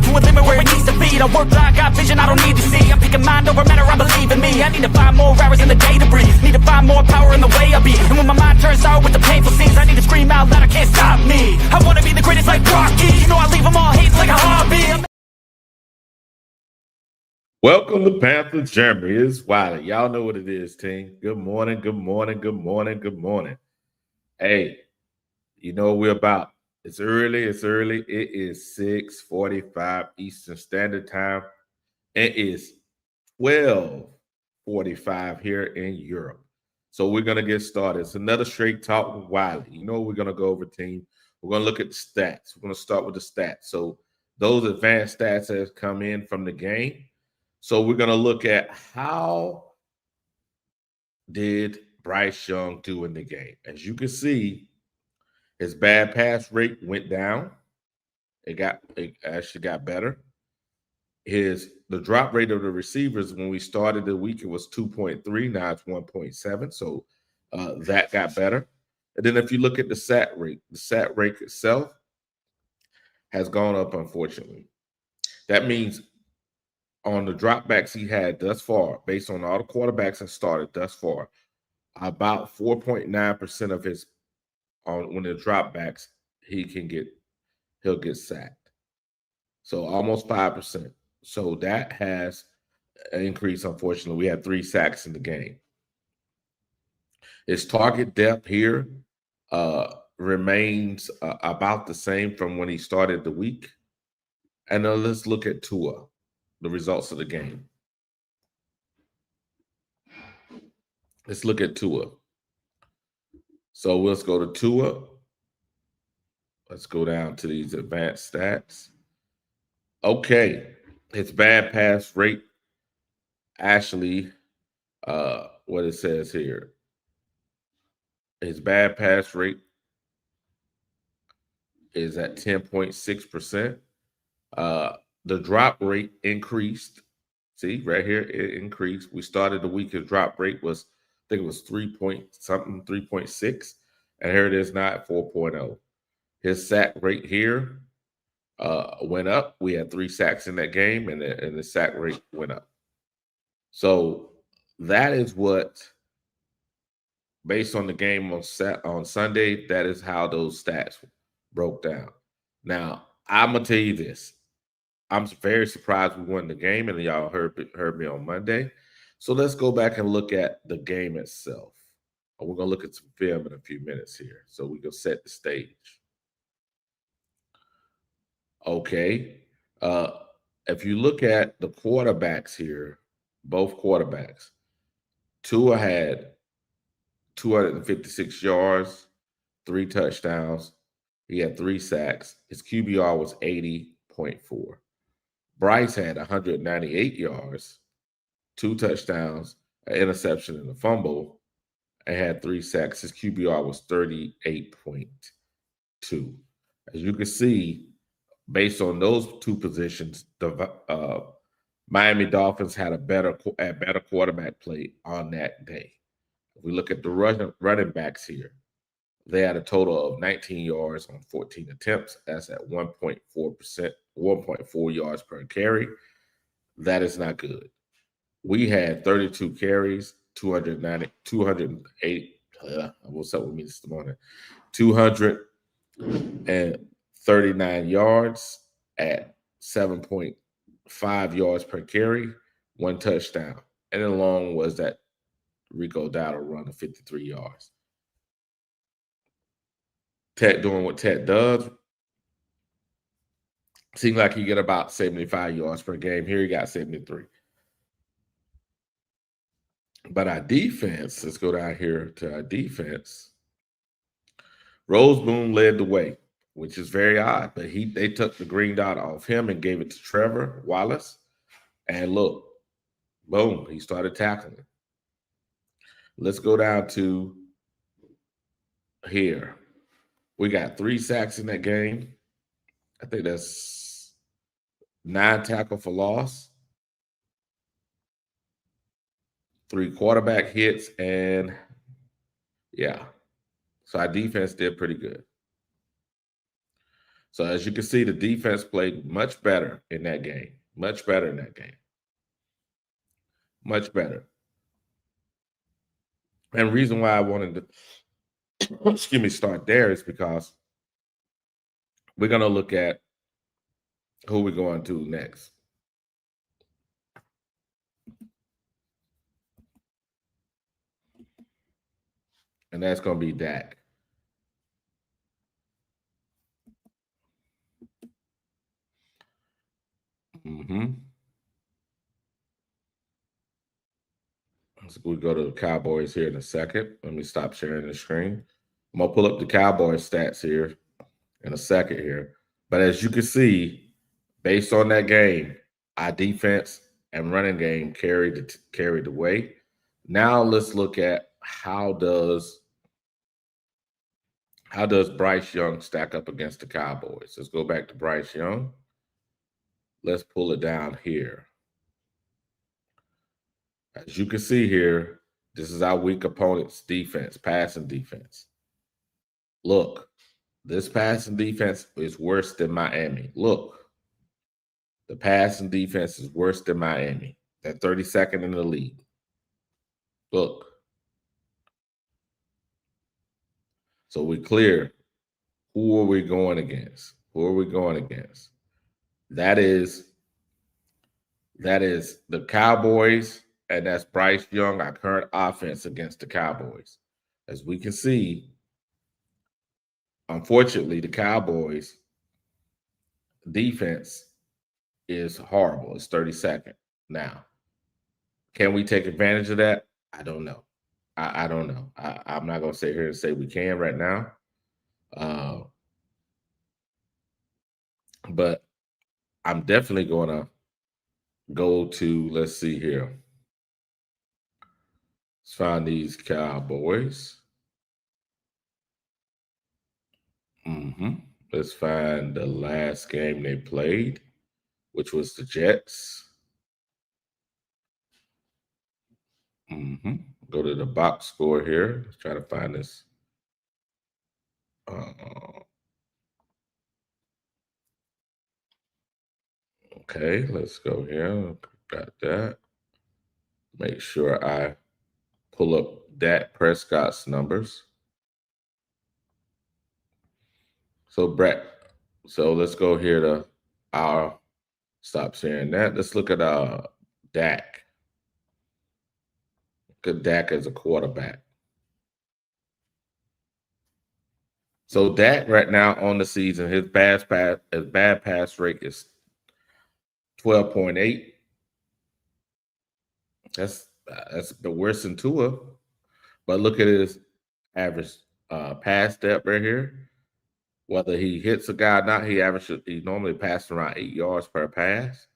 grind to a limit where it needs to be. I work blind, got vision I don't need to see. I'm picking mind over matter, I believe in me. I need to find more hours in the day to breathe. Need to find more power in the way I be. And when my mind turns sour with the painful scenes, I need to scream out loud, I can't stop me. I wanna be the greatest like Rocky. You know I leave them all hating like a hobby. Welcome to Panthers Germany. It's Wiley. Y'all know what it is, team. Good morning, good morning, good morning, good morning. Hey, you know what we're about. It's early. It is 6:45 Eastern Standard Time. It is 12:45 here in Europe. So we're going to get started. It's another straight talk with Wiley. You know what we're going to go over, team. We're going to look at the stats. We're going to start with the stats. So those advanced stats that have come in from the game. So we're going to look at how did Bryce Young do in the game. As you can see, his bad pass rate went down. It actually got better. The drop rate of the receivers when we started the week, it was 2.3. Now it's 1.7. So that got better. And then if you look at the sack rate itself has gone up, unfortunately. That means on the dropbacks he had thus far, based on all the quarterbacks that started thus far, about 4.9% of his when the dropbacks he'll get sacked. So almost 5%. So that has increased. Unfortunately, we had 3 sacks in the game. His target depth here remains about the same from when he started the week. And now let's look at Tua, the results of the game. Let's look at Tua. So let's go to Tua. Let's go down to these advanced stats. Okay. His bad pass rate, actually, what it says here. His bad pass rate is at 10.6%. The drop rate increased. See, right here, it increased. We started the week, his drop rate was, I think it was 3.6. And here it is now at 4.0. His sack rate here went up. We had 3 sacks in that game, and the sack rate went up. So that is what, based on the game on Sunday, that is how those stats broke down. Now, I'm going to tell you this. I'm very surprised we won the game, and y'all heard me on Monday. So let's go back and look at the game itself. We're going to look at some film in a few minutes here so we can set the stage. Okay. If you look at the quarterbacks here, both quarterbacks, Tua had 256 yards, 3 touchdowns. He had 3 sacks. His QBR was 80.4. Bryce had 198 yards, 2 touchdowns, an interception, and a fumble, and had 3 sacks. His QBR was 38.2. As you can see, based on those 2 positions, the Miami Dolphins had a better quarterback play on that day. If we look at the running backs here, they had a total of 19 yards on 14 attempts. That's at 1.4%, 1.4 yards per carry. That is not good. We had 32 carries, 208. What's up with me this morning? 239 yards at 7.5 yards per carry, 1 touchdown. And then long was that Rico Dowdle run of 53 yards. Ted doing what Ted does. Seemed like he get about 75 yards per game. Here he got 73. But our defense, let's go down here to our defense. Roseboom led the way, which is very odd. But they took the green dot off him and gave it to Trevor Wallace. And look, boom, he started tackling. Let's go down to here. We got 3 sacks in that game. I think that's 9 tackle for loss, 3 quarterback hits, and yeah. So our defense did pretty good. So as you can see, the defense played much better in that game. Much better in that game. Much better. And the reason why I wanted to start there is because we're going to look at who we're going to next. And that's going to be Dak. So we go to the Cowboys here in a second. Let me stop sharing the screen. I'm going to pull up the Cowboys stats here in a second here. But as you can see, based on that game, our defense and running game carried the way. Now let's look at how does Bryce Young stack up against the Cowboys? Let's go back to Bryce Young. Let's pull it down here. As you can see here, this is our weak opponent's defense, passing defense. Look, this passing defense is worse than Miami. Look, the passing defense is worse than Miami. They're 32nd in the league. Look. So we clear. Who are we going against? Who are we going against? That is the Cowboys, and that's Bryce Young, our current offense against the Cowboys. As we can see, unfortunately, the Cowboys defense is horrible. It's 32nd. Now, can we take advantage of that? I don't know. I don't know. I'm not going to sit here and say we can right now. But I'm definitely going to go to, let's see here. Let's find these Cowboys. Let's find the last game they played, which was the Jets. Go to the box score here. Let's try to find this. Okay, let's go here. Got that. Make sure I pull up Dak Prescott's numbers. So let's go here to our, stop sharing that. Let's look at Dak. Look at Dak as a quarterback. So Dak right now on the season, his bad pass rate is 12.8. That's the worst in Tua. But look at his average pass depth right here. Whether he hits a guy or not, he normally passes around 8 yards per pass.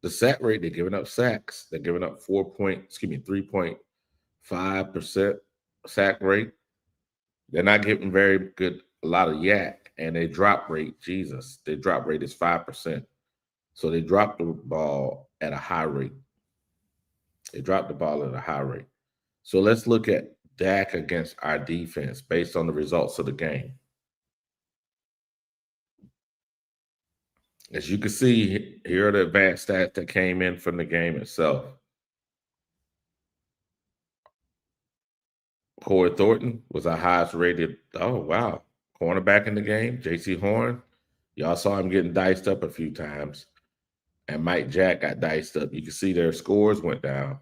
The sack rate, they're giving up sacks. They're giving up 3.5% sack rate. They're not getting a lot of yak, and their drop rate, their drop rate is 5%. So they drop the ball at a high rate. So let's look at Dak against our defense based on the results of the game. As you can see, here are the advanced stats that came in from the game itself. Corey Thornton was our highest rated. Oh, wow. Cornerback in the game. J.C. Horn. Y'all saw him getting diced up a few times. And Mike Jack got diced up. You can see their scores went down.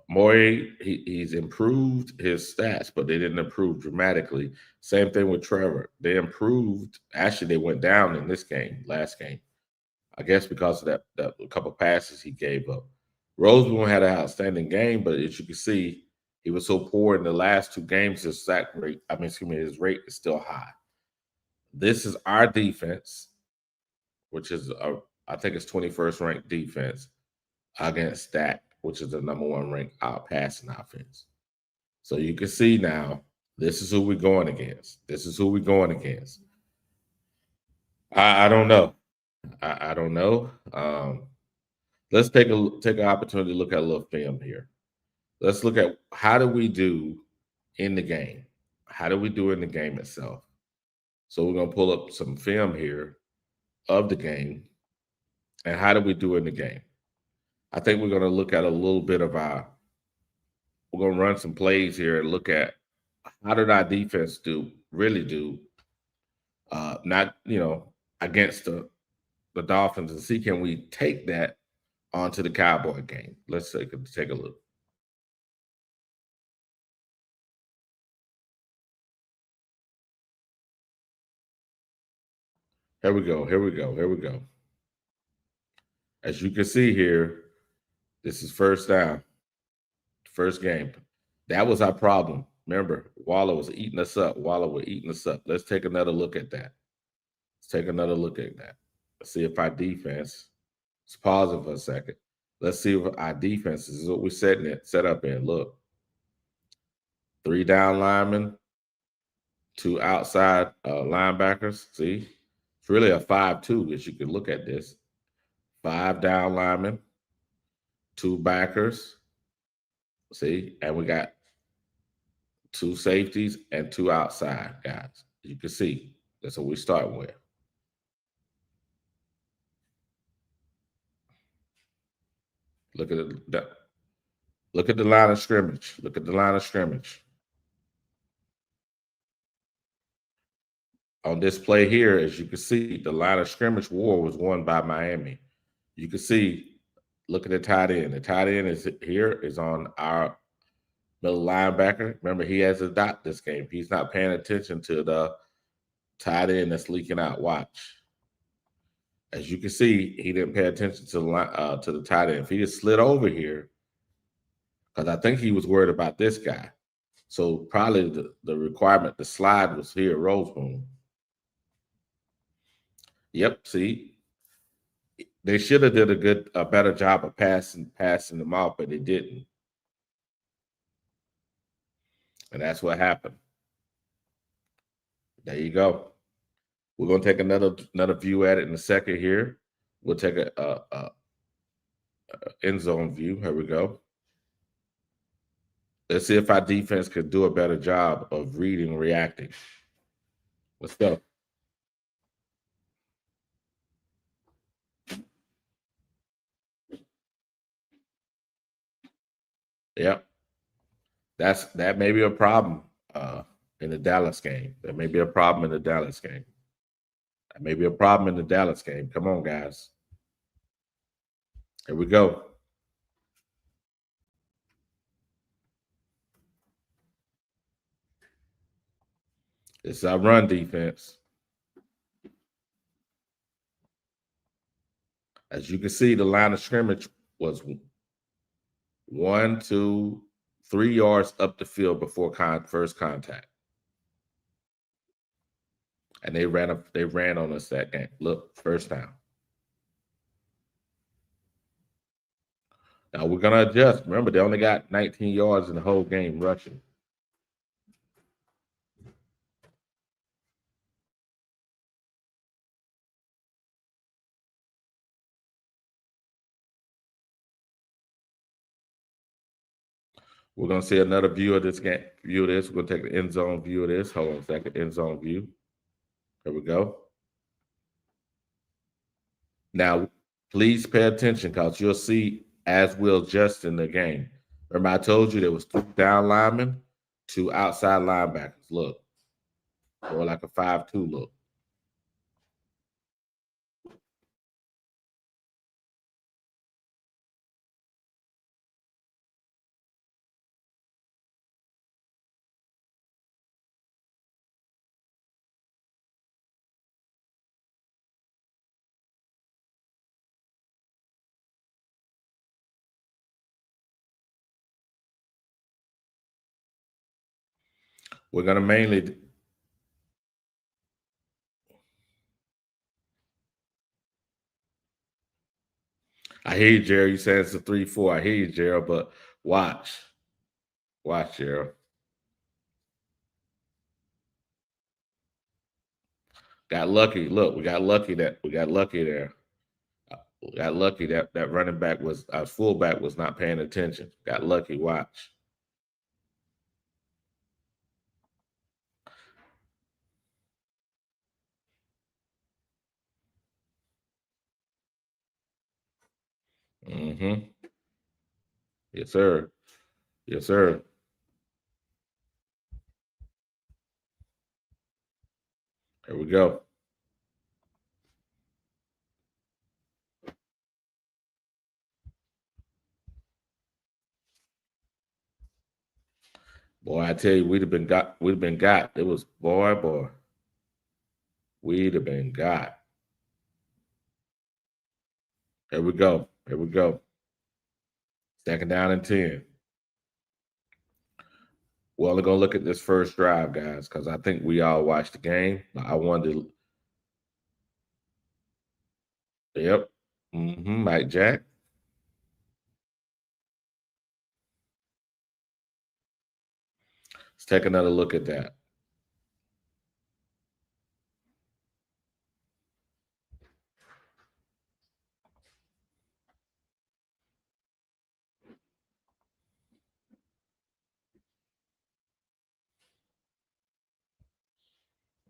Morey, he's improved his stats, but they didn't improve dramatically. Same thing with Trevor. They improved. Actually, they went down in this game, last game. I guess because of that couple passes he gave up. Roseman had an outstanding game, but as you can see, he was so poor in the last two games. His rate is still high. This is our defense, which is I think it's 21st ranked defense against Dak, which is the number 1 ranked passing offense. So you can see now, this is who we're going against. I don't know. I don't know. Let's take an opportunity to look at a little film here. Let's look at how do we do in the game. How do we do in the game itself? So we're going to pull up some film here of the game. And how did we do in the game? I think we're going to look at a little bit of we're going to run some plays here and look at how did our defense really do, not, against the Dolphins, and see, can we take that onto the Cowboy game? Let's take a look. Here we go. As you can see here, this is first down, first game. That was our problem. Remember, Waller was eating us up. Let's take another look at that. Let's see if our defense, let's pause it for a second. Let's see if our defense is what we're set up in. Look, 3 down linemen, 2 outside linebackers. See, it's really a 5-2 as you can look at this. 5 down linemen, 2 backers. See, and we got 2 safeties and 2 outside guys. You can see that's what we start with. Look at the line of scrimmage. On this play here, as you can see, the line of scrimmage war was won by Miami. You can see, look at the tight end. The tight end is on our middle linebacker. Remember, he has a dot this game. He's not paying attention to the tight end that's leaking out. Watch. As you can see, he didn't pay attention to the tight end. If he just slid over here, because I think he was worried about this guy. So probably the requirement, the slide was here, Roseboom. Yep, see, they should have did a better job of passing them out, but they didn't. And that's what happened. There you go. We're going to take another view at it in a second here. We'll take a end zone view. Here we go. Let's see if our defense could do a better job of reading and reacting. Let's go. Yep. That may be a problem in the Dallas game. There may be a problem in the Dallas game. Come on, guys. Here we go. It's our run defense. As you can see, the line of scrimmage was 1, 2, 3 yards up the field before first contact. And they ran on us that game. Look, first down. Now we're gonna adjust. Remember, they only got 19 yards in the whole game rushing. We're gonna see another view of this game. We're gonna take the end zone view of this. Hold on a second. End zone view. There we go. Now, please pay attention because you'll see as we'll adjust in the game. Remember, I told you there was 2 down linemen, 2 outside linebackers. Look, or like a 5-2 look. We're gonna mainly. I hear you, Gerald. You said it's a 3-4. I hear you, Gerald, but watch. Watch, Gerald. Got lucky. Look, we got lucky there. We got lucky that running back fullback was not paying attention. Got lucky. Watch. Mm-hmm. Yes, sir. Yes, sir. There we go. Boy, I tell you, we'd have been got. It was boy. We'd have been got. Here we go. Here we go. Second down and 10. Well, we're gonna look at this first drive, guys, because I think we all watched the game. I wanted to. Yep. Mike Jack. Let's take another look at that.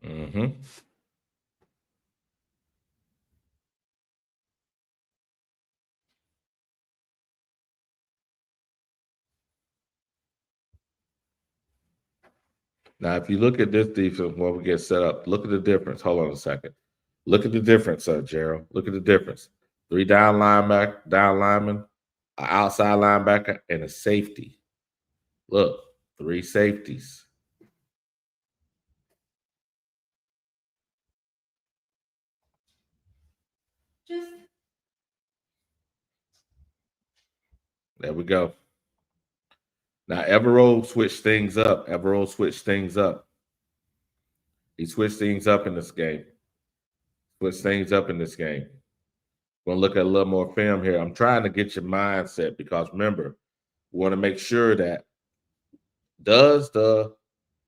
Mm-hmm. Now, if you look at this defense when we get set up, look at the difference. Hold on a second. Look at the difference, Gerald. Look at the difference. 3 down linemen, an outside linebacker, and a safety. Look, 3 safeties. There we go. Now, Evero switched things up. He switched things up in this game. We'll look at a little more film here. I'm trying to get your mindset because remember, we want to make sure that does the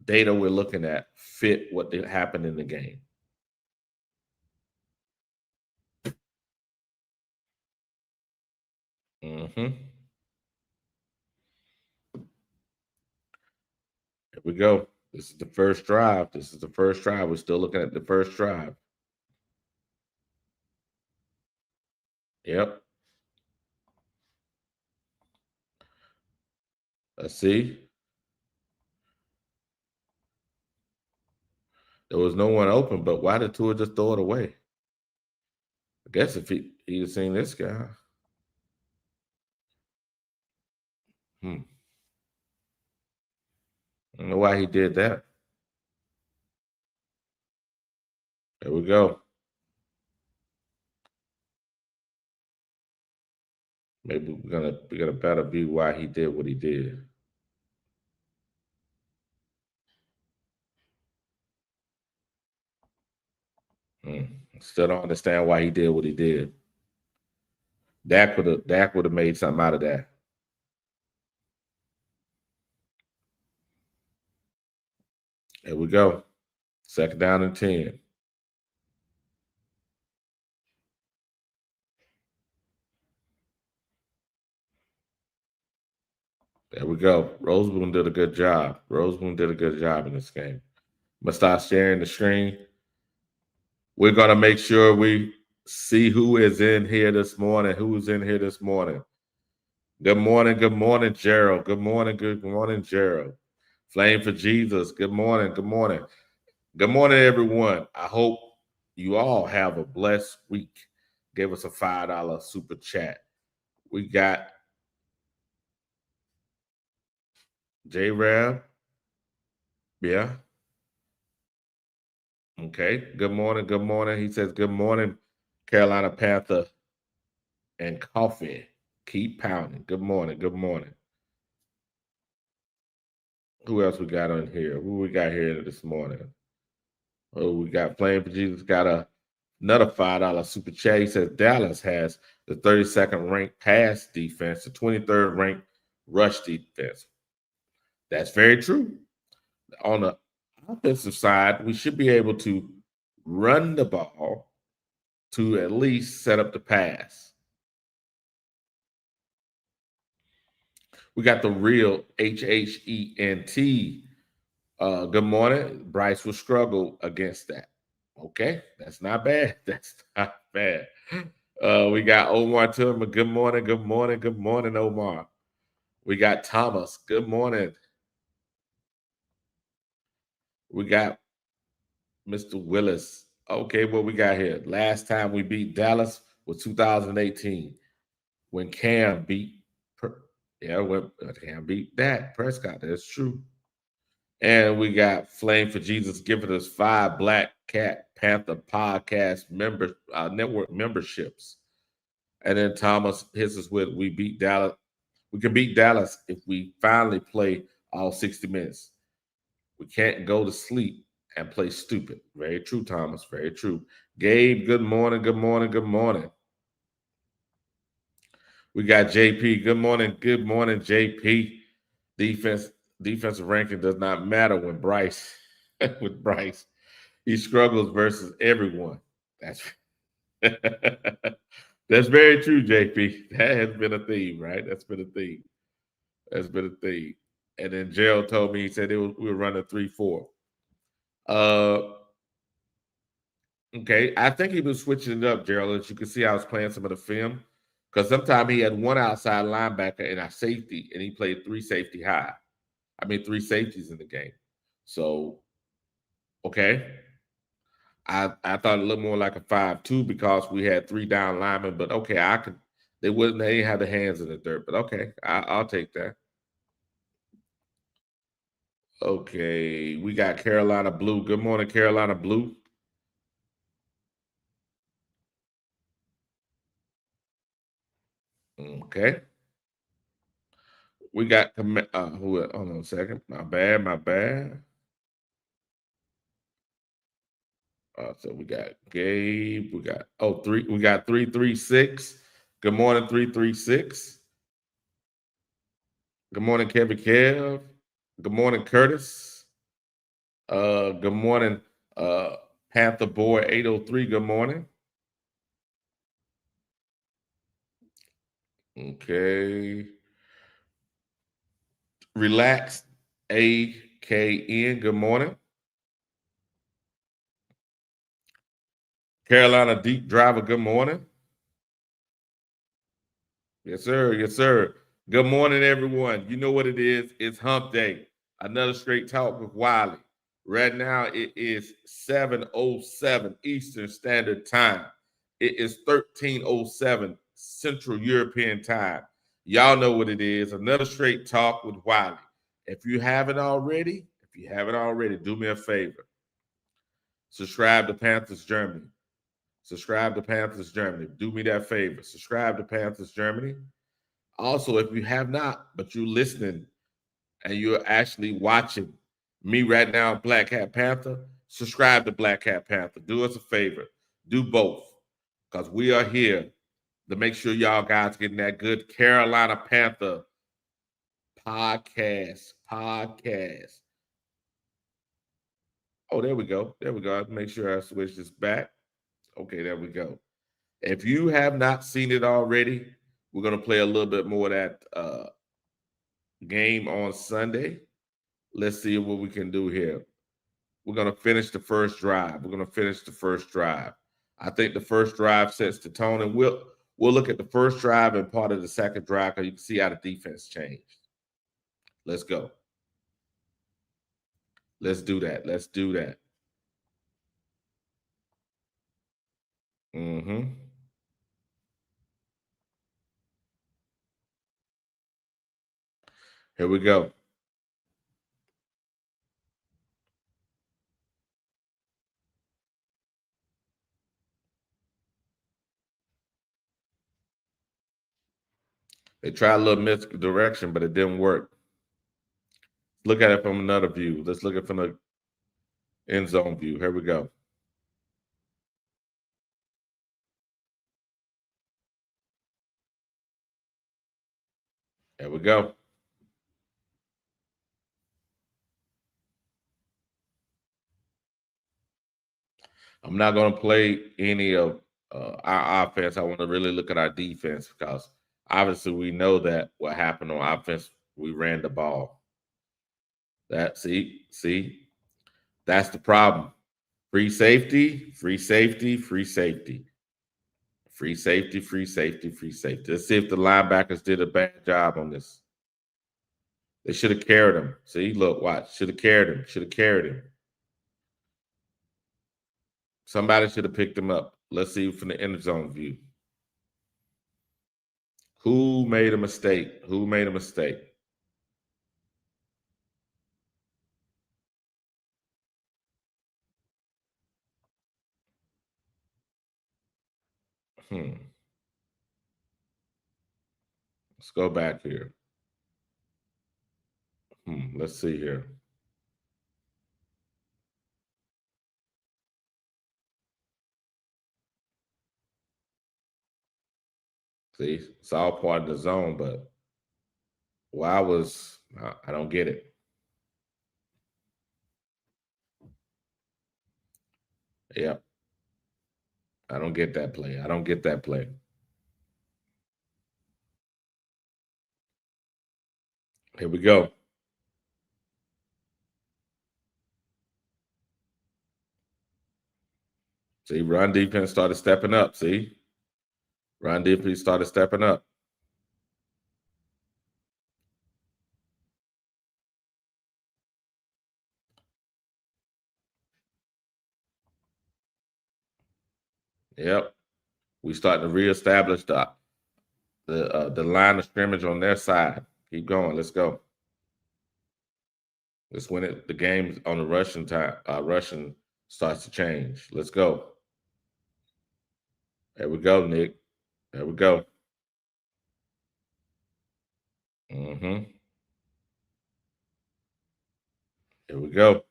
data we're looking at fit what did happen in the game? Mm-hmm. Here we go. This is the first drive. We're still looking at the first drive. Yep. Let's see. There was no one open, but why did Tua just throw it away? I guess if he'd have seen this guy. I don't know why he did that. There we go. Maybe we're gonna better be why he did what he did. Still don't understand why he did what he did. Dak would have made something out of that. There we go. Second down and 10. There we go. Roseboom did a good job. In this game. Must start sharing the screen. We're gonna make sure we see who is in here this morning. Good morning, Gerald. Good morning, Gerald. Flame for Jesus. Good morning. Good morning, everyone. I hope you all have a blessed week. Give us a $5 super chat. We got J Rab. Yeah. Okay. Good morning. He says, good morning, Carolina Panther and coffee. Keep pounding. Good morning. Who else we got on here? Who we got here this morning? Oh, we got Flame for Jesus. Got another $5 super chat. He says Dallas has the 32nd ranked pass defense, the 23rd ranked rush defense. That's very true. On the offensive side, we should be able to run the ball to at least set up the pass. We got the real HHENT. Good morning. Bryce will struggle against that. Okay, that's not bad. We got Omar Tillman. Good morning, good morning, good morning, Omar. We got Thomas. Good morning. We got Mr. Willis. Okay, what we got here? Last time we beat Dallas was 2018 when Cam beat. When Cam beat that Prescott. That's true. And we got Flame for Jesus giving us 5 Black Cat Panther podcast network memberships. And then Thomas hits us with we beat Dallas. We can beat Dallas if we finally play all 60 minutes. We can't go to sleep and play stupid. Very true, Thomas. Very true. Gabe, good morning, good morning, good morning. We got JP. Good morning, JP. Defensive ranking does not matter when Bryce with Bryce. He struggles versus everyone. That's that's very true, JP. That has been a theme, right? That's been a theme. That's been a theme. And then Gerald told me, he said we were running 3-4. Okay, I think he was switching it up, Gerald. As you can see, I was playing some of the film because sometimes he had one outside linebacker and a safety, and he played 3 safety high. 3 safeties in the game. So, okay. I thought a little more like a 5-2 because we had 3 down linemen, but okay, they didn't have the hands in the dirt, but okay, I'll take that. Okay, we got Carolina Blue. Good morning, Carolina Blue. Okay. We got hold on a second. My bad. So we got Gabe. We got 336. Good morning, 336. Good morning, Kevin Kev. Good morning, Curtis. Good morning, Panther Boy 803. Good morning. Okay. Relax, AKN. Good morning. Carolina Deep Driver. Good morning. Yes, sir. Yes, sir. Good morning, everyone. You know what it is. It's Hump Day. Another straight talk with Wiley. Right now, it is 7:07 Eastern Standard Time. It is 13:07 Central European Time. Y'all know what it is. Another straight talk with Wiley. If you haven't already, do me a favor. Subscribe to Panthers Germany. Subscribe to Panthers Germany. Do me that favor. Subscribe to Panthers Germany. Also, if you have not, but you're listening and you're actually watching me right now, Black Hat Panther, subscribe to Black Hat Panther. Do us a favor. Do both. Because we are here to make sure y'all guys getting that good Carolina Panther podcast. Oh, there we go. I have to make sure I switch this back. Okay, there we go. If you have not seen it already, we're going to play a little bit more of that game on Sunday. Let's see what we can do here. We're going to finish the first drive. I think the first drive sets the tone, and we'll look at the first drive and part of the second drive because you can see how the defense changed. Let's go. Let's do that. Mm-hmm. Here we go. They tried a little misdirection, but it didn't work. Look at it from another view. Let's look at it from the end zone view. Here we go. There we go. I'm not going to play any of our offense. I want to really look at our defense because obviously we know that what happened on offense, we ran the ball. See, that's the problem. Free safety. Free safety, free safety, free safety. Let's see if the linebackers did a bad job on this. They should have carried him. See, look, watch. Should have carried him. Should have carried him. Somebody should have picked him up. Let's see from the end zone view. Who made a mistake? Who made a mistake? Let's go back here. Let's see here. See, it's all part of the zone, but I don't get it. Yep. I don't get that play. I don't get that play. Here we go. See, run defense started stepping up. See, run defense started stepping up. Yep. We starting to reestablish the line of scrimmage on their side. Keep going. Let's go. Let's win it. The game on the Russian time. Russian starts to change. Let's go. There we go, Nick. There we go. Mm-hmm. Here we go.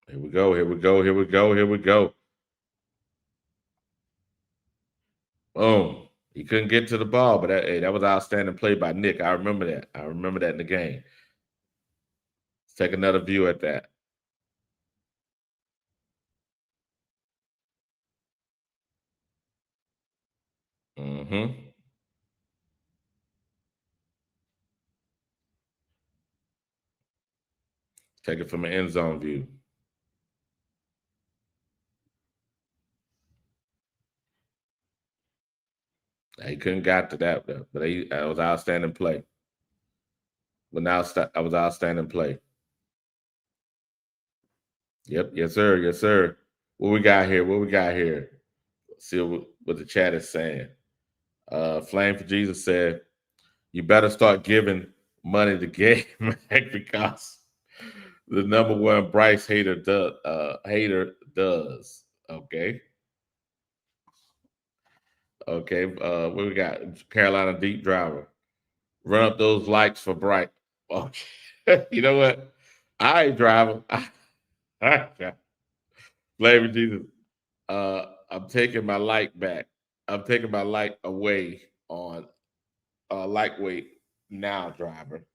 Here we go. Here we go. Here we go. Here we go. Boom. He couldn't get to the ball, but that was outstanding play by Nick. I remember that. I remember that in the game. Let's take another view at that. Mm-hmm. Take it from an end zone view. He couldn't got to that, but that was outstanding play. But now that was outstanding play. Yep, yes, sir, yes, sir. What we got here? What we got here? See what the chat is saying. Flame for Jesus said, "You better start giving money to Game because the number one Bryce hater does." Okay. Okay. What we got? Carolina deep driver. Run up those likes for Bright. Okay. You know what? I ain't driving. Flavor Jesus. I'm taking my like back. I'm taking my like away on lightweight now, driver.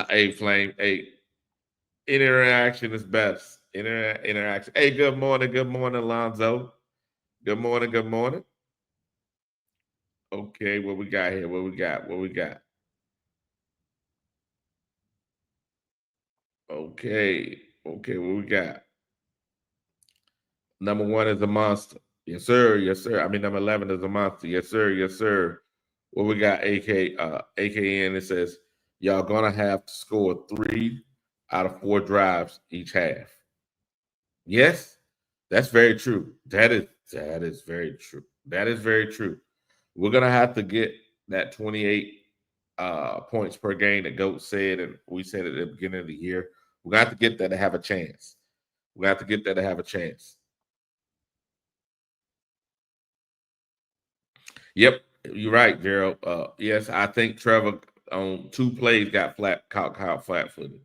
Hey, Flame. Hey, interaction is best. Interaction. Hey, good morning. Good morning, Alonzo. Good morning. Good morning. Okay, what we got here? What we got? What we got? Okay. Okay, what we got? Number one is a monster. Yes, sir. Yes, sir. I mean, number 11 is a monster. Yes, sir. Yes, sir. What we got? AKN. It says y'all gonna have to score 3 out of 4 drives each half. Yes, that's very true. That is very true. That is very true. We're gonna have to get that 28 points per game that Goat said, and we said at the beginning of the year. We're gonna have to get that to have a chance. We're gonna have to get that to have a chance. Yep, you're right, Gerald. Yes, I think Trevor on 2 plays got caught flat-footed.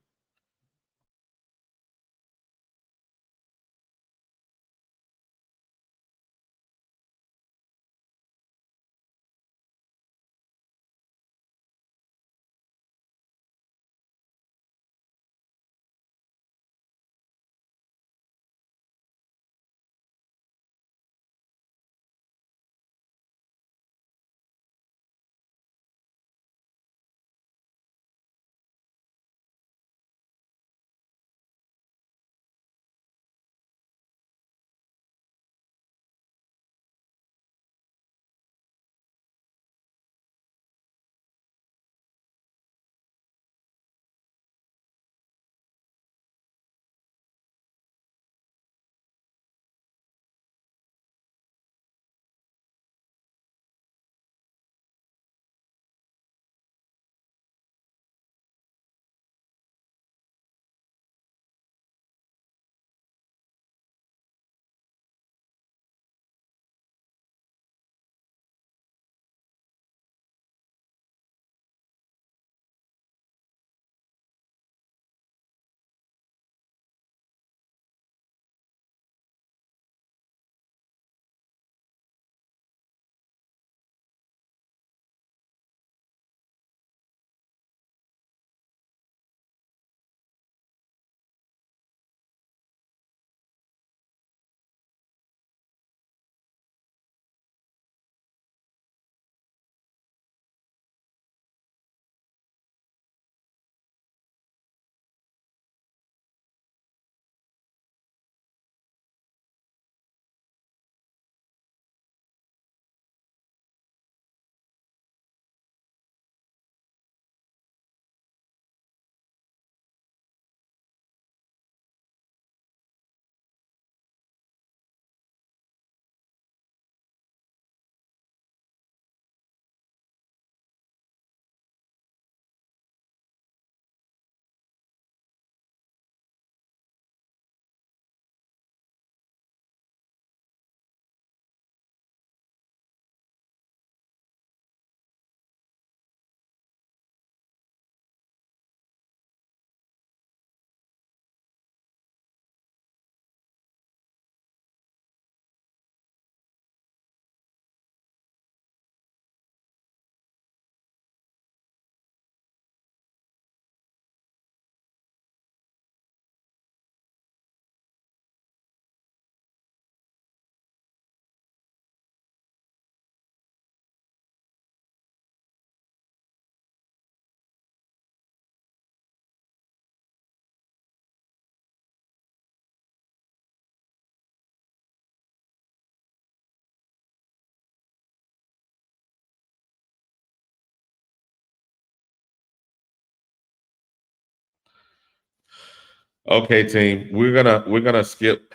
Okay, team. We're gonna skip.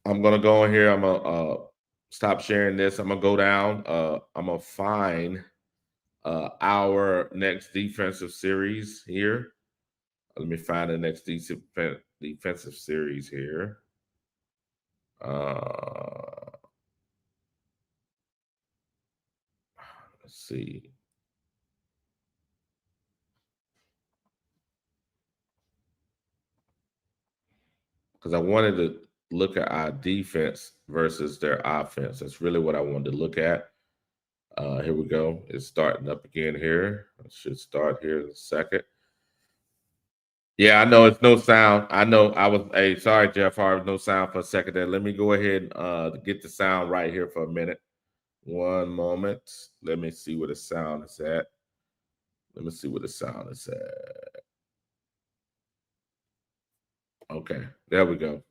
I'm gonna go in here. I'm gonna stop sharing this. I'm gonna go down. I'm gonna find our next defensive series here. Let me find the next defensive series here. Let's see. Because I wanted to look at our defense versus their offense. That's really what I wanted to look at. Here we go. It's starting up again here. It should start here in a second. Yeah, I know it's no sound. I know I was sorry, Jeff Harvey, no sound for a second there. Let me go ahead and get the sound right here for a minute. One moment. Let me see where the sound is at. Let me see where the sound is at. Okay, there we go.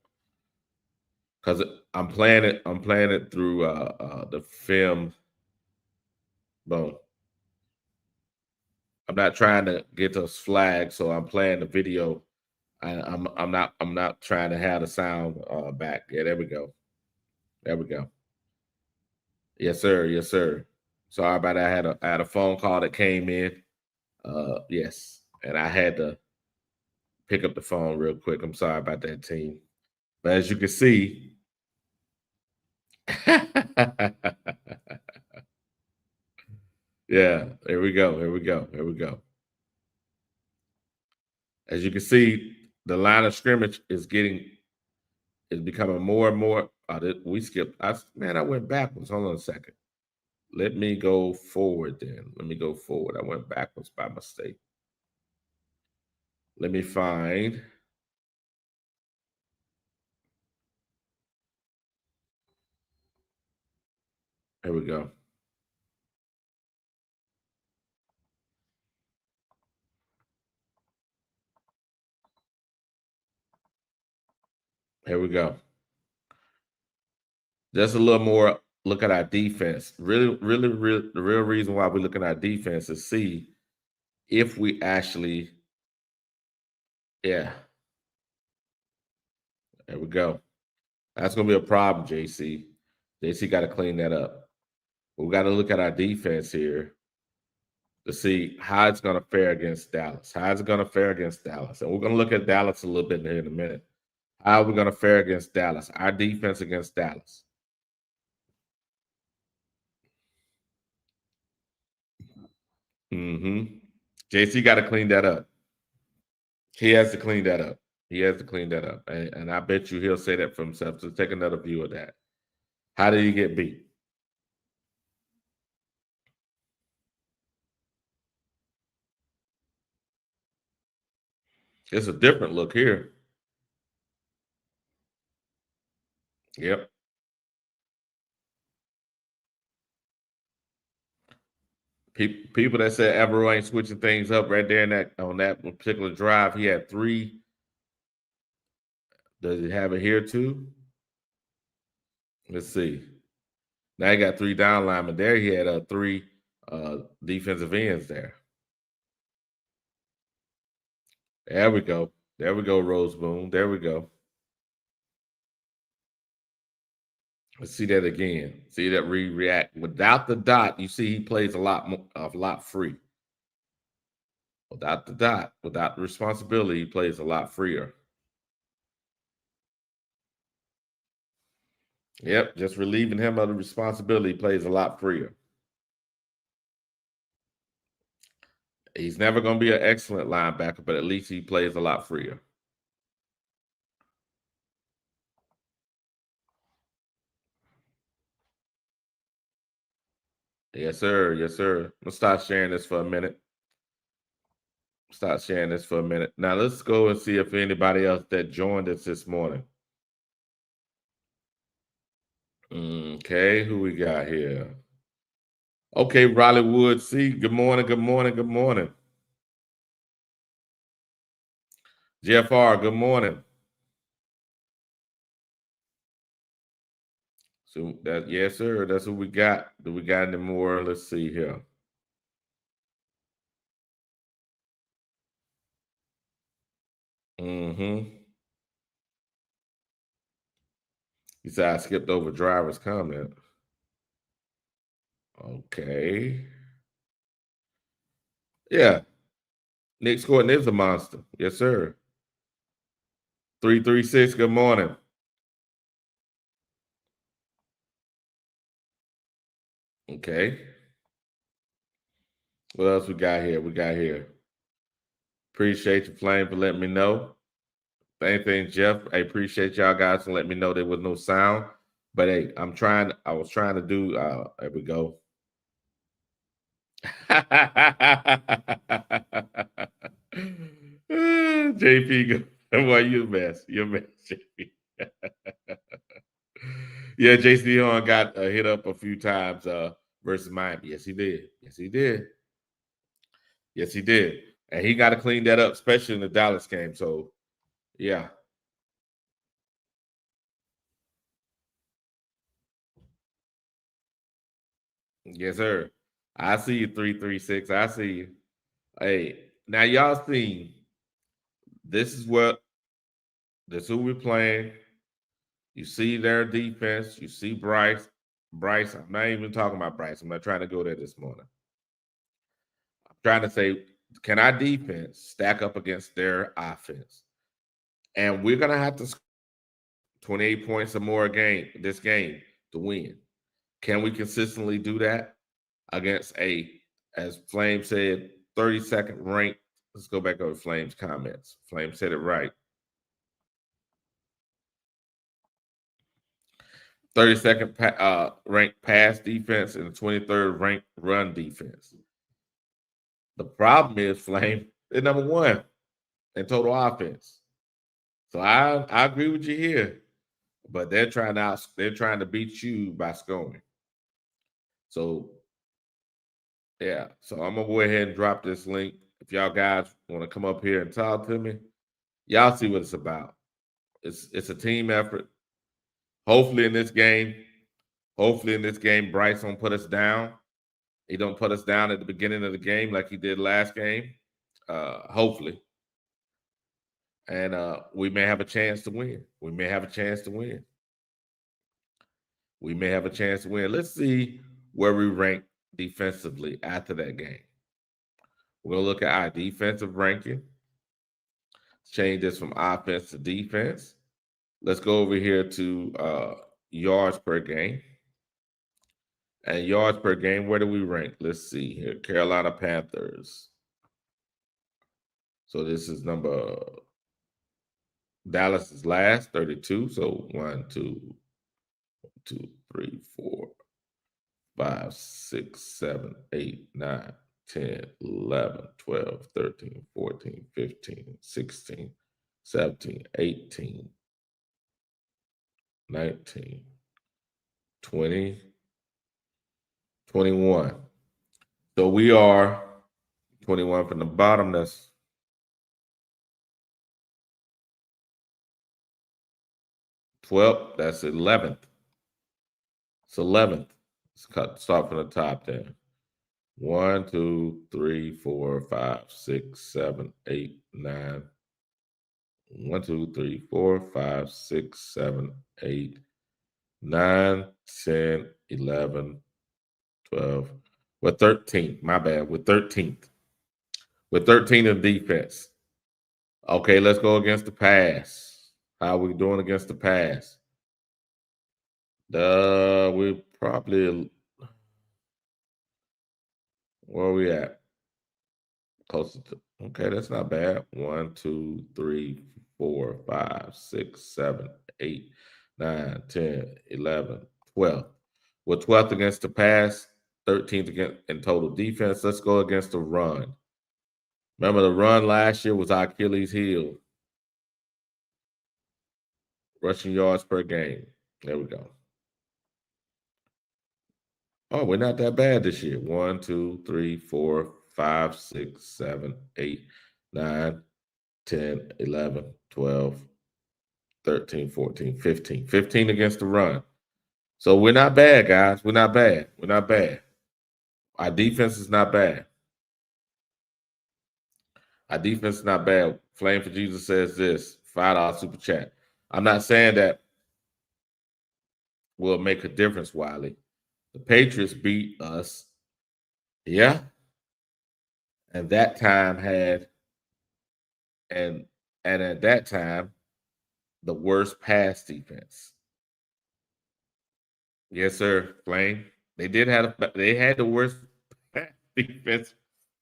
Because I'm playing it through the film. Boom. I'm not trying to get those flags, so I'm playing the video. I'm not trying to have the sound back. Yeah, there we go. There we go. Yes, sir. Yes, sir. Sorry about that. I had a phone call that came in. Yes, and I had to pick up the phone real quick. I'm sorry about that, team. But as you can see, yeah, here we go. Here we go. Here we go. As you can see, the line of scrimmage is becoming more and more. We skipped. I went backwards. Hold on a second. Let me go forward then. Let me go forward. I went backwards by mistake. Let me find. Here we go. Here we go. Just a little more look at our defense. The real reason why we look at our defense is see if we actually, yeah. There we go. That's gonna be a problem, JC. JC got to clean that up. We got to look at our defense here to see how it's going to fare against Dallas. How is it going to fare against Dallas? And we're going to look at Dallas a little bit here in a minute. How are we going to fare against Dallas? Our defense against Dallas. JC got to clean that up. He has to clean that up. He has to clean that up. And I bet you he'll say that for himself. So take another view of that. How did he get beat? It's a different look here. Yep. People that said Evero ain't switching things up right there on that particular drive, he had 3. Does he have it here too? Let's see. Now he got 3 down linemen there. He had 3 defensive ends there. There we go. There we go, Rose Boone. There we go. Let's see that again. See that react without the dot. You see, he plays a lot free. Without the dot, without the responsibility, he plays a lot freer. Yep, just relieving him of the responsibility, he plays a lot freer. He's never going to be an excellent linebacker, but at least he plays a lot freer. Yes, sir. Yes, sir. Let's start sharing this for a minute. Now let's go and see if anybody else that joined us this morning. Okay, who we got here? Okay, Riley Wood. See, good morning, good morning, good morning. Jeff R, good morning. So that, yes, sir. That's what we got. Do we got any more? Let's see here. You said I skipped over driver's comment. Okay. Yeah. Nick Gordon is a monster. Yes, sir. 336, good morning. Okay. What else we got here? Appreciate you, Flame, for letting me know. Same thing, Jeff. I appreciate y'all guys for letting me know there was no sound. But hey, I was trying to do there we go. JP, boy, you a mess. You're a mess, JP. Yeah, JC Horn got hit up a few times versus Miami. Yes, he did. Yes, he did. Yes, he did. And he got to clean that up, especially in the Dallas game. So, yeah. Yes, sir. I see you, 336. I see you. Hey, now y'all see, this is who we're playing. You see their defense. You see Bryce. I'm not even talking about Bryce. I'm not trying to go there this morning. I'm trying to say, can our defense stack up against their offense? And we're going to have to score 28 points or more this game to win. Can we consistently do that against as Flame said, 32nd ranked? Let's go back over Flame's comments. Flame said it right. 32nd ranked pass defense and 23rd ranked run defense. The problem is, Flame, they're number one in total offense. So I agree with you here, but they're trying to beat you by scoring. So yeah, so I'm gonna go ahead and drop this link. If y'all guys want to come up here and talk to me, y'all see what it's about. It's a team effort. Hopefully in this game, Bryce don't put us down. He don't put us down at the beginning of the game like he did last game. Hopefully. And we may have a chance to win. Let's see where we rank defensively after that game. We're going to look at our defensive ranking. Change this from offense to defense. Let's go over here to yards per game. And yards per game, where do we rank? Let's see here. Carolina Panthers. So this is Dallas is last, 32. So 1, 2, 3, 4, 5, 6, 7, 8, 9, 10, 11, 12, 13, 14, 15, 16, 17, 18, 19, 20, 21. So we are 21 from the bottom. That's 12th. That's 11th. It's 11th. Let's start from the top there. 1, 2, 3, 4, 5, 6, 7, 8, 9. 1, 2, 3, 4, 5, 6, 7, 8, 9, 10, 11, 12. We're 13th. My bad. We're 13th. We're 13th in defense. Okay, let's go against the pass. How are we doing against the pass? We're probably, where are we at? Closer to, okay, that's not bad. 1, 2, 3, 4, 5, 6, 7, 8, 9, 10, 11, 12. We're 12th against the pass, 13th against in total defense. Let's go against the run. Remember, the run last year was our Achilles heel. Rushing yards per game. There we go. Oh, we're not that bad this year. 1, 2, 3, 4, 5, 6, 7, 8, 9, 10, 11, 12, 13, 14, 15. 15 against the run. So we're not bad, guys. We're not bad. Our defense is not bad. Flame for Jesus says this, $5 super chat. I'm not saying that will make a difference, Wiley. The Patriots beat us. Yeah. And that time had and at that time the worst pass defense. Yes, sir, Flame. They had the worst pass defense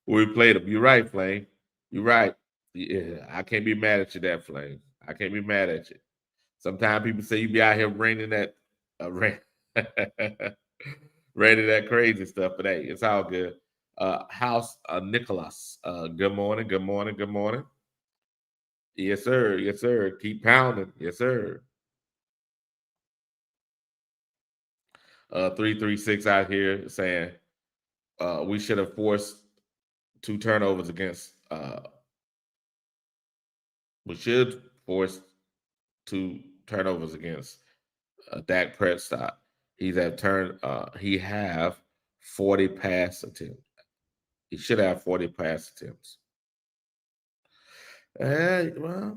when we played them. You're right, Flame. You're right. Yeah, I can't be mad at you, that Flame. I can't be mad at you. Sometimes people say you be out here raining that rain, raining that crazy stuff, but hey, it's all good. House Nicholas. Good morning, good morning, good morning. Yes, sir. Yes, sir. Keep pounding. Yes, sir. 336 out here saying we should have forced 2 turnovers against we should force 2 turnovers against Dak Prescott. He have 40 pass attempts. He should have 40 pass attempts. Well,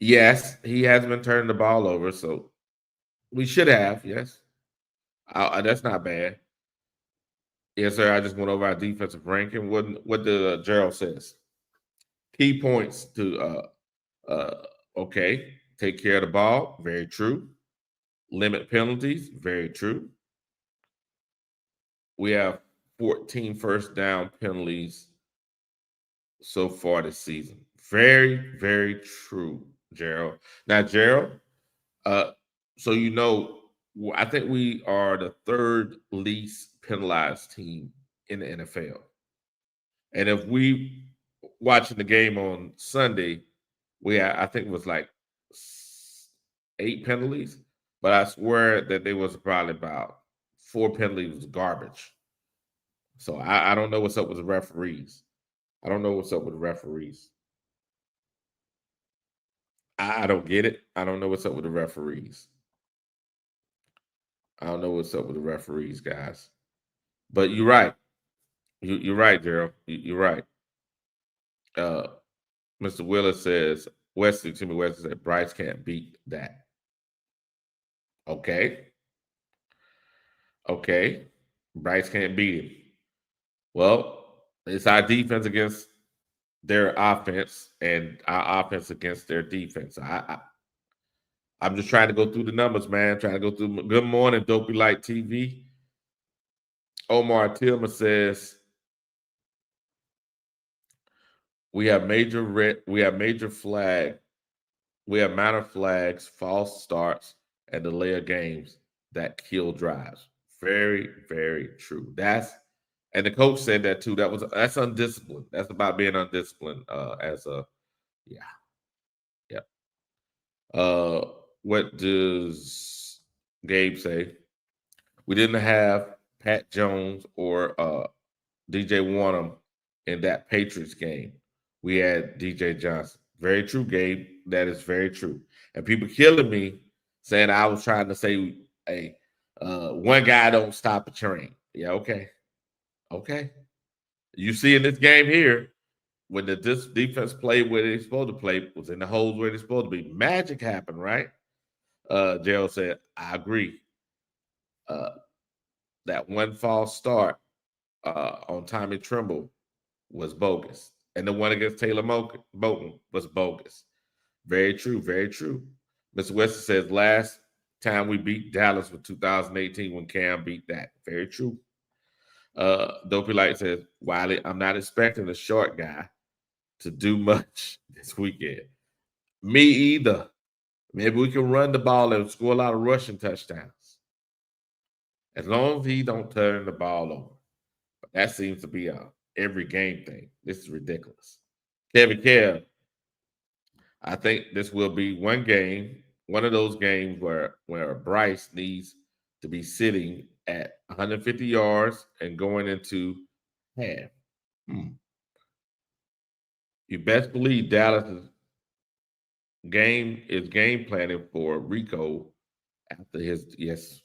yes, he hasn't been turning the ball over, so we should have. Yes, that's not bad. Yes, sir. I just went over our defensive ranking. What the Gerald says? Key points to okay, take care of the ball. Very true. Limit penalties. Very true. We have 14 first down penalties so far this season. Very, very true, Gerald. Now, Gerald, uh, so I think we are the third least penalized team in the NFL. And if we watching the game on Sunday, I think it was like 8 penalties, but I swear that there was probably about 4 penalties was garbage. So I don't know what's up with the referees. I don't know what's up with the referees. I don't get it. I don't know what's up with the referees. I don't know what's up with the referees, guys. But you're right. You're right, Gerald. You're right. Mr. Willis says, Timmy Wesley said, Bryce can't beat that. Okay. Okay. Bryce can't beat him. Well, it's our defense against their offense and our offense against their defense. I'm just trying to go through the numbers, man. Trying to go through. Good morning, Dopey Light TV. Omar Tillman says we have major minor flags, false starts, and delay of games that kill drives. Very, very true. And the coach said that too. That's undisciplined. That's about being undisciplined. What does Gabe say? We didn't have Pat Jones or DJ Warnham in that Patriots game. We had DJ Johnson. Very true, Gabe. That is very true. And people killing me saying I was trying to say, hey, one guy don't stop a train. Yeah, okay. Okay. You see in this game here, when this defense played where they're supposed to play, was in the holes where they're supposed to be. Magic happened, right? Gerald said, I agree. That one false start on Tommy Tremble was bogus. And the one against Taylor Moton was bogus. Very true, very true. Mr. Weston says last time we beat Dallas was 2018 when Cam beat that. Very true. Dopey Light says, Wiley, I'm not expecting a short guy to do much this weekend. Me either. Maybe we can run the ball and score a lot of rushing touchdowns. As long as he don't turn the ball over. But that seems to be a every game thing. This is ridiculous. Kevin Kev, I think this will be one of those games where Bryce needs to be sitting at 150 yards and going into half. You best believe Dallas is game planning for Rico after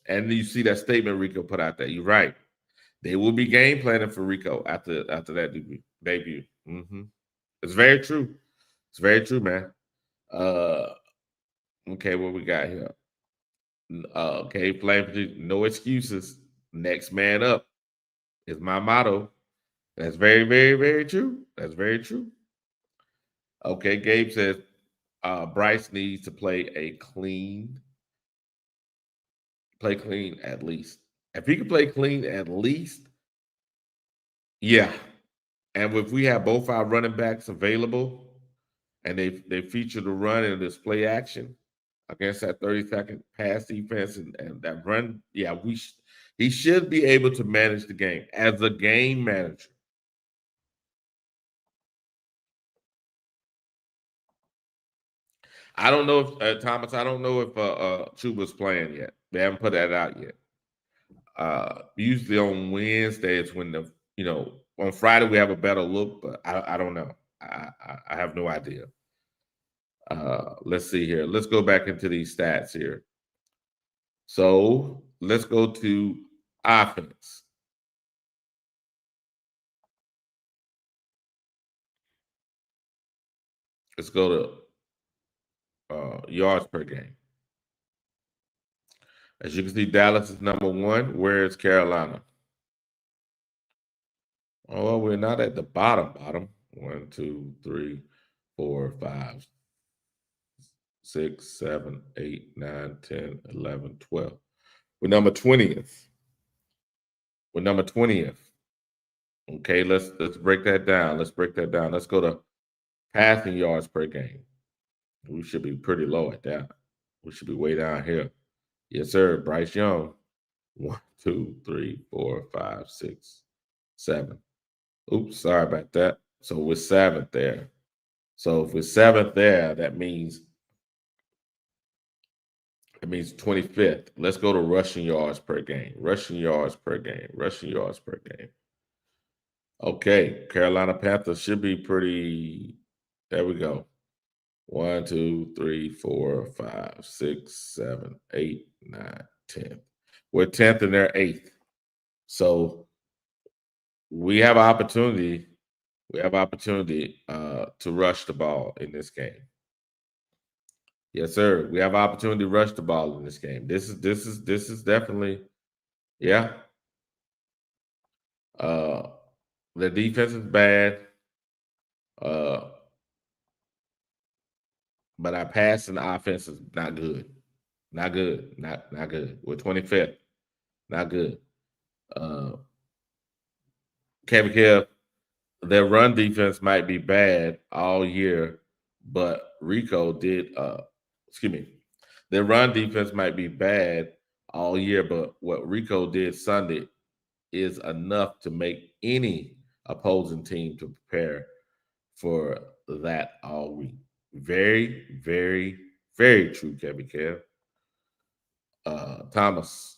and you see that statement Rico put out there. You're right. They will be game planning for Rico after that debut. Mm-hmm. It's very true. It's very true, man. Okay, what we got here? Okay, Flame, no excuses. Next man up is my motto. That's very, very, very true. That's very true. Okay, Gabe says Bryce needs to play clean at least. If he can play clean at least, yeah. And if we have both our running backs available and they feature the run and this play action against that 30-second pass defense and that run, yeah, he should be able to manage the game as a game manager. I don't know if Thomas. I don't know if Chuba's playing yet. They haven't put that out yet. Usually on Wednesday it's when on Friday we have a better look, but I don't know. I have no idea. Let's see here. Let's go back into these stats here. So let's go to offense. Let's go to yards per game. As you can see, Dallas is number one. Where is Carolina? Oh, well, we're not at the bottom. 1, 2, 3, 4, 5, 6, 7, 8, 9, 10, 11, 12. We're number 20th. We're number 20th. Okay, let's break that down. Let's break that down. Let's go to passing yards per game. We should be pretty low at that. We should be way down here. Yes, sir. Bryce Young. 1, 2, 3, 4, 5, 6, 7. Oops, sorry about that. So we're seventh there. So if we're seventh there, that means 25th. Let's go to rushing yards per game. Rushing yards per game. Rushing yards per game. Okay, Carolina Panthers should be pretty. There we go. 1, 2, 3, 4, 5, 6, 7, 8, 9, 10. We're 10th and they're 8th. So we have opportunity. We have opportunity to rush the ball in this game. Yes, sir. We have opportunity to rush the ball in this game. This is definitely, yeah. The defense is bad. But our passing offense is not good. Not good. Not good. We're 25th. Not good. Kevin Kev, their run defense might be bad all year, but Rico did excuse me. Their run defense might be bad all year, but what Rico did Sunday is enough to make any opposing team to prepare for that all week. Very, very, very true, Kevin Kev. Thomas,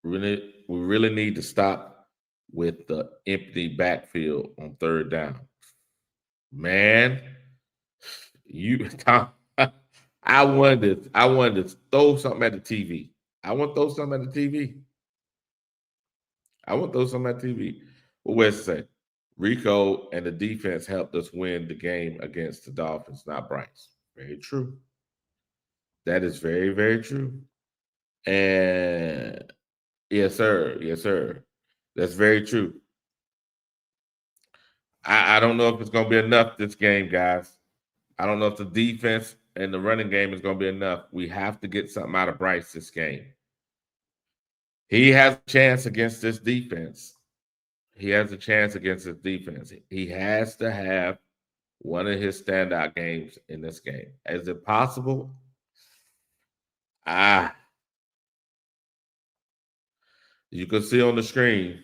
we really need to stop with the empty backfield on third down. Man, Tom, I wanted to throw something at the TV. I want to throw something at the TV. What Wes say? Rico and the defense helped us win the game against the Dolphins, not Bryce. Very true. That is very, very true. And yes, sir. Yes, sir. That's very true. I don't know if it's going to be enough this game, guys. I don't know if the defense and the running game is going to be enough. We have to get something out of Bryce this game. He has a chance against this defense. He has to have one of his standout games in this game. Is it possible? You can see on the screen,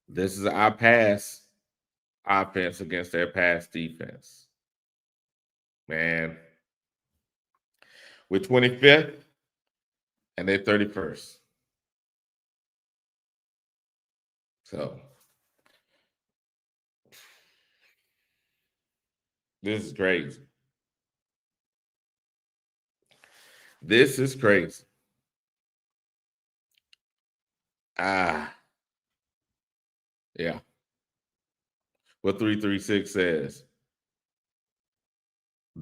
this is our pass offense against their pass defense. Man, we're 25th and they're 31st. So this is crazy. This is crazy. Yeah. What 336 says,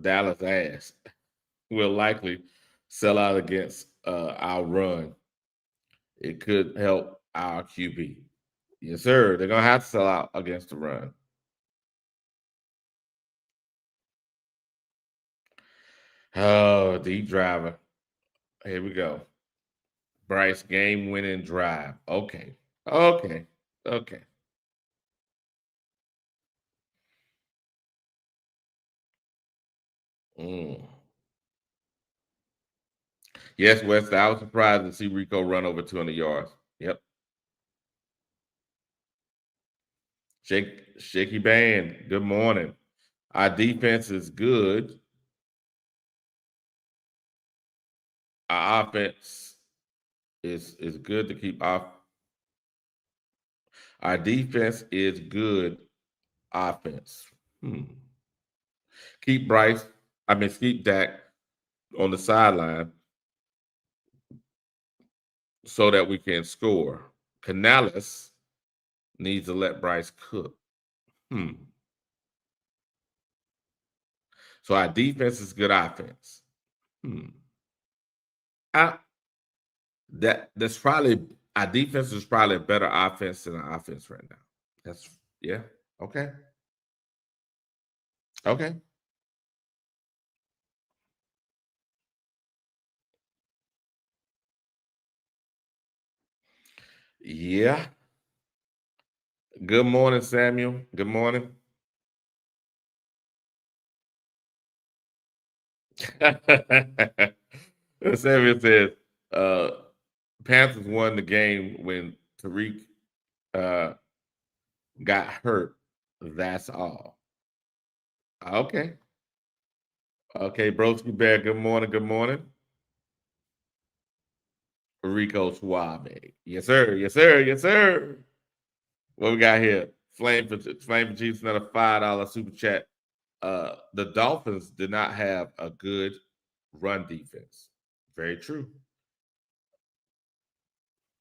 Dallas ass will likely sell out against our run. It could help our QB. Yes, sir. They're gonna have to sell out against the run. Oh, deep driver. Here we go. Bryce game winning drive. Okay. Okay. Okay. Mm. Yes, West. I was surprised to see Rico run over 200 yards. Yep. Shaky Band. Good morning. Our defense is good. Our offense is good to keep off. Our defense is good offense. Keep Bryce, keep Dak on the sideline so that we can score. Canales needs to let Bryce cook. So our defense is good offense. I, that's probably our defense is probably a better offense than our offense right now. That's yeah. Okay. Okay. Yeah. Good morning, Samuel. Good morning. Samuel says, uh, Panthers won the game when Tariq uh, got hurt. That's all. Okay. Okay, Broski Bear. Good morning. Good morning. Rico Suave. Yes, sir. Yes, sir. Yes, sir. What we got here? Flame for Chiefs, another $5 super chat. The Dolphins did not have a good run defense. Very true.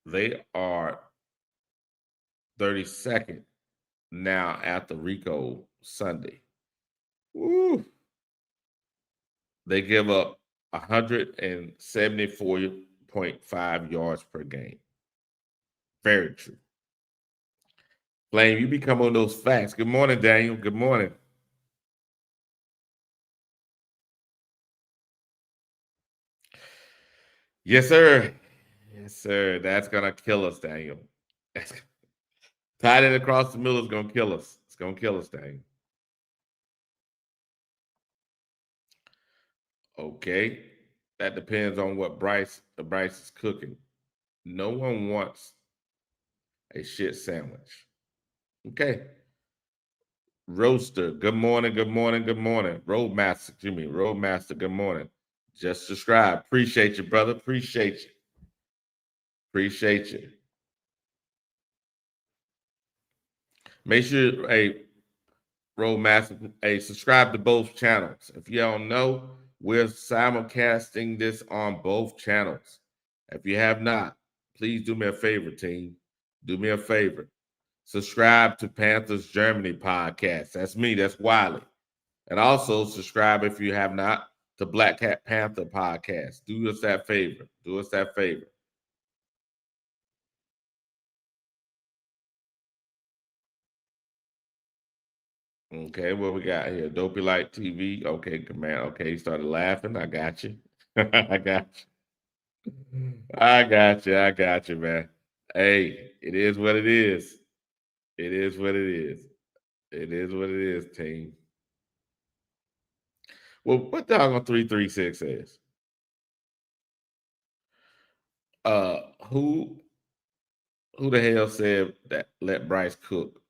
They are 32nd now after Rico Sunday. Woo. They give up 174.5 yards per game. Very true. Flame, you become on those facts. Good morning, Daniel. Good morning. Yes, sir. Yes, sir. That's gonna kill us, Daniel. Tied it across the middle is gonna kill us. It's gonna kill us, Daniel. Okay. That depends on what Bryce is cooking. No one wants a shit sandwich. Okay. Roaster, good morning, good morning, good morning. Roadmaster, Roadmaster, good morning. Just subscribe. Appreciate you, brother. Appreciate you. Appreciate you. Make sure, hey, Roadmaster, hey, subscribe to both channels. If you don't know, we're simulcasting this on both channels. If you have not, please do me a favor, team. Do me a favor. Subscribe to Panthers Germany podcast. That's me. That's Wiley. And also subscribe if you have not to Black Cat Panther podcast. Do us that favor. Do us that favor. Okay, what we got here? Dopey Light TV. Okay, command. Okay, he started laughing. I got you. I got you. I got you. I got you, man. Hey, it is what it is. It is what it is. It is what it is, team. Well, what the on 336 says? Uh, who who the hell said that let Bryce cook?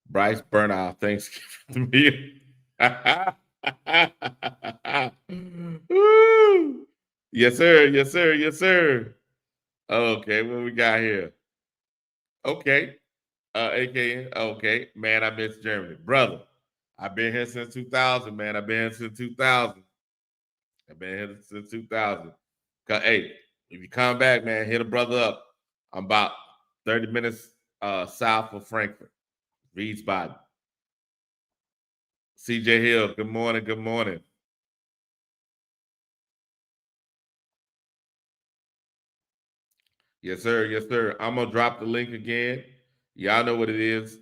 Bryce burnt our Thanksgiving meal. Woo! Yes, sir. Yes, sir. Yes, sir. Okay, what we got here? Okay. AKN. Okay. Man, I miss Germany. Brother, I've been here since 2000, man. I've been here since 2000. I've been here since 2000. Hey, if you come back, man, hit a brother up. I'm about 30 minutes south of Frankfurt, Wiesbaden. CJ Hill, good morning. Good morning. Yes, sir. Yes, sir. I'm gonna drop the link again. Y'all know what it is.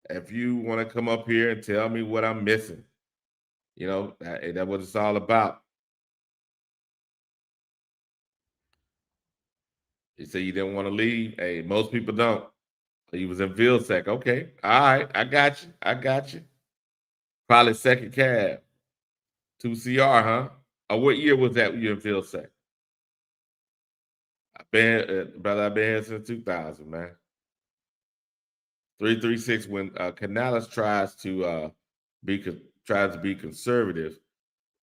If you want to come up here and tell me what I'm missing, that's what it's all about. You say you didn't want to leave. Hey, most people don't. He was in Vilsack. Okay. All right. I got you. I got you. Probably second cab. 2CR, huh? What year was that you in Vilsack? Brother, I've been here since 2000, man. 336 when Canales be tries to be conservative,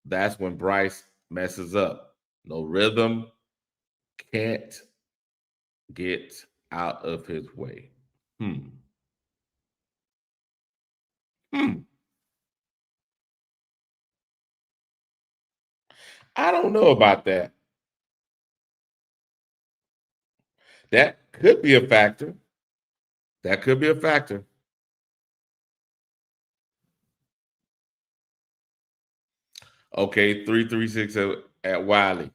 that's when Bryce messes up. No rhythm, can't get out of his way. Hmm. Hmm. I don't know about that. That could be a factor. That could be a factor. Okay, 336 at Wiley.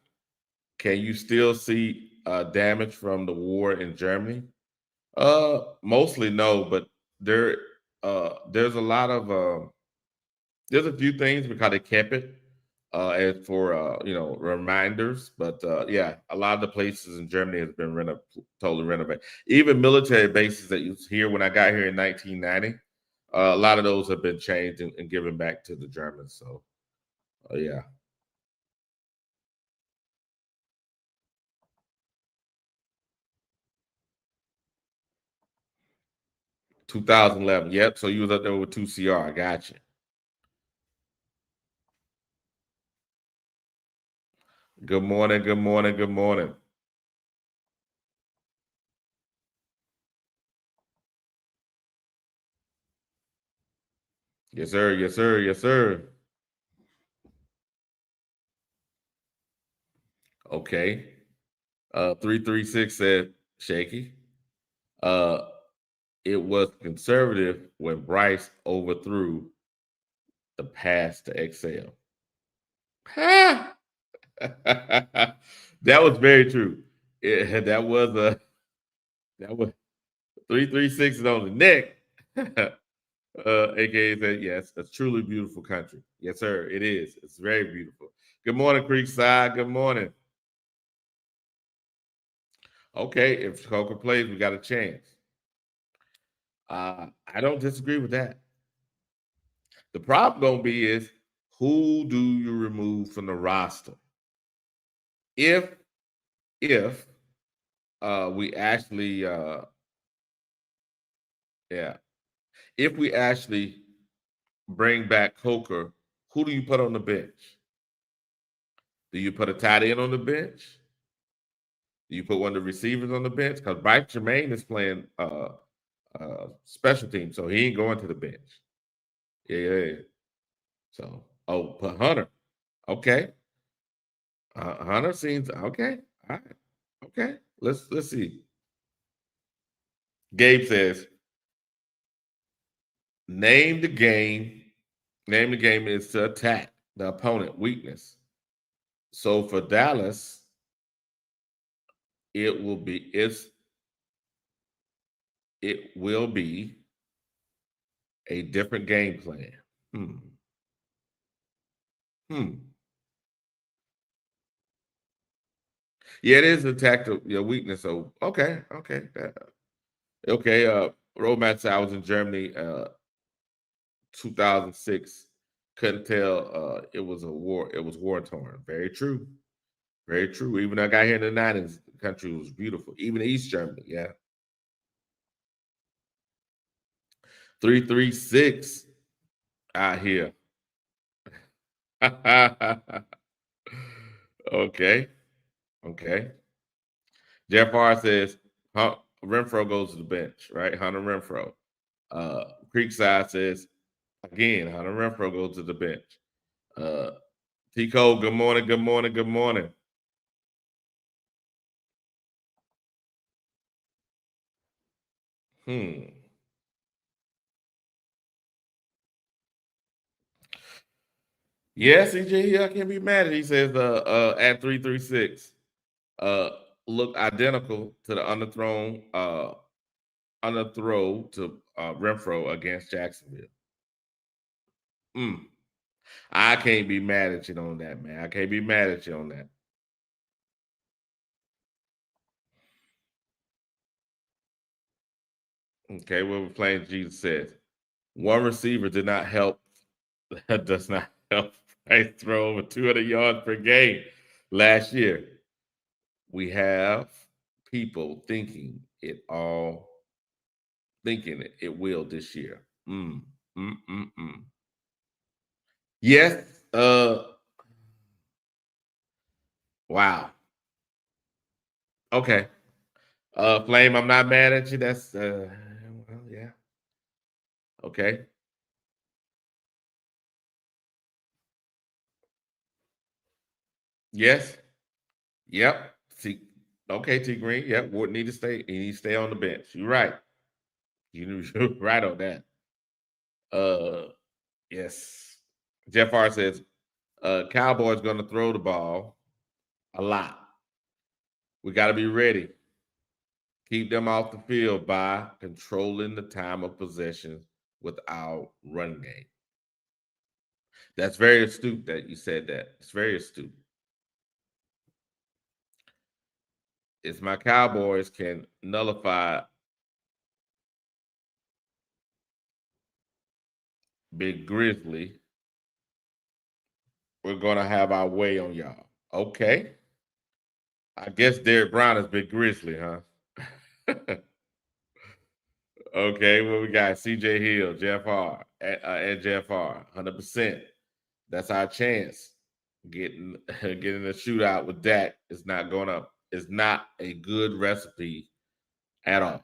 Can you still see damage from the war in Germany? Mostly no, but there's a lot of there's a few things because they kept it as for reminders. But yeah, a lot of the places in Germany has been totally renovated. Even military bases that you hear when I got here in 1990, a lot of those have been changed and given back to the Germans. So yeah. 2011. Yep. So you was up there with 2CR. I got you. Good morning. Good morning. Good morning. Yes, sir. Yes, sir. Yes, sir. Okay. 336 said shaky. Uh, it was conservative when Bryce overthrew the pass to Excel. that was very true. That was 336 is on the neck. AKA said, yes, a truly beautiful country. Yes, sir. It is. It's very beautiful. Good morning, Creekside. Good morning. Okay, if Coker plays, we got a chance. I don't disagree with that. The problem gonna be is who do you remove from the roster? If if we actually yeah, if we actually bring back Coker, who do you put on the bench? Do you put a tight end on the bench? Do you put one of the receivers on the bench? Because Mike Jermaine is playing special team, so he ain't going to the bench. Yeah. So, put Hunter. Okay. Hunter seems okay. All right. Okay. Let's see. Gabe says, name the game. Name the game is to attack the opponent weakness. So for Dallas, it will be a different game plan. Hmm. Hmm. Yeah, it is attack your weakness. So okay. Roadmap I was in Germany 2006. Couldn't tell it was a war, it was war torn. Very true. Very true. Even though I got here in the 90s, the country was beautiful. Even East Germany, yeah. 336 out here. Okay. Okay. Jeff R says Renfro goes to the bench, right? Hunter Renfro. Creekside says again, Hunter Renfro goes to the bench. T Cole, good morning, good morning, good morning. Hmm. Yeah, CJ, I can't be mad at. He says at 336. look identical to the underthrow to Renfro against Jacksonville. I can't be mad at you on that, man. I can't be mad at you on that. Okay, what we're playing, Jesus says. One receiver did not help. That does not help Price throw over 200 yards per game last year. We have people thinking it will this year. Yes. Wow. Okay. Flame, I'm not mad at you. That's well, yeah. Okay. Yes. Yep. See, okay, T Green. Yep. Ward need to stay. He needs to stay on the bench. You're right. You're right on that. Yes. Jeff R says, Cowboys gonna throw the ball a lot. We gotta be ready. Keep them off the field by controlling the time of possession with our run game. That's very astute that you said that. It's very astute. It's my Cowboys can nullify Big Grizzly. We're gonna have our way on y'all. Okay. I guess Derek Brown is Big Grizzly, huh? Okay, well, we got CJ Hill, Jeff R, and Jeff R, 100%. That's our chance. Getting getting a shootout with Dak is not going up. It's not a good recipe at all.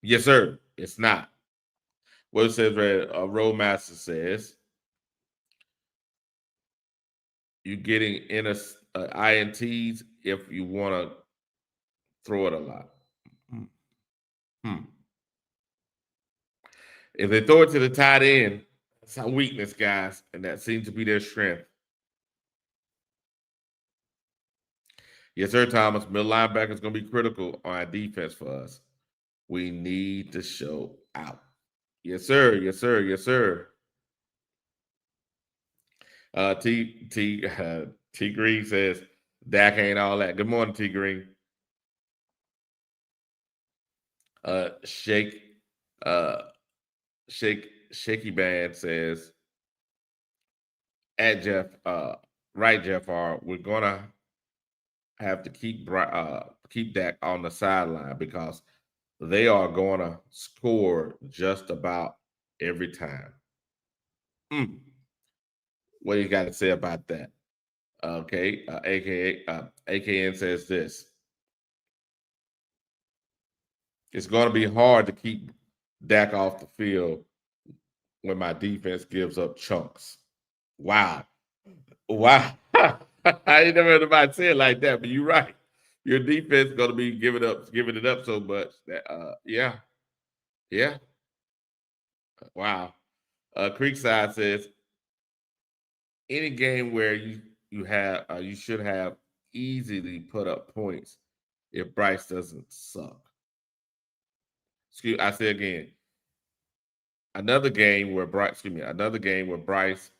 Yes, sir. It's not. What it says, Roadmaster says, you're getting INTs if you want to throw it a lot. Hmm. If they throw it to the tight end, that's our weakness, guys, and that seems to be their strength. Yes, sir, Thomas. Middle linebacker is going to be critical on our defense for us. We need to show out. Yes, sir. Yes, sir. Yes, sir. T Green says Dak ain't all that. Good morning, T Green. Shake Shaky Band says at Jeff right Jeff R. We're gonna have to keep Dak on the sideline because they are gonna score just about every time. What do you got to say about that? Okay, AKN says this. It's going to be hard to keep Dak off the field when my defense gives up chunks. Wow. Wow. I ain't never heard anybody say it like that, but you're right. Your defense is going to be giving it up so much that yeah. Yeah. Wow. Creekside says any game where you should have easily put up points if Bryce doesn't suck. I say again, another game where Bryce,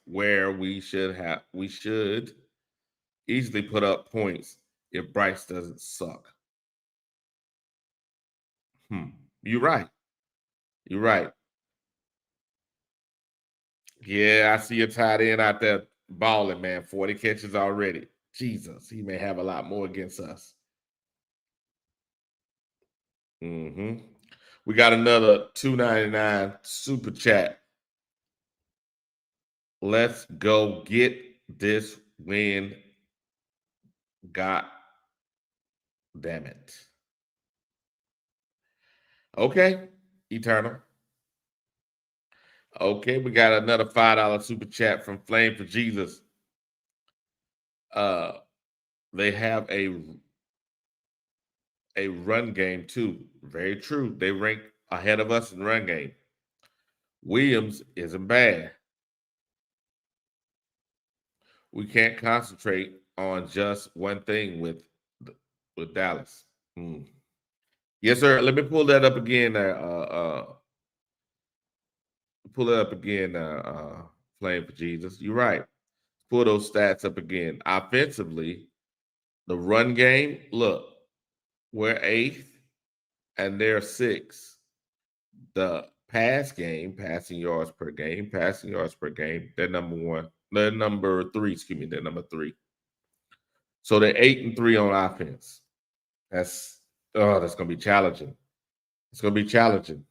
where we should easily put up points if Bryce doesn't suck. You're right. You're right. Yeah, I see a tight end out there balling, man. 40 catches already. Jesus, he may have a lot more against us. We got another $2.99 super chat. Let's go get this win. God damn it. Okay, Eternal. Okay, we got another $5 super chat from Flame for Jesus. They have a run game too. Very true. They rank ahead of us in run game. Williams isn't bad. We can't concentrate on just one thing with with Dallas. Yes, sir. Let me pull that up again. Pull it up again. Playing for Jesus. You're right. Pull those stats up again. Offensively, the run game. Look, we're eighth, and they're sixth. The pass game, passing yards per game, they're number one. They're number three. Excuse me. They're number three. So they're 8-3 on offense. That's gonna be challenging. It's gonna be challenging.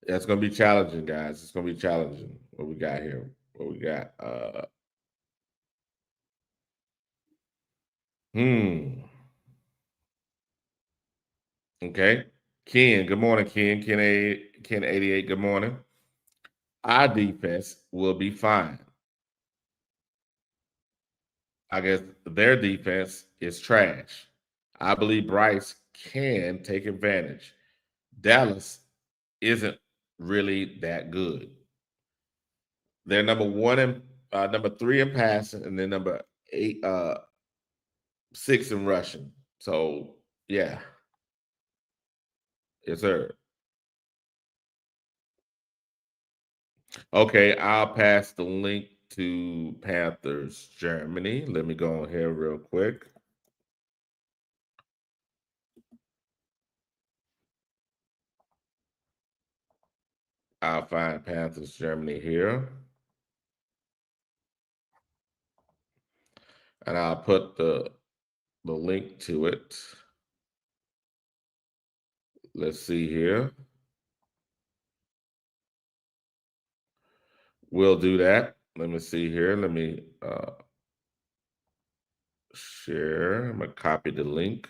It's gonna be challenging, guys. It's gonna be challenging. What we got here? What we got? Hmm. Okay. Ken, good morning, Ken. Ken 88, good morning. Our defense will be fine. I guess their defense is trash. I believe Bryce can take advantage. Dallas isn't really that good. They're number three in passing, and then number eight, six in rushing. So yeah, yes, sir. Okay, I'll pass the link to Panthers Germany. Let me go on here real quick. I'll find Panthers Germany here. And I'll put the link to it. Let's see here. We'll do that. Let me see here. Let me share. I'm gonna copy the link.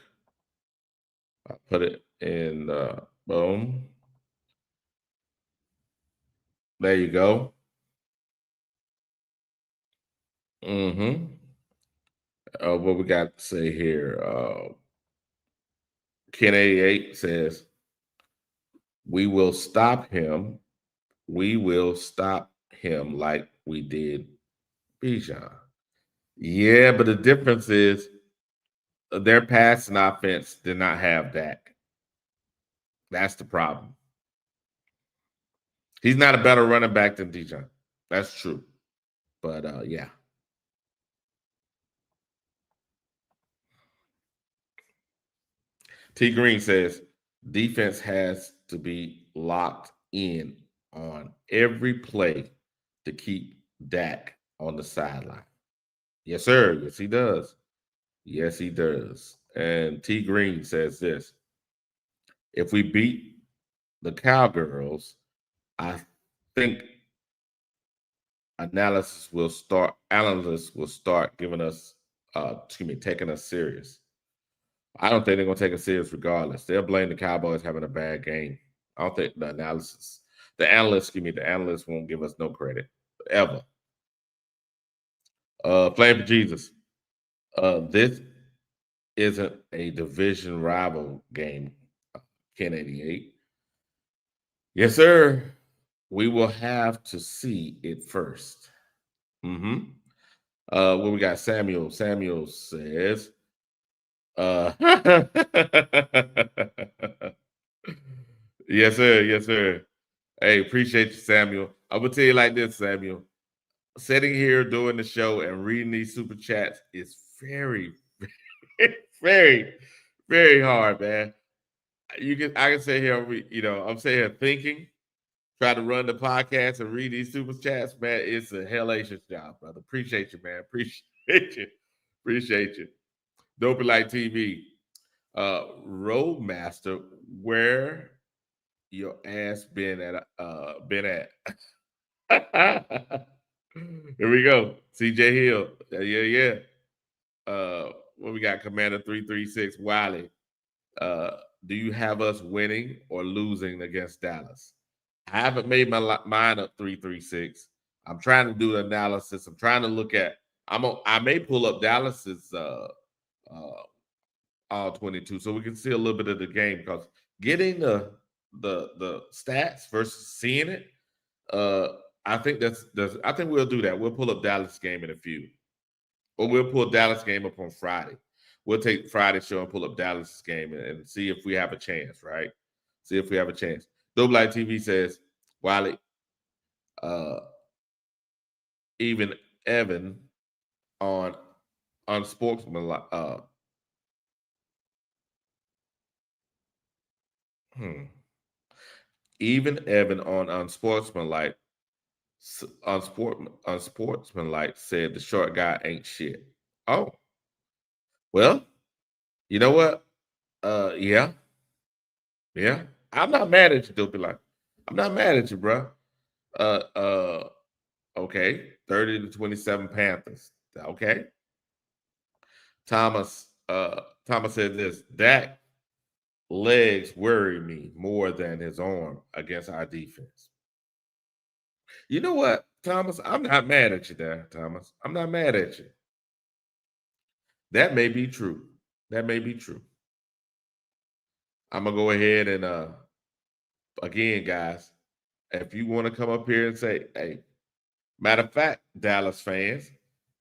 I'll put it in boom. There you go. Mm-hmm. What we got to say here? Ken 88 says, "We will stop him. We will stop him like we did Bijan." Yeah, but the difference is their passing offense did not have Dak. That's the problem. He's not a better running back than Bijan. That's true. But yeah. T Green says defense has to be locked in on every play to keep Dak on the sideline. Yes, sir. Yes, he does. Yes, he does. And T Green says this: if we beat the Cowgirls, I think analysts will start giving us taking us serious. I don't think they're gonna take us serious regardless. They'll blame the Cowboys having a bad game. I don't think the analysts won't give us no credit ever. Flame for Jesus. This isn't a division rival game, Ken 88. Yes, sir. We will have to see it first. Mm-hmm. What we got? Samuel. Samuel says, yes, sir. Yes, sir. Hey, appreciate you, Samuel. I'm gonna tell you like this, Samuel. Sitting here doing the show and reading these super chats is very, very, very hard, man. I can sit here, I'm sitting here thinking, try to run the podcast and read these super chats, man. It's a hellacious job, brother. Appreciate you, man. Appreciate you. Appreciate you. Dopey Light TV. Roadmaster, where your ass been at? Here we go. CJ Hill. Yeah. What we got? Commander 336 Wiley. Do you have us winning or losing against Dallas? I haven't made my mind up 336. I'm trying to do the analysis. I'm trying to look at. I may pull up Dallas's all 22 so we can see a little bit of the game because getting the stats versus seeing it Uh, I think that's. I think we'll do that. We'll pull up Dallas game in a few, or we'll pull Dallas game up on Friday. We'll take Friday show and pull up Dallas game and see if we have a chance. Right? See if we have a chance. Double Light TV says, Wiley, uh, even Evan on unsportsmanlike. Hmm. Even Evan on unsportsmanlike, unsportsmanlike said the short guy ain't shit. Oh, well, you know what? Yeah, yeah. I'm not mad at you, Dopey. Like, I'm not mad at you, bro. Uh, uh. Okay, 30-27 Panthers. Okay, Thomas. Thomas said this. Dak legs worry me more than his arm against our defense. You know what, Thomas? I'm not mad at you there, Thomas. I'm not mad at you. That may be true. That may be true. I'm gonna go ahead and again, guys, if you want to come up here and say, hey, matter of fact, Dallas fans,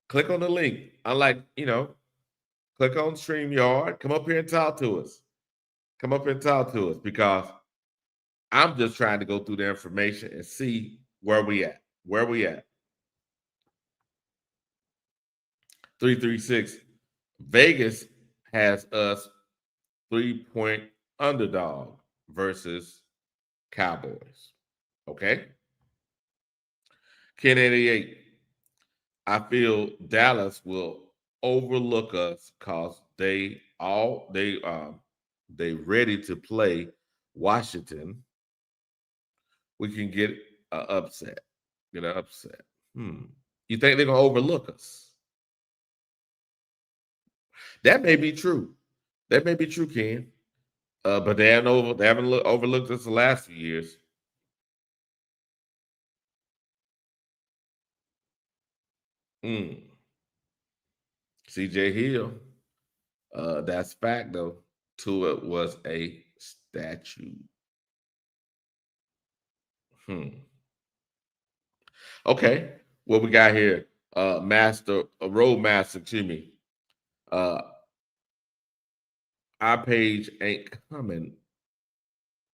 click on the link. Unlike, click on StreamYard, come up here and talk to us. Come up here and talk to us because I'm just trying to go through the information and see where we at. Where we at? 336. Vegas has us 3-point underdog versus Cowboys. Okay. Ken 88. I feel Dallas will overlook us because they ready to play Washington. We can get an upset. Get an upset. You think they're gonna overlook us? That may be true. That may be true, Ken. But they haven't overlooked us the last few years. CJ Hill. That's fact though. Tua was a statue. Okay. What we got here? Road master to me. Our page ain't coming.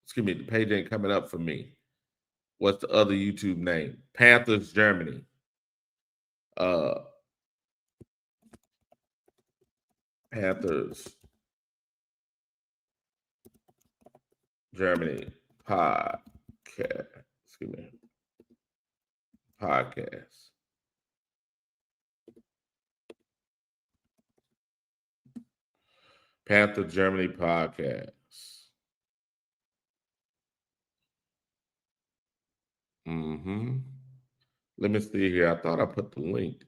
Excuse me, the page ain't coming up for me. What's the other YouTube name? Panthers Germany. Panthers Germany podcast. Excuse me. Podcast. Panther Germany podcast. Let me see here. I thought I put the link.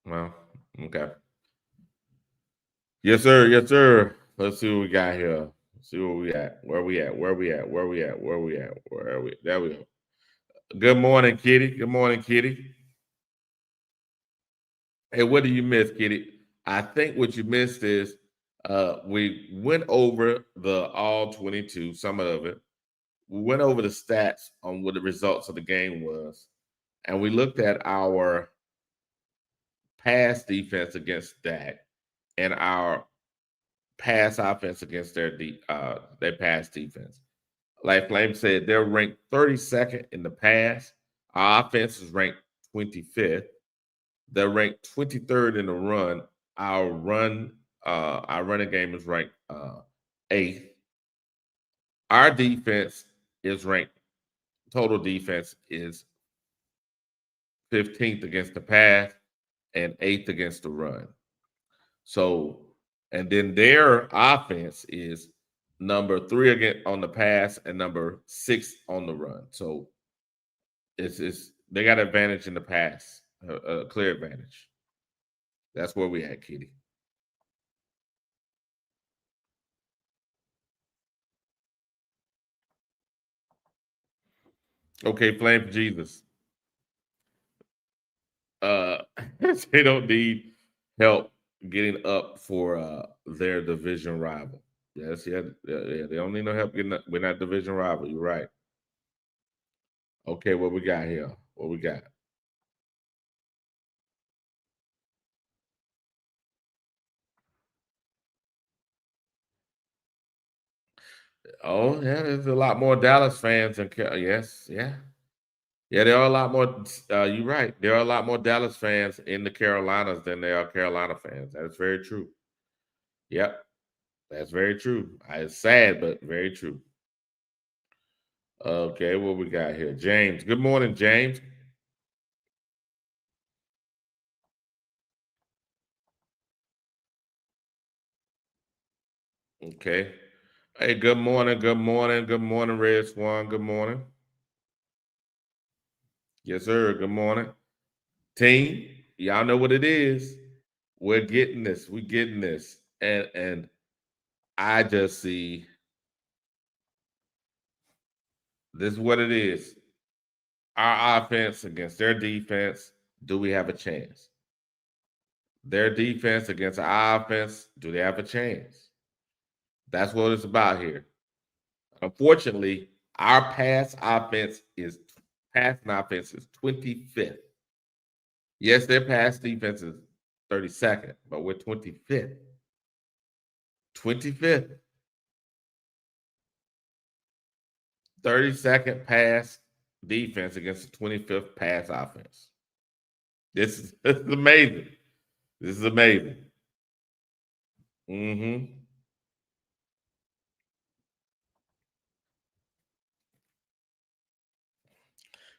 Well, okay. Yes, sir. Yes, sir. Let's see what we got here. Let's see where we at. Where we at? Where we at? Where we at? Where we at? Where are we? There we go. Good morning, Kitty. Good morning, Kitty. Hey, what do you miss, Kitty? I think what you missed is we went over the all 22, some of it. We went over the stats on what the results of the game was, and we looked at our pass defense against Dak and our pass offense against their pass defense. Like Flame said, they're ranked 32nd in the pass. Our offense is ranked 25th. They're ranked 23rd in the run. Our running game is ranked 8th. Our defense is ranked. Total defense is 15th against the pass and 8th against the run. So, and then their offense is number 3 again on the pass and number 6 on the run. So it's they got advantage in the pass, a clear advantage. That's where we at, Kitty. Okay, Flame for Jesus. They don't need help getting up for their division rival. Yes, yeah, yeah. They don't need no help getting win that division rival. You're right. Okay, what we got here? What we got? Oh, yeah, there's a lot more Dallas fans than yes, yeah. Yeah, there are a lot more. You're right. There are a lot more Dallas fans in the Carolinas than there are Carolina fans. That's very true. Yep, that's very true. It's sad, but very true. Okay, what we got here? James. Good morning, James. Okay. Hey, good morning, good morning, good morning, Red Swan. Good morning. Yes, sir. Good morning. Team, y'all know what it is. We're getting this. We're getting this. And I just see this is what it is. Our offense against their defense. Do we have a chance? Their defense against our offense. Do they have a chance? That's what it's about here. Unfortunately, our passing offense is 25th. Yes, their pass defense is 32nd, but we're 25th. 25th. 32nd pass defense against the 25th pass offense. This is amazing. This is amazing. Mm-hmm.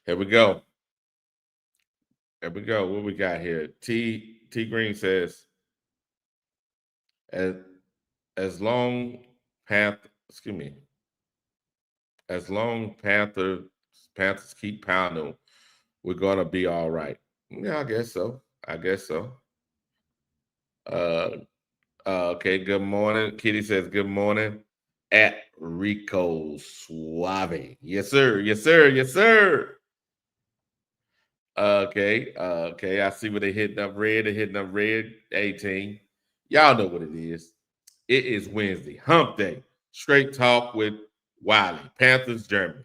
Here we go. Here we go. What we got here? T Green says, as as long excuse me, as long Panthers keep pounding, we're gonna be all right. Yeah, I guess so. I guess so. Uh, okay, good morning. Kitty says good morning at Rico Suave. Yes, sir. Yes, sir. Yes, sir. Okay. Okay. I see what they hitting up red. They're hitting up red 18. Y'all know what it is. It is Wednesday, hump day. Straight talk with Wiley, Panthers, Germany.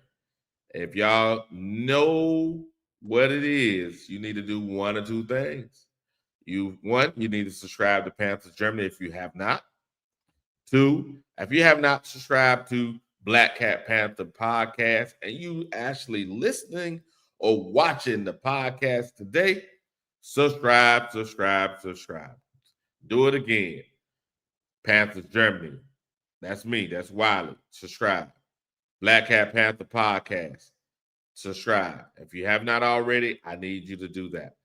If y'all know what it is, you need to do one or two things. You need to subscribe to Panthers Germany if you have not. Two, if you have not subscribed to Black Cat Panther podcast and you actually listening or watching the podcast today, subscribe, subscribe, subscribe. Do it again. Panthers Germany. That's me. That's Wiley. Subscribe. Black Cat Panther podcast. Subscribe. If you have not already, I need you to do that.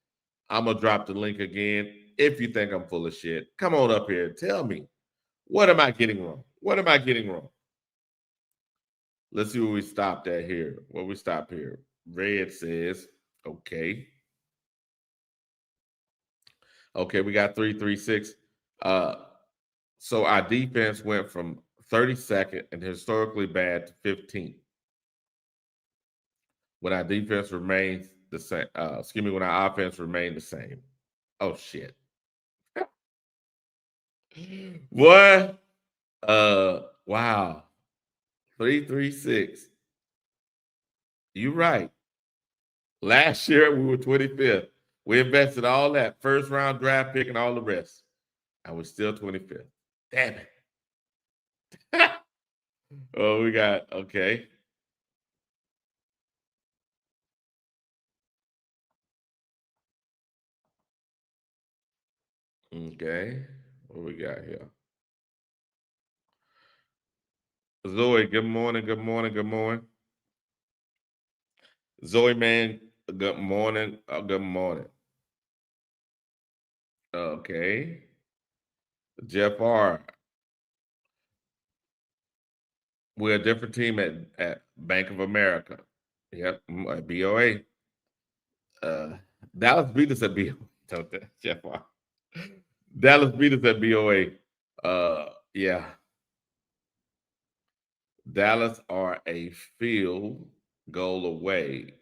I'm going to drop the link again. If you think I'm full of shit, come on up here and tell me, what am I getting wrong? What am I getting wrong? Let's see where we stopped at here. Where we stop here. Red says, okay. Okay, we got 336. So our defense went from 32nd and historically bad to 15th. When our defense remains the same, when our offense remained the same. Oh shit. What? Wow. 336. You're right. Last year we were 25th. We invested all that first round draft pick and all the rest, and we're still 25th. Damn it. Oh, we got okay. Okay. What we got here? Zoe, good morning, good morning, good morning. Zoe, man, good morning. Good morning. Okay. Jeff R. We're a different team at Bank of America. Yep, at BOA. Dallas beat us at BOA. Don't they, Jeff R. Dallas beat us at BOA. Yeah. Dallas are a field goal away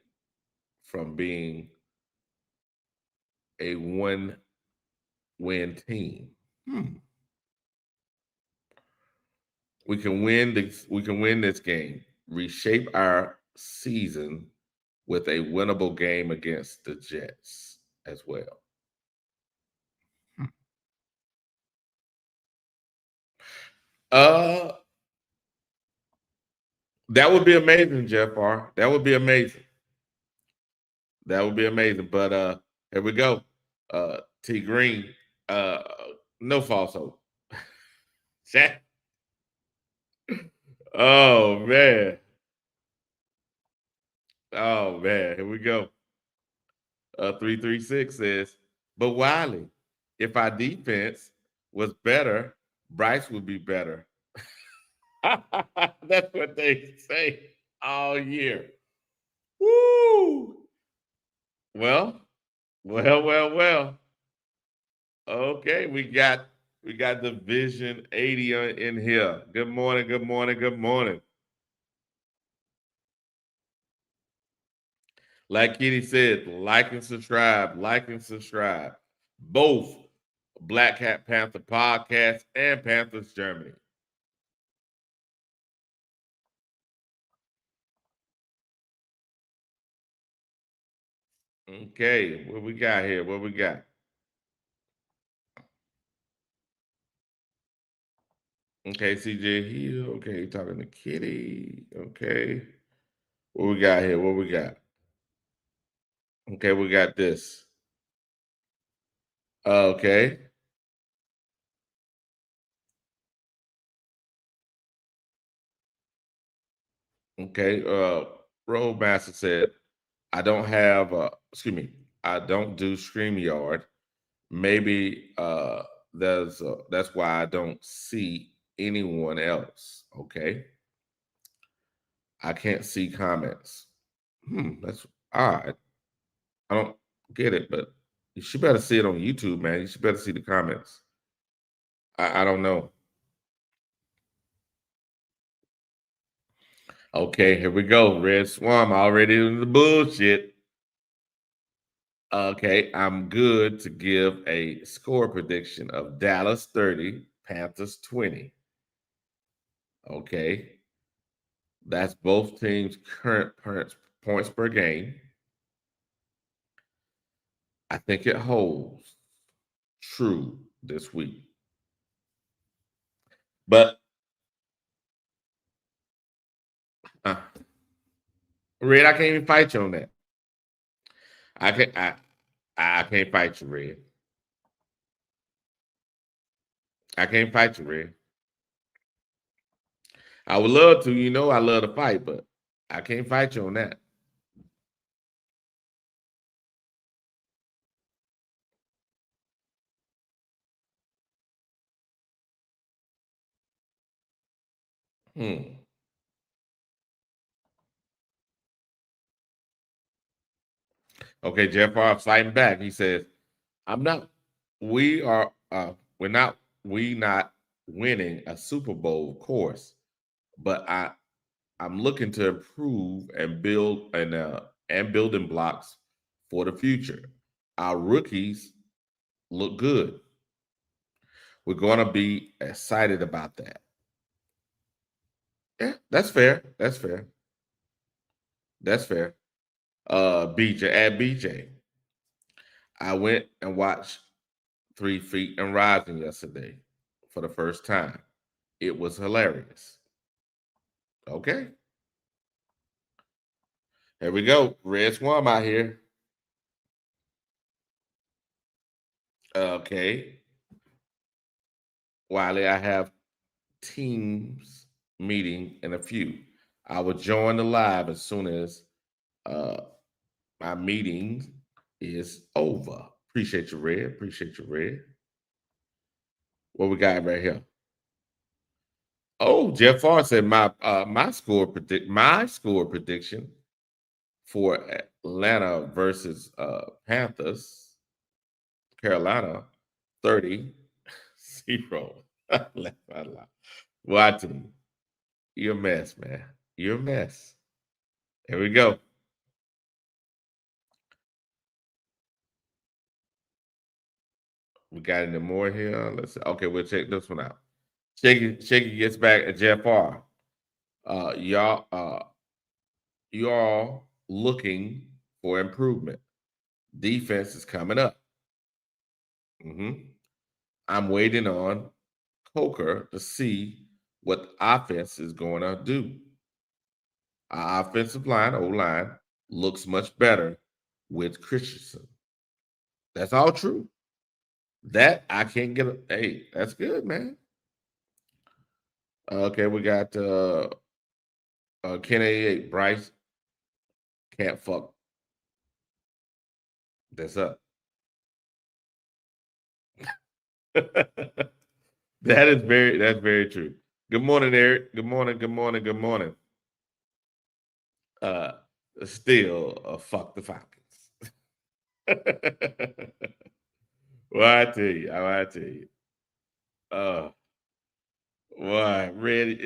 from being a one-win team. Hmm. We can win this game. Reshape our season with a winnable game against the Jets as well. Uh, that would be amazing, Jeff R. That would be amazing. That would be amazing. But here we go. T Green. Uh, no false hope. Oh man. Oh man. Here we go. 336 says, but Wiley, if our defense was better, Bryce would be better. That's what they say all year. Woo! Well, well. Okay, we got the Vision 80 in here. Good morning, good morning, good morning. Like Kitty said, like and subscribe, like and subscribe. Both Black Hat Panther podcast and Panthers Germany. Okay, what we got here? What we got? Okay, CJ Hill. Okay, talking to Kitty. Okay. What we got here? What we got? Okay, we got this. Okay. Okay. Roadmaster said, I don't have excuse me, I don't do StreamYard. Maybe that's why I don't see anyone else. Okay. I can't see comments. That's odd. I don't get it, but you should better see it on YouTube, man. You should better see the comments. I don't know. Okay, here we go. Red Swarm already in the bullshit. Okay, I'm good to give a score prediction of Dallas 30, Panthers 20. Okay, that's both teams' current points per game. I think it holds true this week. But uh, Red, I can't even fight you on that. I can't. I can't fight you, Red. I can't fight you, Red. I would love to. You know, I love to fight, but I can't fight you on that. Hmm. Okay, Jeff R. fighting back. He says, "I'm not. We are. We're not. We not winning a Super Bowl, of course. But I'm looking to improve and build and building blocks for the future. Our rookies look good. We're going to be excited about that. Yeah, that's fair. That's fair. That's fair. BJ at BJ. I went and watched 3 Feet and Rising yesterday for the first time. It was hilarious. Okay. Here we go. Red Swarm out here. Okay. Wiley, I have Teams meeting in a few. I will join the live as soon as uh, my meeting is over. Appreciate you, Red. Appreciate you, Red. What we got right here? Oh, Jeff R said my score prediction for Atlanta versus Panthers, Carolina, 30-0. Watson, you're a mess, man. You're a mess. Here we go. We got any more here? Let's see. Okay, we'll check this one out. Shaky gets back at Jeff R. Y'all looking for improvement. Defense is coming up. I'm waiting on Coker to see what offense is going to do. Our offensive line, O line, looks much better with Christensen. That's all true. That I can't get. Hey, that's good, man. Okay, we got Ken 88. Bryce can't fuck. That's up. That's very true. Good morning, Eric. Good morning. Good morning. Good morning. Uh, still, fuck the Falcons. Well, I tell you, I tell you. Uh, why red.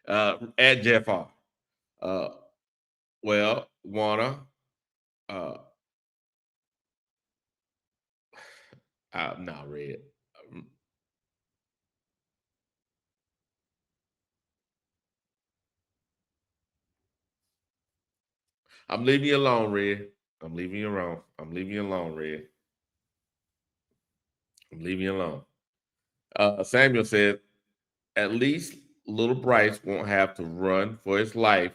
At Jeff R. Uh, well, Warner. Uh, no, red. Um, I'm leaving you alone, red. I'm leaving you alone. I'm leaving you alone, red. I'm leaving you alone. Samuel said, at least little Bryce won't have to run for his life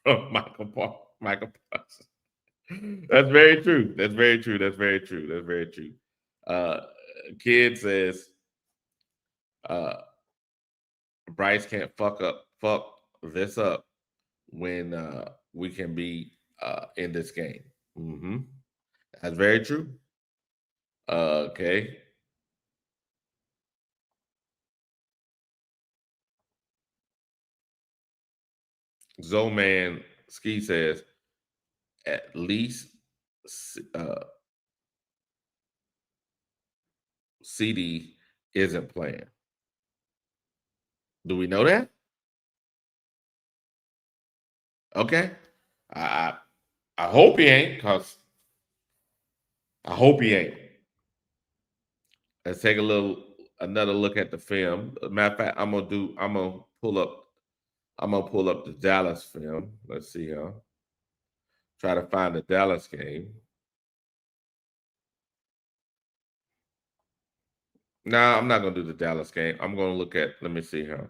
from Michael Parsons. That's very true. That's very true. That's very true. That's very true. Uh, Kid says, uh, Bryce can't fuck this up when we can be in this game. That's very true. Okay. Zoman Ski says, at least uh, CD isn't playing. Do we know that? Okay. I I hope he ain't, cause I hope he ain't. Let's take another look at the film. Matter of fact, I'm gonna pull up the Dallas film. Let's see here. Try to find the Dallas game. No, I'm not gonna do the Dallas game. I'm gonna look at. Let me see here.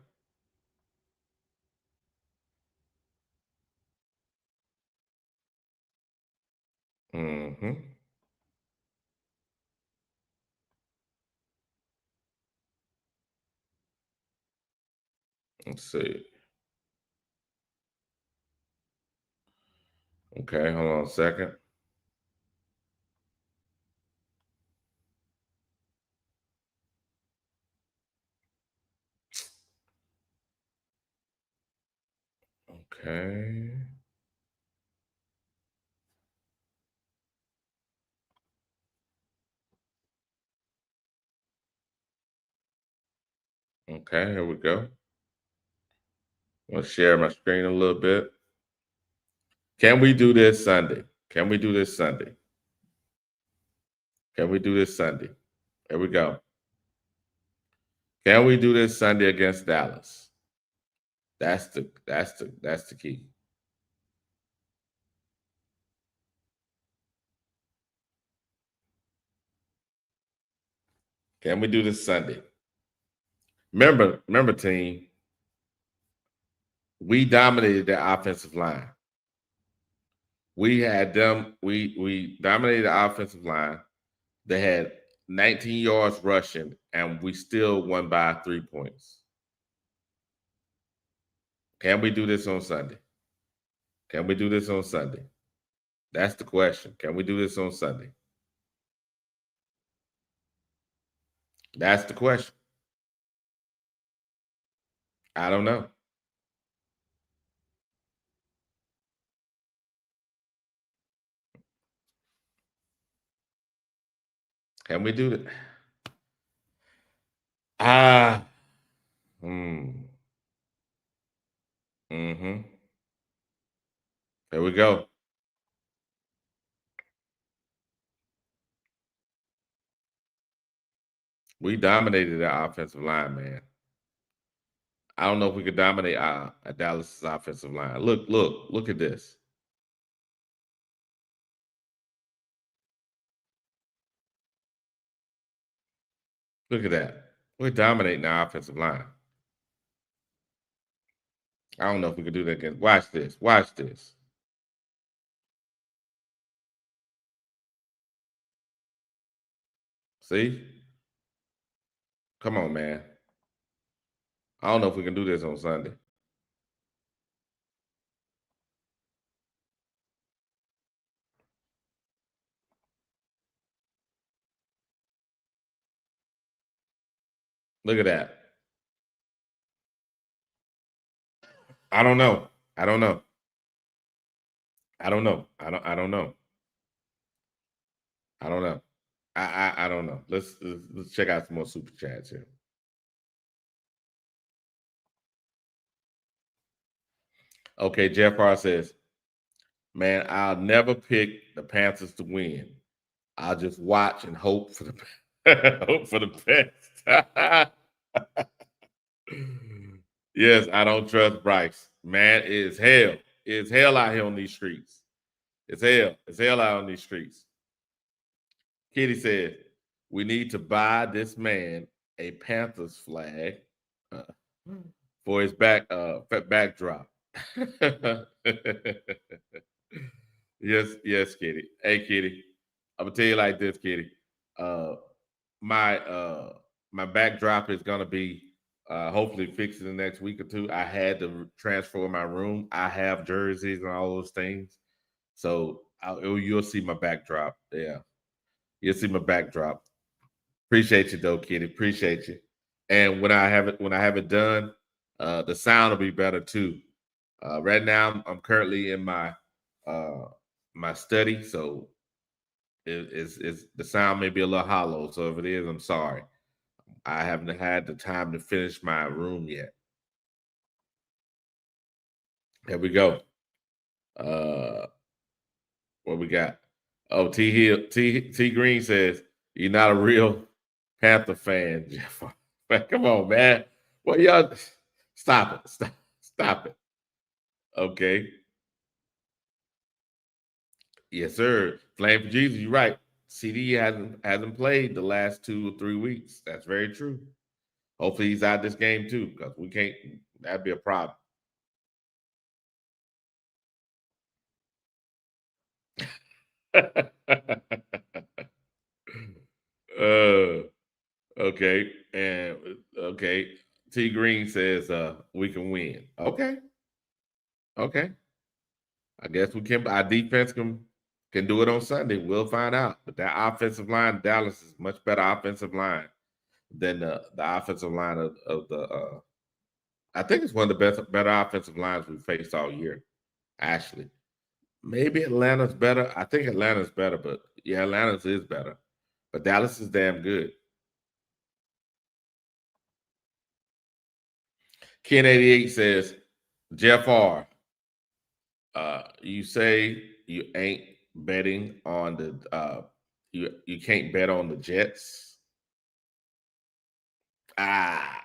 hmm Let's see. Okay, hold on a second. Okay. Okay, here we go. I'm gonna share my screen a little bit. Can we do this Sunday? Can we do this Sunday? Can we do this Sunday? Here we go. Can we do this Sunday against Dallas? That's the key. Can we do this Sunday? Remember, team, we dominated their offensive line. We had them, we dominated the offensive line. They had 19 yards rushing, and we still won by 3 points. Can we do this on Sunday? Can we do this on Sunday? That's the question. Can we do this on Sunday? That's the question. I don't know. Can we do that? Ah. Hmm. Mm-hmm. There we go. We dominated the offensive line, man. I don't know if we could dominate Dallas' offensive line. Look at this. Look at that. We're dominating our offensive line. I don't know if we could do that again. Watch this. Watch this. See? Come on, man. I don't know if we can do this on Sunday. Look at that. I don't know. I don't know. I don't know. I don't know. I don't know. I don't know. Let's check out some more super chats here. Okay, Jeff R says, man, I'll never pick the Panthers to win. I'll just watch and hope for the hope for the best. Yes, I don't trust Bryce. Man, it's hell. It's hell out here on these streets. It's hell. It's hell out on these streets. Kitty said, we need to buy this man a Panthers flag for his backdrop. Yes, Kitty. Hey, Kitty. I'm gonna tell you like this, Kitty. My backdrop is gonna be hopefully fixed in the next week or two. I had to transfer my room. I have jerseys and all those things, so you'll see my backdrop. Yeah, you'll see my backdrop. Appreciate you though, Kitty. Appreciate you. And when I have it done, the sound will be better too. Right now, I'm currently in my my study, so it's the sound may be a little hollow. So if it is, I'm sorry. I haven't had the time to finish my room yet. Here we go. What we got? Oh, T Green says you're not a real Panther fan, Jeff. Come on, man. Well, y'all stop it. Stop it. Okay. Yes, sir. Flame for Jesus, you're right. CD hasn't played the last 2 or 3 weeks. That's very true. Hopefully he's out this game too, because we can't. That'd be a problem. Okay, and okay. T Green says we can win. Okay, okay. I guess we can. Our defense can do it on Sunday. We'll find out. But that offensive line, Dallas is much better offensive line than the offensive line of the. I think it's one of the better offensive lines we've faced all year. Actually, maybe Atlanta's better. I think Atlanta's better, but yeah, Atlanta's is better. But Dallas is damn good. Ken 88 says, Jeff R. You say you ain't betting on the you can't bet on the Jets. Ah,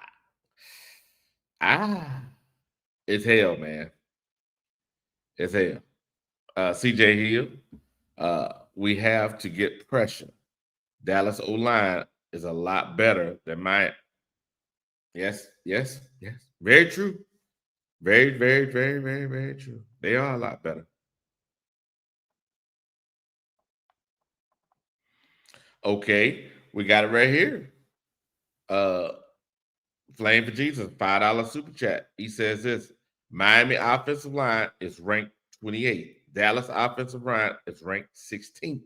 it's hell, man. It's hell. CJ Hill, we have to get pressure. Dallas O line is a lot better than mine. Yes. Very true. Very true. They are a lot better. Okay, we got it right here. Flame for Jesus, $5 super chat. He says this: Miami offensive line is ranked 28. Dallas offensive line is ranked 16th.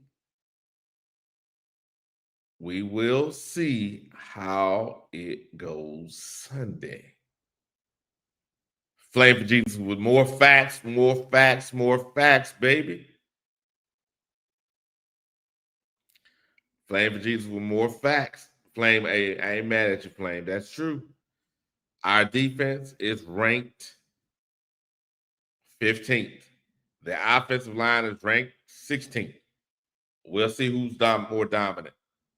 We will see how it goes Sunday. Flame for Jesus with more facts, baby. Flame for Jesus with more facts. Flame, I ain't mad at you, Flame. That's true. Our defense is ranked 15th. The offensive line is ranked 16th. We'll see who's more dominant.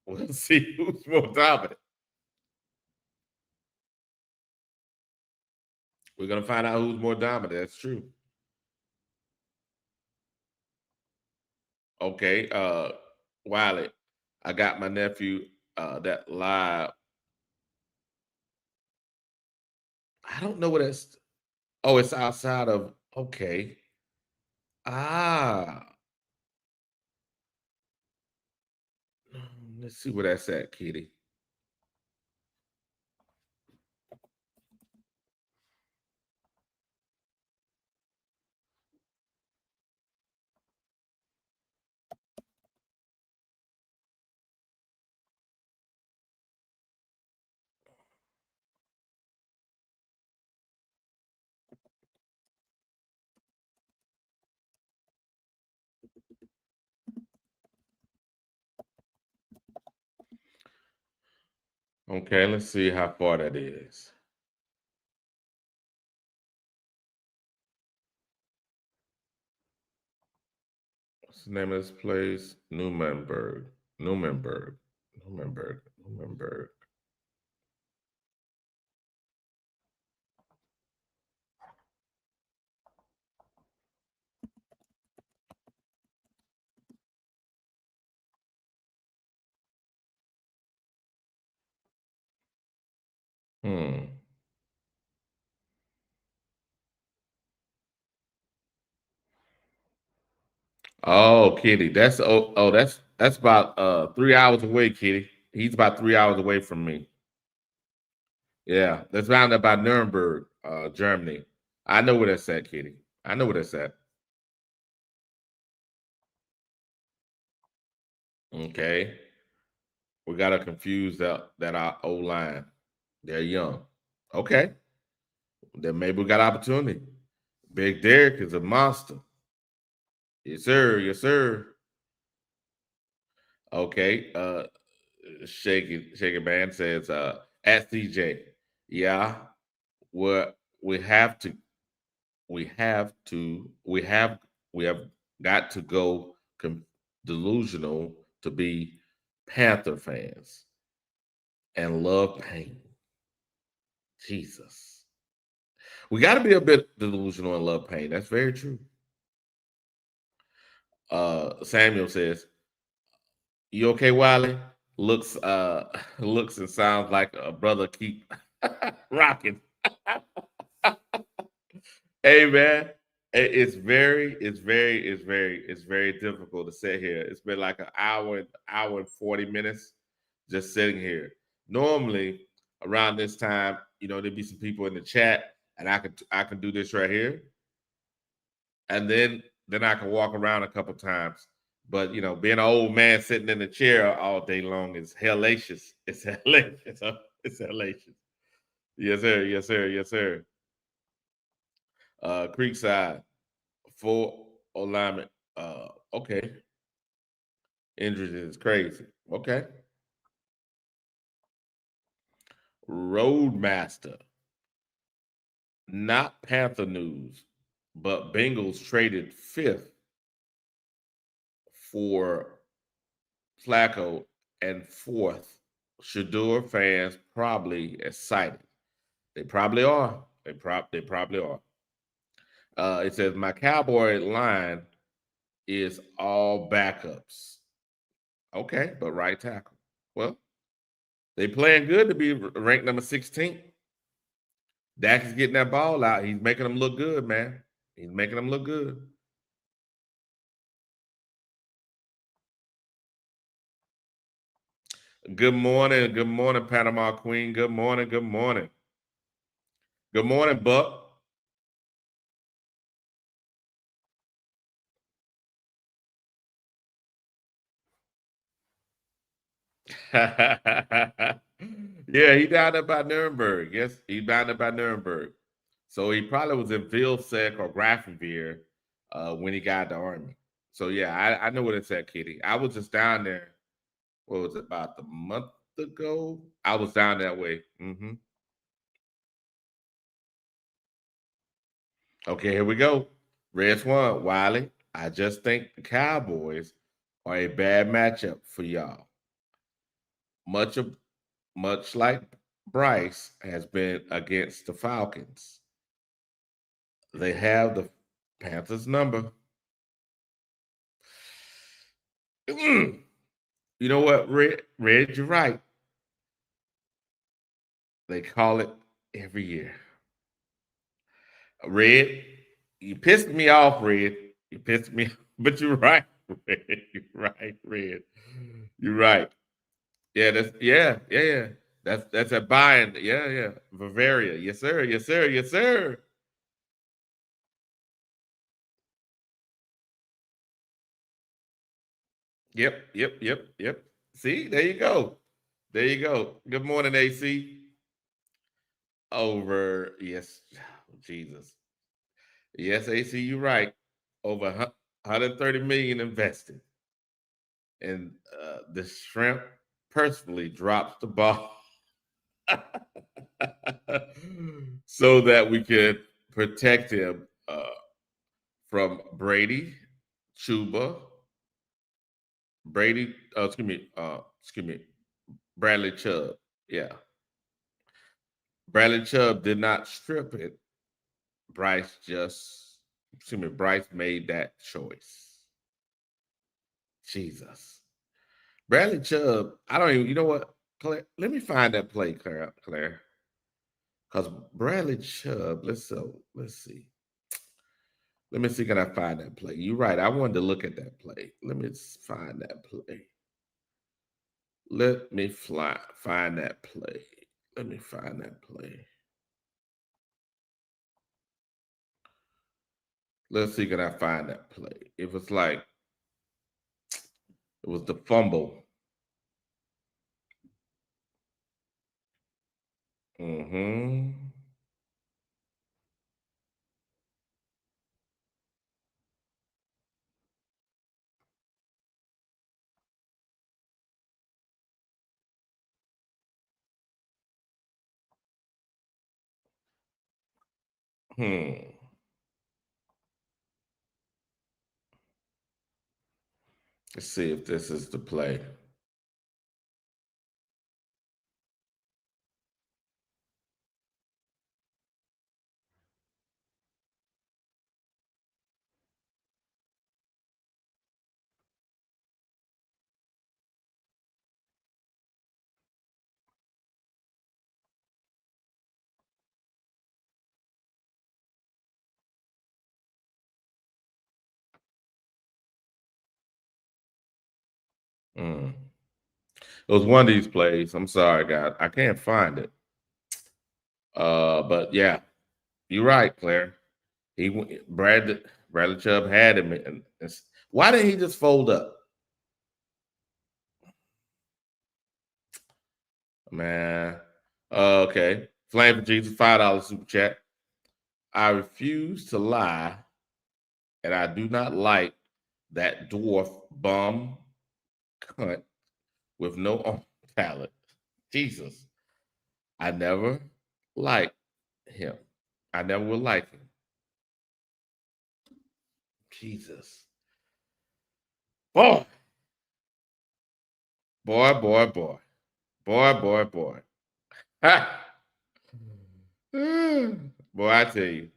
We'll see who's more dominant. We're gonna find out who's more dominant. That's true. Okay, Wiley, I got my nephew that live. I don't know what that's. Oh, it's outside of. Okay. Ah, let's see where that's at, Kitty. Okay, let's see how far that is. What's the name of this place? Newmanburg. Newmanburg. Newmanburg. Newmanburg. Hmm. Oh, Kitty. That's about 3 hours away, Kitty. He's about 3 hours away from me. Yeah, that's round about Nuremberg, Germany. I know where that's at, Kitty. I know where that's at. Okay. We gotta confuse that our O line. They're young. Okay. Then maybe we got opportunity. Big Derek is a monster. Yes, sir. Yes, sir. Okay. Shaky Man says at CJ. Yeah. What we have to we have to we have got to go delusional to be Panther fans and love pain. Jesus. We got to be a bit delusional and love pain. That's very true. Samuel says, "You okay, Wiley?" Looks looks and sounds like a brother keep rocking. Hey man, it's very difficult to sit here. It's been like an hour and 40 minutes just sitting here. Normally around this time, there'd be some people in the chat, and I can do this right here, and then I can walk around a couple times. But being an old man sitting in the chair all day long is hellacious. It's hellacious. Huh? It's hellacious. Yes, sir. Yes, sir. Yes, sir. Creekside, full alignment. Okay. Injuries is crazy. Okay. Roadmaster, not Panther news, but Bengals traded fifth for Flacco and fourth. Shador fans probably excited. They probably are. They probably are. It says my Cowboy line is all backups. Okay, but right tackle. Well, they playing good to be ranked number 16. Dak is getting that ball out. He's making them look good, man. He's making them look good. Good morning, Panama Queen. Good morning, good morning. Good morning, Buck. Yeah, he down there by Nuremberg. Yes, he down there by Nuremberg. So he probably was in Vilsec or Grafenwehr when he got the army. So yeah, I know what it's at, Kitty. I was just down there. What was it, about a month ago? I was down that way. Okay, here we go. Red Swan, Wiley. I just think the Cowboys are a bad matchup for y'all. Much of much like Bryce has been against the Falcons. They have the Panthers number. You know what, Red, you're right. They call it every year. Red, you pissed me off, Red. You pissed me off. But you're right, Red. You're right, Red. You're right. Yeah, yeah. That's a buying. Yeah, yeah. Bavaria. Yes, sir. Yes, sir. Yes, sir. Yep. See, there you go. There you go. Good morning, AC. Over, yes, Jesus. Yes, AC, you're right. Over 130 million invested. And the shrimp personally drops the ball so that we could protect him from Brady, Chuba, Brady, excuse me, Bradley Chubb. Yeah. Bradley Chubb did not strip it. Bryce made that choice. Jesus. Bradley Chubb, I don't even, you know what, Claire, let me find that play, Claire. Because Bradley Chubb, let's see. Let me see, can I find that play? You're right. I wanted to look at that play. Let me find that play. Let me find that play. Let me find that play. Let's see, can I find that play? It was the fumble. Mm-hmm. Hmm. Let's see if this is the play. Mm. It was one of these plays. I'm sorry, guys. I can't find it. But yeah, you're right, Claire. Bradley Chubb had him. Why didn't he just fold up? Man. Okay. Flame for Jesus, $5 super chat. I refuse to lie, and I do not like that dwarf bum cunt with no talent. Jesus. I never liked him. I never will like him. Jesus. Boy, boy. Boy. Ha! Boy, I tell you.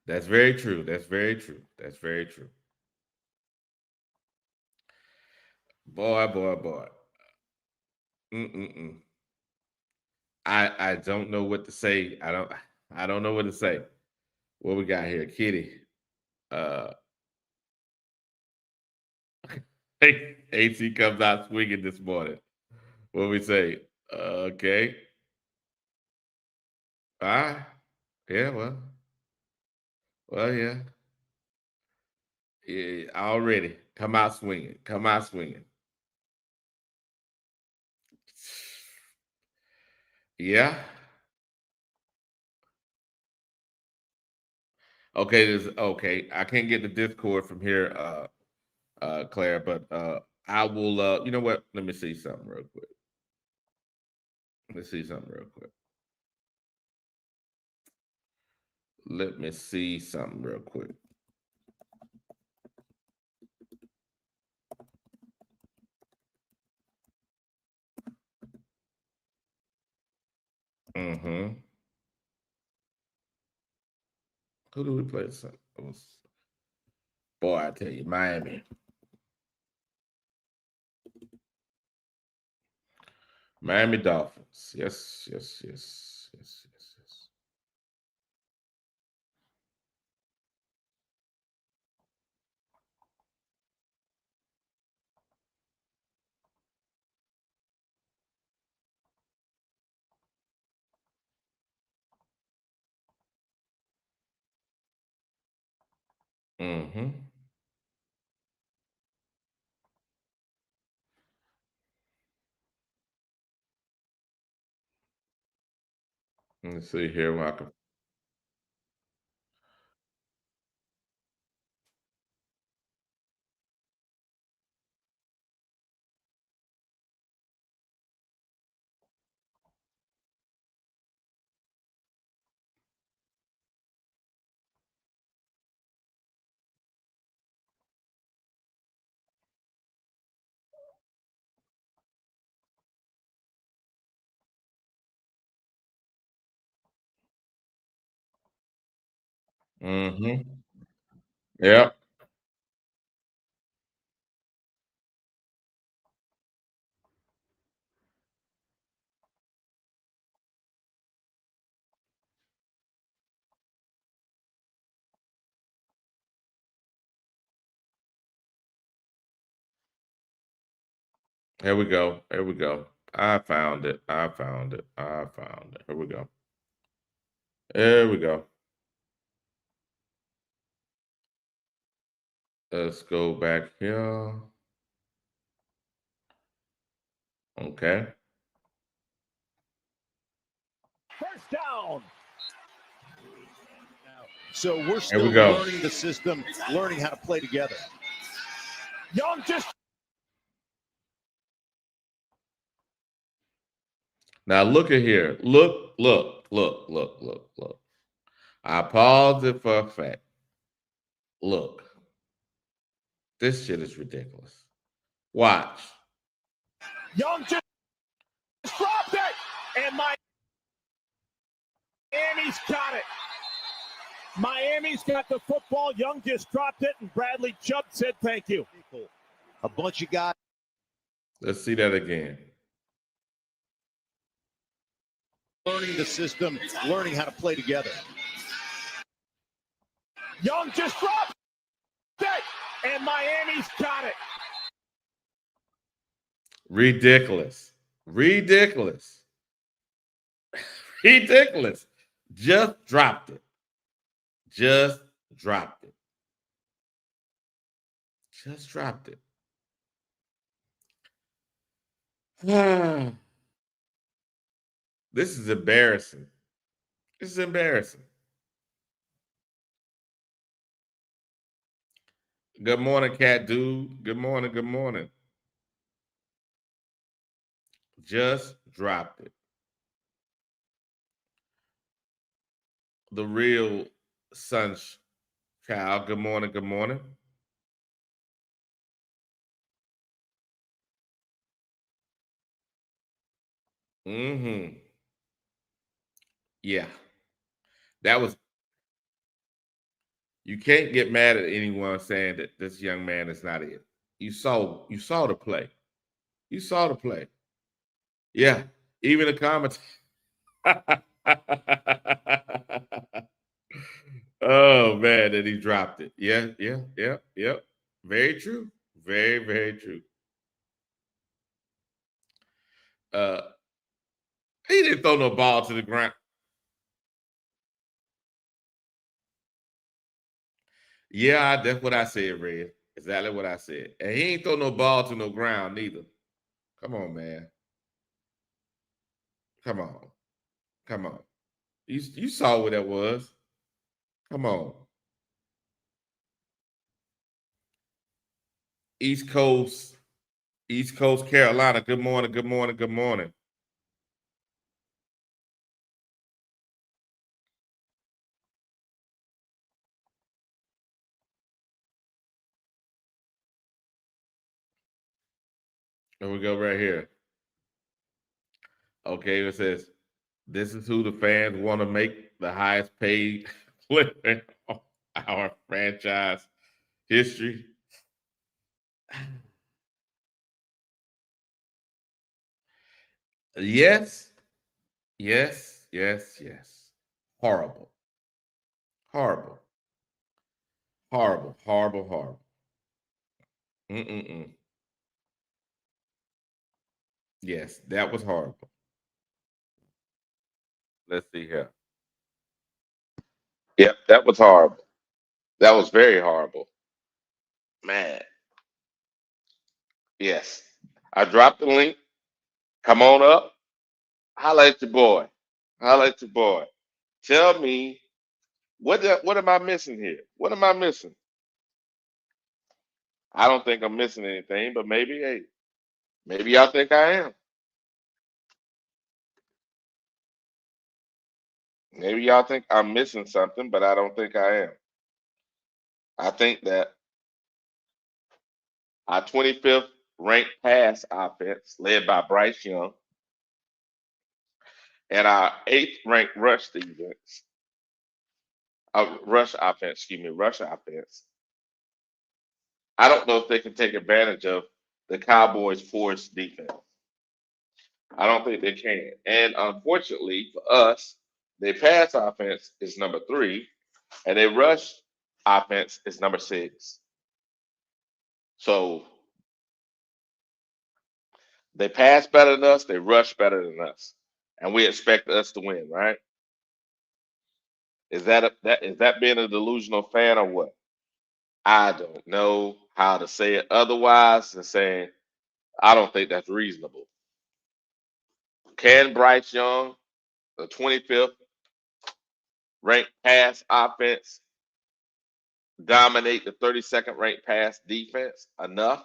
That's very true. That's very true. That's very true. Boy. Mm-mm-mm. I don't know what to say. I don't know what to say. What we got here, Kitty? Uh, AC comes out swinging this morning. What we say? Okay. Ah, yeah. Well, yeah. Yeah. Already come out swinging. Come out swinging. Yeah. Okay. Okay. I can't get the Discord from here, Claire, but I will. You know what? Let me see something real quick. Let's see something real quick. Let me see something real quick. Mm-hmm. Who do we play? It was, boy, I tell you, Miami. Miami Dolphins. Yes, yes, yes, yes, yes, yes. Mm-hmm. Let's see here. Welcome. Mm-hmm. Yep. Here we go. Here we go. I found it. I found it. I found it. Here we go. There we go. Let's go back here. Okay. First down. So we're Here we still go. learning the system, learning how to play together. Young just Now look at here. Look, look, look, look, look, look. I paused it for a fact. Look. This shit is ridiculous. Watch. Young just dropped it, and Miami's got it. Miami's got the football. Young just dropped it, and Bradley Chubb said thank you. A bunch of guys Let's see that again. learning the system, learning how to play together. Young just dropped it, and Miami's got it. Ridiculous. Ridiculous. Ridiculous. Just dropped it. Just dropped it. Just dropped it. This is embarrassing. This is embarrassing. Good morning, cat dude. Good morning. Good morning. Just dropped it. The real sun's child. Good morning. Good morning. Mm-hmm. Yeah. That was, you can't get mad at anyone saying that this young man is not it. You saw the play. You saw the play. Yeah. Even the comments. Oh man, that he dropped it. Yeah, yeah, yeah, yeah. Very true. Very, very true. Uh he didn't throw no ball to the ground. Yeah, that's what I said, Red. Exactly what I said. And he ain't throw no ball to no ground neither. Come on, man. Come on. Come on. You saw what that was. Come on. East Coast, East Coast Carolina. Good morning. Good morning. Good morning. Here we go right here. Okay, it says this is who the fans want to make the highest paid player. our franchise history. Yes, yes, yes, yes. Horrible, horrible, horrible, horrible, horrible. Mm-mm-mm. Yes, that was horrible. Let's see here. Yep, that was horrible. That was very horrible. Man, yes. I dropped the link. Come on up. Holla at your boy. Holla at your boy. Tell me what am I missing here? What am I missing? I don't think I'm missing anything, but maybe, hey, maybe y'all think I am. Maybe y'all think I'm missing something, but I don't think I am. I think that our 25th ranked pass offense, led by Bryce Young, and our eighth ranked rush defense, rush offense. I don't know if they can take advantage of the Cowboys' force defense. I don't think they can. And unfortunately for us, their pass offense is number 3, and their rush offense is number 6. So they pass better than us, they rush better than us, and we expect us to win, right? Is that being a delusional fan or what? I don't know how to say it otherwise than saying I don't think that's reasonable. Can Bryce Young, the 25th ranked pass offense, dominate the 32nd ranked pass defense enough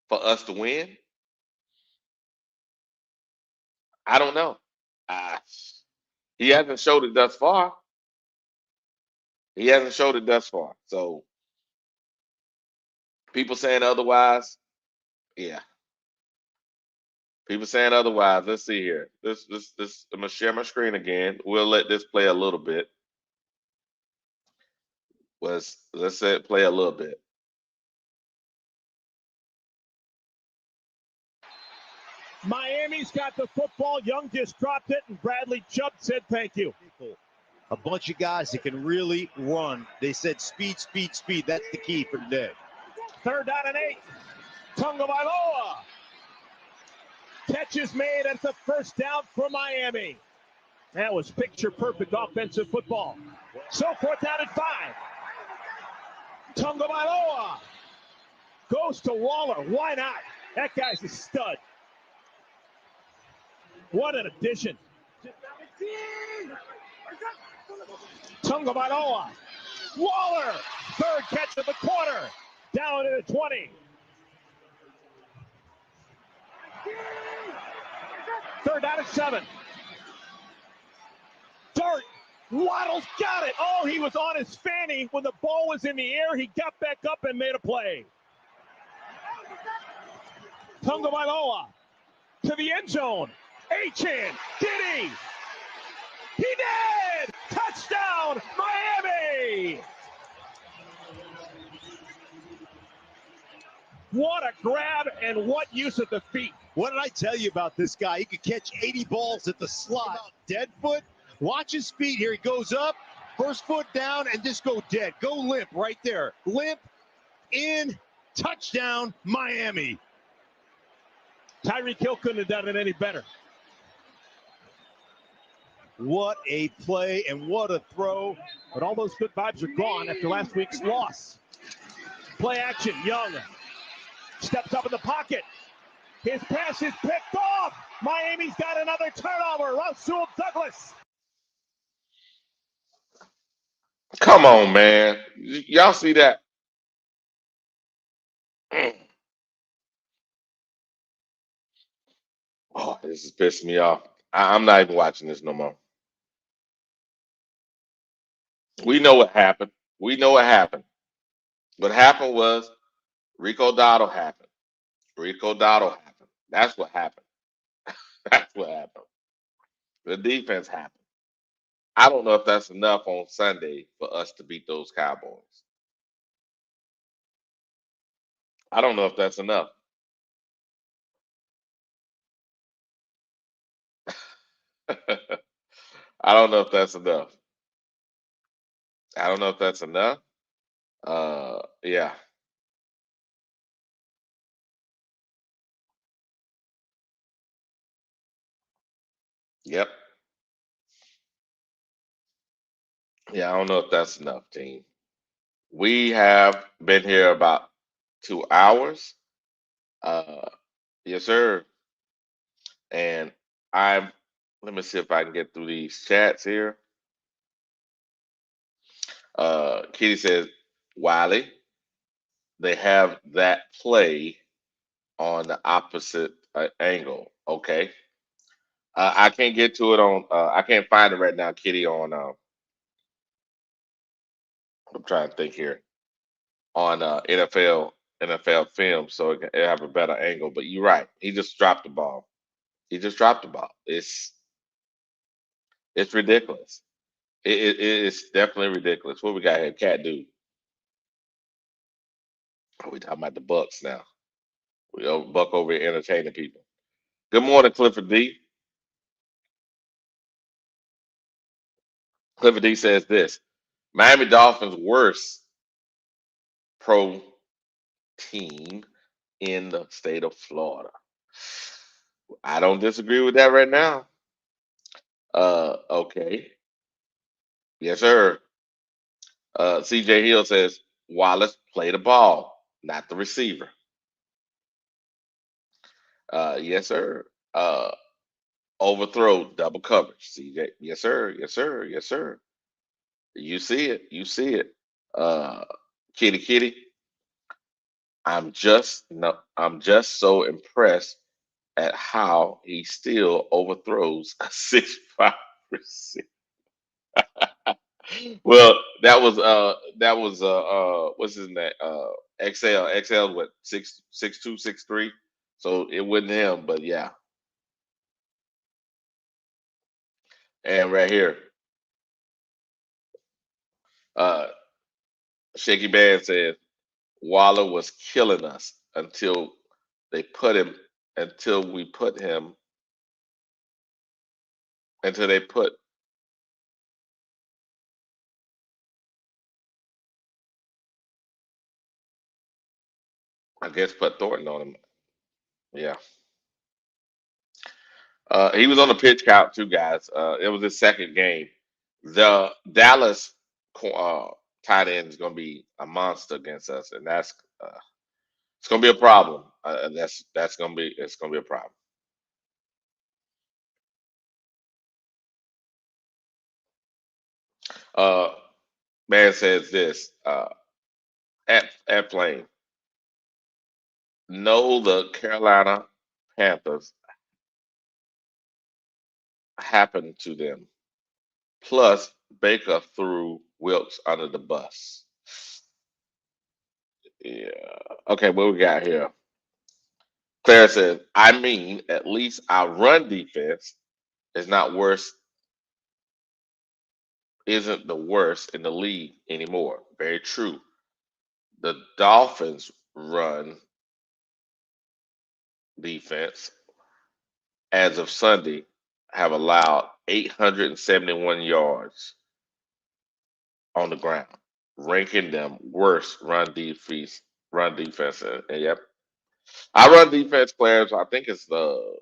for us to win? I don't know. Uh, he hasn't showed it thus far. He hasn't showed it thus far. So people saying otherwise, yeah. People saying otherwise. Let's see here. This. I'm gonna share my screen again. We'll let this play a little bit. Let's say it play a little bit. Miami's got the football. Young just dropped it, and Bradley Chubb said thank you. A bunch of guys that can really run. They said speed, speed, speed. That's the key for today. 3rd down and 8. Tagovailoa. Catch is made at the 1st down for Miami. That was picture perfect offensive football. So 4th down and 5. Tagovailoa goes to Waller. Why not? That guy's a stud. What an addition. Tagovailoa. Waller. 3rd catch of the quarter. Down to the 20. 3rd down and 7. Dart. Waddle's got it. Oh, he was on his fanny when the ball was in the air. He got back up and made a play. Tagovailoa to the end zone. Achan. Did he? He did! Touchdown, Miami! What a grab and what use of the feet. What did I tell you about this guy? He could catch 80 balls at the slot. Dead foot. Watch his feet here. He goes up, first foot down, and just go dead. Go limp right there. Limp, in, touchdown, Miami. Tyreek Hill couldn't have done it any better. What a play and what a throw. But all those good vibes are gone after last week's loss. Play action. Young steps up in the pocket. His pass is picked off. Miami's got another turnover. Rasul Douglas. Come on, man. Y'all see that? Oh, this is pissing me off. I'm not even watching this no more. We know what happened. We know what happened. What happened was Rico Dotto happened. Rico Dotto happened. That's what happened. That's what happened. The defense happened. I don't know if that's enough on Sunday for us to beat those Cowboys. I don't know if that's enough. I don't know if that's enough. I don't know if that's enough. Yeah. Yep. Yeah, I don't know if that's enough, team. We have been here about 2 hours. Uh, yes, sir. And I'm, let me see if I can get through these chats here. Kitty says, Wiley, they have that play on the opposite angle. Okay. I can't get to it on, I can't find it right now, Kitty, on, I'm trying to think here, on NFL film, so it have a better angle. But you're right. He just dropped the ball. He just dropped the ball. It's ridiculous. It's definitely ridiculous. What we got here? Cat dude. Oh, we talking about the Bucks now. Buck over here entertaining people. Good morning, Clifford D. Clifford D says this: Miami Dolphins worst pro team in the state of Florida. I don't disagree with that right now. Okay. Yes, sir. CJ Hill says Wallace play the ball, not the receiver. Yes, sir. Overthrow, double coverage. CJ, yes, sir. Yes, sir. Yes, sir. You see it. You see it. Uh, Kitty. I'm just so impressed at how he still overthrows a 6'5" receiver. Well, what's his name? XL what 6'2", 6'3". So it wasn't him, but yeah. And right here, uh Shaky Band says Waller was killing us they put him until we put him until they put I guess put Thornton on him. Yeah. He was on the pitch count too, guys. It was his second game. The Dallas tight end is going to be a monster against us, and it's going to be a problem. That's going to be it's going to be a problem. Uh, Man says this at Flame. No, the Carolina Panthers happened to them. Plus, Baker threw Wilkes under the bus. Yeah. Okay, what we got here? Claire says, I mean, at least our run defense is not worse, isn't the worst in the league anymore. Very true. The Dolphins run defense as of Sunday have allowed 871 yards on the ground, ranking them worst run defense. And yep. Our run defense players, I think it's the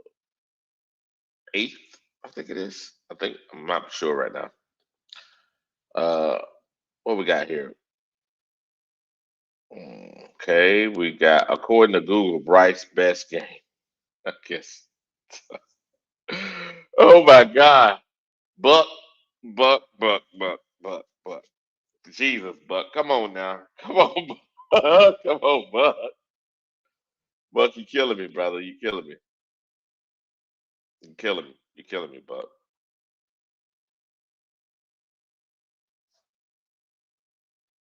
eighth. I think it is. I'm not sure right now. What we got here? Okay, we got according to Google, Bryce best game. I guess. Oh my God, Buck, Buck. Jesus, Buck, come on now, come on, Buck. Come on, Buck. Buck, you killing me, brother. You killing me. You killing me. You killing me, Buck.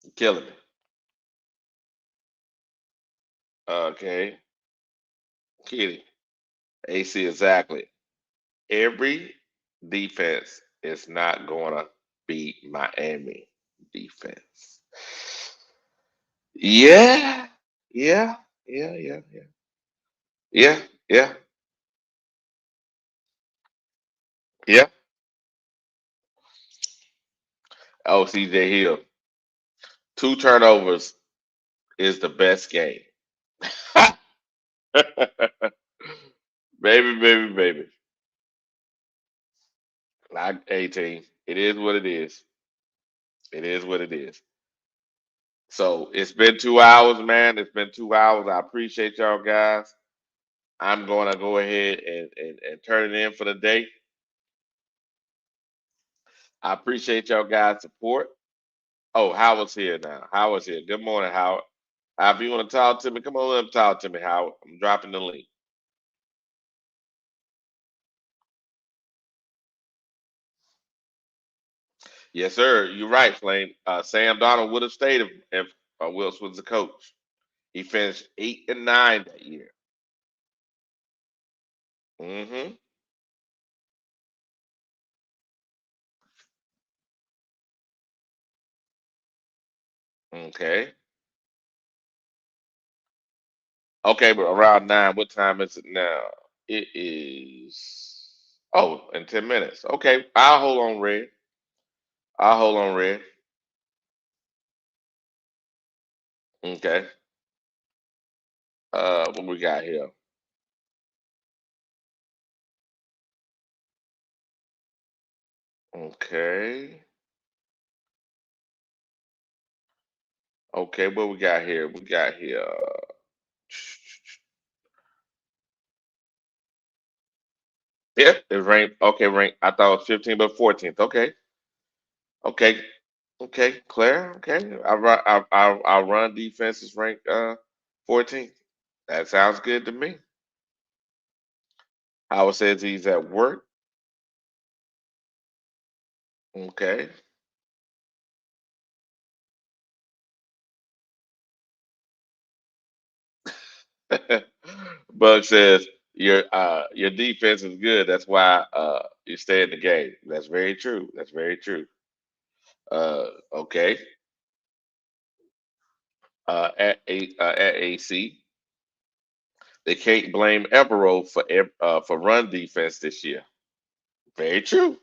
You killing me. Okay, Kitty. AC exactly. Every defense is not gonna beat Miami defense. Yeah, yeah. Yeah, yeah, yeah. Oh, CJ Hill. 2 turnovers is the best game. Baby, baby, baby. Not 18. It is what it is. It is what it is. So it's been 2 hours, man. It's been 2 hours. I appreciate y'all guys. I'm going to go ahead and turn it in for the day. I appreciate y'all guys' support. Oh, Howard's here now. Howard's here. Good morning, Howard. If you want to talk to me, come on up and talk to me, Howard. I'm dropping the link. Yes, sir. You're right, Flame. Sam Donald would have stayed if Wills was the coach. He finished 8-9 that year. Mm-hmm. Okay. Okay, but around 9, what time is it now? It is in 10 minutes. Okay. I'll hold on, Red. I'll hold on, Red. Okay. What we got here? Okay. Okay, what we got here? We got here. Yeah, it's ranked. Okay, ranked. I thought it was 15, but 14th. Okay. Okay. Okay, Claire. Okay. I run defense is ranked 14th. That sounds good to me. Howard says he's at work. Okay. Bug says your defense is good. That's why you stay in the game. That's very true. That's very true. Okay. At AC, they can't blame Evero for run defense this year. Very true.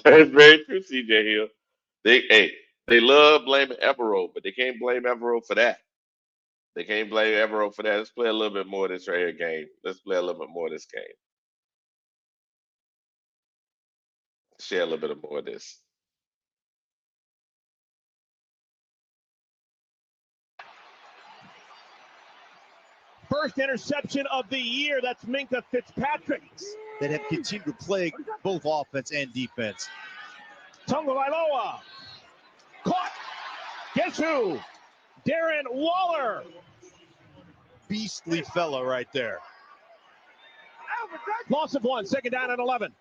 That's very true, CJ Hill. They love blaming Evero, but they can't blame Evero for that. They can't blame Evero for that. Let's play a little bit more of this right here game. Let's play a little bit more of this game. Share a little bit more of this. First interception of the year. That's Minka Fitzpatrick. That have continued to plague both offense and defense. Tungavailoa. Caught. Guess who? Darren Waller. Beastly fella right there. Loss of 1. Second down and 11.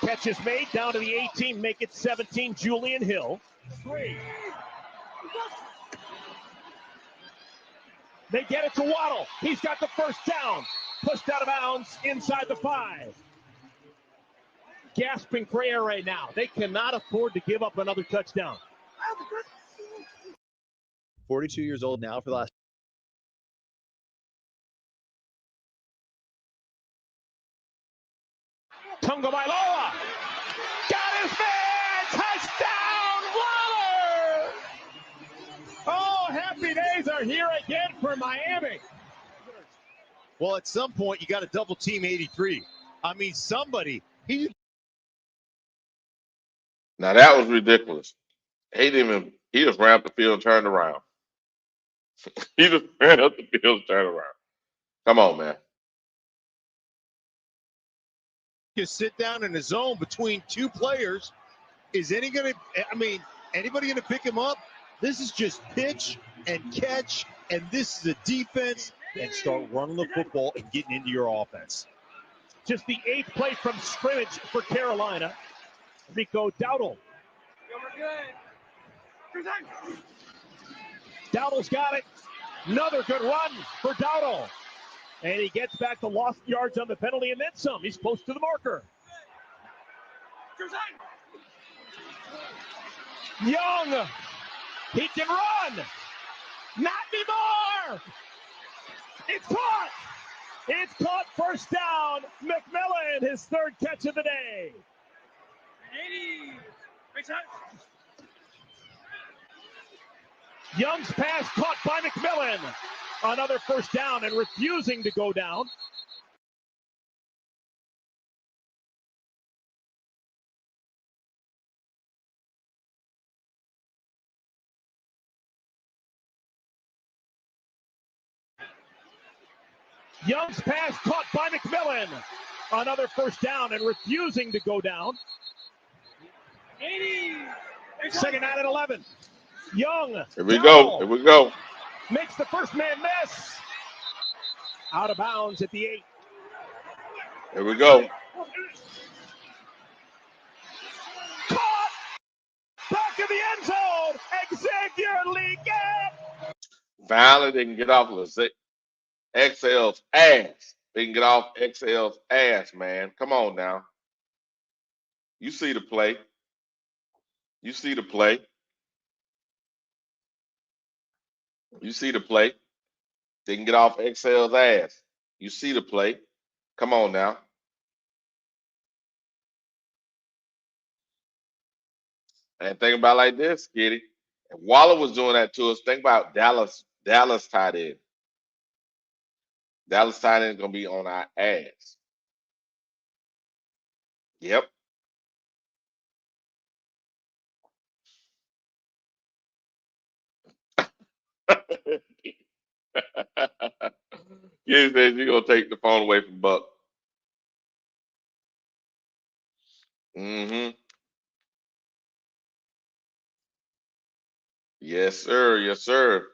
Catch is made down to the 18. Make it 17. Julian Hill. They get it to Waddle. He's got the first down. Pushed out of bounds inside the 5. Gasping for air right now. They cannot afford to give up another touchdown. 42 years old now for the last. Tungavailoa. Got his man. Touchdown, Waller. Oh, happy days are here again for Miami. Well, at some point, you got to double team 83. I mean, somebody. Now that was ridiculous. He just ran up the field and turned around. He just ran up the field and turned around. Come on, man. You sit down in a zone between two players. Is anybody going to pick him up? This is just pitch and catch, and this is a defense, and start running the football and getting into your offense. Just the 8th play from scrimmage for Carolina. Rico Dowdle. Dowdle's got it. Another good run for Dowdle. And he gets back the lost yards on the penalty and then some. He's close to the marker. Young. He can run. Not anymore. It's caught. It's caught, first down. McMillan, his third catch of the day. 80. Young's pass caught by McMillan. Another first down and refusing to go down. Young's pass caught by McMillan. Another first down and refusing to go down. 80. Second down and 11. Young. Here we go. Here we go. Makes the first man miss. Out of bounds at the 8. Here we go. Caught. Back of the end zone. Xavier Leggett. Finally, they can get off XL's ass. They can get off XL's ass, man. Come on now. You see the play. You see the play. You see the play. They can get off XL's ass. You see the play. Come on now. And think about it like this, Kitty. If Waller was doing that to us, think about Dallas tight end. Dallas tight end is going to be on our ass. Yep. Kitty says you're going to take the phone away from Buck. Mm-hmm. Yes, sir. Yes, sir.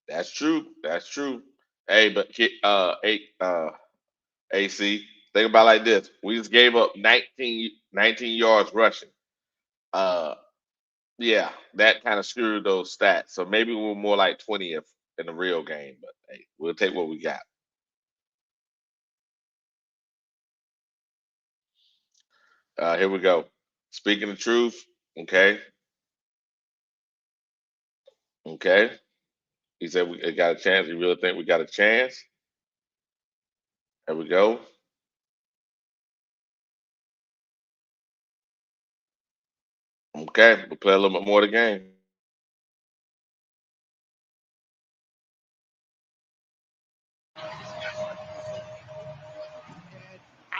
That's true. That's true. Hey, but AC, think about it like this. We just gave up 19 yards rushing. Yeah, that kind of screwed those stats. So maybe we're more like 20th in the real game, but hey, we'll take what we got. Here we go. Speaking the truth, okay. Okay. He said we got a chance. You really think we got a chance? There we go. Okay, we'll play a little bit more of the game.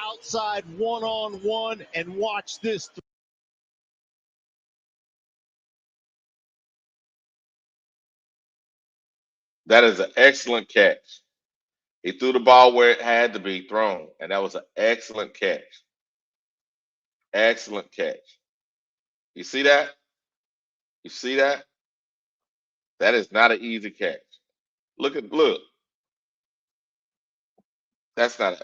Outside one-on-one, and watch this. That is an excellent catch. He threw the ball where it had to be thrown, and that was an excellent catch. Excellent catch. You see that? You see that? That is not an easy catch. Look. That's not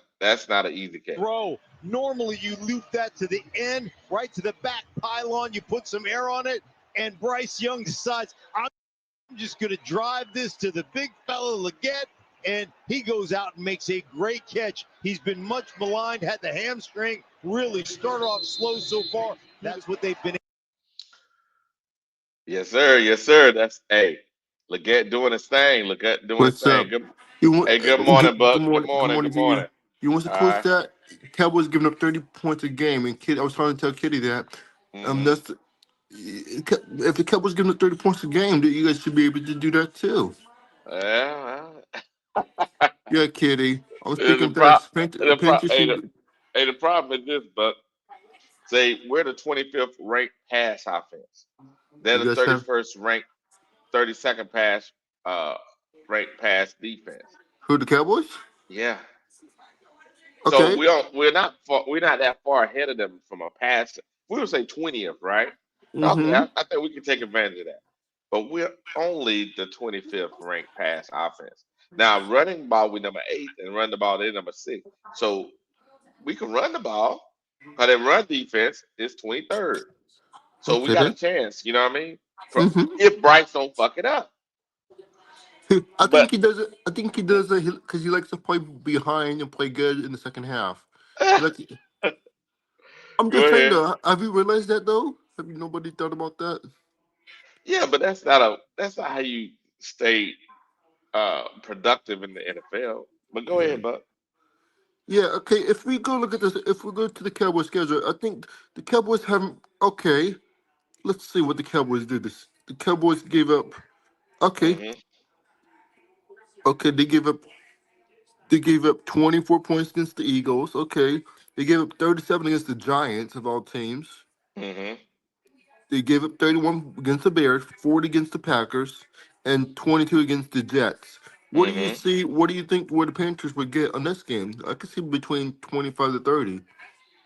an easy catch. Throw. Normally you loop that to the end, right to the back pylon. You put some air on it, and Bryce Young decides, I'm just going to drive this to the big fella Leggett, and he goes out and makes a great catch. He's been much maligned, had the hamstring, really started off slow so far. That's what they've been. Yes, sir. Yes, sir. That's Leggett doing his thing. Leggett doing his What's up? thing. Good morning, Buck. Good morning. Good morning. You want to All coach right. that? Cowboys giving up 30 points a game, and I was trying to tell Kitty that. Mhm. If the Cowboys giving up 30 points a game, then you guys should be able to do that too. Yeah. Yeah, Kitty. I was The thinking pro- that. the problem is this, Buck. Say we're the 25th ranked pass offense. They're You the guys have 31st ranked, 32nd ranked pass defense. who, the Cowboys? Yeah. So Okay. we're not that far ahead of them from a pass. We would say 20th, right? Okay, Mm-hmm. I think we can take advantage of that. But we're only the 25th ranked pass offense. Now running ball we number 8 and run the ball they're number 6. So we can run the ball, but in run defense is 23rd. So we got a Okay. chance, you know what I mean? Mm-hmm. If Bryce don't fuck it up. I But think he does it. I think he does it because he likes to play behind and play good in the second half. He likes, I'm go just saying ahead. though. Have you realized that though? Have you nobody thought about that? Yeah, but that's not how you stay productive in the NFL. But go Yeah. ahead, Buck. Yeah, okay. If we go look at this, if we go to the Cowboys schedule, I think the Cowboys haven't. Okay, let's see what the Cowboys did. This the Cowboys gave up. Okay, Hmm okay, they gave up 24 points against the Eagles. Okay, they gave up 37 against the Giants of all teams. hmm They gave up 31 against the Bears, 40 against the Packers, and 22 against the Jets. What do you hmm see? What do you think? Where the Panthers would get on this game? I could see between 25 to 30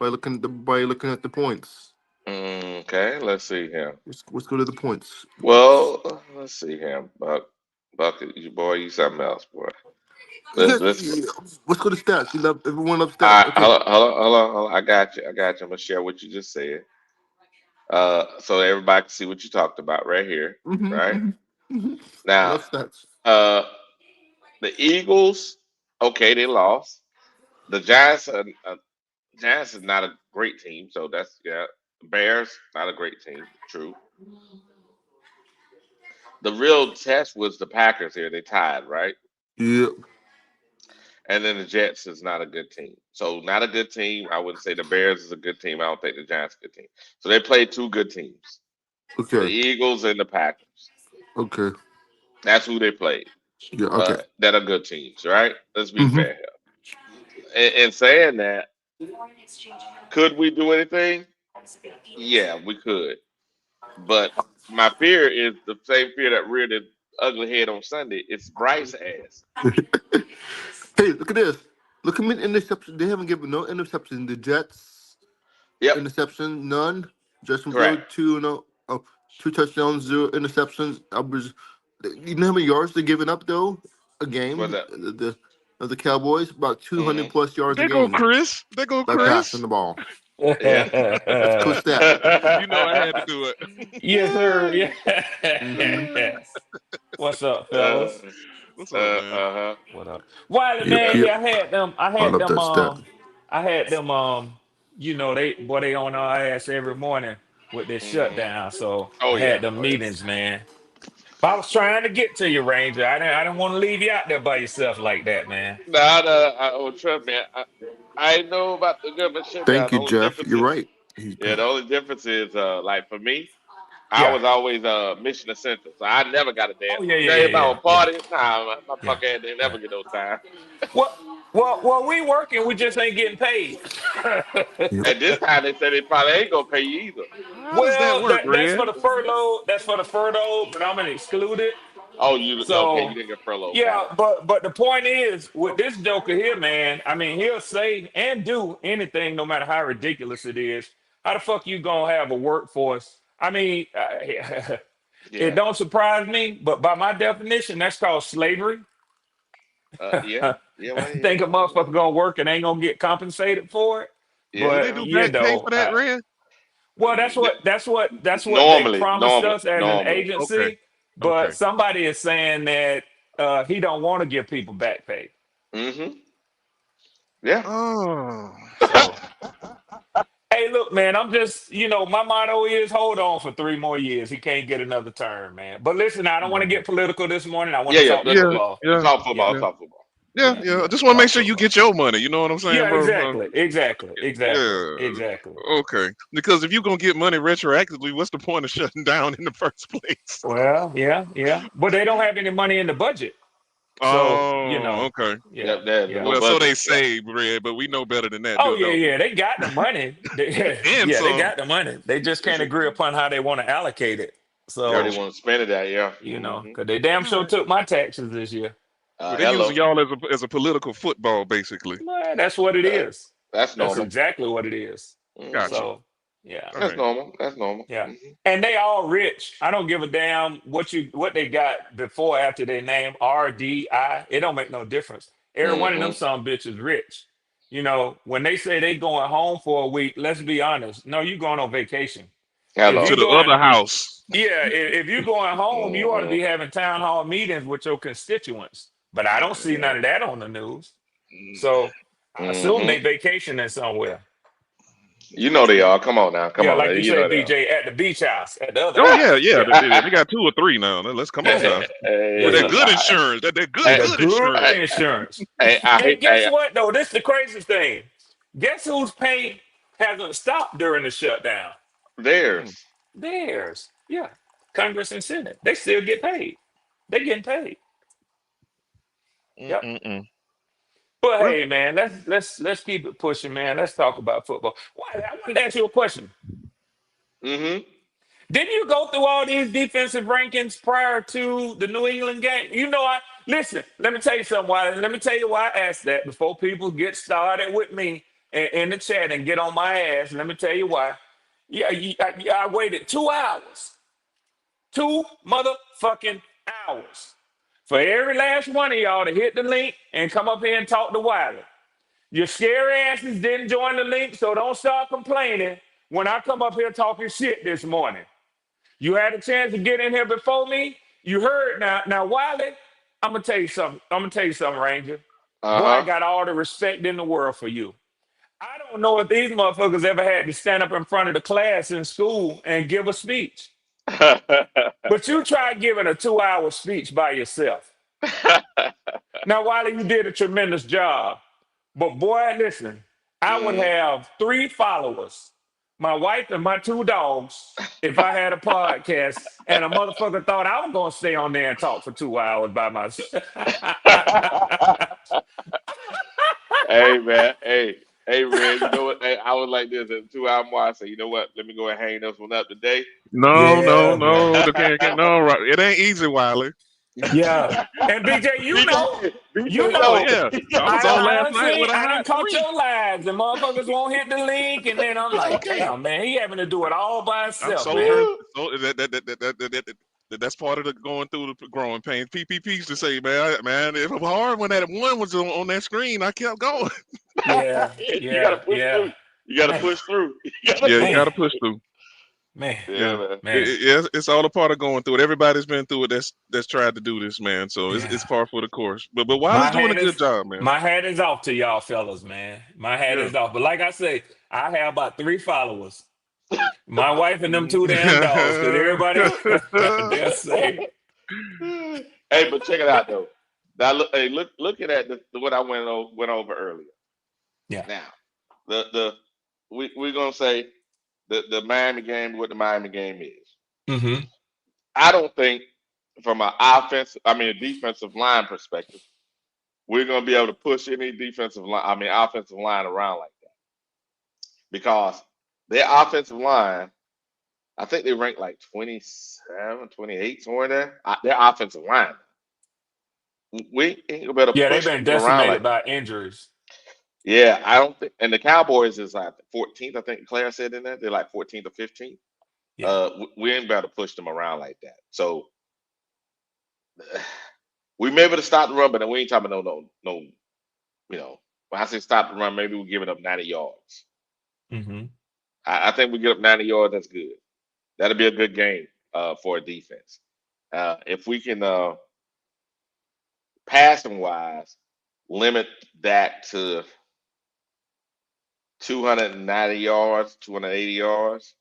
by looking at the points. Okay, let's see here. Let's go to the points. Well, let's see here, Buck. Buck, you boy, you something else, boy. Yeah, Let's. let's go to stats. You love everyone loves All stats. right, Okay. hold on. I got you. I got you. I'm gonna share what you just said, so everybody can see what you talked about right here. Right Mm-hmm. I now, love stats. uh, the Eagles. Okay, they lost. The Giants is not a great team, so that's yeah. Bears not a great team. True. The real test was the Packers here. They tied, right? Yeah. And then the Jets is not a good team. So not a good team. I wouldn't say the Bears is a good team. I don't think the Giants is a good team. So they played two good teams. The Okay. Eagles and the Packers. Okay. That's who they played. Yeah. Okay. That are good teams, right? Let's be Mm-hmm. fair here. And saying that, could we do anything? Yeah, we could. But my fear is the same fear that reared its ugly head on Sunday. It's Bryce ass. Hey, look at this. Look at many interceptions. They haven't given no interception. The Jets Yep, interception none. Jacksonville correct. 2-0. Oh, 2 touchdowns, 0 interceptions. I was. You know how many yards they're giving up though? A What's game. that? The of the Cowboys about 200 Hmm plus yards a There go game Chris. There go by passing Chris. the ball. Yeah. That's Coach Stat. You know I had to do Yes, sir. it. Mm-hmm. Yeah. What's up, uh, fellas? What's up, man? uh-huh. What up? Wiley, Yep. man, Yep. yeah, I had them. I I had love them. that stat. I had them. They on our ass every morning with this hmm shutdown. So Oh I yeah. had them Oh yeah. meetings, man. But I was trying to get to you, Ranger. I didn't want to leave you out there by yourself like that, man. Nah, nah, oh, trust me. I know about the government shutdown. Thank The you, only Jeff. difference You're is, right. He's yeah, back. the only difference is, like for me, I Yeah. was always mission essential, so I never got a damn. Oh yeah, You yeah, know, yeah, everybody yeah, on yeah, party, nah, my yeah, punk ass didn't yeah. never get no time. Well, we working. We just ain't getting paid. Yep. At this time, they said they probably ain't gonna pay you either. How does that Well, work, that's Red? for the furlough. That's for the furlough, but I'm gonna exclude it. Oh, you okay? You So didn't get furloughed. Got yeah, it. but the point is with this Joker here, man. I mean, he'll say and do anything, no matter how ridiculous it is. How the fuck you gonna have a workforce? I mean, it Yeah. don't surprise me, but by my definition, that's called slavery. Yeah. Yeah. Well, yeah. Think a motherfucker gonna work and ain't gonna get compensated for it. Yeah. Do they But do Well, you back pay know, for that, Red? well, that's what they promised us as an Normally. Okay. agency. But Okay. somebody is saying that he don't want to give people back pay. Hmm Yeah. Oh. So, hey, look, man, I'm just, my motto is hold on for 3 more years. He can't get another term, man. But listen, I don't want to get political this morning. I want Yeah. to Yeah. talk Let's Yeah. football. let's Yeah. talk football. Yeah, Let's Yeah. talk football. Yeah. yeah, Yeah. I yeah. just want to make Talk sure you football. get your money. You know what I'm saying, Yeah, bro? exactly, Yeah. exactly. Okay. Because if you're gonna get money retroactively, what's the point of shutting down in the first place? Well, yeah. But they don't have any money in the budget. So, Oh, okay. Yep. yeah, There's yeah. no Well, so they budget. Yeah. say, Red, but we know better than that, Oh do yeah, don't we? yeah. They got the money. And Yeah, they some. got the money. They just Is can't it? agree upon how they want to allocate it. Where they Gotcha. So, want to spend it at? Yeah. because they damn All sure right. took my taxes this year. Well, they're using Hello. y'all as a political football, basically. Man, that's what it Uh, is. that's That's normal. exactly what it is. Gotcha. Hmm So, yeah, All That's right. normal. That's normal. yeah. And they all rich. I don't give a damn what they got before after their name RDI. It don't make no difference. Every one of them Hmm some bitches rich. When they say they going home for a week, let's be honest. No, you going on vacation. If Hello. you To the going, other house. yeah, if you going home, you ought to Hmm be having town hall meetings with your constituents. But I don't see Yeah. none of that on the news. So I assume hmm they vacationing somewhere. You know they are. Come on now. Come Yeah, on now. like you You say, know they are. BJ, at the beach house, at the other Oh house. yeah. They got 2 or 3 now. Let's come on now. Hey, With that Yeah. listen, good insurance. That I, The good good insurance. insurance. I And hate. guess what, though? This is the craziest thing. Guess whose pay hasn't stopped during the shutdown? Theirs. Theirs. Yeah. Congress and Senate. They still get paid. They getting paid. Yep. Mm-mm-mm. But Well, hey, man, let's keep it pushing, man. Let's talk about football. Why? I wanted to ask you a question. Mm-hmm. Didn't you go through all these defensive rankings prior to the New England game? You know, I listen. Let me tell you something. Why? Let me tell you why I asked that before people get started with me in the chat and get on my ass. Let me tell you why. Yeah, I waited 2 hours, 2 motherfucking hours, for every last one of y'all to hit the link and come up here and talk to Wiley. Your scary asses didn't join the link, so don't start complaining when I come up here talking shit this morning. You had a chance to get in here before me. You heard now, Wiley. I'm gonna tell you something. Ranger. Boy, I Uh got all the respect in the world for you. I don't know if these motherfuckers ever had to stand up in front of the class in school and give a speech. huh. But you tried giving a 2-hour speech by yourself. Now, Wiley, you did a tremendous job. But boy, listen, I would Mm. have 3 followers, my wife and my 2 dogs, if I had a podcast and a motherfucker thought I was gonna stay on there and talk for 2 hours by myself. Hey man, hey Red. You know what? Hey, I was like this at 2 hour more. I said, you know what? Let me go and hang this one up today. no, no, Yeah, no. man. They can't get no right. It ain't easy, Wiley. Yeah. And BJ, you BJ, Oh know, yeah. I was on last night with a I high done caught 3. your lives and motherfuckers won't hit the link. And then I'm like, Okay. damn, man, he having to do it all by I'm himself, so man. hurt. So that's part of the going through the growing pains. PPPs to say, man, it was hard when that one was on that screen. I kept going. Yeah, you gotta yeah, push yeah. through. You gotta Man, push through. Yeah, you man, got to push through. man, Yeah, Yeah, man. man. it's all a part of going through it. Everybody's been through it. That's tried to do this, man. So it's Yeah. par for the course. But Wiley's My doing a hat good is job, man. my hat is off to y'all fellas, man. My hat Yeah. is off. But like I say, I have about 3 followers. My wife and them 2 damn dogs, because everybody they'll say, Hey, but check it out though. Now looking at what I went over earlier. yeah. Now, the we're gonna say the Miami game, what the Miami game is. Mm-hmm. I don't think from a defensive line perspective, we're gonna be able to push any offensive line around like that because their offensive line, I think they rank like 27, 28, somewhere there. Their offensive line, we ain't gonna be able to Yeah, they've push been them around like. decimated by injuries. Yeah, I don't think. And the Cowboys is like 14th. I think Claire said in there they're like 14th or 15th. Yeah. We ain't about to push them around like that. So we may be able to stop the run, but we ain't talking about no. You know, when I say stop the run, maybe we're giving up 90 yards. Mm-hmm. I think we get up 90 yards. That's good. That'll be a good game for a defense. If we can passing wise limit that to 290 yards, 280 yards.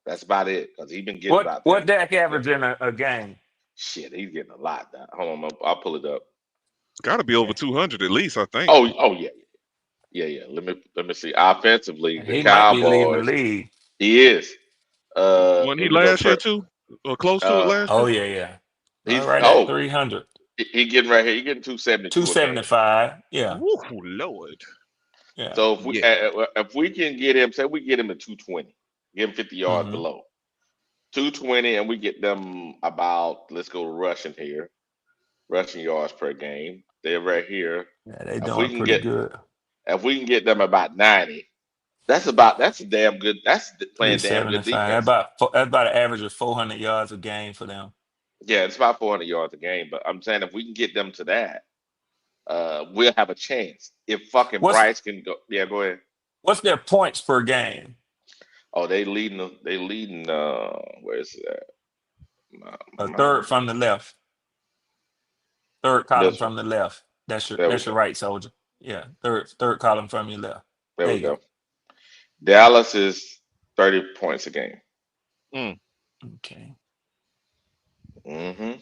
That's about it because he's been getting about What that. Dak average in a game? Shit, he's getting a lot now. Hold on, I'll pull it up. Got to be over 200 at least, I think. Oh yeah. Let me see. Offensively, the He might be leading the Cowboys, league. he is. Wasn't he Even though last year too, or close to it uh, last Oh year? yeah, yeah. All he's right at 300. he getting right here. He getting 272 a game. 275. Yeah. Woo, Lord. Yeah. So Yeah. if we can get him, say we get him to 220, give him 50 yards Mm-hmm. below 220, and we get them about, let's go rushing here, rushing yards per game. They're right here. Yeah, they If we doing can pretty get good. them about 90, that's a damn good. That's playing damn good 375. defense. That's about an average of 400 yards a game for them. Yeah, it's about 400 yards a game. But I'm saying if we can get them to that, we'll have a chance. If fucking What's Bryce can go, yeah, go ahead. what's their points per game? Oh, they leading. They leading. Where is that? A Miami. third from the left. Third column This one. from the left. There we That's your go. right, soldier. Yeah. Third column from your left. There There we you go. go. Dallas is 30 points a game. Mm. Okay. Hmm.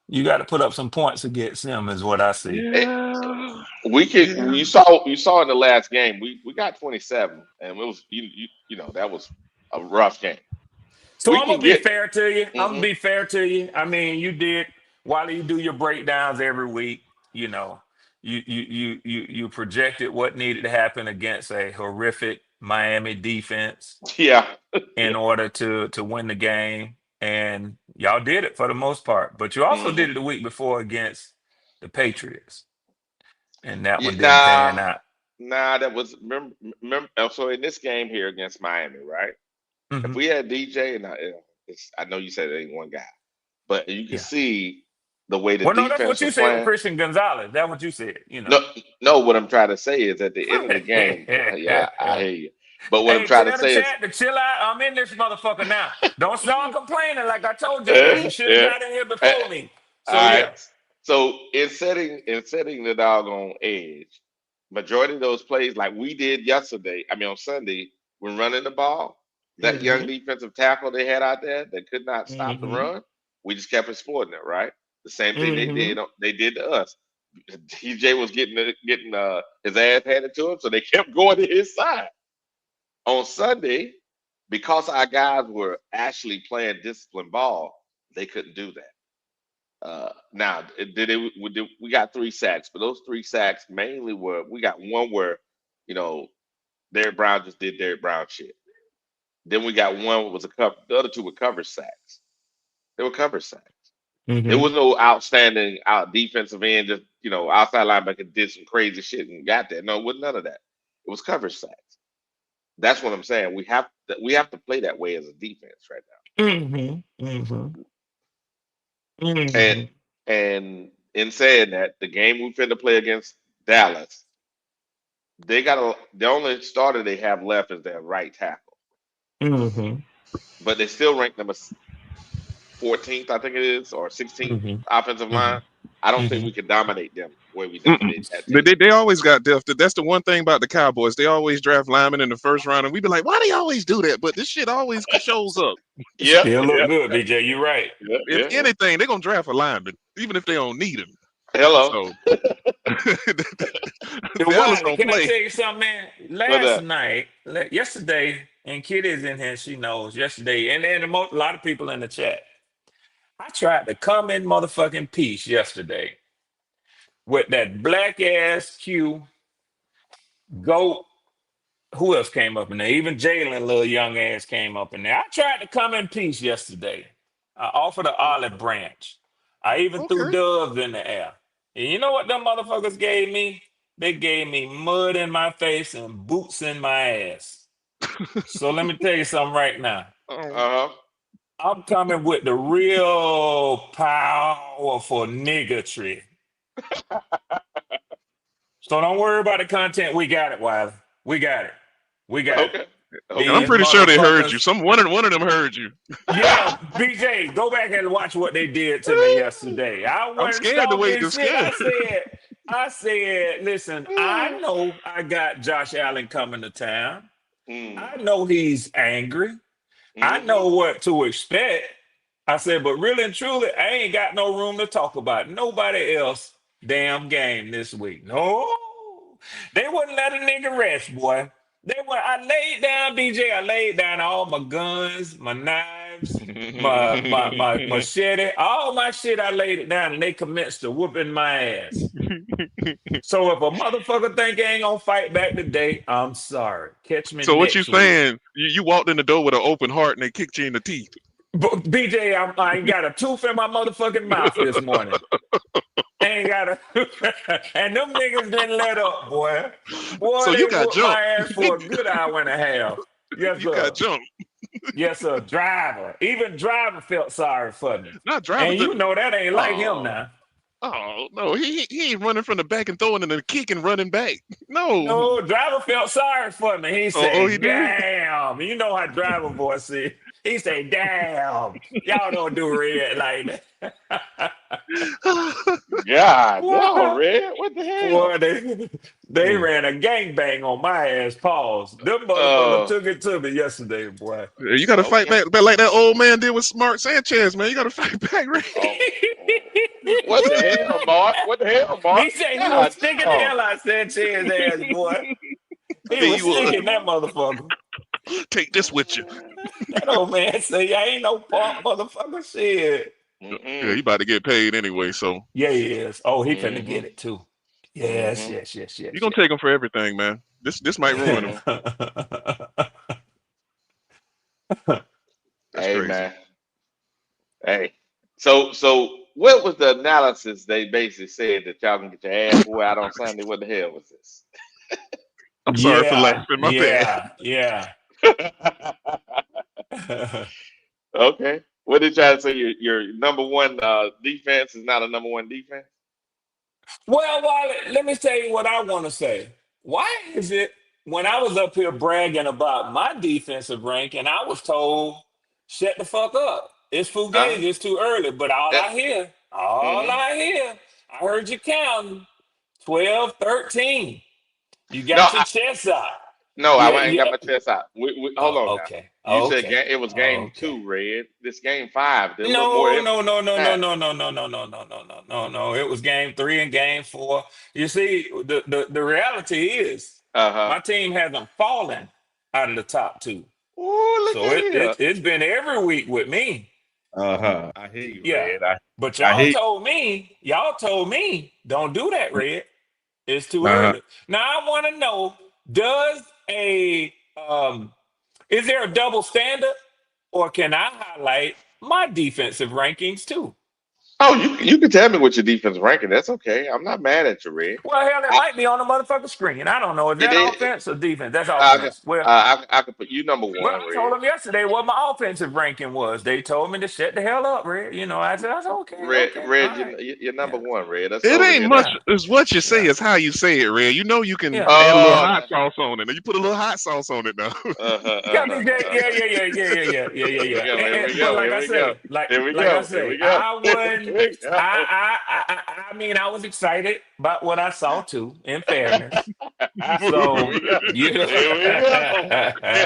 You got to put up some points against them, is what I see. Yeah. We could. Yeah. You saw in the last game. We got 27, and it was that was a rough game. So We I'm can gonna be get. fair to you. I'm gonna Hmm. be fair to you. I mean, you did while you do your breakdowns every week. You know, you projected what needed to happen against a horrific Miami defense Yeah. in order to win the game, and y'all did it for the most part. But you also Hmm. did it the week before against the Patriots, and that Yeah, one didn't pan nah, out. nah. That was remember. So in this game here against Miami, right? If Hmm. we had DJ I know you said it ain't one guy, but you can Yeah. see the way the Well, no, that's defense what you was said with playing. Christian Gonzalez. That's what you said. No, no. What I'm trying to say is at the end of the game. Yeah, I Hey, hear you. But what I'm trying to tell the say is, chat to chill out. I'm in this motherfucker now. Don't start complaining like I told you to. You should have yeah. got in here Eh, before me. All So right. yeah. So in setting the doggone edge, majority of those plays like we did yesterday, I mean on Sunday, when running the ball, that young Hmm. defensive tackle they had out there that could not stop the Hmm. run, we just kept exploiting it, right? The same thing Hmm. they did to us. TJ was getting his ass handed to him, so they kept going to his side. On Sunday, because our guys were actually playing disciplined ball, they couldn't do that. Now, we got 3 sacks, but those 3 sacks mainly were we got one where, you know, Derek Brown just did Derek Brown shit. Then we got one that was a cover. The other two were cover sacks. They were cover sacks. There Hmm. was no outstanding out defensive end, just outside linebacker did some crazy shit and got there. No, it was none of that. It was cover sacks. That's what I'm saying. We have to play that way as a defense right Hmm. Hmm. now. And Hmm. and in saying that, the game we finna play against Dallas, the only starter they have left is their right tackle, Hmm. but they still rank number 14th, I think it is, or 16th Hmm. offensive Hmm. line. I don't think Hmm. we could dominate them where we Mm-mm. dominate that They, team. they they always got depth. That's the one thing about the Cowboys. They always draft linemen in the first round, and we be like, why they always do that? But this shit always shows up. Yeah, Still look yeah, good, BJ. You right. yeah, If yeah, yeah. anything, they're gonna draft a lineman, even if they don't need him. Hello. So The Dallas Wiley, gonna can I play. tell you something, man? What Last up? night, yesterday, and Kitty's in here, she knows. Yesterday, and a lot of people in the chat. I tried to come in motherfucking peace yesterday with that black ass Q goat. Who else came up in there? Even Jalen, little young ass, came up in there. I tried to come in peace yesterday. I offered an olive branch. I even threw Okay. doves in the air. And you know what them motherfuckers gave me? They gave me mud in my face and boots in my ass. So let me tell you something right now. Um, Uh huh. I'm coming with the real powerful niggatry. So don't worry about the content. We got it, Wiley. We got it. We got it. Okay. and I'm Okay. These pretty sure they heard you. motherfuckers. One of them heard you. Yeah, BJ, go back and watch what they did to me yesterday. I I'm wasn't scared the way stalking you're shit. scared. I said, listen, I know I got Josh Allen coming to town. Mm. I know he's angry. I Hmm. know what to expect. I said, but really and truly, I ain't got no room to talk about nobody else damn game this week. No, they wouldn't let a nigga rest, boy. I laid down, BJ. I laid down all my guns, my knives, my machete, all my shit. I laid it down, and they commenced to whooping my ass. So if a motherfucker think he ain't gonna fight back today, I'm sorry. Catch me So what you next week. saying? You walked in the door with an open heart and they kicked you in the teeth. But BJ, I ain't got a tooth in my motherfucking mouth this morning. Ain't got a, and them niggas didn't let up, boy. Boy, So they you got whooped my jumped. ass for a good hour and a half. Yes, You got sir. jumped. Yes, sir. Driver. Even driver felt sorry for me. Not driver. And you know that ain't like him Oh, now. oh no, he ain't running from the back and throwing in a kick and running back. No. No, driver felt sorry for me. He Oh, he said, did. damn. You know how driver voice is. He said, damn. Y'all don't do red like that. God, no, Boy, Red. What the hell? boy, they ran a gangbang on my ass. Pause. Them motherfuckers Uh, took it to me yesterday, boy. You got to fight okay. back like that old man did with Smart Sanchez, man. You got to fight back, Ray. Oh, what the hell, Mark? What the hell, Mark? He said he was God, sticking the no. hell out of Sanchez ass, boy. He He was would. sticking that motherfucker. Take this with you. That old man say, I ain't no punk motherfucker. Shit. Yeah, you about to get paid anyway, so Yeah, he is. Oh, he finna Mm-hmm. get it too. Yes, Mm-hmm. yes, yes, you're yes, gonna take him for everything, man. This might ruin him. yes. That's Hey, crazy. man. Hey. So what was the analysis they basically said that y'all can get your ass wore out on Sunday? What the hell was this? I'm sorry for Yeah, laughing. My bad. yeah, yeah. Okay. What did y'all say? Your number one defense is not a number one defense? Well, Wally, let me tell you what I want to say. Why is it when I was up here bragging about my defensive rank and I was told, shut the fuck up. It's Uh-huh. Fugazi, it's too early. But Mm-hmm. I heard you counting 12, 13. You No, got your chest out. no, Yeah, I ain't got yeah. my chest out. Hold Oh, on now. okay. You said Okay. it was game Okay. two, Red. This game five. There's a little more No, emphasis no, no, no, on no, that. no, no, no, no, no, no, no, no, no, no. It was game 3 and game 4. You see, the reality is Uh-huh. my team hasn't fallen out of the top 2. Oh, look So at here. it's been every week with me. I hear you, Yeah. Red. But I hear. y'all told me, don't do that, Red. It's too Uh-huh. early. Now I want to know, does a is there a double standard or can I highlight my defensive rankings too? Oh, you can tell me what your defense ranking. That's okay. I'm not mad at you, Red. Well, hell, it I, might be on the motherfucking screen. I don't know. Is it that is. offense or defense? That's I, can- offense. Well, I can put you number well, one, I told Red. them yesterday what my offensive ranking was. They told me to shut the hell up, Red. I said, okay, okay, all Red, right. you're number Yeah, one, Red. That's It totally ain't good. much yeah, as what you say, yeah, it's how you say it, Red. You know you can yeah, add a little yeah. hot sauce on it. And you put a little hot sauce on it now. Uh-huh, Yeah, uh-huh, yeah, uh-huh. yeah, yeah, yeah, yeah, yeah, yeah, yeah, Here we yeah. go. Here we But go. Here we go. Here we like I go. Here say, we go. I Here wouldn't. we go. I mean, I was excited about what I saw too. In fairness, Here so we go. you know, Here we go.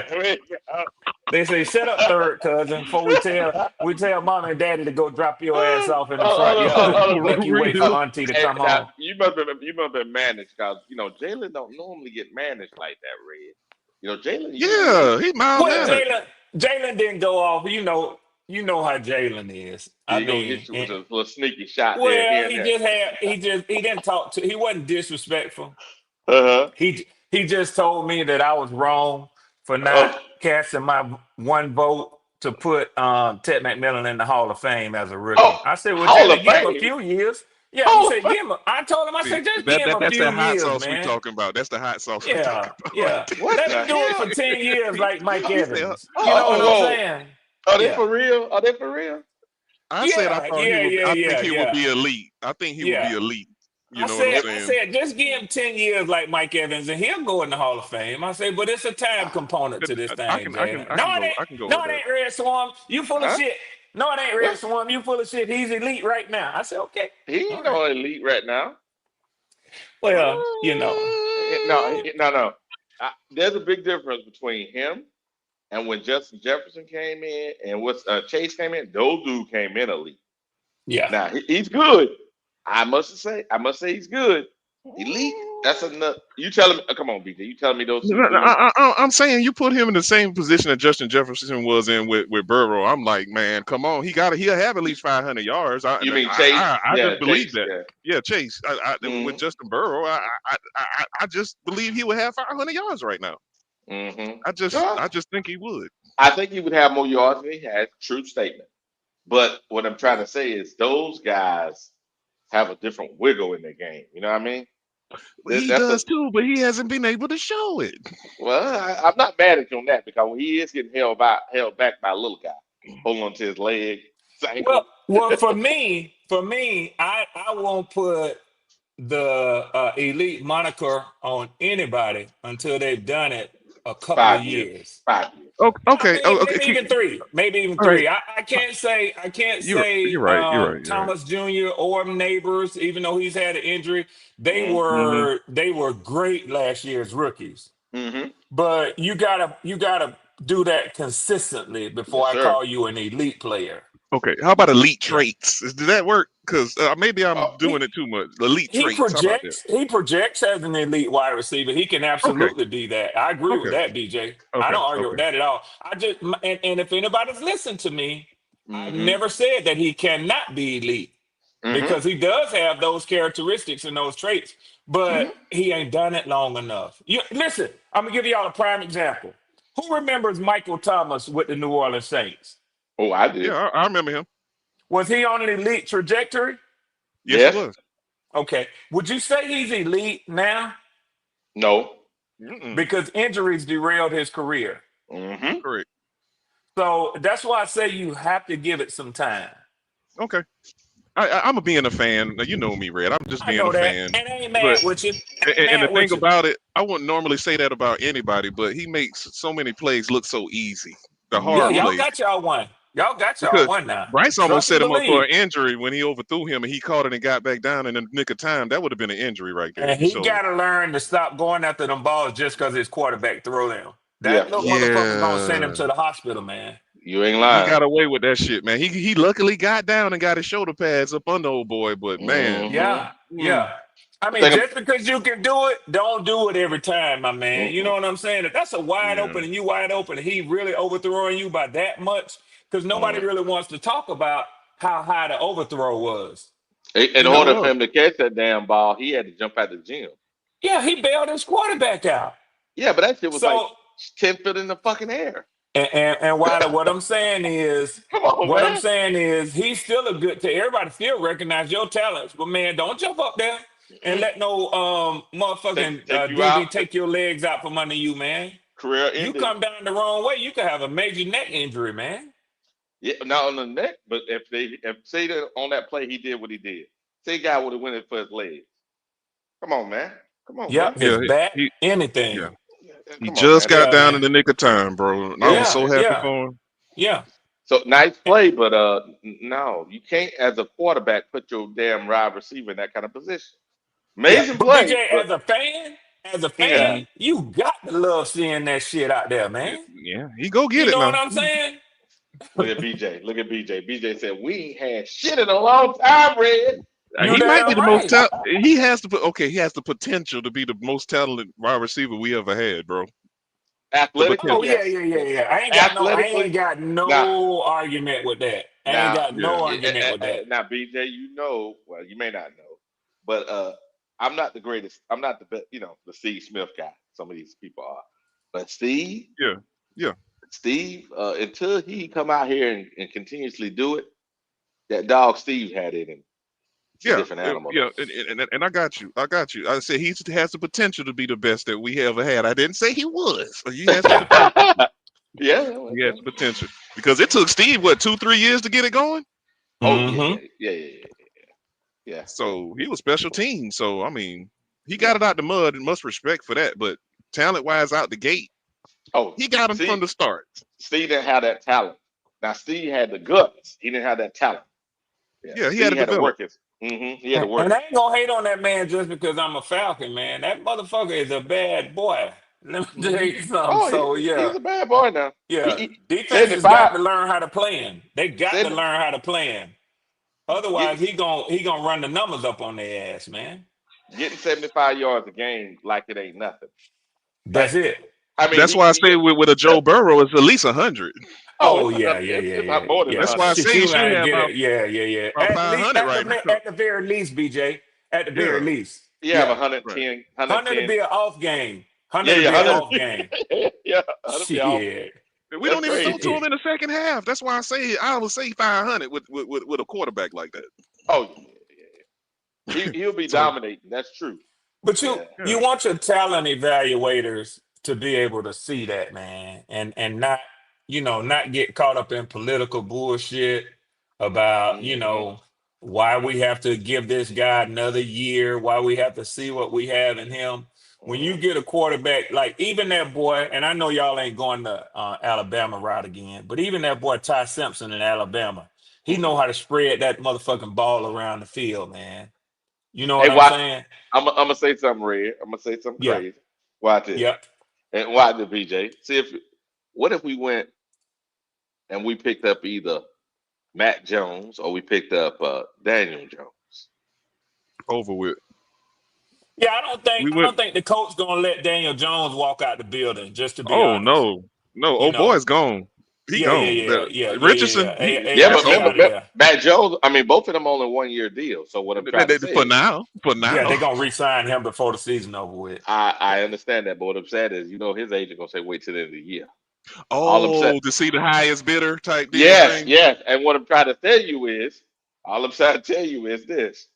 Here we go. they say, "Shut up, third cousin," before we tell mom and daddy to go drop your ass off in the front yard. Hold on. Make you wait for Real. auntie to Hey, come now, home. you must have been managed because Jalen don't normally get managed like that, Red. Jalen usually get Yeah, he mild Well, yeah. mannered. Jalen didn't go off. You know how Jalen is. I He gonna mean, hit you with a little sneaky shot there, well, here and there. he didn't talk to. He wasn't disrespectful. Uh He just told me that I was wrong for not huh. casting my one vote to put Ted McMillan in the Hall of Fame as a rookie. Oh, I said, well, Hall of Jalen, give him a Fame. few years. Yeah, he Hall of said, Fame. I told him, I See, said, just give him a that's few that hot years, sauce we man. talking about. That's the hot sauce we talking Yeah, about right yeah. What Let the him do it for hell? 10 years like Mike He said, Evans. You know what I'm Whoa. saying? Are they Yeah. for real? Are they for real? I said I Yeah, thought he yeah, would. yeah, I think yeah, he would yeah, be elite. I think he would be yeah. elite. You know what I'm I saying? said, just give him 10 years like Mike Evans and he'll go in the Hall of Fame. I say, but it's a time component to this thing, Jalen. I can go No, with it that. ain't Red Swarm. You full of Huh? shit. No, it ain't Red What? Swarm. You full of shit. He's elite right now. I said, okay. He All ain't right. no elite right now. Well, you know. No, no. There's a big difference between him and when Justin Jefferson came in and what's Chase came in. Those dudes came in elite. Yeah. Now he's good. I must say he's good. Elite. That's enough. You telling me? Come on, BJ. You telling me those two dudes? I'm saying you put him in the same position that Justin Jefferson was in with Burrow. I'm like, man, come on, he'll have at least 500 yards. You mean Chase? I Yeah, just believe Chase. that. Yeah. Yeah, Chase. With Mm-hmm. Justin Burrow, I just believe he would have 500 yards right now. Mm-hmm. I just think he would. I think he would have more yards than he had. True statement. But what I'm trying to say is those guys have a different wiggle in their game. You know what I mean? He That's a does too, but he hasn't been able to show it. well. I'm not mad at you on that because he is getting held back by a little guy, holding on to his leg, his ankle. Well, for me, I won't put the elite moniker on anybody until they've done it a couple of 5 years. years. 5 years. Okay. Maybe even three. Maybe even All right. three. I can't say You're right. You're right. Thomas Jr. or Neighbors, even though he's had an injury, they Mm-hmm. were great last year as rookies. Mm-hmm. But you gotta do that consistently before Yes, I sir. call you an elite player. Okay. How about elite Yeah. traits? Does that work? Because maybe I'm Oh, doing it too much. Elite He traits. How about that? projects as an elite wide receiver. He can absolutely be that. I agree with Okay. that, BJ. I Okay. don't argue with Okay. that at all. I just and if anybody's listened to me, I've Mm-hmm. never said that he cannot be elite Mm-hmm. because he does have those characteristics and those traits, but Mm-hmm. he ain't done it long enough. You listen, I'm gonna give y'all a prime example. Who remembers Michael Thomas with the New Orleans Saints? Oh, I did. Yeah, I remember him. Was he on an elite trajectory? Yes, Yes. he was. Okay. Would you say he's elite now? No. Mm-mm. Because injuries derailed his career. Mm-hmm. Correct. So that's why I say you have to give it some time. Okay. I'm a being a fan. Now, you know me, Red. I'm just I being know a that. fan. And I ain't But mad with you. I ain't and the mad with thing you. about it, I wouldn't normally say that about anybody, but he makes so many plays look so easy. The Yeah, hard y'all plays. got y'all one. Y'all got y'all Because one now. Bryce almost Trust and set him up for believe. an injury when he overthrew him and he caught it and got back down in the nick of time. That would have been an injury right there. And he So got to learn to stop going after them balls just because his quarterback throw them. Yeah. That little motherfucker going to send him yeah, to the hospital, man. You ain't he lying. got away with that shit, man. He luckily got down and got his shoulder pads up under old boy, but man, Mm-hmm. Yeah, yeah. I mean, Think just because you can do it, don't do it every time, my man. You know what I'm saying? If that's a wide yeah, open and you wide open and he really overthrowing you by that much, because nobody really wants to talk about how high the overthrow was. In You it order know? for was. him to catch that damn ball, he had to jump out the gym. Yeah, he bailed his quarterback out. Yeah, but that shit was like So 10 feet in the fucking air. and what I'm saying is, Come on, man. he's still a good. Everybody still recognize your talents, but man, don't jump up there and let no motherfucking Take you DB out. take your legs out from under you, man. Career You ending. come down the wrong way, you could have a major neck injury, man. Yeah, not on the neck, but if say that on that play he did what he did, say guy would have went in for his legs. Come on, man. Come on, Yep, man. his Yeah, back, he anything. yeah. He Come on, just man. got Yeah, down in man. the nick of time, bro. And I was Yeah. so happy Yeah, for him. yeah. So nice play, but no, you can't as a quarterback put your damn wide receiver in that kind of position. Yeah, Amazing but play, BJ, but as a yeah. fan, you got to love seeing that shit out there, man. Yeah, he go get You it know what now. I'm saying? Look at BJ. Look at BJ. BJ said we ain't had shit in a long time, Red. You He might be damn the most right. talented. He has to put. Okay, he has the potential to be the most talented wide receiver we ever had, bro. The Athletically, Oh potential. yeah, yes. yeah, yeah, yeah. I ain't Athletically, got now, no argument with that. I ain't now, got no Yeah. argument with that. now, BJ, you know, well, you may not know, but I'm not the greatest. I'm not the best, the Steve Smith guy. Some of these people are, but Yeah. Yeah. Steve, until he come out here and continuously do it, that dog Steve had it in him. It's a Yeah. different animal, though. Yeah. And I got you. I got you. I said he has the potential to be the best that we ever had. I didn't say he was. He has the potential. Yeah. He has the potential because it took Steve what 2-3 years to get it going. Oh Mm-hmm. yeah. So he was special team. So I mean, he got it out the mud and much respect for that. But talent wise, out the gate, Oh, he got him from the start. Steve didn't have that talent. Now Steve had the guts. He didn't have that talent. Yeah, he had Steve to had to develop. work it. He had to work And I it. ain't gonna hate on that man just because I'm a Falcon, man. That motherfucker is a bad boy. Let me tell you something. Oh, So he's a bad boy now. yeah. He Defenses 75. got to learn how to play him. They got to 70 learn how to play him. getting Otherwise, he gonna run the numbers up on their ass, man. getting 75 yards a game like it ain't nothing. That's Like, it. I mean, That's why I say with a Joe Burrow, it's at least 100. Oh it's yeah, it's not more than yeah. That's why I Shit, say he you should gotta have get about it. Yeah. about At least 500 right now. at the very least, BJ. At the very Yeah, least. You have Yeah. 110, 100 to 110. be an off game. 100 Yeah, to be an 100. off game. Yeah, 100 be off. Shit. we That's don't even throw to crazy. him in the second half. That's why I would say 500 with a quarterback like that. Oh yeah. He'll be So dominating. That's true. But Yeah. you want your talent evaluators to be able to see that, man, and not not get caught up in political bullshit about hmm why we have to give this guy another year, why we have to see what we have in him. when you get a quarterback like even that boy, and I know y'all ain't going to Alabama route again, but even that boy Ty Simpson in Alabama, he know Mhm. how to spread that motherfucking ball around the field, man. You know what Hey, I'm why? saying? I'm gonna say something, Red. I'm gonna say something Yeah, crazy. Watch this, yeah. and watch the BJ. See if what if we went and we picked up either Matt Jones or we picked up Daniel Jones. Over with. Yeah, I don't think We I went. don't think the coach gonna let Daniel Jones walk out the building. Just to be Oh honest, no, no. you Old know. boy's gone. He Yeah, yeah, gone. yeah, yeah, yeah, yeah, Richardson. yeah. Hey, hey, Yeah, hey, but That's get over. out of there. Matt Jones. I mean, both of them only 1 year deal. So what I'm trying to say For is, now. For Yeah, now. they gonna re-sign him before the season over with. I understand that, but what I'm saying is, his agent gonna say wait till the end of the year. All I'm saying, Oh, to see the highest bidder type deal yes, thing. yes. And what I'm trying to tell you is, all I'm trying to tell you is this.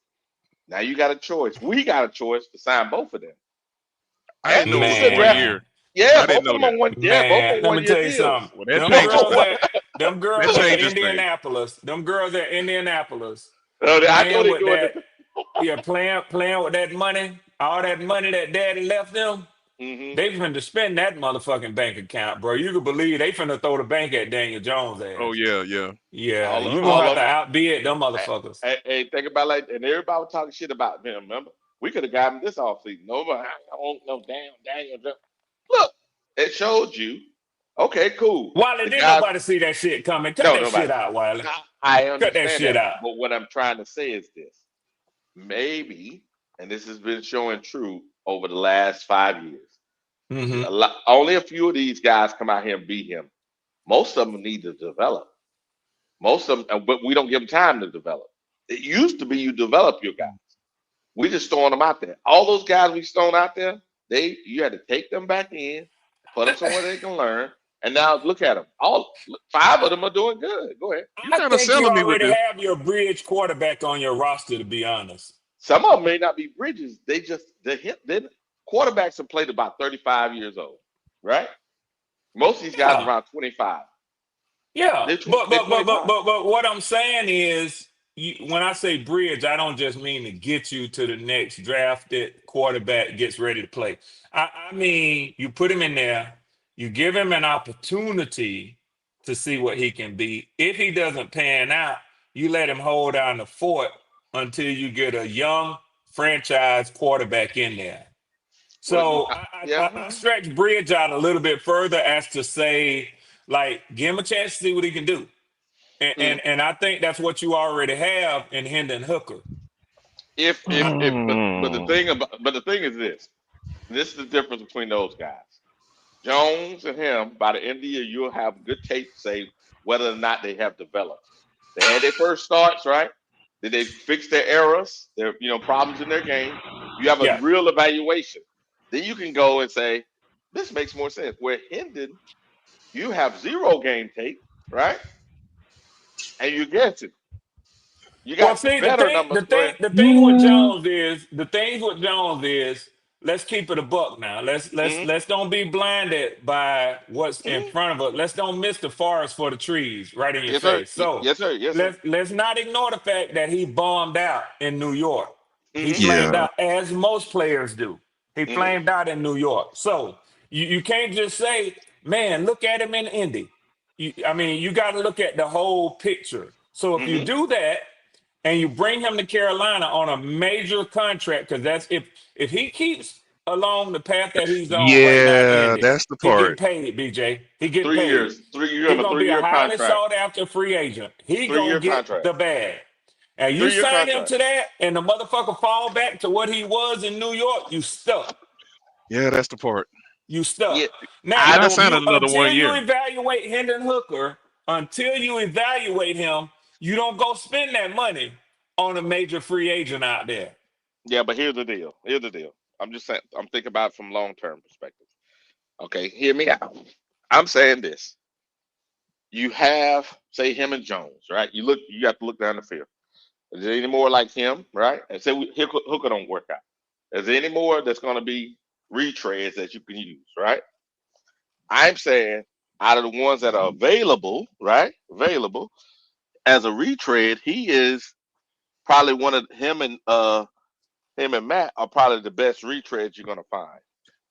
Now you got a choice. We got a choice to sign both of them. I And didn't know it this is was a one draft. Man, year. Yeah, I both didn't of know them that. on one. Yeah, both man, on let me 1 year tell you deals. something. Well, that changes things. Them That girls at changes things. Indianapolis, them girls at Indianapolis I know playing they're with doing that, it. yeah, playing with that money, all that money that daddy left them. Hmm. They finna spend that motherfucking bank account, bro. You can believe they finna throw the bank at Daniel Jones' Oh ass. yeah, yeah. Yeah, All, you gonna all have to of outbid them motherfuckers. Hey, think about like, and everybody was talking shit about him. Remember, we could have got him this offseason. Nobody, I don't know, damn, Daniel. Look, it showed you. Okay, cool. Wiley, The didn't guys, nobody see that shit coming. Cut no, that shit nobody. out, Wiley. I Cut that understand shit that, out. but what I'm trying to say is this: maybe, and this has been showing true over the last 5 years. Hmm. Only a few of these guys come out here and beat him. Most of them need to develop. Most of them, but we don't give them time to develop. It used to be you develop your guys. We just throwing them out there. All those guys we thrown out there, you had to take them back in, put them somewhere they can learn. And now look at them. Five of them are doing good. Go ahead. You I kind of think you selling me with already this. have your bridge quarterback on your roster, to be honest. Some of them may not be bridges. They quarterbacks have played about 35 years old, right? Most of these guys are Yeah, around 25. yeah. They're 25. But what I'm saying is, when I say bridge, I don't just mean to get you to the next drafted quarterback gets ready to play. I mean, you put him in there, you give him an opportunity to see what he can be. If he doesn't pan out, you let him hold down the fort until you get a young franchise quarterback in there. Well, So yeah. I stretch Bridge out a little bit further as to say, like, give him a chance to see what he can do. And Mm. I think that's what you already have in Hendon Hooker. If but the Mm. thing is this. This is the difference between those guys. Jones and him, by the end of the year, you'll have good tape to say whether or not they have developed. They had their first starts, right? Did they fix their errors, their problems in their game? You have a Yeah. real evaluation. Then you can go and say, this makes more sense. Where Hendon, you have zero game tape, right? And you're guessing. You Well, got see, better numbers. Go ahead. the thing with Jones is let's keep it a buck now. Hmm. Let's don't be blinded by what's in Hmm. front of us. Let's don't miss the forest for the trees right in your Yes, sir. face. So Yes, sir. Yes, sir. let's not ignore the fact that he bombed out in New York. He Hmm. flamed Yeah. out as most players do. He Hmm. flamed out in New York. So you can't just say, man, look at him in Indy. I mean, you got to look at the whole picture. So if you Hmm. do that and you bring him to Carolina on a major contract, because that's if he keeps along the path that he's on right now in Yeah, Indy, that's the he getting part. paid, BJ. He getting 3 years. paid. You He have a gonna be a 3 year highly contract. sought after free agent. He Three gonna year get contract. the bag. And you 3 year sign him contract. to that, and the motherfucker fall back to what he was in New York, you stuck. Yeah, that's the part. You Yeah, stuck. I Now, Not don't. signing you another until 1 you year. evaluate Hendon Hooker, until you evaluate him, you don't go spend that money on a major free agent out there. Yeah, but here's the deal. Here's the deal. I'm just saying. I'm thinking about it from long term perspective. Okay, hear me out. I'm saying this. You have, say, him and Jones, right? You look. You have to look down the field. Is there any more like him, right? And say Hooker don't work out. Is there any more that's going to be retreads that you can use, right? I'm saying out of the ones that are available, right? Available as a retread, he is probably one of him and Matt are probably the best retreads you're gonna find.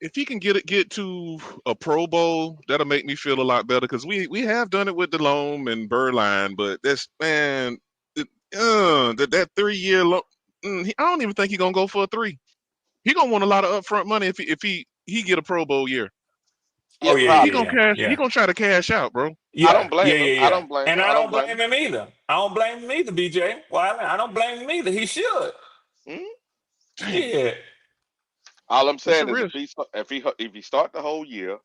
if he can get to a Pro Bowl, that'll make me feel a lot better because we have done it with DeLome and Birdline, but that's man, that 3 year I don't even think he's gonna go for a 3. He gonna want a lot of upfront money if he get a Pro Bowl year. Oh Yeah, yeah, He probably. yeah, gonna yeah, cash. He yeah, gonna try to cash out, bro. I yeah, don't blame yeah, him. yeah, I yeah. don't blame And him. I I don't don't blame blame him either. I don't blame him either, BJ. Well, I don't blame him either. He should. him. Dang, Shit. All I'm that's a saying is real. if he start the whole year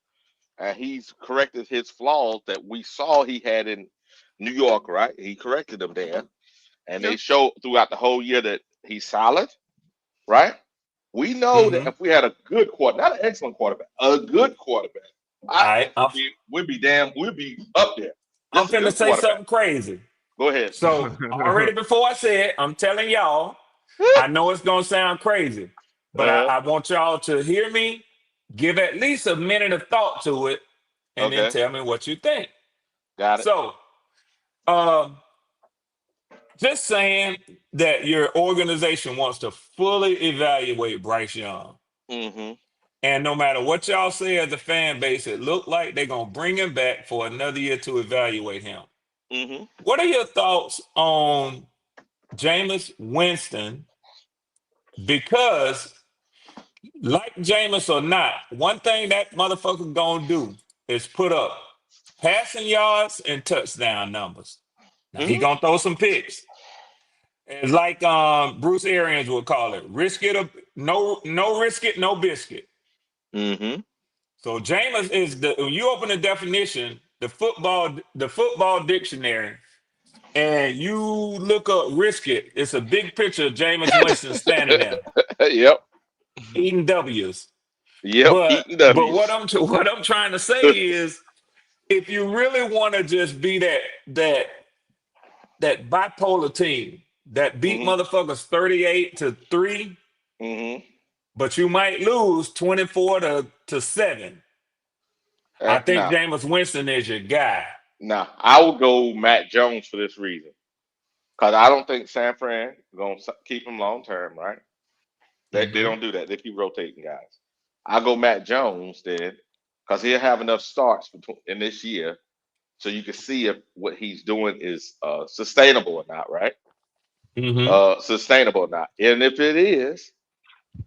and he's corrected his flaws that we saw he had in New York, right? He corrected them there, and Yeah. they showed throughout the whole year that he's solid, right? We know that Mm-hmm. if we had a good quarter, not an excellent quarterback, a good quarterback, All right. we'd be up there. I'm Just a finna good say quarterback. something crazy. Go ahead. So already before I say it, I'm telling y'all, I know it's gonna sound crazy, but uh, I want y'all to hear me, give at least a minute of thought to it, and then okay, tell me what you think. got it. So, um, just saying that your organization wants to fully evaluate Bryce Young. Mm-hmm. And no matter what y'all say as a fan base, it looked like they're going to bring him back for another year to evaluate him. Mm-hmm. What are your thoughts on Jameis Winston? Because, like Jameis or not, one thing that motherfucker going to do is put up passing yards and touchdown numbers. Now, he Mm-hmm. going to throw some picks. It's like Bruce Arians would call it, risk it or no risk it, no biscuit. Mm-hmm. So Jameis is when you open the definition, the football dictionary, and you look up risk it, it's a big picture of Jameis Winston standing there Yep. eating W's. Yep. But Eating but what W's. I'm trying to say is, if you really want to just be that bipolar team that beat Mm-hmm. motherfuckers 38-3, Mm-hmm. but you might lose 24-7. I think No. Jameis Winston is your guy. No. I would go Matt Jones for this reason. Because I don't think San Fran going to keep him long term, right? They Mm-hmm. don't do that. They keep rotating guys. I'll go Matt Jones then, because he'll have enough starts in this year, so you can see if what he's doing is sustainable or not, right? Mm-hmm. Sustainable or not. And if it is,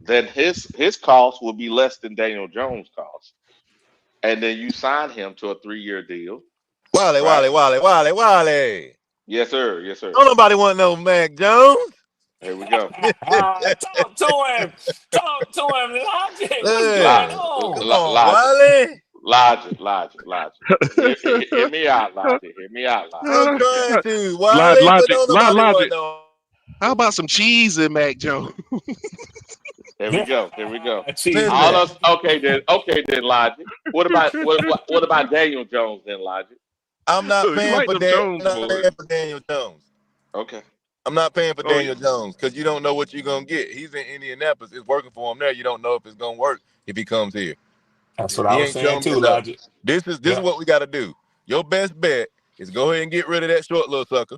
then his cost will be less than Daniel Jones' cost. And then you sign him to a 3 year deal, Wally, right? Wally, Wally, Wally, Wally. Yes, sir. Yes, sir. Don't nobody want no Mac Jones. Here we go. Talk to him. Talk to him. Logic. What's going Hey, on? come on, Logic. Wally. Logic. Hear me out, Logic. Hear me out, Logic. I'm trying to, Wally, but don't nobody want Logic. no. How about some cheese in Mac Jones? Here we go. Here we go. Cheese Listen, All man. us okay then, Logic. What about Daniel Jones then, Logic? I'm not You paying like for them Dan. Jones I'm not boys? paying for Daniel Jones. Okay. I'm not paying for Oh, Daniel Jones because you don't know what you're gonna get. He's in Indianapolis. It's working for him there. You don't know if it's gonna work if he comes here. That's what I He was ain't saying showing me too, enough. Logic. This is Yeah. what we got to do. Your best bet is go ahead and get rid of that short little sucker,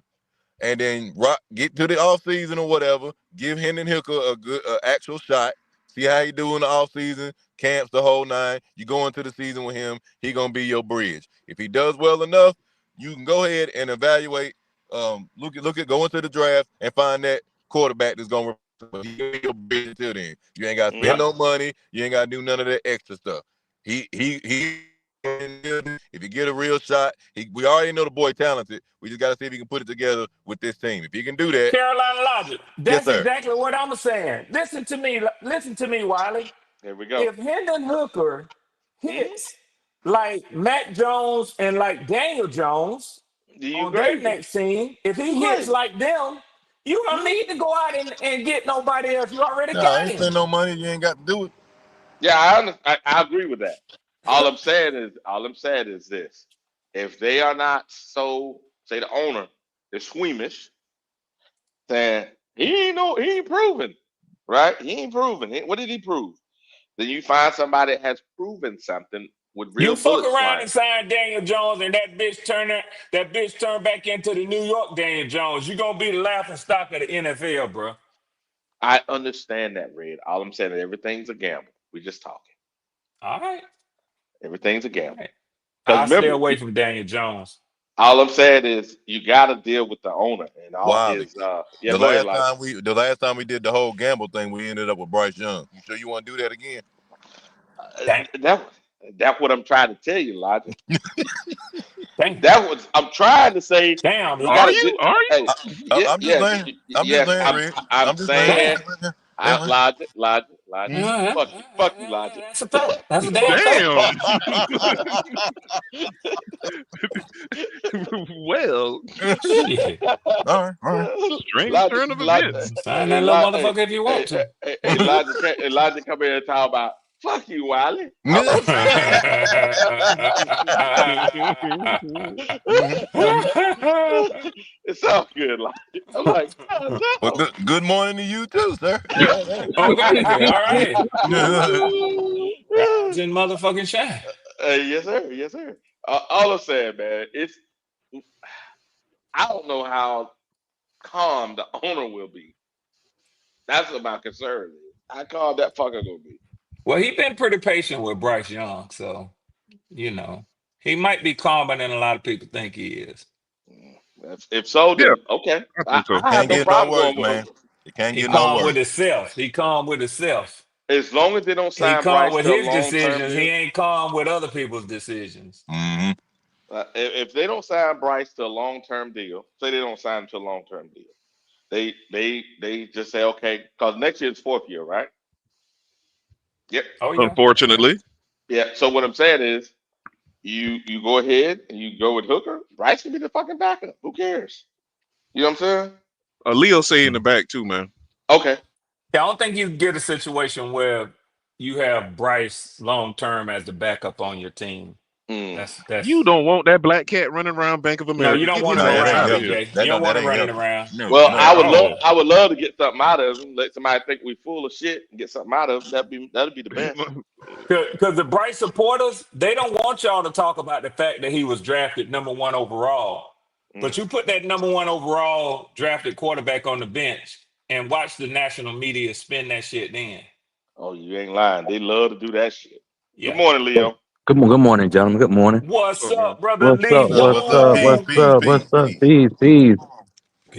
and then get to the off season or whatever. Give Hendon Hooker a good actual shot. See how he do in the off season, camps the whole nine. You go into the season with him. He gonna be your bridge. If he does well enough, you can go ahead and evaluate. Look at go into the draft and find that quarterback that's gonna. But he gonna be your bridge until then. You ain't gotta spend Yep. no money. You ain't gotta do none of that extra stuff. He. If you get a real shot, we already know the boy talented. We just got to see if he can put it together with this team. If he can do that, Carolina Logic. yes, That's sir. exactly what I'm saying. Listen to me, Wiley. Here we go. If Hendon Hooker Hmm. hits like Matt Jones and like Daniel Jones You on their gravy. next team, if he You hits gravy. like them, you don't need to go out and get nobody else. You already Nah, I got ain't him. spend no money. You ain't got to do it. Yeah, I agree with that. All I'm saying is this: if they are not so, say the owner is squeamish, then he ain't proven, right? He ain't proven. What did he prove? Then you find somebody that has proven something with real You fuck bullets around flying. and sign Daniel Jones, and that bitch turn back into the New York Daniel Jones. You're gonna be the laughing stock of the NFL, bro. I understand that, Red. All I'm saying is everything's a gamble. We're just talking. All right. Everything's a gamble. Right. Because I'll stay remember, away from Daniel Jones. all I'm saying is you got to deal with the owner and all Wiley. his. Yeah, The go ahead, last time we did the whole gamble thing, we ended up with Bryce Young. You sure you want to do that again? Dang. That's what I'm trying to tell you, Elijah. Dang. I'm trying to say. Damn. We Are gotta you? do. Are you? Hey, I'm just saying. I'm just saying, Rick. I'm just saying. saying. Logic. Yeah, Fuck you, Logic. that's a fact. That's a damn fact. Damn. Well, Shit. All right. strange turn of events. Sign that little motherfucker if you want to. Elijah come here and talk about fuck you, Wiley. It's all good, Elijah. I'm like, God, Well, good morning to you too, sir. Okay, all right. Rise and motherfucking shine. Yes, sir. Yes, sir. All I'm saying, man, I don't know how calm the owner will be. That's what my concern is. How calm that fucker gonna be? Well, he been pretty patient with Bryce Young, so he might be calmer than a lot of people think he is. If so, then Yeah, okay. I think so. I have no problem going with man. It can't He get no calm worse. with himself. He calm with himself. as long as they don't He sign calm Bryce with to a his long-term decisions. deal. He ain't calm with other people's decisions. Mm-hmm. If they don't sign Bryce to a long-term deal, say they don't sign him to a long-term deal, they just say okay, because next year is fourth year, right? Yep. Oh yeah. Unfortunately, Yeah. So what I'm saying is, you go ahead and you go with Hooker. Bryce can be the fucking backup. Who cares? You know what I'm saying? Leo say in the back too, man. Okay. Yeah, I don't think you get a situation where you have Bryce long term as the backup on your team. That's You don't want that black cat running around Bank of no, America. you don't Get want his him ass around, out of here. BJ. You don't want him running around. Well, at all. I would love to get something out of him. Let somebody think we full of shit and get something out of him. That'd be the best. Because the Bryce supporters, they don't want y'all to talk about the fact that he was drafted number 1 overall. But you put that number 1 overall drafted quarterback on the bench and watch the national media spin that shit then. Oh, you ain't lying. They love to do that shit. Yeah. Good morning, Leo. Good morning, gentlemen. Good morning. What's up, brother What's up? Leo? What's up? Peace.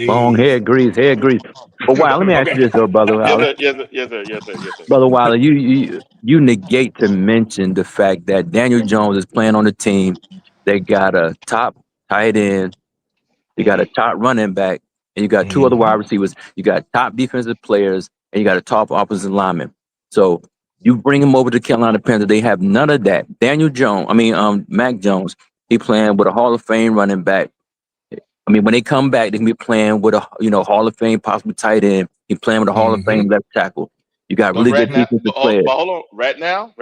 Long Peace. hair grease. But wow, let me ask you this though, brother Yes, Wilder. sir. Yes, sir. Brother Wilder, you negate to mention the fact that Daniel Jones is playing on the team. They got a top tight end, you got a top running back, and you got 2 other wide receivers. You got top defensive players, and you got a top offensive lineman. So you bring him over to Carolina Panthers. They have none of that. Mac Jones. He playing with a Hall of Fame running back. I mean, when they come back, they can be playing with a Hall of Fame possible tight end. He playing with a Hall of Fame left tackle. You got But really good defensive players. hold on. Right now,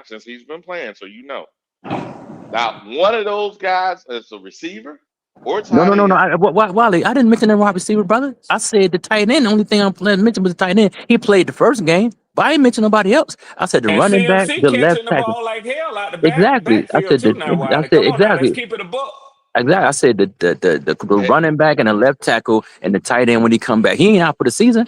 since he's been playing, so you know. Now, one of those guys is a receiver or tight end. No. Wally, I didn't mention the wide receiver, brother. I said the tight end. The only thing I'm mentioning was the tight end. He played the first game, but I didn't mention nobody else. I said the And running back, CMC the left catching the tackle. ball like hell out the Exactly. backfield too now, Wiley. Come on now, let's keep it a book. Exactly. I said the running back and the left tackle and the tight end when he come back. He ain't out for the season.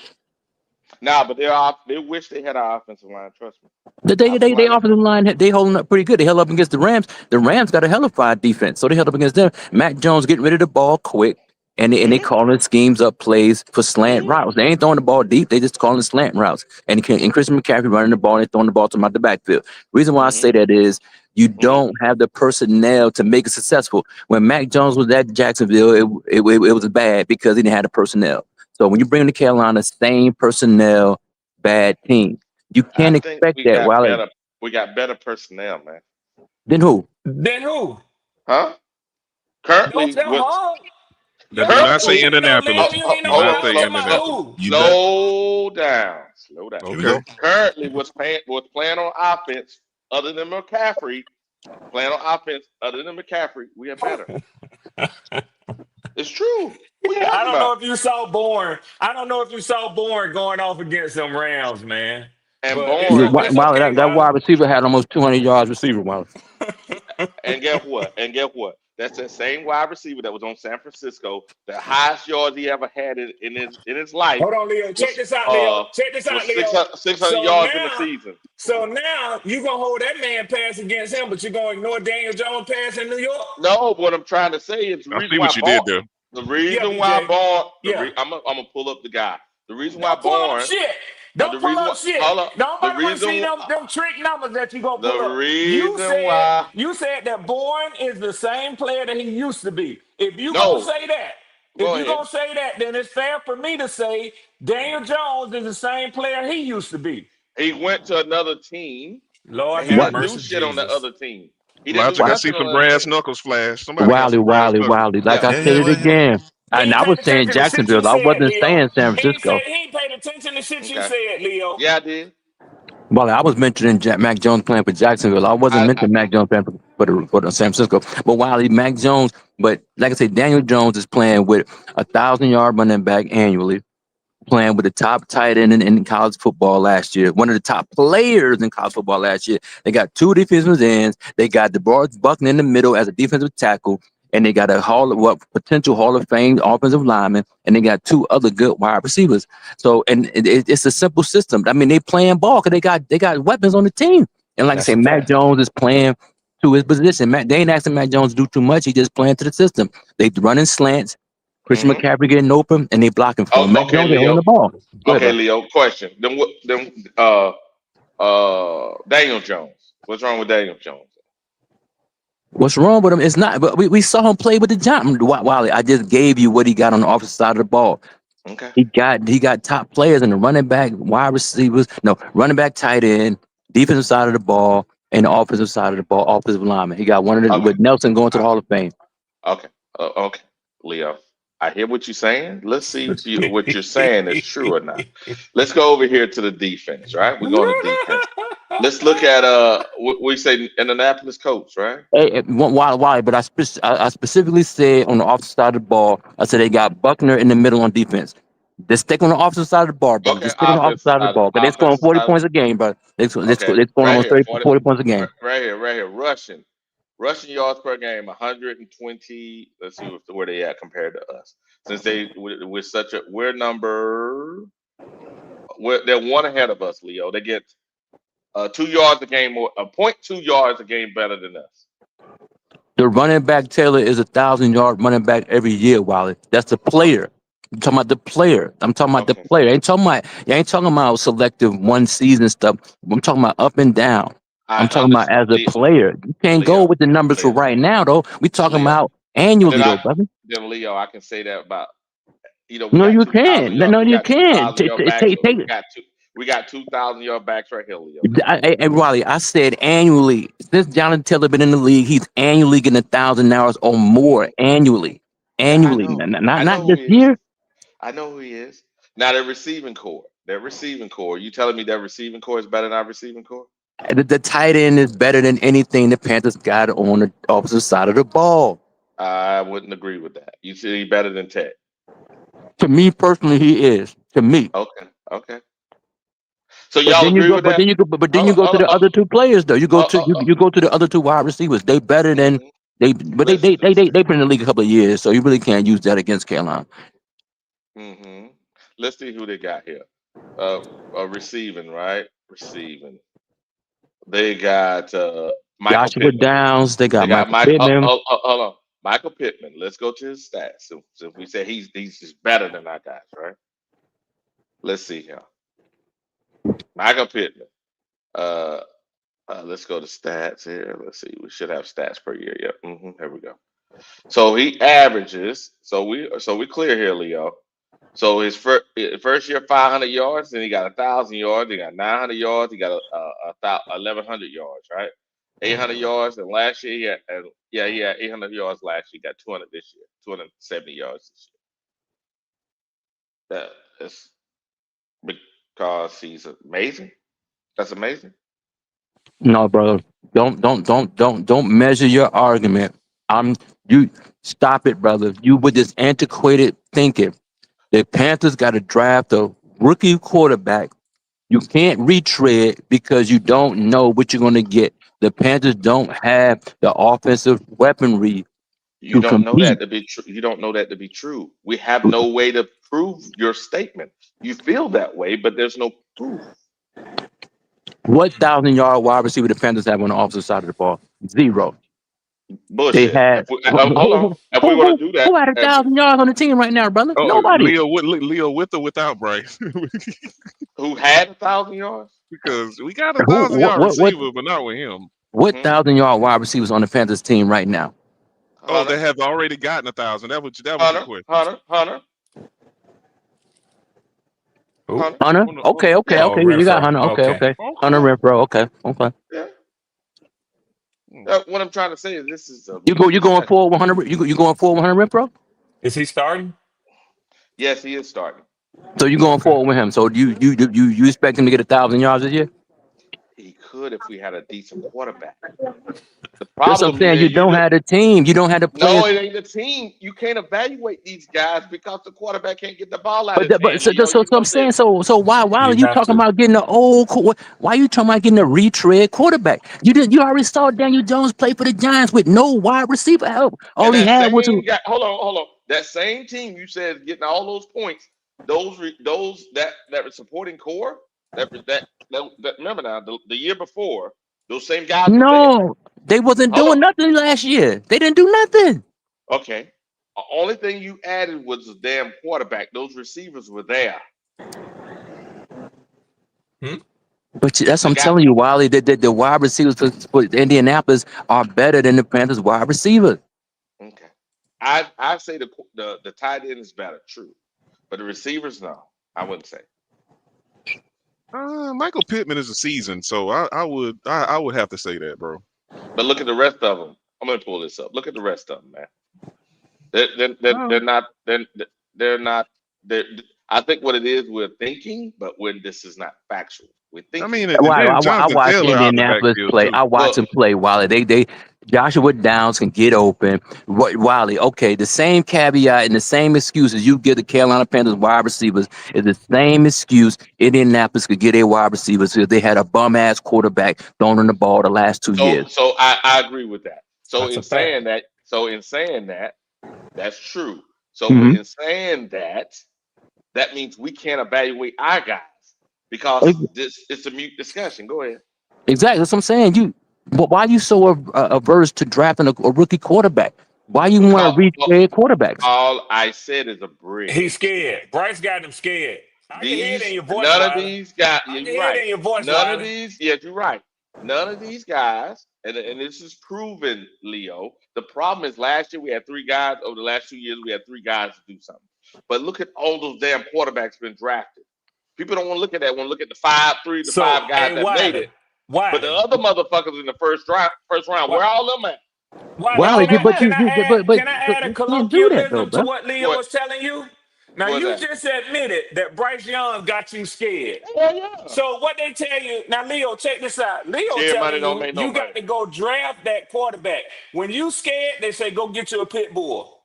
Nah, but they wish they had our offensive line. Trust me. They offensive line, they holding up pretty good. They held up against the Rams. The Rams got a hellified defense, so they held up against them. Mac Jones getting rid of the ball quick, and they calling schemes up plays for slant routes. They ain't throwing the ball deep. They just calling slant routes. And Christian McCaffrey running the ball and throwing the ball to the backfield. Reason why I say that is you don't have the personnel to make it successful. When Mac Jones was at Jacksonville, it was bad because he didn't have the personnel. So when you bring the Carolina, same personnel, bad team. You can't expect that. While we got better personnel, man. Then who? Huh? Currently, Don't tell home. Do not say Indianapolis. Slow down. Okay. Currently, what's playing on offense other than McCaffrey? Playing on offense other than McCaffrey, we are better. It's true. I don't know if you saw Bourne. I don't know if you saw Bourne going off against them Rams, man. And that wide receiver had almost 200 yards receiver. And guess what? That's that same wide receiver that was on San Francisco. The highest yards he ever had in his life Hold on, Leo. Check was this out, Leo. Check this was out, Leo. 600 So yards in the now, season. so now you gonna hold that man pass against him, but you're gonna ignore Daniel Jones pass in New York? No, what I'm trying to say is I see what you did there. the Yeah, reason why BJ. Barn, Yeah. I'm gonna pull up the guy. The reason why Don't pull up Barn, shit. the Don't pull reason up why, shit. hold up, Nobody want to see them trick numbers that you gonna the pull up. reason why, You said that Bourne is the same player that he used to be. If you gonna no, say that, go ahead. then it's fair for me to say Daniel Jones is the same player he used to be. He went to another team Lord and he have What? didn't do mercy, shit on the Jesus. other team. He didn't do Elijah, I nothing see on some the other brass team. knuckles flash. Somebody got Wiley, some brass Wiley, knuckles. Wiley. Like Yeah. I said it again. He And ain't I was paid saying attention to shit you Jacksonville. I said, wasn't Leo. saying San Francisco. He ain't paid attention to shit you Okay. said, Leo. Yeah, I did. Well, I was mentioning Mac Jones playing for Jacksonville. I wasn't I mentioning Mac Jones playing for the San Francisco. But Wiley, Mac Jones, but like I said, Daniel Jones is playing with 1,000-yard running back annually, playing with the top tight end in college football last year. One of the top players in college football last year. They got two defensive ends. They got DeBarge Buckner in the middle as a defensive tackle. And they got a potential Hall of Fame offensive lineman, and they got two other good wide receivers. So, and it's a simple system. I mean, they playing ball because they got weapons on the team. And like I That's say, a Mac fact. Jones is playing to his position. They ain't asking Mac Jones to do too much. He just playing to the system. They running slants. Christian mm-hmm. McCaffrey getting open, and they blocking for him. Oh, Mac okay, Jones ain't holding Leo. the ball. Go ahead, Okay, bro. Leo. Question. Daniel Jones. What's wrong with Daniel Jones? What's wrong with him? It's not. But we saw him play with the Giants. Wiley, I just gave you what he got on the offensive side of the ball. Okay. He got top players in the running back, wide receivers, no running back, tight end, defensive side of the ball, and the offensive side of the ball, offensive lineman. He got one of the Okay. with Nelson going to the Uh, Hall of Fame. okay. Okay. Leo, I hear what you're saying. Let's see if what you're saying is true or not. Let's go over here to the defense, right? We're going to defense. Let's look at we say Indianapolis Colts, right? Why? But I specifically said on the offensive side of the ball, I said they got Buckner in the middle on defense. Just stick on the offensive side of the ball, brother. Okay, Just stick on the offensive side of the ball. Because they scoring 40 side. points a game, bro. They Okay, scoring right almost here, 40 points a game. right here, rushing yards per game, 120. Let's see where they at compared to us. Since we're they're one ahead of us, Leo. They get 2 yards a game more, 0.2 yards a game better than us. The running back Taylor is 1,000-yard running back every year, Wally. That's the player. I'm talking about the player. I'm talking about the Okay, player. I ain't talking about selective one season stuff. I'm talking about up and down. I I'm talking about understand, as a player. You can't go Leo, with the numbers for Leo, right now, though. We talking Leo. about Then annually, though, brother. Leo, I can say that about we No, got you 2,000 can't. yard No, we you got can't. 2,000 yard backs. Take We got 2,000 yard backs right here, Leo. Come on. Hey, Riley, I said annually. Since Jonathan Taylor been in the league, he's annually getting 1,000 hours or more annually. Yeah, I Annually, know. I not know who this he is. year. I know who he is. Now their receiving core. You telling me their receiving core is better than our receiving core? The tight end is better than anything the Panthers got on the opposite side of the ball. I wouldn't agree with that. You say he's better than Ted. To me personally, he is. To me. Okay. Okay. So But y'all then you agree go. with that? Then you go to the other two players though. You go to you go to the other two wide receivers. They better than Mhm. but they've been in the league a couple of years, so you really can't use that against Carolina. Let's see who they got here. Receiving, right? Receiving. They got Michael Joshua Pittman. Downs. They They got got Michael Mike. Pittman. Hold on, Michael Pittman. Let's go to his stats. So if we say he's just better than our guys, right? Let's see here. Michael Pittman. Uh, let's go to stats here. Let's see. We should have stats per year. Yep. Here we go. So he averages. So we clear here, Leo. So his first year 500 yards, then he got 1,000 yards, he got 900 yards, he got 1,100 yards, right? 800 yards, and last year he had 800 yards last year. He got 200 this year, 270 yards this year. That is because he's amazing. That's amazing. No, bro. Don't measure your argument. You stop it, brother. You with this antiquated thinking. The Panthers got to draft a rookie quarterback. You can't retread because you don't know what you're going to get. The Panthers don't have the offensive weaponry You to don't know compete. that to be true. You don't know that to be true. We have no way to prove your statement. You feel that way, but there's no proof. What 1,000-yard wide receiver the Panthers have on the offensive side of the ball? Zero. They Bullshit. had If we, hold on. If we were to do that, who had 1,000 yards on the team right now, brother? Oh, Nobody. Leo with or without Bryce? who had 1,000 yards? Because we got a Who 1,000-yard what what receiver, but not with him. what Hmm? 1,000-yard wide receivers on the Panthers team right now? Oh, they Hunter, have already gotten 1,000. That was your Hunter, question. Hunter, Who? Hunter. Hunter? Hold on, hold Okay, on. okay, Yeah, Oh, okay. You got Renfro. Hunter. Okay, Okay. okay. Hunter Okay. Renfro. Okay, okay. yeah. Hmm. What I'm trying to say is this is a You mute going discussion. forward 100? You going forward 100 Renfro? Is he starting? Yes, he is starting. So you going Okay. forward with him? So you expect him to get 1,000 yards this year? He could if we had a decent quarterback. The That's what I'm problem saying. You is you don't do, have the team. You don't have the players. no, it ain't the team. You can't evaluate these guys because the quarterback can't get the ball out of his But hand. Leo, so you know I'm what I'm saying? saying. So why are You you have talking to. about getting why are you talking about getting a retread quarterback? You already saw Daniel Jones play for the Giants with no wide receiver help. And All he that had was a, same guy, hold on. That same team you said is getting all those points. Those that were supporting core that remember now the year before those same guys was there. no. They wasn't Hold doing on. nothing last year. They didn't do nothing. Okay. The only thing you added was the damn quarterback. Those receivers were there. Hmm? But that's what The I'm guy. telling you, Wiley. The wide receivers for Indianapolis are better than the Panthers wide receivers. Okay. I say the tight end is better, true, but the receivers no, I wouldn't say. Michael Pittman is a season, so I would have to say that, bro. But look at the rest of them. I'm gonna pull this up. Look at the rest of them, man. They're not. They're not. They're, I think what it is, we're thinking, but when this is not factual, we're I thinking. mean, and Wow, then I Jonathan watched Taylor out the Indianapolis backfield play. too. I watched Look, them play, Wiley. They Joshua Downs can get open. Wiley, okay, the same caveat and the same excuses you give the Carolina Panthers wide receivers is the same excuse Indianapolis could get their wide receivers because they had a bum ass quarterback throwing the ball the last 2 years. so I agree with that. That's a fact. In saying that, that's true. So Mm-hmm. in saying that, that means we can't evaluate our guys because this it's a mute discussion. Go ahead. Exactly. That's what I'm saying. But why are you so averse to drafting a rookie quarterback? Why you want to Because retrade quarterbacks? all I said is a He's bridge. scared. Bryce got him scared. I can hear it in your voice, None of Wiley. these guys. I Yeah, can you're hear it right. in your voice, None of Wiley. these. Yeah, you're right. None of these guys, and this is proven, Leo. The problem is last year we had three guys. Over the last 2 years, we had three guys to do something. But look at all those damn quarterbacks been drafted. People don't want to look at that. Want to look at the So, five guys hey, that made Wiley, it. But the Wiley, other motherfuckers in the first round, Wi- where all them at? Where Wiley, all Wiley, them but at? can I add a you can't do that though, colloquialism to bro. what Leo What? was telling you? Now What's you that? just admitted that Bryce Young got you scared. Hell yeah. So what they tell you now, Leo, check this out. Leo Scared money telling don't you make no you money. got to go draft that quarterback. When you scared, they say go get you a pit bull.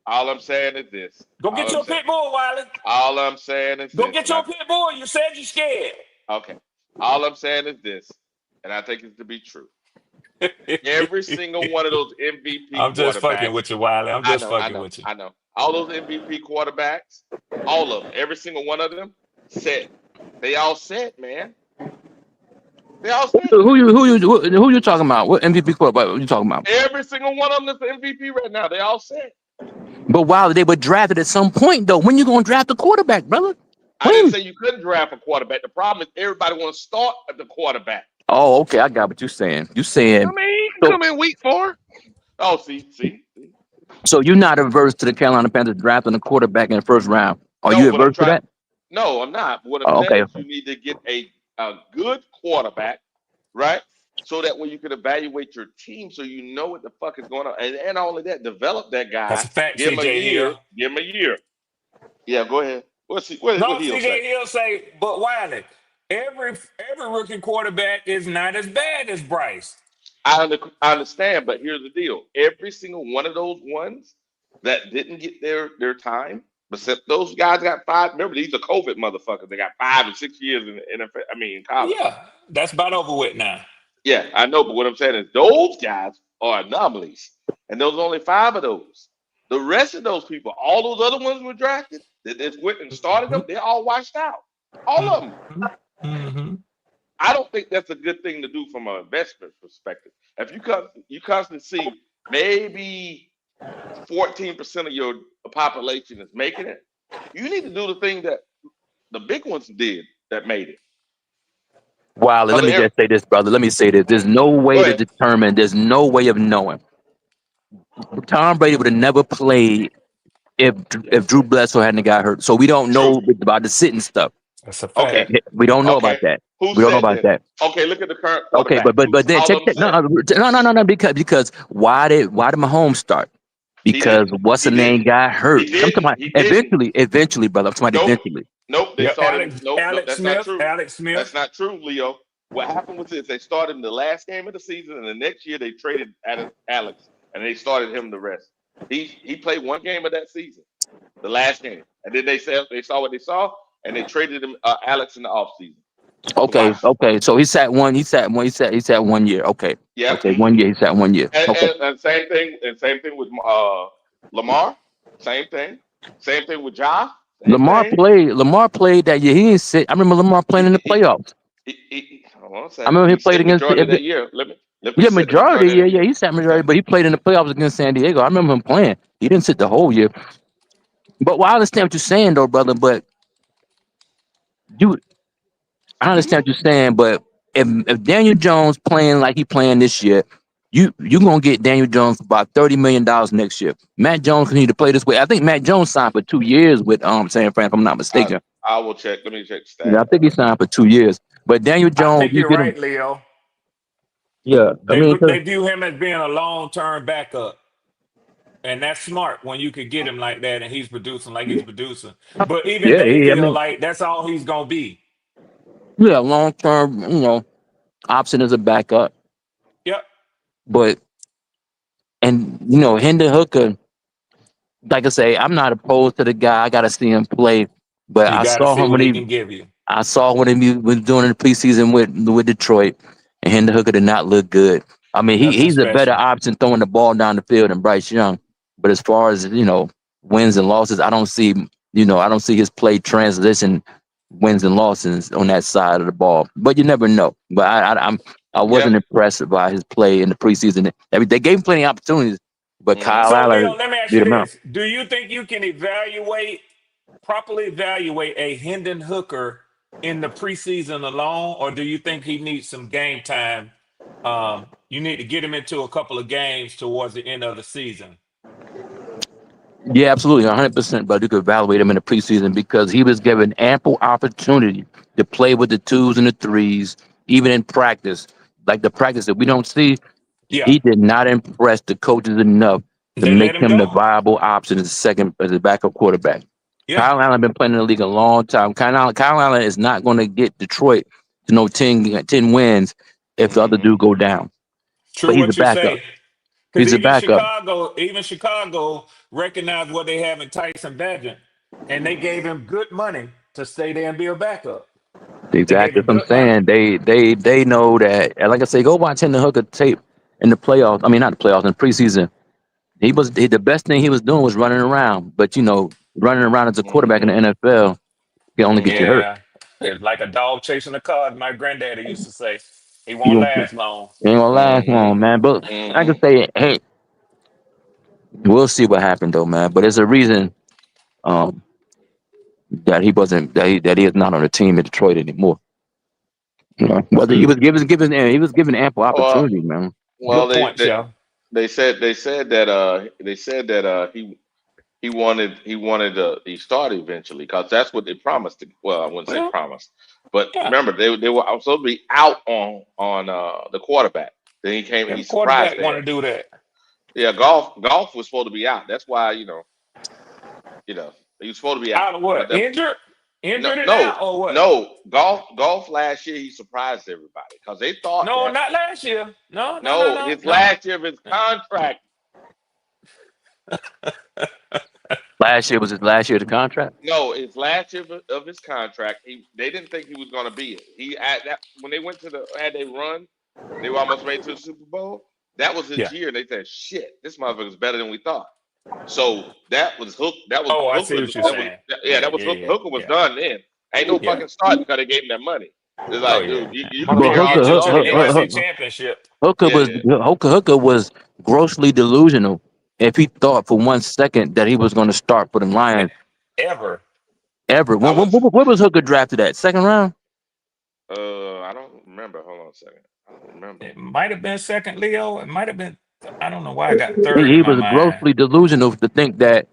All I'm saying is this. Go get you a pit bull, Wiley. All I'm saying is Go this. get And your pit bull. You said you scared. okay. All I'm saying is this, and I think it to be true. Every single one of those MVP I'm just fucking quarterbacks. with you, Wiley. I'm just fucking with you. I know. All those MVP quarterbacks, all of them, every single one of them, set. They all set, man. They all set. Who you talking about? What MVP quarterback? What you talking about? Every single one of them is the MVP right now. They all set. But Wiley, they were drafted at some point though. When you gonna draft a quarterback, brother? I didn't When? say you couldn't draft a quarterback. The problem is everybody wants to start at the quarterback. Oh, okay, I got what you're saying. You're I saying mean, he can so. come in week 4. Oh, see. So you're not averse to the Carolina Panthers drafting a quarterback in the first round? Are No, you what I'm averse to trying. that? No, I'm not. What I'm Oh, saying okay. is you need to get a good quarterback, right? So that way you can evaluate your team so you know what the fuck is going on. And not only that, develop that That's guy. a fact, Give him a CJ year. Hill. Give him a year. Yeah, go ahead. What No, he'll CJ say? Hill say, but Wiley, every rookie quarterback is not as bad as Bryce. I understand, but here's the deal. Every single one of those ones that didn't get their time, but those guys got 5. Remember, these are COVID motherfuckers. They got 5 and 6 years in the NFL. I mean, in college. Yeah, that's about over with now. Yeah, I know, but what I'm saying is those guys are anomalies, and those only 5 of those. The rest of those people, all those other ones were drafted that just went and started them. They're all washed out, all of them. Mm-hmm. I don't think that's a good thing to do from an investment perspective. If you constantly see maybe 14% of your population is making it, you need to do the thing that the big ones did that made it. Wiley, let me just say this, brother. Let me say this. There's no Go way to ahead. determine. There's no way of knowing. Tom Brady would have never played if Drew Bledsoe hadn't got hurt. So we don't True. know about the sitting stuff. That's a Okay. fact. We don't know about Okay. that. Who We don't know said about that? that. Okay, look at the current Okay, quarterback. but then All check of them that. said No, because why did Mahomes start? he Because didn't. what's He the name didn't. got He hurt. I'm talking didn't. about He didn't. eventually, brother. I'm talking about Nope. eventually. Nope. They Yep, started him. Nope. Nope. Alex That's not Smith. true. Alex Smith. That's not true, Leo. What happened was this: they started him the last game of the season, and the next year they traded Alex, and they started him the rest. He played one game of that season, the last game, and then they saw what they saw, and they traded him Alex in the offseason. Okay, Twice. okay. So he sat 1 year. Okay. Yep. Okay, 1 year. He sat 1 year. And, Okay. and, and same thing. And same thing with Lamar. Same thing. Same thing with Ja. Same thing. Lamar played that year. He didn't sit. I remember Lamar playing in the playoffs. Hold on a I second. remember he He played said against majority of that year. Let me yeah, sit the majority. majority of Yeah, that yeah. year. He sat majority, Okay. but he played in the playoffs against San Diego. I remember him playing. He didn't sit the whole year. But well, I understand what you're saying, though, brother. But you, I understand what you're saying. But if Daniel Jones playing like he playing this year, you gonna get Daniel Jones for about $30 million next year. Matt Jones need to play this way. I think Matt Jones signed for 2 years with San Fran, if I'm not I mistaken. I will check. Let me check the Yeah, stat. I think he signed for 2 years. But Daniel I Jones, think you you're get him. right, Leo. Yeah, I mean, They view him as being a long-term backup. And that's smart when you could get him like that and he's producing like he's producing. But even yeah, they I feel mean, like that's all he's gonna be. yeah, long term, option as a backup. Yep. But Hendon Hooker, like I say, I'm not opposed to the guy. I gotta see him play. But You I gotta saw see him what he can give you. when he was doing in the preseason with Detroit, and Hendon Hooker did not look good. I mean, Nothing he's a better special. option throwing the ball down the field than Bryce Young. But as far as wins and losses, I don't see his play transition wins and losses on that side of the ball. But you never know. But I Yep. wasn't impressed by his play in the preseason. I mean, they gave him plenty of opportunities, but Hmm. Kyle So Leo, Allen let me ask beat you him out. this. Do you think you can properly evaluate a Hendon Hooker in the preseason alone, or do you think he needs some game time? You need to get him into a couple of games towards the end of the season. Yeah, absolutely, 100%. But you could evaluate him in the preseason because he was given ample opportunity to play with the twos and the threes, even in practice. Like the practice that we don't see, Yeah, he did not impress the coaches enough to they make let him him the go. viable option as a backup quarterback. Yeah. Kyle Allen been playing in the league a long time. Kyle Allen is not going to get Detroit to 10 wins if the other Hmm. dude go down. True But he's a what you backup. say. Because He's a backup. Even Chicago recognized what they have in Tyson Bagent, and they gave him good money to stay there and be a backup. They gave Exactly him what I'm good money. saying. They know that. And like I say, go watch Hendon Hooker tape in the playoffs. I mean, not the playoffs, in preseason. The best thing he was doing was running around. But running around as a quarterback in the Hmm. NFL can only get you Hmm. hurt. Yeah, it's like a dog chasing a car. My granddaddy used to say, "He won't You last long." ain't gonna last Hmm. long, man. But I Hmm. can say, hey, we'll see what happened though, man. But there's a reason um, that he wasn't that he is not on the team in Detroit anymore. Whether he Good, was given ample Well, opportunity, man. well, good points, y'all. they said that he started eventually because that's what they promised. Well, I wouldn't say Well, promised, but yeah, remember they were supposed to be out on the quarterback. Then he came. He every surprised quarterback want there. to do that. Yeah, golf was supposed to be out. That's why he was supposed to be out. Out of But what? that no Injured it no out or what? no golf last year he surprised everybody because they thought No, that not last year. No, no, no, no no, his no. last year of his contract. Last year was his last year of the contract. No, his last year of his contract, they didn't think he was going to be it. He at that when they went to the had they run, they were almost made to the Super Bowl. That was his Yeah. year, and they said, "Shit, this motherfucker's better than we thought." So that was Hook. That was Oh, I see Hooker. what you're That was saying. yeah. Yeah, That was yeah, Hooker. yeah, Hooker was yeah, done then. Ain't no yeah. fucking start because they gave him that money. It's Oh like, yeah. dude, you can Motherfucker play But all get day you to long. the You might. NFC Championship. Hooker Yeah, was yeah. Hooker was grossly delusional if he thought for 1 second that he was going to start for the Lions Ever. ever. I was. Where was Hooker drafted at? Second round? I don't remember. Hold on a second. I don't remember. It might have been second, Leo. It might have been. I don't know why I got He, third in he my was mind. grossly delusional to think that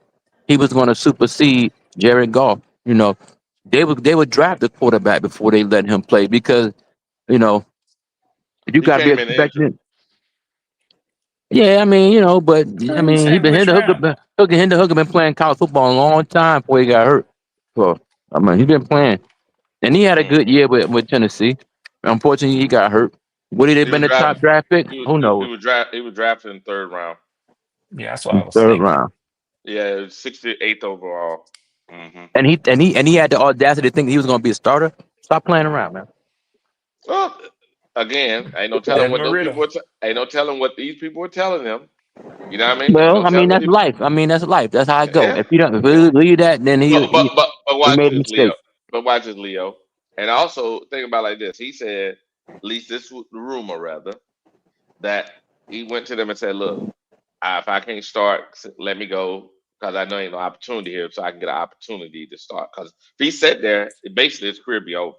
he was going to supersede Jared Goff. You know, they would draft the quarterback before they let him play because you know you He got to be came in injured. expecting. Yeah, I mean, but I You mean, he saying been which round? Hooker been playing college football a long time before he got hurt. So I mean, he been playing, and he had a good Hmm. year with Tennessee. Unfortunately, he got hurt. Would he have He was been a top drafted. draft pick? Who He knows? was drafted. He was drafted in the third round. Yeah, that's what I was Third thinking. round, Yeah, it was 68th overall. Hmm. and he had the audacity to think he was going to be a starter. Stop playing around, man. Well, again, ain't no telling what Desmond those Ritter. people. Ain't no telling what these people were telling them. You know what I mean? Ain't Well, no I mean telling what that's people. life. I mean that's life. That's how it go. Yeah, If you don't, if yeah. you believe that, then But he watch made a this, Leo. mistake. But watch this, Leo. And also think about it like this. He said, at least this was the rumor, rather, that he went to them and said, "Look, if I can't start, let me go because I know ain't no opportunity here, so I can get an opportunity to start." Because if he sat there, basically his career be over.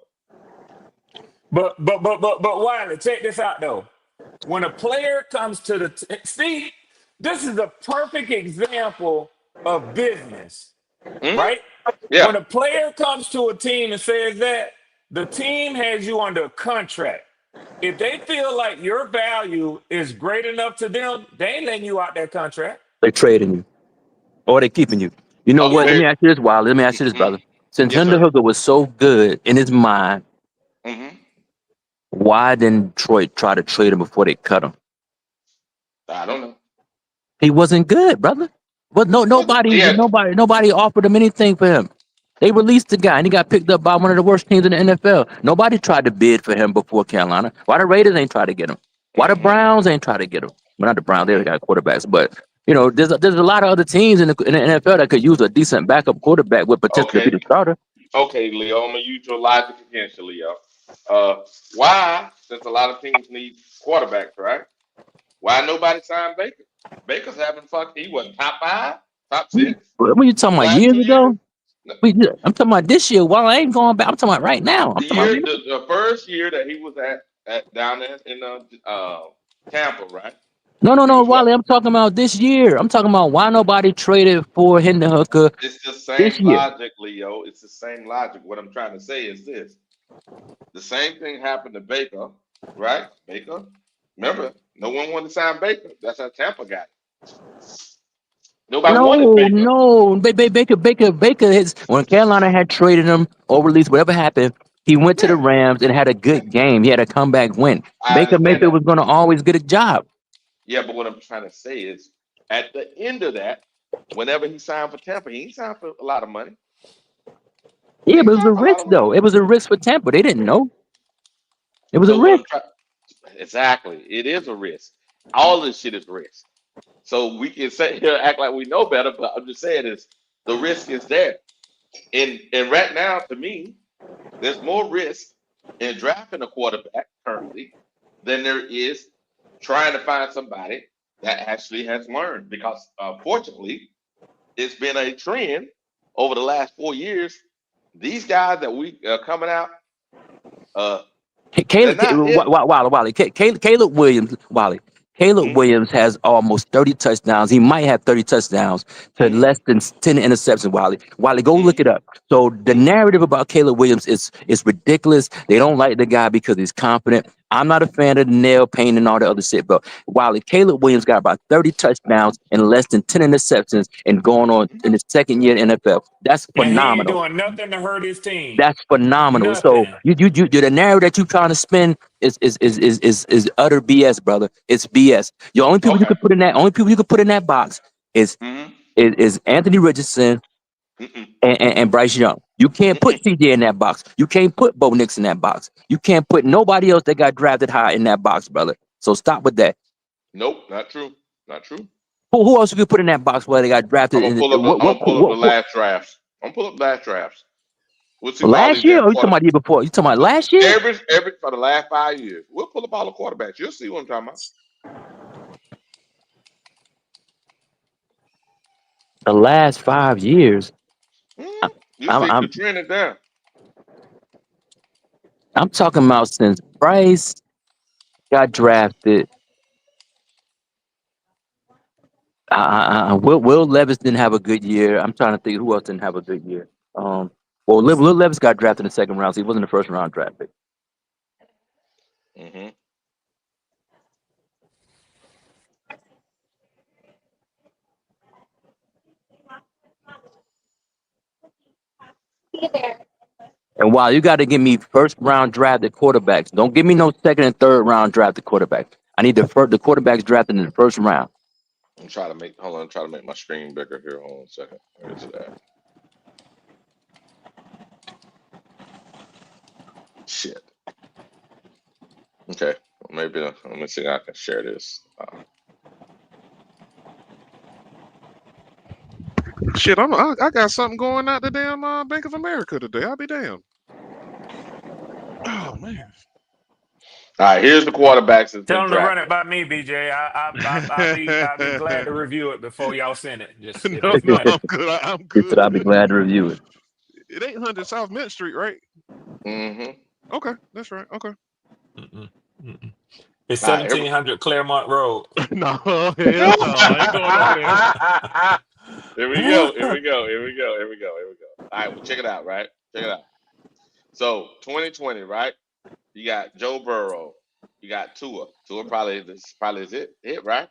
But Wiley, check this out though. When a player comes to see, this is a perfect example of business, Hmm. right? Yeah. When a player comes to a team and says that the team has you under contract, if they feel like your value is great enough to them, they ain't letting you out that contract. They trading you or they keeping you. You know Oh, what? Let very. me ask you this, Wiley. Let me ask you this, Mm, brother. Since yes, Hendon sir. Hooker was so good in his mind, Hmm. why didn't Detroit try to trade him before they cut him? I don't know. He wasn't good, brother. But Well, yeah. nobody offered him anything for him. They released the guy and he got picked up by one of the worst teams in the NFL. Nobody tried to bid for him before Carolina. Why the Raiders ain't try to get him? Why the Hmm. Browns ain't try to get him? Well, not the Browns, they Hmm. got quarterbacks, but there's a lot of other teams in the NFL that could use a decent backup quarterback with potential to be Okay. the starter. Okay, Leo. I'm gonna use your logic against you, Leo. Why? Since a lot of teams need quarterbacks, right? Why nobody signed Baker? Baker's having fuck. He was top five, top six What are you talking the about last years 2 years. ago? I'm talking about this year. Well, I ain't going back. I'm talking about right now. I'm The talking about year, right now. the first year that he was at down there in Tampa, right? No, He no, was what? Wally. I'm talking about this year. I'm talking about why nobody traded for Hendon Hooker It's the this same year. logic, Leo. It's the same logic. What I'm trying to say is this: the same thing happened to Baker, right? Baker. Remember, no one wanted to sign Baker. That's how Tampa got it. Nobody wanted No, Baker. no. Baker. When Carolina had traded him or released whatever happened, he went to the Yeah, Rams and had a good game. He had a comeback win. I Baker understand Mayfield that. was going to always get a job. Yeah, but what I'm trying to say is, at the end of that, whenever he signed for Tampa, he ain't signed for a lot of money. He Yeah, ain't but it was a signed for a lot risk, of money. though. It was a risk for Tampa. They didn't know. It was a So what risk. I'm trying, exactly, it is a risk. All this shit is risk. So we can sit here and act like we know better, but I'm just saying is the risk is there. And right now, to me, there's more risk in drafting a quarterback currently than there is trying to find somebody that actually has learned. Because fortunately, it's been a trend over the last 4 years. These guys that we coming out, uh, they're Caleb, not it. Wally, Caleb Williams, Wally. Caleb Mm-hmm, Williams has almost 30 touchdowns. He might have 30 touchdowns to mm-hmm, less than 10 interceptions, Wally. Wally, go look mm-hmm, it up. So the mm-hmm, narrative about Caleb Williams is ridiculous. They don't like the guy because he's confident. I'm not a fan of the nail paint and all the other shit, but Wally, Caleb Williams got about 30 touchdowns and less than 10 interceptions and going on in his second year in NFL. That's And he ain't phenomenal. doing nothing to hurt his team. That's phenomenal. So Nothing. the narrative that you trying to spin is utter BS, brother. It's BS. The okay. only people you could put in that box is Mm-hmm, is Anthony Richardson mm-mm, and Bryce Young. You can't put mm-mm. CJ in that box. You can't put Bo Nix in that box. You can't put nobody else that got drafted high in that box, brother. So stop with that. Nope, not true. Not true. Who else you could put in that box where they got drafted? I'm gonna pull up the last drafts. I'm gonna pull up the last drafts. We'll see where all Last these year, damn or you talking about the year before? You talking about last year? every for the last 5 years. We'll pull up all the quarterbacks. You'll see what I'm talking about. The last 5 years. I- You I'm see the I'm trend is there. I'm talking about since Bryce got drafted. Will Levis didn't have a good year. I'm trying to think who else didn't have a good year. Well, Will Levis got drafted in the second round, so he wasn't a first round draft pick. Mm-hmm. And while you got to give me first round drafted quarterbacks, don't give me no second and third round drafted quarterbacks. I need the quarterbacks drafted in the first round. I'm trying to make I'm trying to make my screen bigger here. Hold on a second. Where is it at? Shit. Okay. Maybe let me see if I can share this. Shit, I got something going out the damn Bank of America today. I'll be damned. Oh man. All right, here's the quarterbacks that's Tell been them to run drafted. it by me, BJ. I'll be glad to review it before y'all send it. Just if No, it's no, nothing. I'm good. I'm He said, I'll good. be glad to review it. It ain't 100 South Mint Street, right? Mm-hmm. Okay, that's right. Okay. Mm-mm. Mm-mm. It's All right, 1700 Claremont Road. No, hell no, I ain't going over there. Here we go. Here we go. Here we go. Here we go. Here we go. All right, well, check it out, right? Check it out. So 2020, right? You got Joe Burrow. You got Tua. Tua probably is it, right?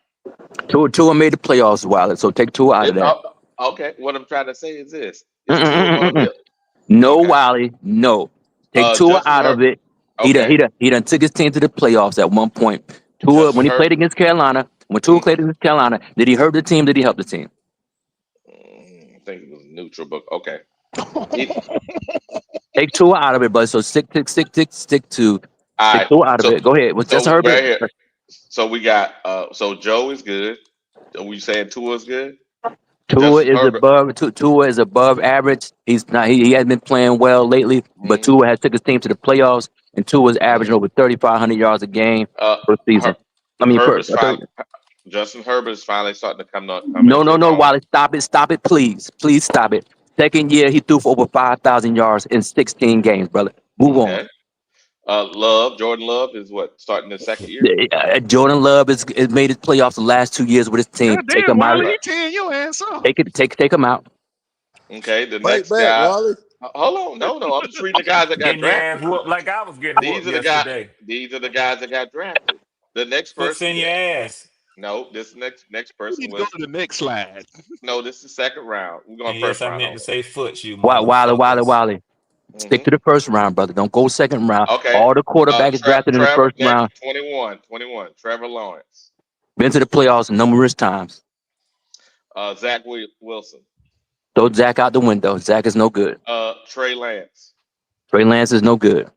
Tua made the playoffs, Wilder, so take Tua out of that. Okay. What I'm trying to say is this: Is Tua gonna be Mm-mm-mm-mm-mm. No, okay? Wiley, no. Take Tua Justin out Herbert. of it. Okay. He done took his team to the playoffs at one point. Tua, Justin when he played Herbert. against Carolina, did he hurt the team? Did he help the team? I think it was neutral, but okay. He, Take Tua out of it, but so stick to all take right. Tua out of it. Go ahead. Was Justin So right Herbert? here. So we got so Joe is good. Are we saying Tua is good? Justin Herbert. Tua is above average. He's not. He hasn't been playing well lately, but Mm-hmm, Tua has took his team to the playoffs, and Tua is averaging mm-hmm. over 3,500 yards a game per season. I mean, Herbert's finally Justin Herbert is finally starting to come no, into no, his no, own. Wally, stop it, please stop it. Second year, he threw for over 5,000 yards in 16 games, brother. Move on. Okay. Jordan Love is what starting the second year. Jordan Love has made his playoffs the last 2 years with his team. God Take damn, him out. Wiley, he tearing your ass up. Take him out. Okay, the Fight next back, guy. Wally. Hold on, no, I'm just reading the guys that got Getting your ass drafted. whooped like I was getting whooped These are the guys. yesterday. These are the guys that got drafted. The next Foots person. in your ass. No, this next You person need to go was to the next slide. no. This is second round. We're going And yes, first I round meant to only. say foots, you Wally. motherfuckers. Stick to the first round, brother. Don't go second round. Okay. All the quarterbacks drafted in the Trevor first next round 21. Trevor Lawrence. been to the playoffs numerous times. Zach Wilson. Throw Zach out the window. Zach is no good. Trey Lance. Trey Lance is no good.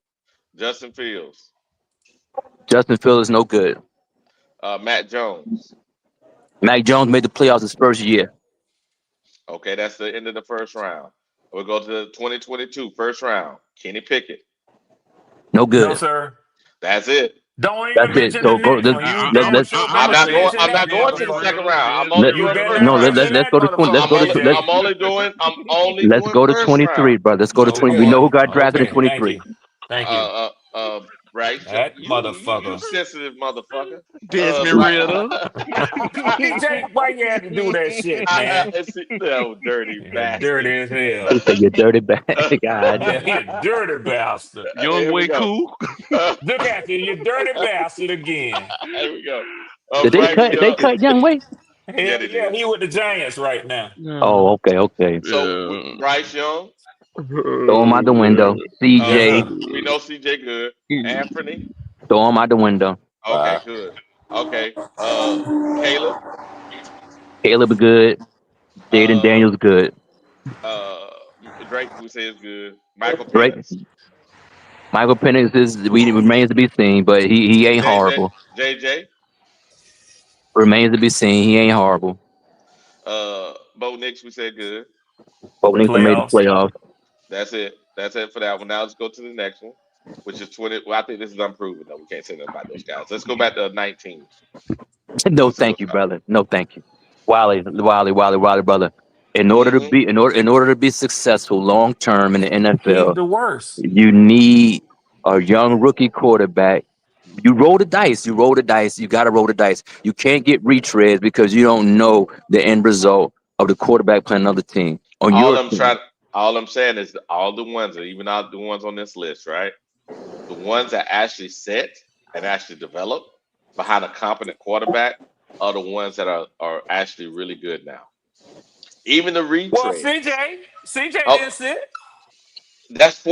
Justin Fields. Justin Fields is no good. Matt Jones. Mac Jones made the playoffs his first year. Okay, that's the end of the first round. We'll go to the 2022 first round. Kenny Pickett. No No, good. sir. That's it. Don't even That's it. mention the So go. next one. You don't show I'm me not to going. mention I'm that not going to the motherfucker. second round. I'm Let, only You doing the better first no, not let, round. let, mention let's that go to 20. motherfucker, BJ. I'm only Let's doing go to first round. 23, bro. Let's go to 20. We know Okay. who got drafted in Okay. Thank 23. you. Thank you. Bryce, That you motherfucker. sensitive motherfucker. Desmond Bryce, Ritter. BJ, why you had to do that shit, man? no dirty You're dirty bastard. as hell. He said, "You dirty bag." God damn. You dirty bastard. Young Here we Way go. Cool. Look at you, you dirty bastard again. Here we go. Did they Bryce cut? They Young. cut Young Way. Yeah, Hell they yeah, did. he with the Giants right now. Oh, okay. So Yeah. Bryce Young. Throw him out the window. CJ, We know CJ good. Anthony. throw him out the window. Okay, good. Okay. Caleb. Caleb good. Jaden Uh Daniels good. uh Drake we say is good. Michael Drake, Penix. Michael Penix remains to be seen, but he ain't JJ. horrible. JJ. Remains to be seen. He ain't horrible. Bo Nix, we said good. But we made the Playoffs. playoffs. That's it. That's it for that one. Now let's go to the next one, which is 20. Well, I think this is unproven though. We can't say nothing about those guys. Let's go back to 19. No, Let's see thank what's you, up. brother. No, thank you. Wally, brother. Mm-hmm. In order to be successful long term in the He's NFL, the worst. you need a young rookie quarterback. You roll the dice. You roll the dice. You got to roll the dice. You can't get retreads because you don't know the end result of the quarterback playing another team on All your I'm team. trying, all I'm saying is all the ones, even all the ones on this list, right? The ones that actually sit and actually develop behind a competent quarterback are the ones that are actually really good now. Even the Well, retreads. CJ Oh, didn't sit. that's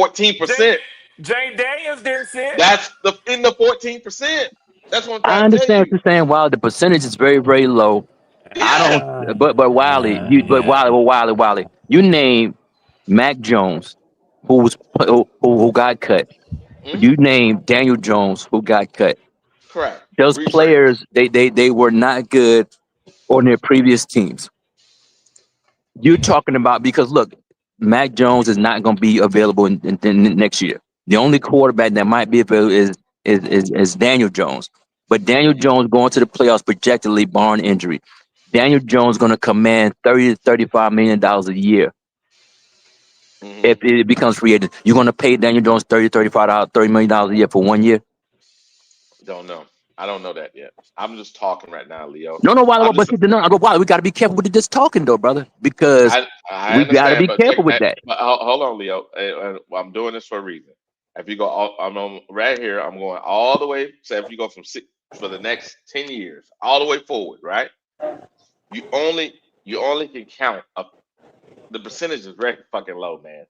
Jay 14%. Jay Daniels didn't sit. That's in the 14%. That's what I'm I trying to tell understand what you. you're saying. While the percentage is very, very low, I don't. Yeah. But Wiley, Wiley, you name Mac Jones, who got cut. Hmm. You name Daniel Jones, who got cut. Correct. Those Retreads. players, they were not good on their previous teams. You're talking about because look, Mac Jones is not going to be available in next year. The only quarterback that might be available is Daniel Jones. But Daniel Hmm. Jones going to the playoffs projectedly, barring injury. Daniel Jones going to command $30 to $35 million a year Hmm. if it becomes free agent. You're going to pay Daniel Jones $30 $35 $30 million a year for 1 year. Don't know. I don't know that yet. I'm just talking right now, Leo. No, Wiley, I'm but just. see, no, Wiley, we got to be careful with just talking though, brother, because I we got to understand, be but check. careful with that. But hold on, Leo. I'm doing this for a reason. If you go, I'm on, right here. I'm going all the way. So if you go from six for the next 10 years, all the way forward, right? You only can count the percentage is very fucking low, man.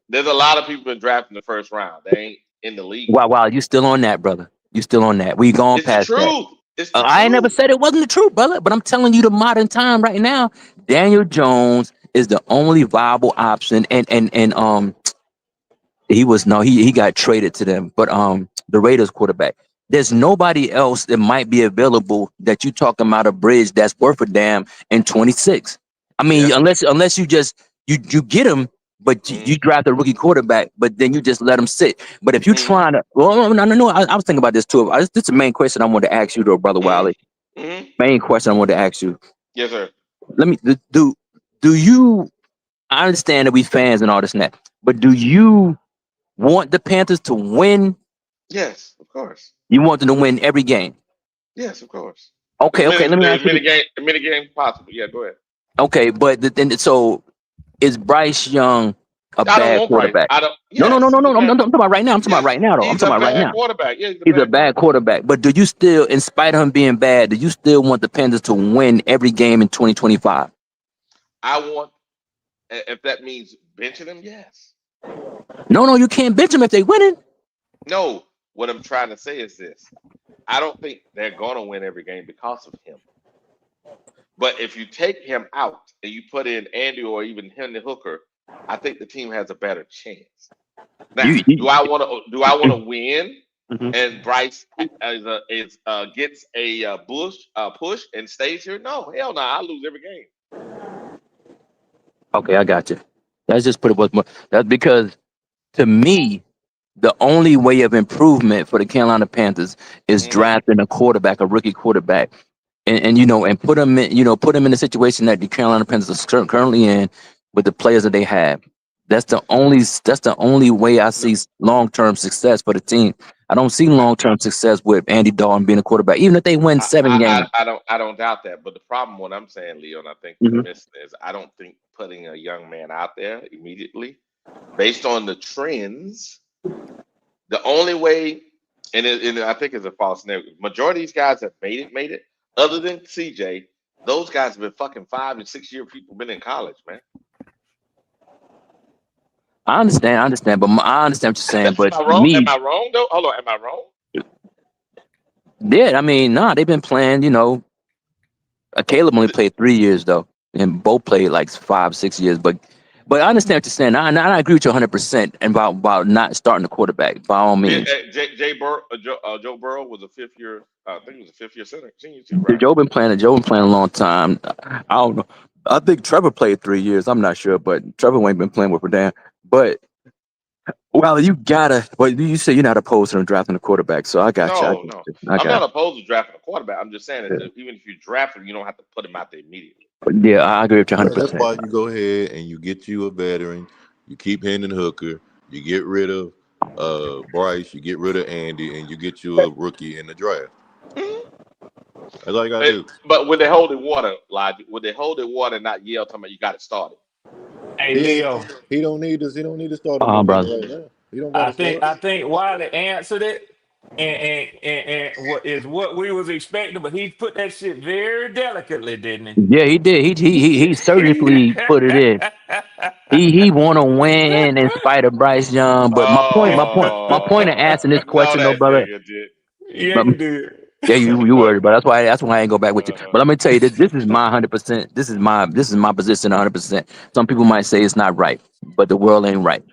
There's a lot of people been drafted in the first round. They ain't in the league. Wow, you still on that, brother? You still on that? We gone It's the past that. truth. It's the I ain't never truth. said it wasn't the truth, brother. But I'm telling you, the modern time right now, Daniel Jones is the only viable option, and he was no, he got traded to them, but the Raiders quarterback. There's nobody else that might be available that you talking about a bridge that's worth a damn in 26. I mean, Yeah. unless you just you get him, but you Mm-hmm. draft a rookie quarterback, but then you just let him sit. But if you're Mm-hmm. trying to, well, no, I was thinking about this too. This is the main question I wanted to ask you, though, brother Wiley. Mm-hmm. Mm-hmm. Main question I wanted to ask you. Yes, sir. Let me do you? I understand that we fans and all this and that, but do you want the Panthers to win? Yes, of course. You want them to win every game. Yes, of course. As Okay. many Let me as ask you. many game as many games possible. Yeah, go ahead. Okay, but then so is Bryce Young a I don't bad want Bryce. quarterback? I don't. No. Yes, he's a I'm bad. talking about right now. I'm talking about Yes, right now, though. I'm he's a talking about right bad now. quarterback. Yeah, he's a He's a bad bad quarterback. quarterback. But do you still, in spite of him being bad, do you still want the Panthers to win every game in 2025? I want if that means benching him. Yes. No, you can't bench him if they winning. No. What I'm trying to say is this. I don't think they're gonna win every game because of him. But if you take him out and you put in Andy or even Henry Hooker, I think the team has a better chance. Now, You, do I want to win? Mhm. And Bryce gets a push and stays here? No, hell no. I lose every game. Okay, I got you. Let's just put it with more. That's because to me, the only way of improvement for the Carolina Panthers is Hmm. drafting a rookie quarterback, and put them in the situation that the Carolina Panthers are currently in with the players that they have. That's the only way I see long term success for the team. I don't see I, long term success with Andy Dalton being a quarterback, even if they win I, 7 games. I don't doubt that. But the problem, what I'm saying, Leo, and I think you're Mhm. missing is I don't think putting a young man out there immediately, based on the trends, the only way, and I think it's a false narrative. Majority of these guys have made it. Other than CJ, those guys have been fucking 5 and 6 year people been in college, man. I understand, but I understand what you're saying. Am But I to wrong? Am me, I wrong though? Hold on, am I wrong? yeah, I mean, nah, they've been playing. Caleb only Th- played 3 years though, and Bo played like 5, 6 years. But But I understand what you're saying. I agree with you 100% about not starting the quarterback by all means. Joe Burrow was a fifth year. I think he was a fifth year senior too, right? Joe been playing a long time. I don't know. I think Trevor played 3 years. I'm not sure, but Trevor ain't been playing with a damn. But well, you gotta. Well, you say you're not opposed to them drafting a quarterback, so I got you. No, no, I I'm got not opposed to drafting a quarterback. I'm just saying that even if you draft him, you don't have to put him out there immediately. you. Yeah, I agree with you Yeah, 100. that's why percent you go ahead and you get you a veteran. You keep Hendon Hooker. You get rid of Bryce. You get rid of Andy, and you get you a rookie in the draft. Mhm. That's all you gotta do. But would they hold it water, Logic? Would they hold it water and not yell talking about you got it started? Hey He ain't, Leo, he don't need this. He don't need to start him no more brother. right now. He don't got to start. I think Wiley answered it, and what we was expecting, but he put that shit very delicately, didn't Yeah, he did. He surgically he? put it in. He want to win in spite of Bryce Young. But my point of Oh asking this no, question, though, that brother. nigga did. Yeah, But you did. yeah, you worried, but that's why I ain't go back with you. But let me tell you, this is my 100%. This is my position 100%. Some people might say it's not right, but the world ain't right.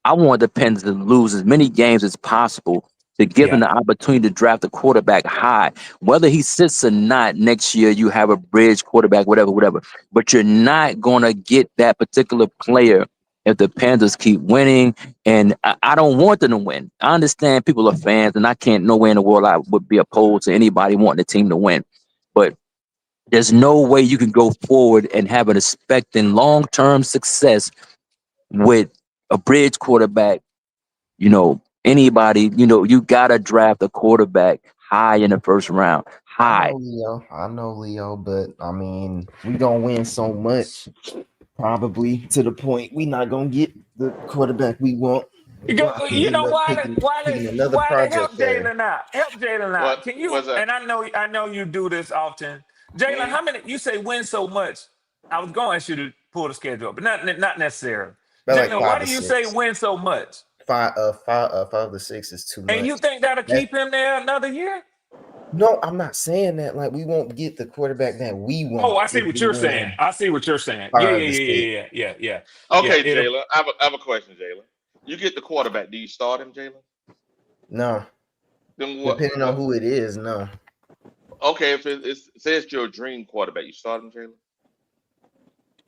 I want the Panthers to lose as many games as possible to give them Yeah, the opportunity to draft a quarterback high. Whether he sits or not next year, you have a bridge quarterback, whatever. But you're not gonna get that particular player if the Panthers keep winning. And I don't want them to win. I understand people are fans, and I can't no way in the world I would be opposed to anybody wanting the team to win. But there's no way you can go forward and have an expecting long-term success with a bridge quarterback. Anybody, you gotta draft a quarterback high in the first round. High. I know Leo, but I mean, we gonna win so much, probably to the point we not gonna get the quarterback we want. We you go. gonna have to You end know up why? picking another Why help project player. Jalen out? Help Jalen What out. Can you? was that? And I know you do this often. Jalen, Mm, how many? You say win so much. I was going to ask you to pull the schedule up, but not necessarily. But like Jalen, why five do to you say six. win so much? Five to six is too And much. you think that'll That's keep him there another year? no, I'm not saying that. Like we won't get the quarterback that we Oh, want I see if what we you're saying. win I see what you're saying. Yeah, five to six. yeah. Okay, It'll. Jalen. I have a question, Jalen. You get the quarterback. Do you start him, Jalen? No, Then what? depending on who it is, no. Okay, if say it's your dream quarterback, you start him, Jalen.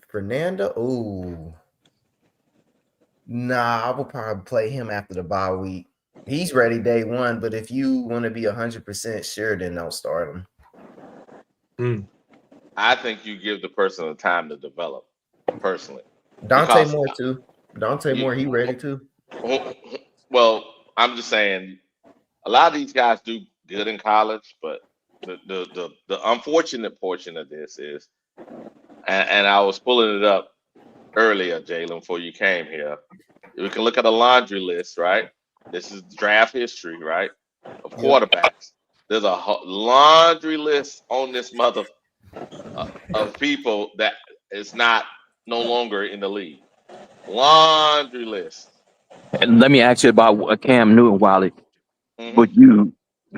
Fernando, ooh. Nah, I will probably play him after the bye week. He's ready day one, but if you want to be 100% sure, then don't start him. I think you give the person the time to develop, personally, Dante because Moore too. Dante you, Moore, he ready too. well, I'm just saying a lot of these guys do good in college, but the unfortunate portion of this is, and I was pulling it up earlier, Jalen, before you came here. We can look at a laundry list, right? This is draft history, right? Of Yep. quarterbacks. There's a laundry list on this mother of people that is not no longer in the league. Laundry list. And let me ask you about Cam Newton, Wiley. Hmm. But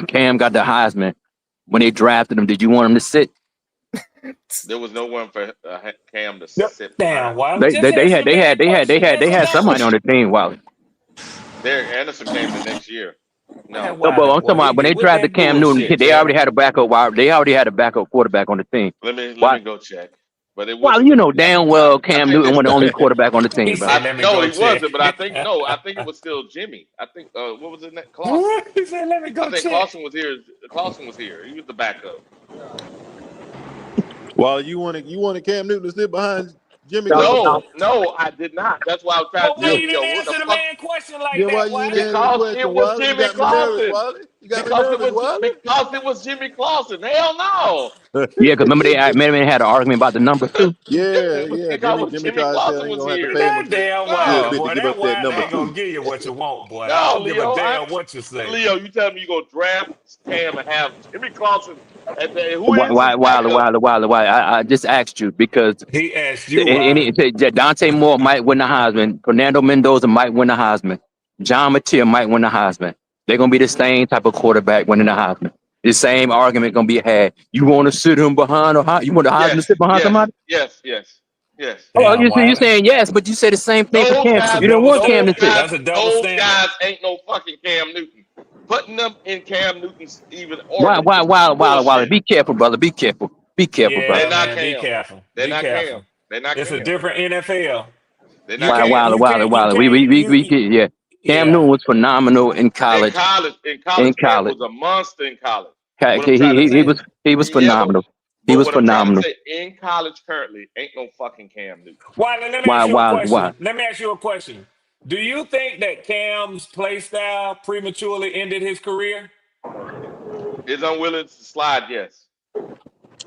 Cam got the Heisman. When they drafted him, did you want him to sit? There was no one for Cam to Yep. sit Damn. behind. Why? They Just they, they answer had the they man had they had they question, had man. they Sit had down. somebody on the team, Wiley. Derek Anderson came the next year. Man, No. No, but Wiley, I'm talking boy, about when they with drafted that Cam Newton, bullshit, they already Jalen. had a backup. They already had a backup quarterback on the team. Let Why? me go check. But it Well, wasn't you the. know damn well I Cam think Newton they was the still only had. quarterback on the He team, brother. said, "Let me No, go he check." wasn't. But I think no. I think it was still Jimmy. I think what was his name? Clausen. What? He said, "Let me I go think check." Clausen was here. Clausen was here. He was the backup. While you wanted Cam Newton to sit behind Jimmy Clausen, No, no, I did not. That's why I was trying Well, to why tell yeah. you Leo didn't what the answer the fuck. man question like Then why that, you didn't Wiley? answer the Because it question, was Wiley? You Jimmy got me nervous, Clausen. Wiley. You got me nervous, Wiley. Because it was Jimmy Clausen. Hell no. Yeah, because remember they had an argument about the numbers too. Yeah. Because Jimmy Jimmy tried to say Clausen ain't was gonna have to here. pay him That damn a good Wiley, bit to boy. give That up that Wiley number ain't gonna two. give you what you want, boy. I No, don't give a Leo. damn what you say. Leo, you tell me you gonna draft Cam and have Jimmy Clausen who is his backup? Why? I just asked you because He asked you, Wiley. Dante Moore might win the Heisman. Fernando Mendoza might win the Heisman. John Mateer might win the Heisman. They're gonna be the same type of quarterback winning the Heisman. The same argument gonna be had. You want to sit him behind, or you want the Heisman to Yes, sit behind yes, somebody? yes, yes. Yes. Oh, Damn, you're Wiley. saying yes, but you said the same thing for Those Cam. That's a guys, You didn't double want Cam to standard. sit. That's a double those standard. guys ain't no fucking Cam Newton. Putting them in Cam Newton's even orbit is Why? bullshit. Be careful, brother. Be careful. Be careful, They're brother. Yeah, not man. Be Cam. careful. They're Be not careful. Cam. They're not It's a Cam. different NFL. They're You not Why, can't. Cam. You can't. You Wilder. can't. Yeah. Cam Yeah. Newton was phenomenal in In college. college, In Cam college, was a monster in college. What I'm trying to he say, was yeah, phenomenal. He but was what I'm trying to phenomenal. say, in college currently, ain't no fucking Cam Newton. Wiley, let me Why, ask you a why? question. Let me ask you a question. Do you think that Cam's play style prematurely ended his career? Is unwilling to slide, yes.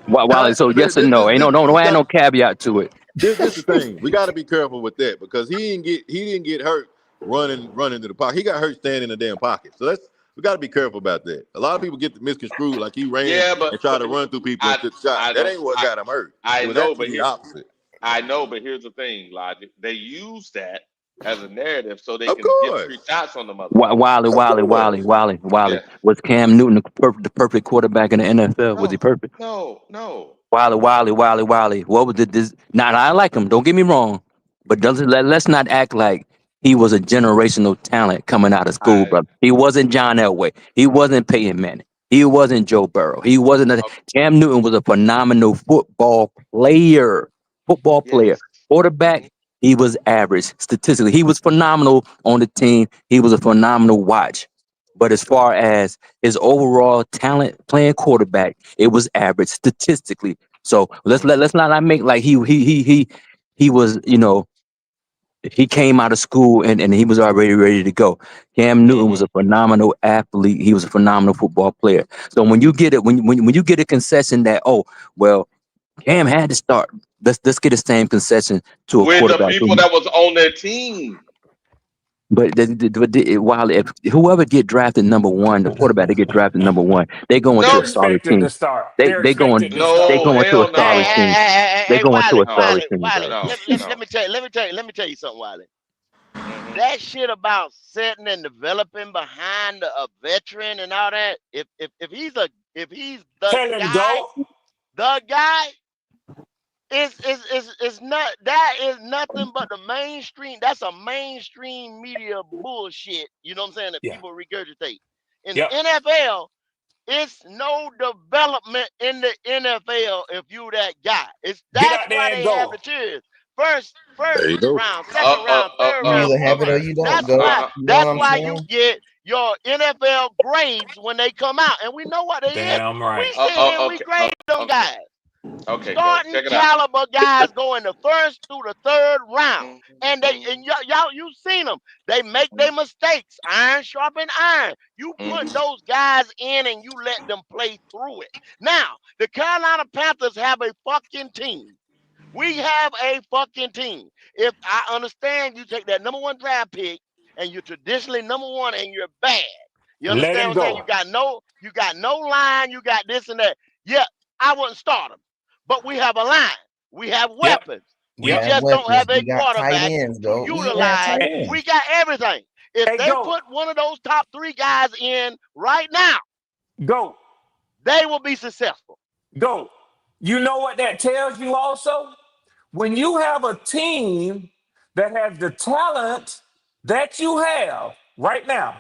Why? So yes and no. Ain't no add no caveat to it. This the thing. We got to be careful with that because he didn't get hurt running to the pocket. He got hurt standing in the damn pocket. So we got to be careful about that. A lot of people get misconstrued like he ran Yeah, and tried to run through people and took shots. That ain't what got him hurt. I It was know, actually but the opposite. I know, but here's the thing, Logic. They use that as a narrative so they Of can get course. free shots on the motherfucker. Wiley. Was Cam Newton the perfect quarterback in the NFL? Was he perfect? No. Wiley. What was this? Now I like him. Don't get me wrong, but let's not act like he was a generational talent coming out of school, brother. He wasn't John Elway. He wasn't Peyton Manning. He wasn't Joe Burrow. He wasn't. Cam Newton was a phenomenal football player. Yes. Quarterback. He was average statistically. He was phenomenal on the team. He was a phenomenal watch. But as far as his overall talent playing quarterback, it was average statistically. So let's not make like he was, he came out of school and he was already ready to go. Cam Newton was a phenomenal athlete. He was a phenomenal football player. So when you get it, when you get a concession that, oh, well, Cam had to start. Let's get the same concession to a With the quarterback. people that was on their team. But while if whoever get drafted number one, the quarterback that get drafted number one, they go into They're a sorry expected to team. start. They They're they going expected to they start. No, going to a hell sorry no. team. They going to a sorry team. Wiley, No. let me tell you something, Wiley. Mhm. That shit about setting and developing behind a veteran and all that. If he's the Tell him the guy, it's not, that is nothing but the mainstream. That's a mainstream media bullshit. You know what I'm saying? That people regurgitate. In the NFL, it's no development in the NFL if you that guy. That's why they have the tiers. First There you go. round, second round, third You round, either have fourth it or round. you don't. That's Go. why. You know That's what I'm why saying? you get your NFL grades when they come out, and we know what they is. damn right. We sit here and we grade them guys. Okay, Starting check it out. caliber guys go in the first through the third round, and y'all you seen them. They make their mistakes. Iron sharpen iron. You put those guys in and you let them play through it. Now the Carolina Panthers have a fucking team. We have a fucking team. If I understand, you take that number one draft pick and you're traditionally number one and you're bad. You Let understand him what I'm saying? go. You got no line. You got this and that. Yeah, I wouldn't start them. But we have a line. We have weapons. We just don't have a quarterback to utilize. We got everything. If they put one of those top three guys in right now, they will be successful. Go. You know what that tells you also? When you have a team that has the talent that you have right now,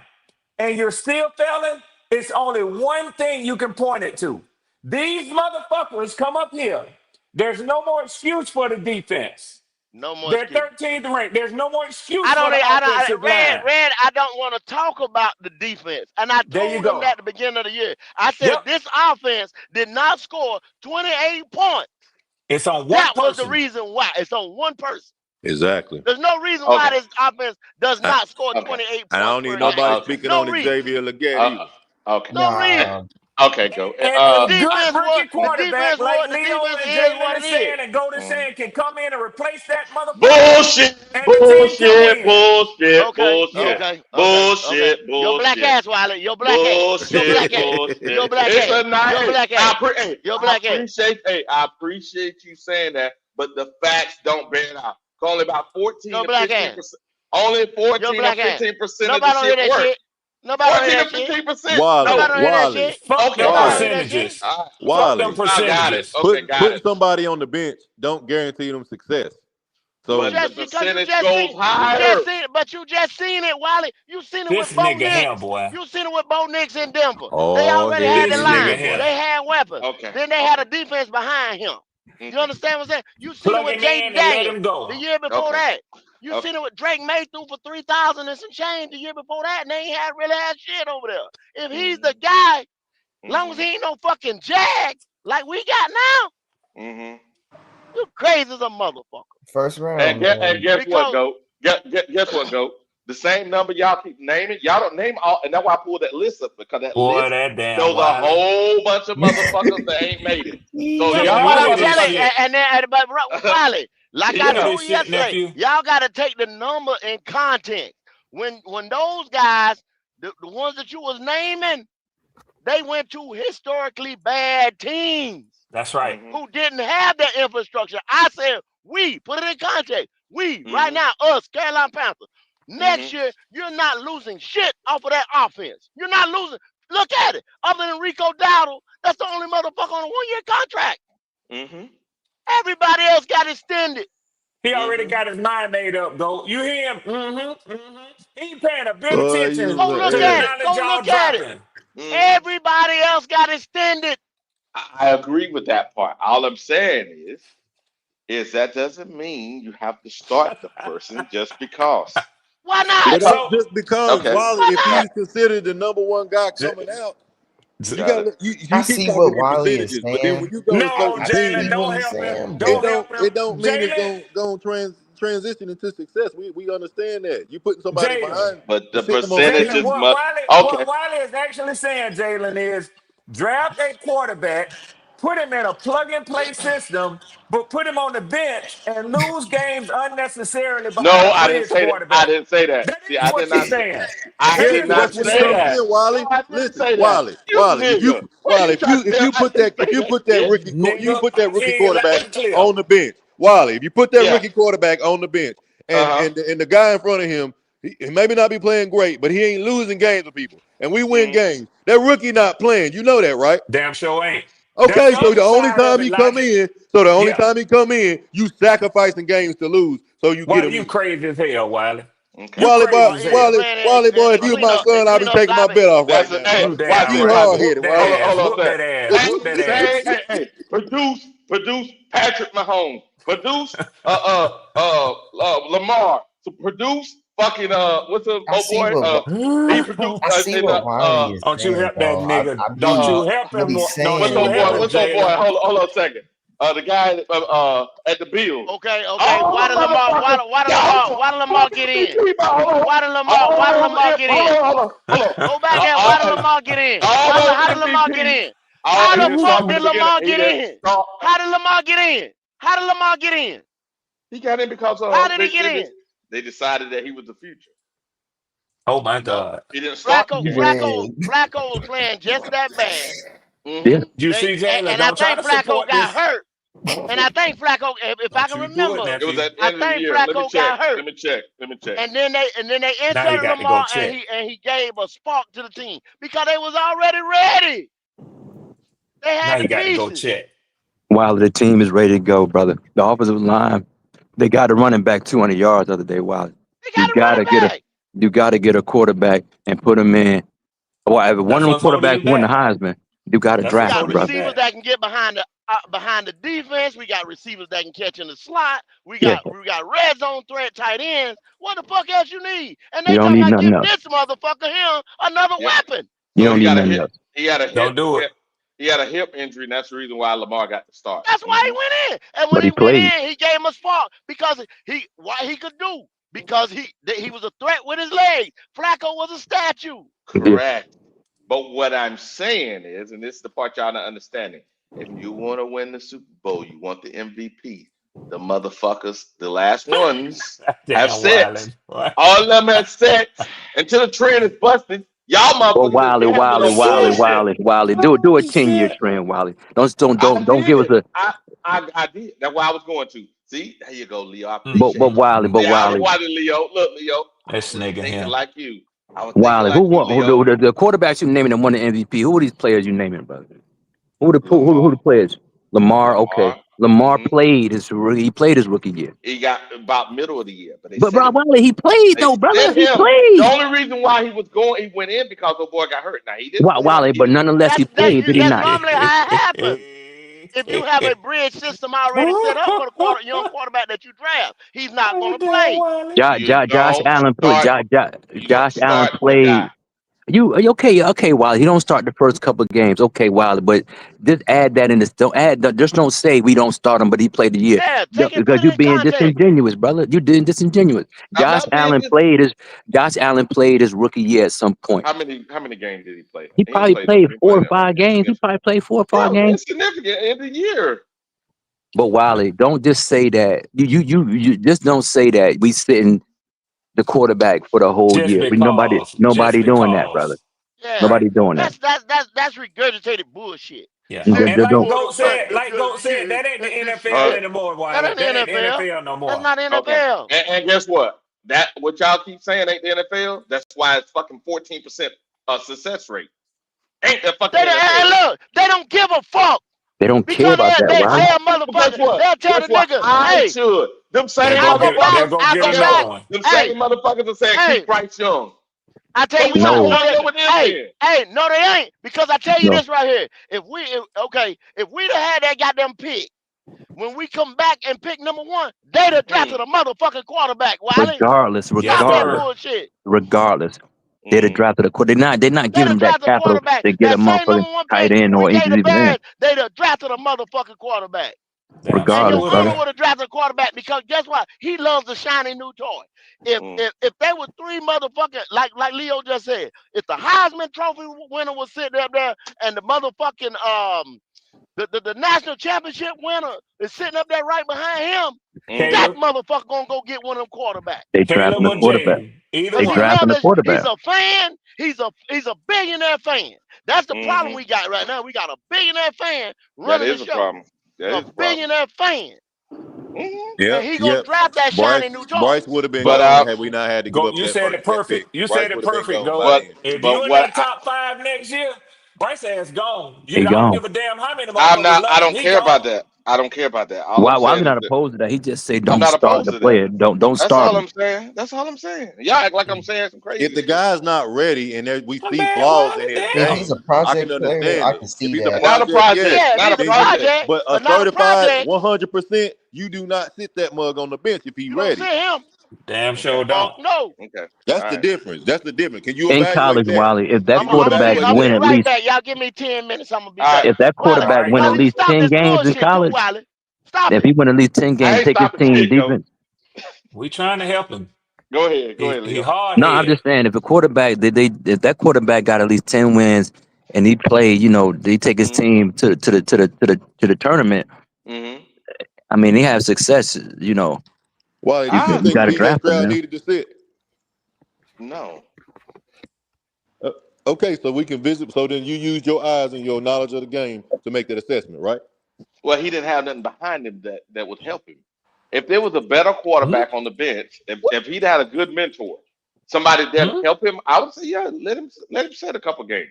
and you're still failing, it's only one thing you can point it to. These motherfuckers come up here. There's no more excuse for the defense. No more. They're 13th ranked. There's no more excuse for the offensive line. Red, I don't want to talk about the defense. And I told them that at the beginning of the year. I said this offense did not score 28 points. It's on one That person. was the reason why. It's on one person. Exactly. There's no reason why this offense does not score 28 points. And I don't need nobody speaking on Xavier Leggett either. Okay. No reason. Okay, go. And the a good defense rookie quarterback like the Leo defense and is Jalen what is it saying is. and Golden saying can come in and replace that motherfucker. Bullshit. And the team can win. Bullshit. Okay. Your black ass, Wiley. Your black ass. Your black ass. Your black ass. It's a nice. Your black ass. I appreciate you saying that, but the facts don't bear it out. Only about 14 to 15%. Only 14 or 15% of the shit work. Nobody 14 to 15%. Wiley. Fuck them percentages. Wiley. Fuck them percentages. Okay, got it. Putting somebody on the bench don't guarantee them success. but So the percentage goes you higher. just seen it, but you just seen it, Wally. You seen it This with Bo nigga here, Nix. boy. You seen it with Bo Nix in Denver. They oh, already here had the This he line. nigga is, boy. here. They had weapons. Okay. Then they had a defense behind him. You understand what I'm saying? You seen it Plug with him Jaden in and let Daniels him the go. year before Okay. that. You Okay. seen it with Drake May threw for 3,000 and some change the year before that, and they ain't really had shit over there. If he's the guy, long as he ain't no fucking jag like we got now, Mm-hmm. you crazy as a motherfucker. First round, And guess what, Because Goat? Guess what, Goat? The same number y'all keep naming, y'all don't name all, and that's why I pulled that list up because that Boy, list that damn shows a Wiley. whole bunch of motherfuckers that ain't made it. So yeah, He but ain't what none I'm of this telling, shit. but Wiley, like He I none of yeah, told this you shit, yesterday, nephew. y'all got to take the number in context. When those guys, the ones that you was naming, they went to historically bad teams That's right. mm-hmm. who didn't have that infrastructure. I said we put it in context. We right Mm-hmm. now, us Carolina Panthers. Next Mm-hmm. year, you're not losing shit off of that offense. You're not losing. Look at it. Other than Rico Dowdle, that's the only motherfucker on a 1-year contract. Mm-hmm. Everybody else got extended. He already Mm-hmm. got his mind made up, go. You hear him? He ain't paying a bit of Boy, attention Go you look to the at yeah. it. knowledge Go y'all look at it. dropping. Mm-hmm. Everybody else got extended. I agree with that part. All I'm saying is that doesn't mean you have to start the person just because. Why not? It Because ain't So, just because okay, Wally, Why if not? he's considered the number one guy j- coming out, j- you got got it. I you keep see talking what in Wiley is percentages, but then when saying. you go to no, certain I Jalen, see teams, what don't he's help him. saying, it Don't but don't help him. it don't mean it's Jalen, going transition into success. We understand that. You putting somebody Jalen. behind But and the sitting them on the Jalen, percentages bench. must. What Okay. Wiley is actually saying, Jalen, is draft a quarterback, put him in a plug and play system, but put him on the bench and lose games unnecessarily No, behind a I didn't bridge say that. I quarterback. didn't say that. That See, is I did what you're not say. saying. I That Yeah, did is but not that's what you're what it say comes saying. that. in, No, Wally. I didn't Listen, say that. Wally, You Wally. nigga. What are you trying to If tell? you I put didn't that say that shit. you Nigga, put that rookie he ain't quarterback loud and clear. on the bench, Wally. If you put that Yeah. rookie quarterback on the bench, and Uh-huh. the guy in front of him, he maybe not be playing great, but he ain't losing games with people, and we win Mm-hmm. games. That rookie not playing. You know that, right? Damn sure ain't. That's Okay, the so other the only side of time it, he come Logic. in, Yeah. you sacrificing games to lose, so you get Why him you in. crazy as hell, Wiley? Okay. You Wally, boy, crazy Well, as hell. Wally, boy, if and you clean my up son, I'll be taking my garbage. bet off right That's a now, hey. boy. You Watch damn You this, right. Wally. hard Whoop headed, that Wally. ass. Hold on Whoop a that second. ass. Hey, Whoop that ass. produce Patrick Mahomes. Produce Lamar. So produce fucking what's the I old see boy? what He I, produced I see in what Wiley is Don't you saying, help that though. nigga. I Don't be you uh help what him. he's Don't what's you old saying, help boy? him, but What's old boy? Jalen. Hold on a second. The guy at the Bills. Okay. All Why the did Lamar? motherfuckers. Why did Lamar get in? Hold Why did Lamar? Why did Lamar get in? on. Go back there. Why did Lamar get in? All How those did Lamar get MVPs. in? He How the didn't start fuck from did the beginning. Lamar He get didn't in? start. How did Lamar get in? How did Lamar get in? He got in because How did he get in? they decided that he was the future. Oh my No, God. he didn't start the game. man, Flacco was playing just that bad. Yeah. Mm-hmm. You see, Jalen, And I don't try think to Flacco support got this. hurt. And I think Flacco, if I Don't can you do it, remember, It was nephew. at the I end of the think year. Let me Flacco check. got hurt. Let me check. Let me check. And then they Now you inserted got to go Lamar and check. he gave a spark to the team because they was already ready. They Now had the you got to go pieces. check. While the team is ready to go, brother. The offensive line, they got a running back 200 yards the other day. Wow. They You got a running gotta get a back. you gotta get a quarterback and put him in. Well, if one That's of them what's holding quarterbacks you won the back. Heisman, you gotta That's We what's draft got him, holding you brother. receivers back. that can get behind the defense. We got receivers that can catch in the slot. We Yeah, got red zone threat tight ends. What the fuck else you need? And you they don't talking need about nothing giving else. this motherfucker here another Yep. weapon. You So don't he need got a nothing hit. else. He had a hip. Don't do it. He had a hip injury, and that's the reason why Lamar got the start. That's why he Mm-hmm. went in. And when But he he went played. in, he gave him a spark because he could do because he was a threat with his legs. Flacco was a statue. Yeah. Correct. But what I'm saying is, and this is the part y'all not understanding, if you want to win the Super Bowl, you want the MVP. The motherfuckers, the last ones, have Damn sets. Wiley. What? All of them have sets. Until the trend is busted, y'all Well, motherfuckers is Wiley, gambling Wiley, on Wiley, bullshit. Wiley. Do a 10-year trend, Wiley. I Don't give us did. a I did. That's where I was going to. See, there you go, Leo. I but appreciate you. See, I was Wiley. watching Leo. Look, Leo, I This was nigga thinking here. like you. I was thinking Wiley, like who you, won? Leo. The quarterbacks you naming that won the MVP? Who are these players you naming, brother? Who the Lamar, players? Lamar, okay. Lamar, Lamar Mhm. he played his rookie year. He got about middle of the year, but they But sit bro, him. Wiley, he played They though, brother. sit He him. The played. only reason why he went in because the boy got hurt. Now he didn't play like Wiley, he but did. nonetheless he played, did he That's not? normally how it happens. If you have a bridge system already set up for the young quarterback that you draft, he's not going to play. You Josh don't Allen played. start. You don't Josh Allen start the played. guy. You okay, Wiley. He don't start the first couple of games. Okay, Wiley, but just add that in this. Just don't say we don't start him, but he played the year. Yeah, take it, Because put it you in being context. disingenuous, brother. You did disingenuous. I'm not being. Josh Allen played his rookie year at some point. How many games did he play? He He didn't probably play. played He four played or five games. He probably played 4 or 5 yeah, games. insignificant in the year. But Wiley, don't just say that. You just don't say that we sitting the quarterback for the whole Just year. because. Just Nobody doing that, brother. because. Yeah, Nobody doing that. that's regurgitated bullshit. Yeah. Sit Just And the like don't. Goat quarterback said, because that ain't the NFL Uh, anymore, that Wiley. ain't That ain't the the NFL. NFL no That's more. not okay, NFL. and guess what? That what y'all keep saying ain't the NFL. That's why it's fucking 14% success rate. Ain't the fucking Hey, NFL. look, they don't give a fuck They don't care because about that, they Wiley. tell But guess motherfuckers. what? They'll tell Guess the what? nigga, I hey, should. Them They're same I'll gonna go get back. they're motherfuckers. gonna I'll get go But guess back. what? another one. Them Hey, same motherfuckers are saying hey, keep Bryce Young. I tell So you we what. might as No, No, well they. go with them then. No, they ain't. Because I tell you no. this right here. If we'd have had that goddamn pick, when we come back and pick number one, they'd have drafted a Mm, motherfucking quarterback. Wiley, Regardless, Yes, stop that regardless, sir. bullshit. regardless. They'd have mm. drafted a quarter. They're not They'd giving have them that drafted a capital quarterback. to get a That same motherfucking number one tight pick end we or gave the even in. Bears, they'd have drafted a motherfucking quarterback. Damn And sure the Regardless, would brother. owner have. would have drafted a quarterback because guess what? He loves the shiny new toy. If Mm. if if they were three motherfucking like Leo just said, if the Heisman Trophy winner was sitting up there and the motherfucking the national championship winner is sitting up there right behind him, Mm-hmm. that Caleb, motherfucker gonna go get one of them quarterbacks. They drafting Caleb a or quarterback. Jaden. Either They Cause he one. drafting loves a it. He's quarterback. a fan. He's a billionaire fan. That's the problem Mm-hmm. we got right now. We got a billionaire fan That running the is a show. problem. That A is a problem. billionaire fan. Mm-hmm. And Yep, he gonna yep. draft that Bryce shiny new toy. Bryce would have been But gone had we not had to give Go up you said it that perfect. pick. You Bryce said it would have been perfect, gone go. by but then. If but you in what that top five next year, Bryce ass gone. They I don't gone. give a damn how many I'm motherfuckers not. I love him. don't He care about gone. that. I don't care about that. All I'm Why we saying is not that opposed to that? He just say I'm don't not start opposed the to that. player. Don't That's start all him. I'm saying. That's all I'm saying. Y'all act like I'm saying some If crazy the shit. guy's not ready and we My see bad, flaws in Wiley. his If he's Damn. game, a I can project player, understand I it. can If see he's a that. Not a project, yes, project. Yeah, if Not he's a a then you. project. project, But a not a certified project, 100%, you do not sit that mug on the bench if he's you don't ready. see him. Damn Okay. sure Fuck don't. no. Okay. All That's the right. difference. That's the difference. Can you In evaluate college, that? Wiley, if that Can you quarterback evaluate I'm gonna win be that? at right least back. Y'all give me 10 minutes. I'm gonna be All right. back. if that Wiley, All quarterback right, win at Wiley, go. you least stop 10 this games in bullshit too, college, Wiley. Stop if it. he win at least 10 I games, ain't take his stopping team shit, yo. defense. We trying to help him. Go ahead. Go ahead, He Leo. hard No, I'm head. just saying if a quarterback if that quarterback got at least 10 wins and he played, they take his Mm-hmm. team to the tournament. Mm-hmm. I mean, they have success. Why You did you I you think got to the agree. draft CJ them, Stroud man. needed to sit? No. Uh, okay, so we can visit. So then you use your eyes and your knowledge of the game to make that assessment, right? Well, he didn't have nothing behind him that would help him. If there was a better Hmm? quarterback on the bench, if he'd had a good mentor, somebody there to Hmm? help him, I would say, yeah, let him set a couple games.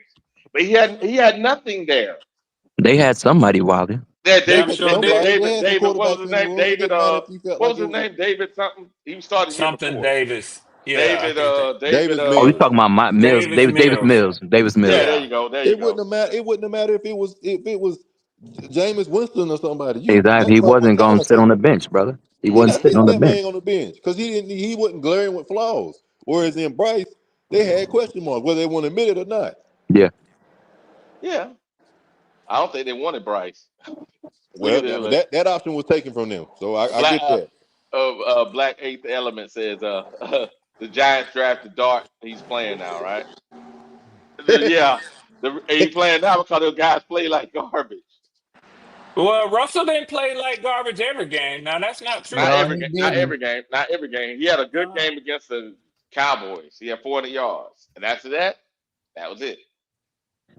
But he had nothing there. They had somebody, Wiley. That They Damn had sure somebody. did. They had some David, what was quarterbacks his in the name? room. It David, didn't matter if you felt what like was it his was name? David something. He started the year Something before. Davis. Yeah, I think that David, Davis Oh, you Mills. talking about Mills? Davis Davis Mills. Mills. Davis yeah, Mills. there Yeah. you go, there you It wouldn't go. have mattered. It wouldn't have mattered if it was Jameis Winston or somebody. Exactly. That He mug wasn't wasn't going going to to sit on take the him. bench, brother. He He wasn't didn't sitting sit on the that bench. man on the bench because he wasn't glaring with flaws. Whereas in Bryce, they had question marks whether they want to admit it or not. Yeah. Yeah, I don't think they wanted Bryce. Look Well, at this. that option was taken from them, so I Black get that. Black Eighth Element says the Giants drafted Dart. He's playing now, right? Yeah, he playing now because those guys play like garbage. Well, Russell didn't play like garbage every game. Now that's not Not true. No, every he game. Not didn't. every game. Not every game. He had a good Uh, game against the Cowboys. He had 40 yards, and after that, that was it.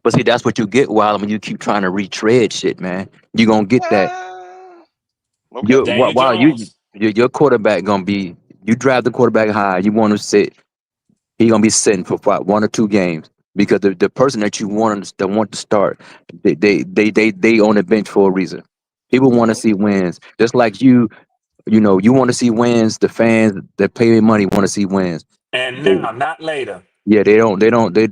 But see, that's what you get, Wilder, when you keep trying to retread shit, man. You gonna get that. Ah, okay. Daniel While Jones. your quarterback gonna be, you drive the quarterback high. You want to sit. He gonna be sitting for what, 1 or 2 games because the person that you want to start, they on the bench for a reason. People want to see wins, just like you. You know, you want to see wins. The fans that pay money want to see wins. And They, now, not later. yeah, they don't. They don't. They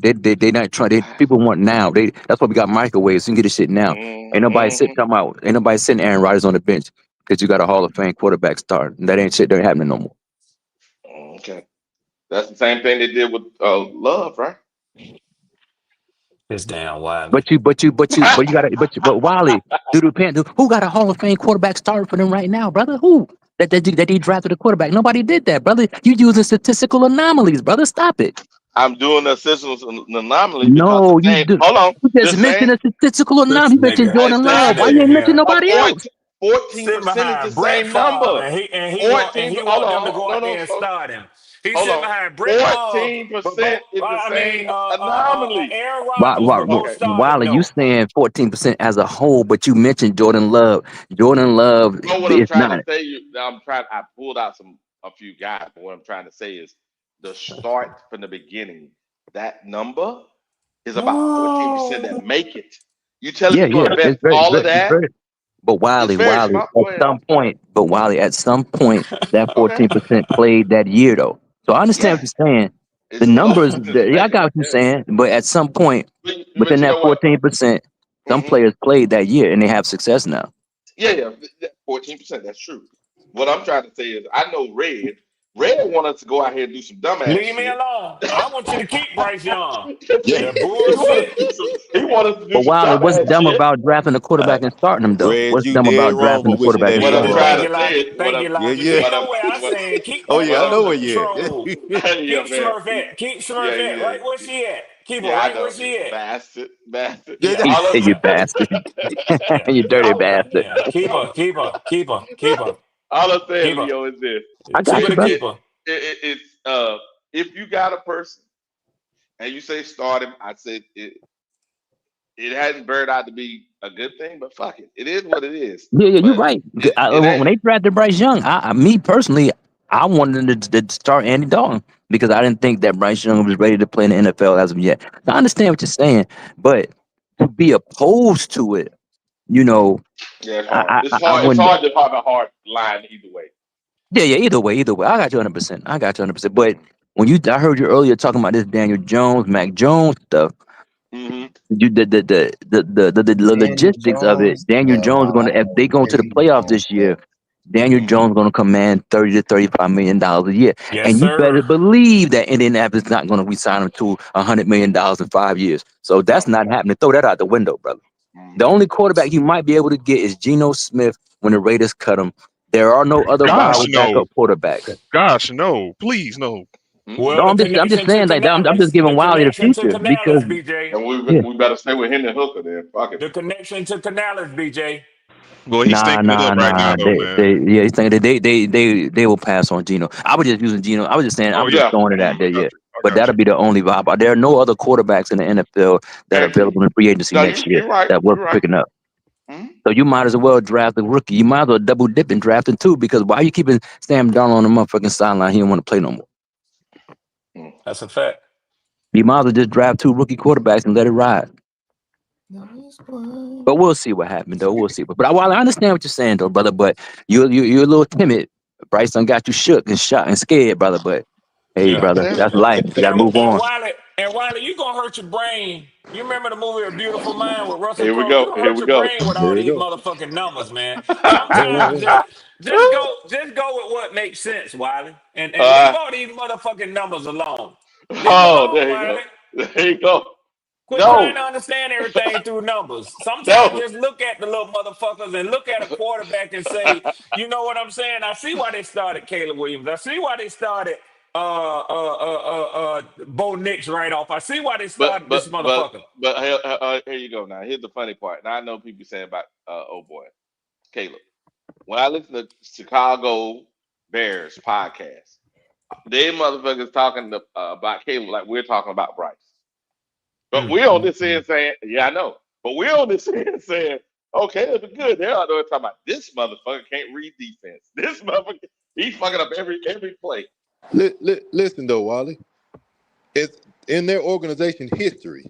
not trying. People want now. That's why we got microwaves. You can get this shit now. Ain't nobody sitting talking about. Ain't nobody sitting Aaron Rodgers on the bench because you got a Hall of Fame quarterback starting. That ain't shit. That ain't happening no more. Okay. That's the same thing they did with Love, right? It's damn wild. But Wally, do the Panthers? Who got a Hall of Fame quarterback starting for them right now, brother? Who? That he drafted a quarterback. Nobody did that, brother. You using statistical anomalies, brother. Stop it. I'm doing the systems anomaly because the No, you same. do. Hold on, You the just same. mentioned a statistical anomaly. This You mentioned nigga, Jordan this Love. Why Exactly. you nigga ain't mention here. nobody else? 14% Sitting is the behind Brett same Favre, number. and he 14. want them to Hold go on. out No, there and folks. start him. He's Hold sitting on. behind Brett Favre, but 14% is the I mean, same anomaly. Aaron Rodgers, but won't start him Wiley, you though. saying 14% as a whole, but you mentioned Jordan Love. Jordan Love You know what I'm is trying to not. say? I pulled out a few guys, but what I'm trying to say is the start from the beginning. That number is about 14% that make it. You telling Yeah, me you're yeah. going to bet It's very, all of very, it's that? very. But It's Wiley, very Wiley, smart. at Go ahead. some point, that Okay. 14% played that year though. So I understand what Yeah. you're saying. The It's numbers, I making got it. what you're Yeah. saying, but at some point But within you that know what? 14%, some Hmm. players played that year and they have success now. Yeah. 14%. That's true. What I'm trying to say is, I know Red. Red want us to go out here and do some dumbass Leave me shit. alone. I want you to keep Bryce Young. Yeah. The he want us bullshit. to do some. He want us to do But some Wiley, what's dumbass dumb shit. about drafting a Uh, quarterback and starting him though? Red, What's you dumb dead about wrong drafting for a wishing quarterback that and What nigga I'm starting him? was trying Thank to you, out. say Logic. is, Thank you, Yeah, Logic. yeah. You what know I'm, where I what, saying keep Oh yeah, I know where you at. control. yeah, Keep man. Smurfette. Keep Yeah, Smurfette yeah, right where she at. Keep her yeah. I right where know, she at. bastard. Yeah, Yeah, He All said, of "You yeah, bastard, yeah, you dirty yeah, bastard." yeah. Keep her. all I'm saying, Keep her. Leo, is this: I got Keep you, it a brother. keeper. it's if you got a person and you say start him, I said it hasn't burned out to be a good thing, but fuck it, it is what it is. Yeah, yeah, you're But right. it When ain't. they drafted Bryce Young, me personally, I wanted to start Andy Dalton because I didn't think that Bryce Young was ready to play in the NFL as of yet. I understand what you're saying, but to be opposed to it, you know, Yeah, it's hard. I, It's I, I hard. It's wouldn't. hard to have a hard line either way. Yeah, yeah. Either way, I got you 100%. I got you 100%. But when I heard you earlier talking about this Daniel Jones, Mac Jones stuff. Mm-hmm. The Daniel logistics of it. Jones. Daniel Yeah, Jones wow, gonna I if didn't they even go hear to the he was playoffs going this for year, Daniel Mm-hmm. Jones gonna command $30 to $35 million a year, Yes, and you better sir. believe that Indianapolis not gonna resign him to $100 million in 5 years. So that's No. not happening. Throw that out the window, brother. The Mm-hmm. only quarterback you might be able to get is Geno Smith when the Raiders cut him. There are no other Gosh, viable no. backup quarterbacks. Gosh, no. Please, no. Mm-mm. Well, No, the I'm just connection to saying like that. I'm just Canales, giving the Wiley the connection to future because Canales, BJ, And yeah. we better stay with Hendon Hooker then. Fuck it. the connection to Canales, BJ. Boy, he's Nah, stinking it nah, up right now, nah. though, man. Yeah, he's saying that they will pass on Geno. I was just using Geno. I was just saying Oh I'm just yeah. throwing it out I there, got yeah. you. I But got that'll you. be the only vibe. There are no other quarterbacks in the NFL that are Thank you. available in free agency No, next year you're right. that worth You're right. picking up. Mm-hmm. So you might as well draft a rookie. You might as well double dip and draft him too, because why are you keeping Sam Darnold on the motherfucking sideline? He don't want to play no more. That's a fact. You might as well just draft two rookie quarterbacks and let it ride. Nice one. But we'll see what happens, though. We'll see. But I understand what you're saying, though, brother. But you're a little timid. Bryce done got you shook and shot and scared, brother. But hey, Yeah. brother, Yeah. that's life. You got to move on. And Wiley, you gonna hurt your brain. You remember the movie A Beautiful Mind with Russell Here we Crowe? You go. gonna Here hurt we your go. brain with all Here we these go. motherfucking numbers, man. Sometimes just go with what makes sense, Wiley. And leave uh, all these motherfucking numbers alone. Leave them oh, alone, there you go. Wiley. There you go. Quit trying No, to understand everything through numbers. Sometimes no. just look at the little motherfuckers and look at a quarterback and say, you know what I'm saying? I see why they started Caleb Williams. I see why they started Bo Nix right off. I see why they but started but this but motherfucker. but here you go. Now here's the funny part. Now I know people saying about oh boy, Caleb. When I listen to Chicago Bears podcast, they motherfuckers talking about Caleb like we're talking about Bryce. But Mm, we're on mm, this mm. end saying, yeah, I know. But we're on this end saying, okay, Caleb is good. They're out there talking about this motherfucker can't read defense. This motherfucker, he's fucking up every play. Listen though, Wally. It's in their organization history.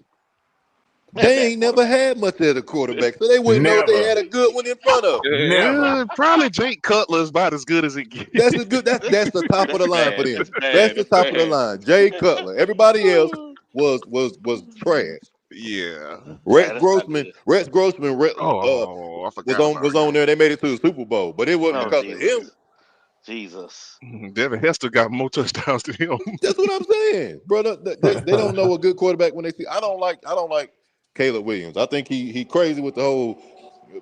They ain't never had much of a quarterback, so they wouldn't know if they had Never. a good one in front of them. Never. Probably Jake Cutler's about as good as it gets. That's a good. That's the top of the line for them. That's That's bad. the That's top of the bad. line. Jay Cutler. Everybody else was trash. Yeah. Rex That's not Grossman. good. Rex Grossman. Oh, I Was forgot on about him. on there. They made it to the Super Bowl, but it wasn't Oh because of him. Jesus. Devin Hester got more touchdowns than him. That's what I'm saying, brother. They don't know a good quarterback when they see. I don't like Caleb Williams. I think he crazy with the whole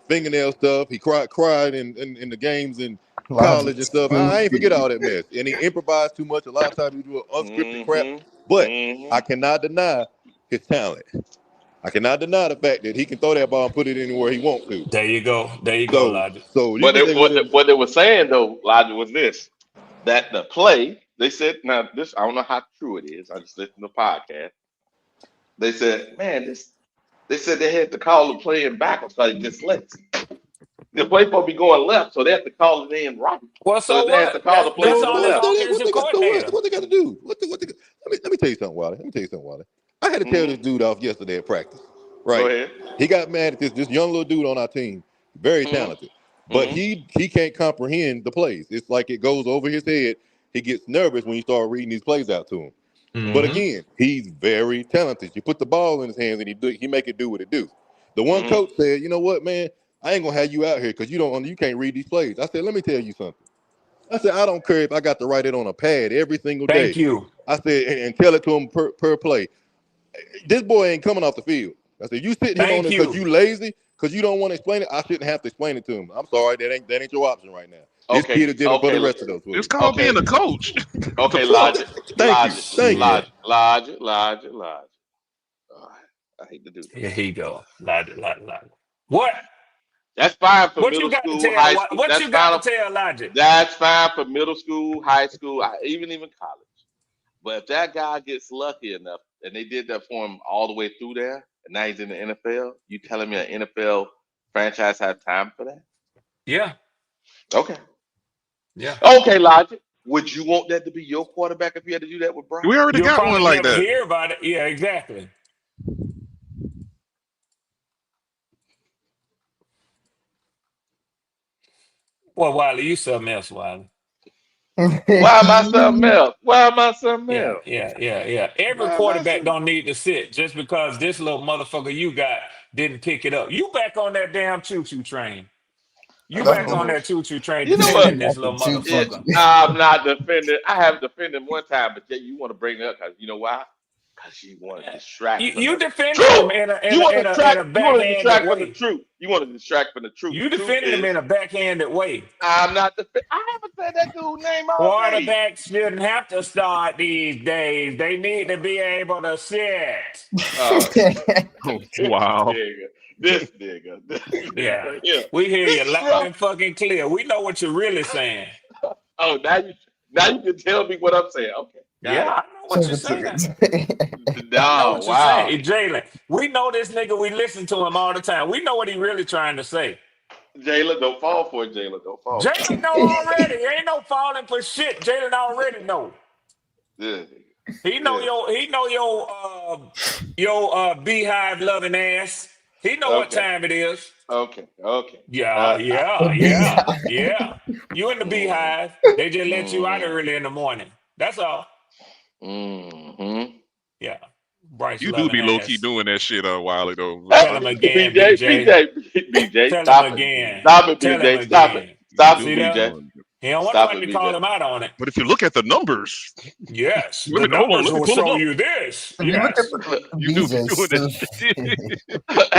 fingernail stuff. He cried in the games in Logic, college and stuff. I ain't forget stupid. all that mess. And he improvised too much. A lot of times he do unscripted crap. Mm-hmm. But Mm-hmm. I cannot deny his talent. I cannot deny the fact that he can throw that ball and put it anywhere he wants to. There you go. There you go, So Logic. so you But can say whatever. what they were saying though, Logic, was this: that the play they said. Now this I don't know how true it is. I just listened to the podcast. They said, man, this. They said they had to call the play in backwards because it dyslexic. The play supposed to be going left, so they have to call it in right. Well, So so they have to what? call the play That's So, to the on so the if left. that is what offensive they got, coordinator. what they got to do? Let me tell you something, Wally. Let me tell you something, Wally. I had to tell this Mm-hmm. dude off yesterday at practice. Go Right? ahead. He got mad at this young little dude on our team, very talented, Mm-hmm. but Mm-hmm. he can't comprehend the plays. It's like it goes over his head. He gets nervous when you start reading these plays out to him. But Mm-hmm. again, he's very talented. You put the ball in his hands and he make it do what it do. The one Mm-hmm. coach said, you know what, man, I ain't gonna have you out here because you can't read these plays. I said, let me tell you something. I said, I don't care if I got to write it on a pad every single Thank day. you. I said, and tell it to him per play. This boy ain't coming off the field. I said, you sitting him on Thank it because you. you lazy, because you don't want to explain it. I shouldn't have to explain it to him. I'm sorry, that ain't your option right now. This Okay. kid is different for the Okay. rest of us. It's Willie. called being Okay. a coach. The Okay. Well, fuck? Logic. thank you, Logic. thank you. Shit. Logic. Oh, I hate to do Here this. he go. Logic. What? That's fine for What you middle got to school, tell? high What? school. What you got to tell Logic? That's fine for middle school, high school, even college. But if that guy gets lucky enough, and they did that for him all the way through there, and now he's in the NFL, you telling me an NFL franchise have time for that? Yeah. Okay. Yeah. Okay, Logic. Would you want that to be your quarterback if you had to do that with Brock? We already You'll got one probably like never that. hear about it. Yeah, exactly. Well, Wiley, you something else, Wiley. Why am I something else? Why am I something else? Yeah. Every Why am I quarterback something? don't need to sit just because this little motherfucker you got didn't pick it up. You back on that damn choo-choo train. You back on No. that choo-choo train You know what? defending this Not the little choo Yeah, motherfucker. choo. I'm not defending. I have defended one time, but yet you want to bring it up because you know why? Because you want to distract from You the defended him truth. in a in You a want in to a in distract. a You want to backhanded distract from the way. truth. You want to distract from the truth. You The truth defended him is, in a backhanded way. I'm not defending. I haven't said that dude's name all day. Quarterbacks shouldn't have to start these days. They need to be able to sit. Oh, this Wow. nigga, this nigga, this Yeah. nigga. Yeah, We hear this you is loud real. and fucking clear. We know what you're really saying. Oh, now you can tell me what I'm saying. Okay, got Yeah, it. I know what you're saying. I know No, what you're saying. wow. Hey, Jalen, we know this nigga. We listen to him all the time. We know what he really trying to say. Jalen, don't fall for it, Jalen. Don't fall for Jalen know already. Ain't no falling for shit. Jalen already know. it. He know Yeah, your beehive loving ass. He know what okay, time it is. okay. Yeah, Uh, uh, yeah, These yeah, yeah. You in the mm, beehive. They just let you out mm, early in the morning. That's all. mm-hmm. Yeah. Bryce You do loving be low key ass. doing that shit a while ago. Tell him again, BJ, BJ. BJ, Tell him stop it. again. Stop it, Tell him BJ. Stop it. again. You Stop do it, See be that? BJ. doing it. He don't want Stop nobody it, to call BJ. him out on it. But if you look at the numbers, Yes, let the me hold on, numbers let me will pull them show up. you this. if you look at Yes. the You do be BJ doing that stuff, shit.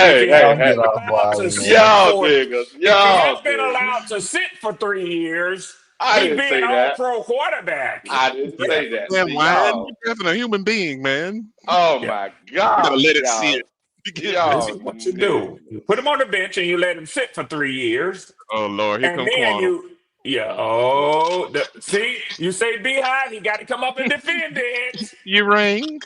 If he Hey, has y'all hey, get been off allowed to Wiley, sit man. y'all for, niggas, if he has y'all been niggas. allowed to sit for 3 years, I he didn't be an say that. all-pro quarterback. I didn't Yeah, say that. Man, See, wine, y'all. you're having a human being, man. Oh yeah. my You gotta God, let it y'all, sit. You get This y'all is what you do. You put him niggas. on the bench and you let him sit for 3 years, oh Lord, here and come then Quantum. yeah. Mm-hmm. Oh, see, you say beehive, he got to come up and defend it. You rang.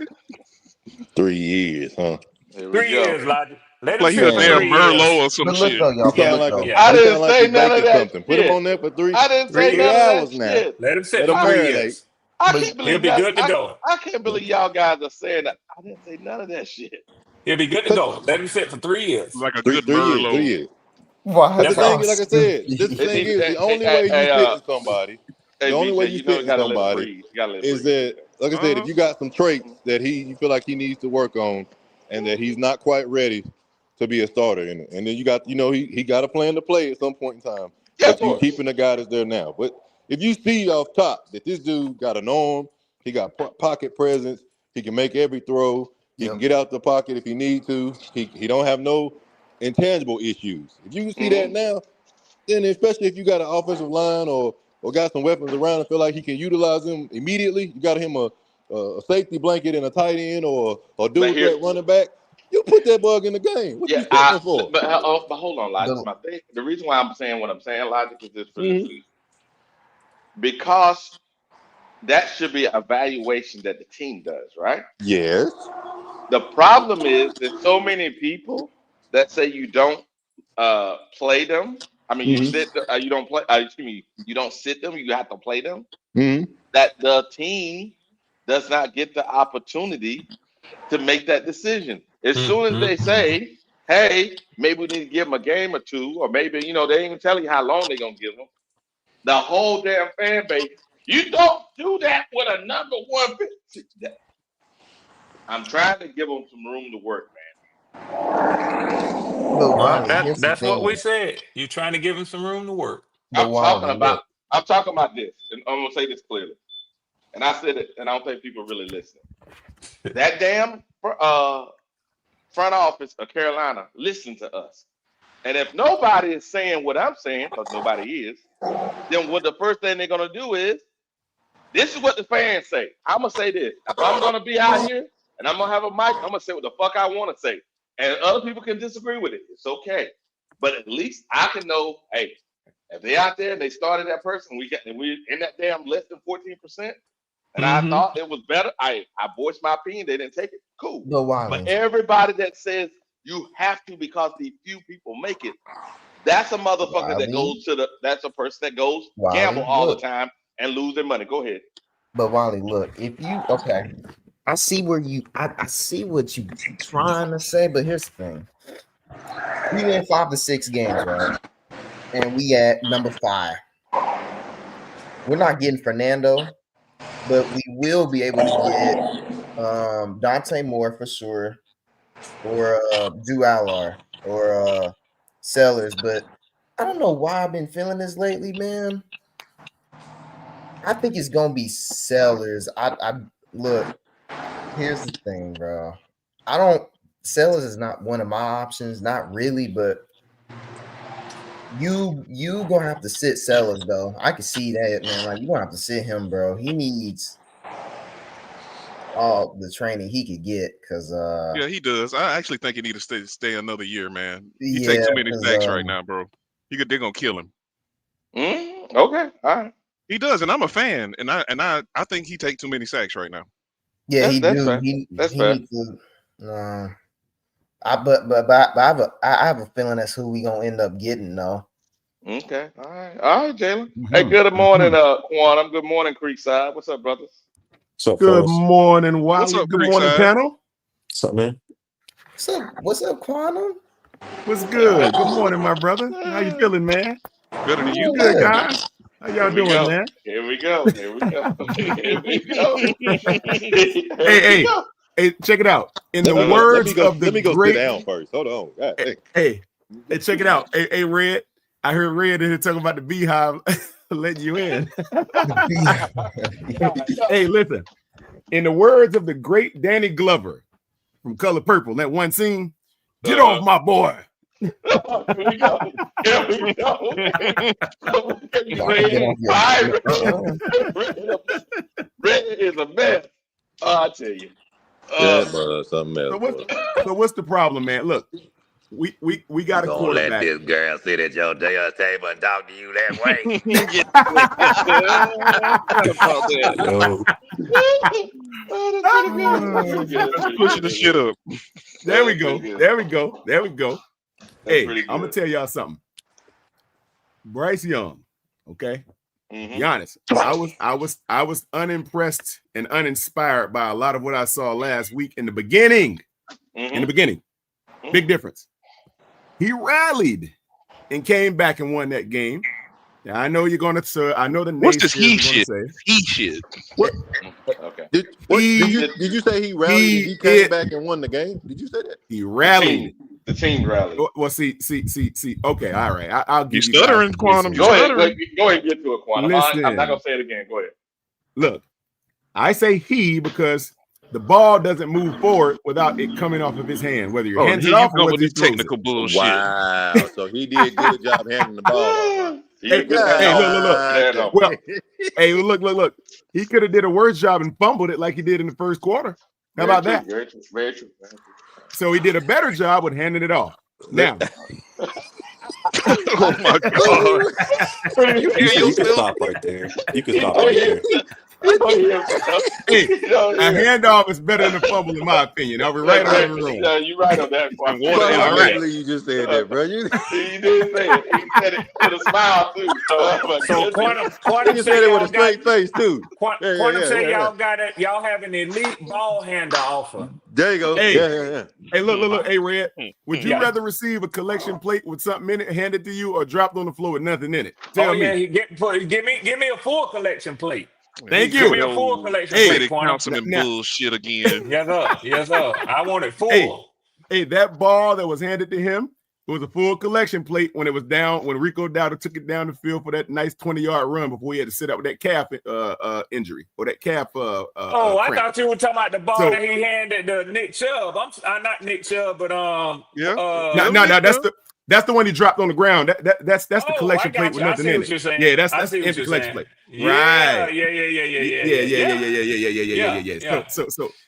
3 years, huh? Here we 3 years, go. Logic. Let him Like he a sit for Man, damn 3 years. Merlot or some but look shit. though, He y'all. But sound look like though. Yeah, I he didn't sound like say he none of baking that something. Put him shit. on there for three I didn't for say three three none of years. that hours now. shit. Let him sit Let for him I, three marinate. years. I But can't He'll believe be y'all. good to go. I can't believe y'all guys are saying that. I didn't say none of that shit. He'll be good to go. Let him sit for 3 years. Like a Three, good 3 years, 3 Merlot. years. Why But the That's y'all thing, all. like I said, this the stupid? It thing need, is the only hey, way you hey, sitting somebody, the hey, only way BJ, you you know you sitting gotta let it somebody breathe. You gotta let it is breathe, that, BJ. like I said, if you got some traits that you feel like he needs to work on, and that he's not quite ready to be a starter in it, and then you got, he got a plan to play at some point in time, Yeah, of but you course. keeping the guy that's there now. But if you see off top that this dude got an arm, he got pocket presence, he can make every throw, he can Yep. get out the pocket if he need to, he don't have no intangible issues. If you can see that Mm-hmm. now, then especially if you got an offensive line or got some weapons around and feel like he can utilize them immediately, you got him a safety blanket and a tight end or But dual here, threat running back. You put that bug in the game. What yeah, you sitting him for? but hold on, Logic. The My thing, the reason why I'm saying what I'm saying, Logic, is this for this Mm-hmm. reason. Because that should be an evaluation that the team does, right? Yes. The problem is there's so many people that say you don't play them. I mean, you Mm-hmm. sit, you don't play. Excuse me, you don't sit them. You have to play them. Mm-hmm. That the team does not get the opportunity to make that decision. As Mm, soon as mm, they mm. say, "Hey, maybe we need to give them a game or two," or maybe they ain't even tell you how long they're gonna give them. The whole damn fan base. You don't do that with a number one pick. I'm trying to give them some room to work, but Well, Wally, here's the that's what we thing. said. You trying to give him some room to work. But Wally, look. I'm talking about this, and I'm gonna say this clearly. And I said it, and I don't think people really listen. That damn front office of Carolina listen to us. And if nobody is saying what I'm saying, because nobody is, then what the first thing they're gonna do is this is what the fans say. I'm gonna say this. If I'm gonna be out here and I'm gonna have a mic, I'm gonna say what the fuck I want to say. And other people can disagree with it. It's okay. But at least I can know, hey, if they out there and they started that person, we in that damn less than 14%, and I Mm-hmm. thought it was better. I voiced my opinion. They didn't take it. Cool. But But Wally, everybody that says you have to because the few people make it, that's a motherfucker that Wally, goes that's a person that goes gamble Wally, all the look. time and lose their money. Go ahead. But Wally, look. If you okay, I see where I see what you trying to say. But here's the thing: we win 5 to 6 games, right? And we at number 5. We're not getting Fernando, but we will be able to get Dante Moore for sure, or Drew Allar, or Sellers. But I don't know why I've been feeling this lately, man. I think it's gonna be Sellers. I look. Here's the thing, bro. I don't. Sellers is not one of my options, not really. But you gonna have to sit Sellers though. I can see that, man. Like you gonna have to sit him, bro. He needs all the training he could get, cause Yeah, he does. I actually think he need to stay another year, man. He take yeah, too many cause sacks right now, bro. They're gonna kill him. Okay. All right. He does, and I'm a fan, and I think he take too many sacks right now. yeah, he That's do. fair. He That's he fair. needs to. I have a feeling that's who we gonna end up getting though. Okay. All right, Jalen. Hey, Mhm, good morning, mhm. Quantum. Good morning, Creekside. What's up, brothers? What's up, Good fellas? morning, What's Wally. up, Good morning, Creekside? panel. What's up, man? What's up, Quantum? What's good? Good morning, my brother. How you feeling, man? Better I'm than I'm you. doing good, good. guys. How y'all Here we doing, go. man? Here we go. Here we go. Here we go. Hey, Here we hey, go. hey, check it out. In the Let me words go. of the Let me go sit great, down first. Hold on. God, hey, dang. hey, hey, check it out. Hey, Red. I heard Red in here talking about the beehive letting you in. Hey, listen. In the words of the great Danny Glover from Color Purple, that one scene, get off my boy. Here we go. Here we go. Y'all can get off your. Red is a mess. Oh, I tell you. That was something So else, what's boy. so what's the problem, man? Look, we got a Gonna let quarterback. this girl sit at your dinner table and talk to you that way? Get forgot about that. Yo, Oh, that's pretty good. That's pretty good. That's pretty Pushing good. the That's shit pretty good. up. there we That's pretty go. good. There we go. There we go. That's Hey, pretty I'm gonna good. tell y'all something. Bryce Young, okay? Be Mm-hmm. honest. I was unimpressed and uninspired by a lot of what I saw last week in the beginning. in the beginning. Big difference. He rallied and came back and won that game. Now, I know you're going to, I know the What's this he naysayers are going shit? to say. He shit. What? Okay. Did you say he rallied and he came back and won the game? Did you say that? He rallied. The team rallied. Well, see. Okay, all right. I'll give you stuttering, guys Quantum. Go ahead and get to it, Quantum. Listen. I'm not gonna say it again. Go ahead. Look, I say he because the ball doesn't move forward without it coming off of his hand, whether your hands it off or whether this he throws technical it. bullshit. Wow. So he did a good job handling the ball. Hey, look. Well, hey, look. He could have did a worse job and fumbled it like he did in the first quarter. How about that? Very true. Very true. So he did a better job with handing it off. Now. Oh my God. You can stop right there. You can stop right there. Hey, a handoff is better than a fumble, in my opinion. Are we right or wrong? No, you're right on that. I can't believe you just said that, bro. You did say it. He said it with a smile too. So Quantum said it with a straight face too. Quantum say y'all got it. Y'all have an elite ball handler offer. There you go. Hey, Hey, look. Hey, Red. Would you rather receive a collection plate with something in it handed to you, or dropped on the floor with nothing in it? Tell me. Give me a full collection plate. Thank you. Give me a full collection plate, Quantum. Councilman bullshit again. Yes, sir. I want it full. Hey, that ball that was handed to him was a full collection plate when it was down, when Rico Dowdle took it down the field for that nice 20-yard run before he had to sit up with that calf injury or that calf. I thought you were talking about the ball that he handed to Nick Chubb. I'm not Nick Chubb, but no, that's the one he dropped on the ground. That's the collection plate with nothing in it. Yeah, that's the empty collection plate. Right. Yeah.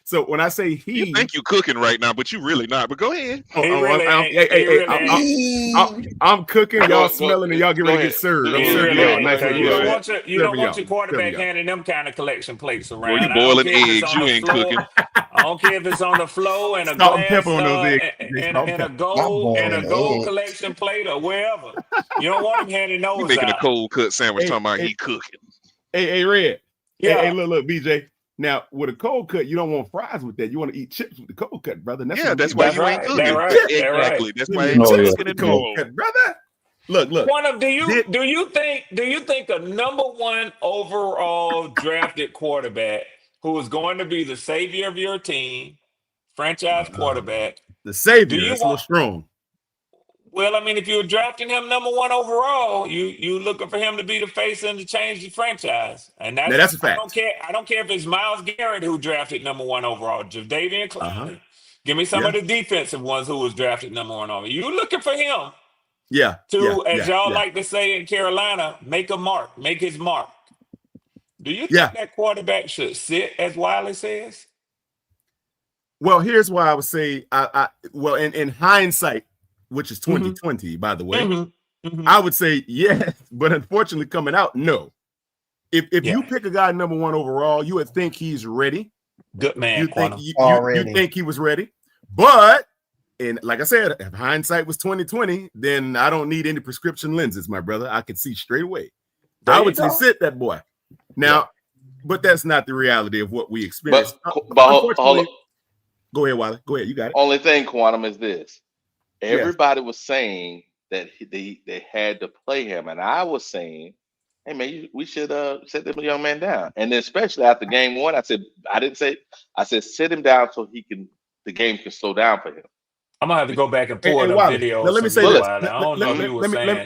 So when I say he, you think you cooking right now, but you really not. But go ahead. I'm cooking. Y'all smelling and y'all get ready to get served. I'm serving y'all. You don't want your quarterback handing them kind of collection plates around. Boy, you boiling eggs. You ain't cooking. I don't care if it's on the floor and a salt and pepper on those eggs. And a gold collection plate or wherever. You don't want him handing those out. Making a cold cut sandwich talking about he cooking. Hey, Red. Yeah. Hey, look, BJ. Now, with a cold cut, you don't want fries with that. You want to eat chips with the cold cut, brother. That's why you ain't cooking. Exactly. That's why you ain't cooking at all, brother. Look. Quantum, do you think a number one overall drafted quarterback who is going to be the savior of your team, franchise quarterback, the savior? That's a little strong. Well, I mean, if you're drafting him number one overall, you looking for him to be the face and to change the franchise, and that's a fact. I don't care if it's Myles Garrett who drafted number one overall, Jadeveon Clowney. Give me some of the defensive ones who was drafted number one overall. You looking for him? As y'all like to say in Carolina, make his mark. Do you think that quarterback should sit, as Wiley says? Well, here's why I would say, in hindsight, which is 2020, by the way, I would say yes, but unfortunately coming out, no. If you pick a guy number one overall, you would think he's ready. Good man. You think he was ready. But, and like I said, if hindsight was 2020, then I don't need any prescription lenses, my brother. I can see straight away. I would say sit that boy. Now, but that's not the reality of what we experienced. But go ahead, Wiley. Go ahead. You got it. Only thing, Quantum, is this. Everybody was saying that they had to play him, and I was saying, "Hey man, we should sit this young man down." And then especially after game one, I said sit him down so the game can slow down for him. I'm gonna have to go back and pull the video. Now, let me say this.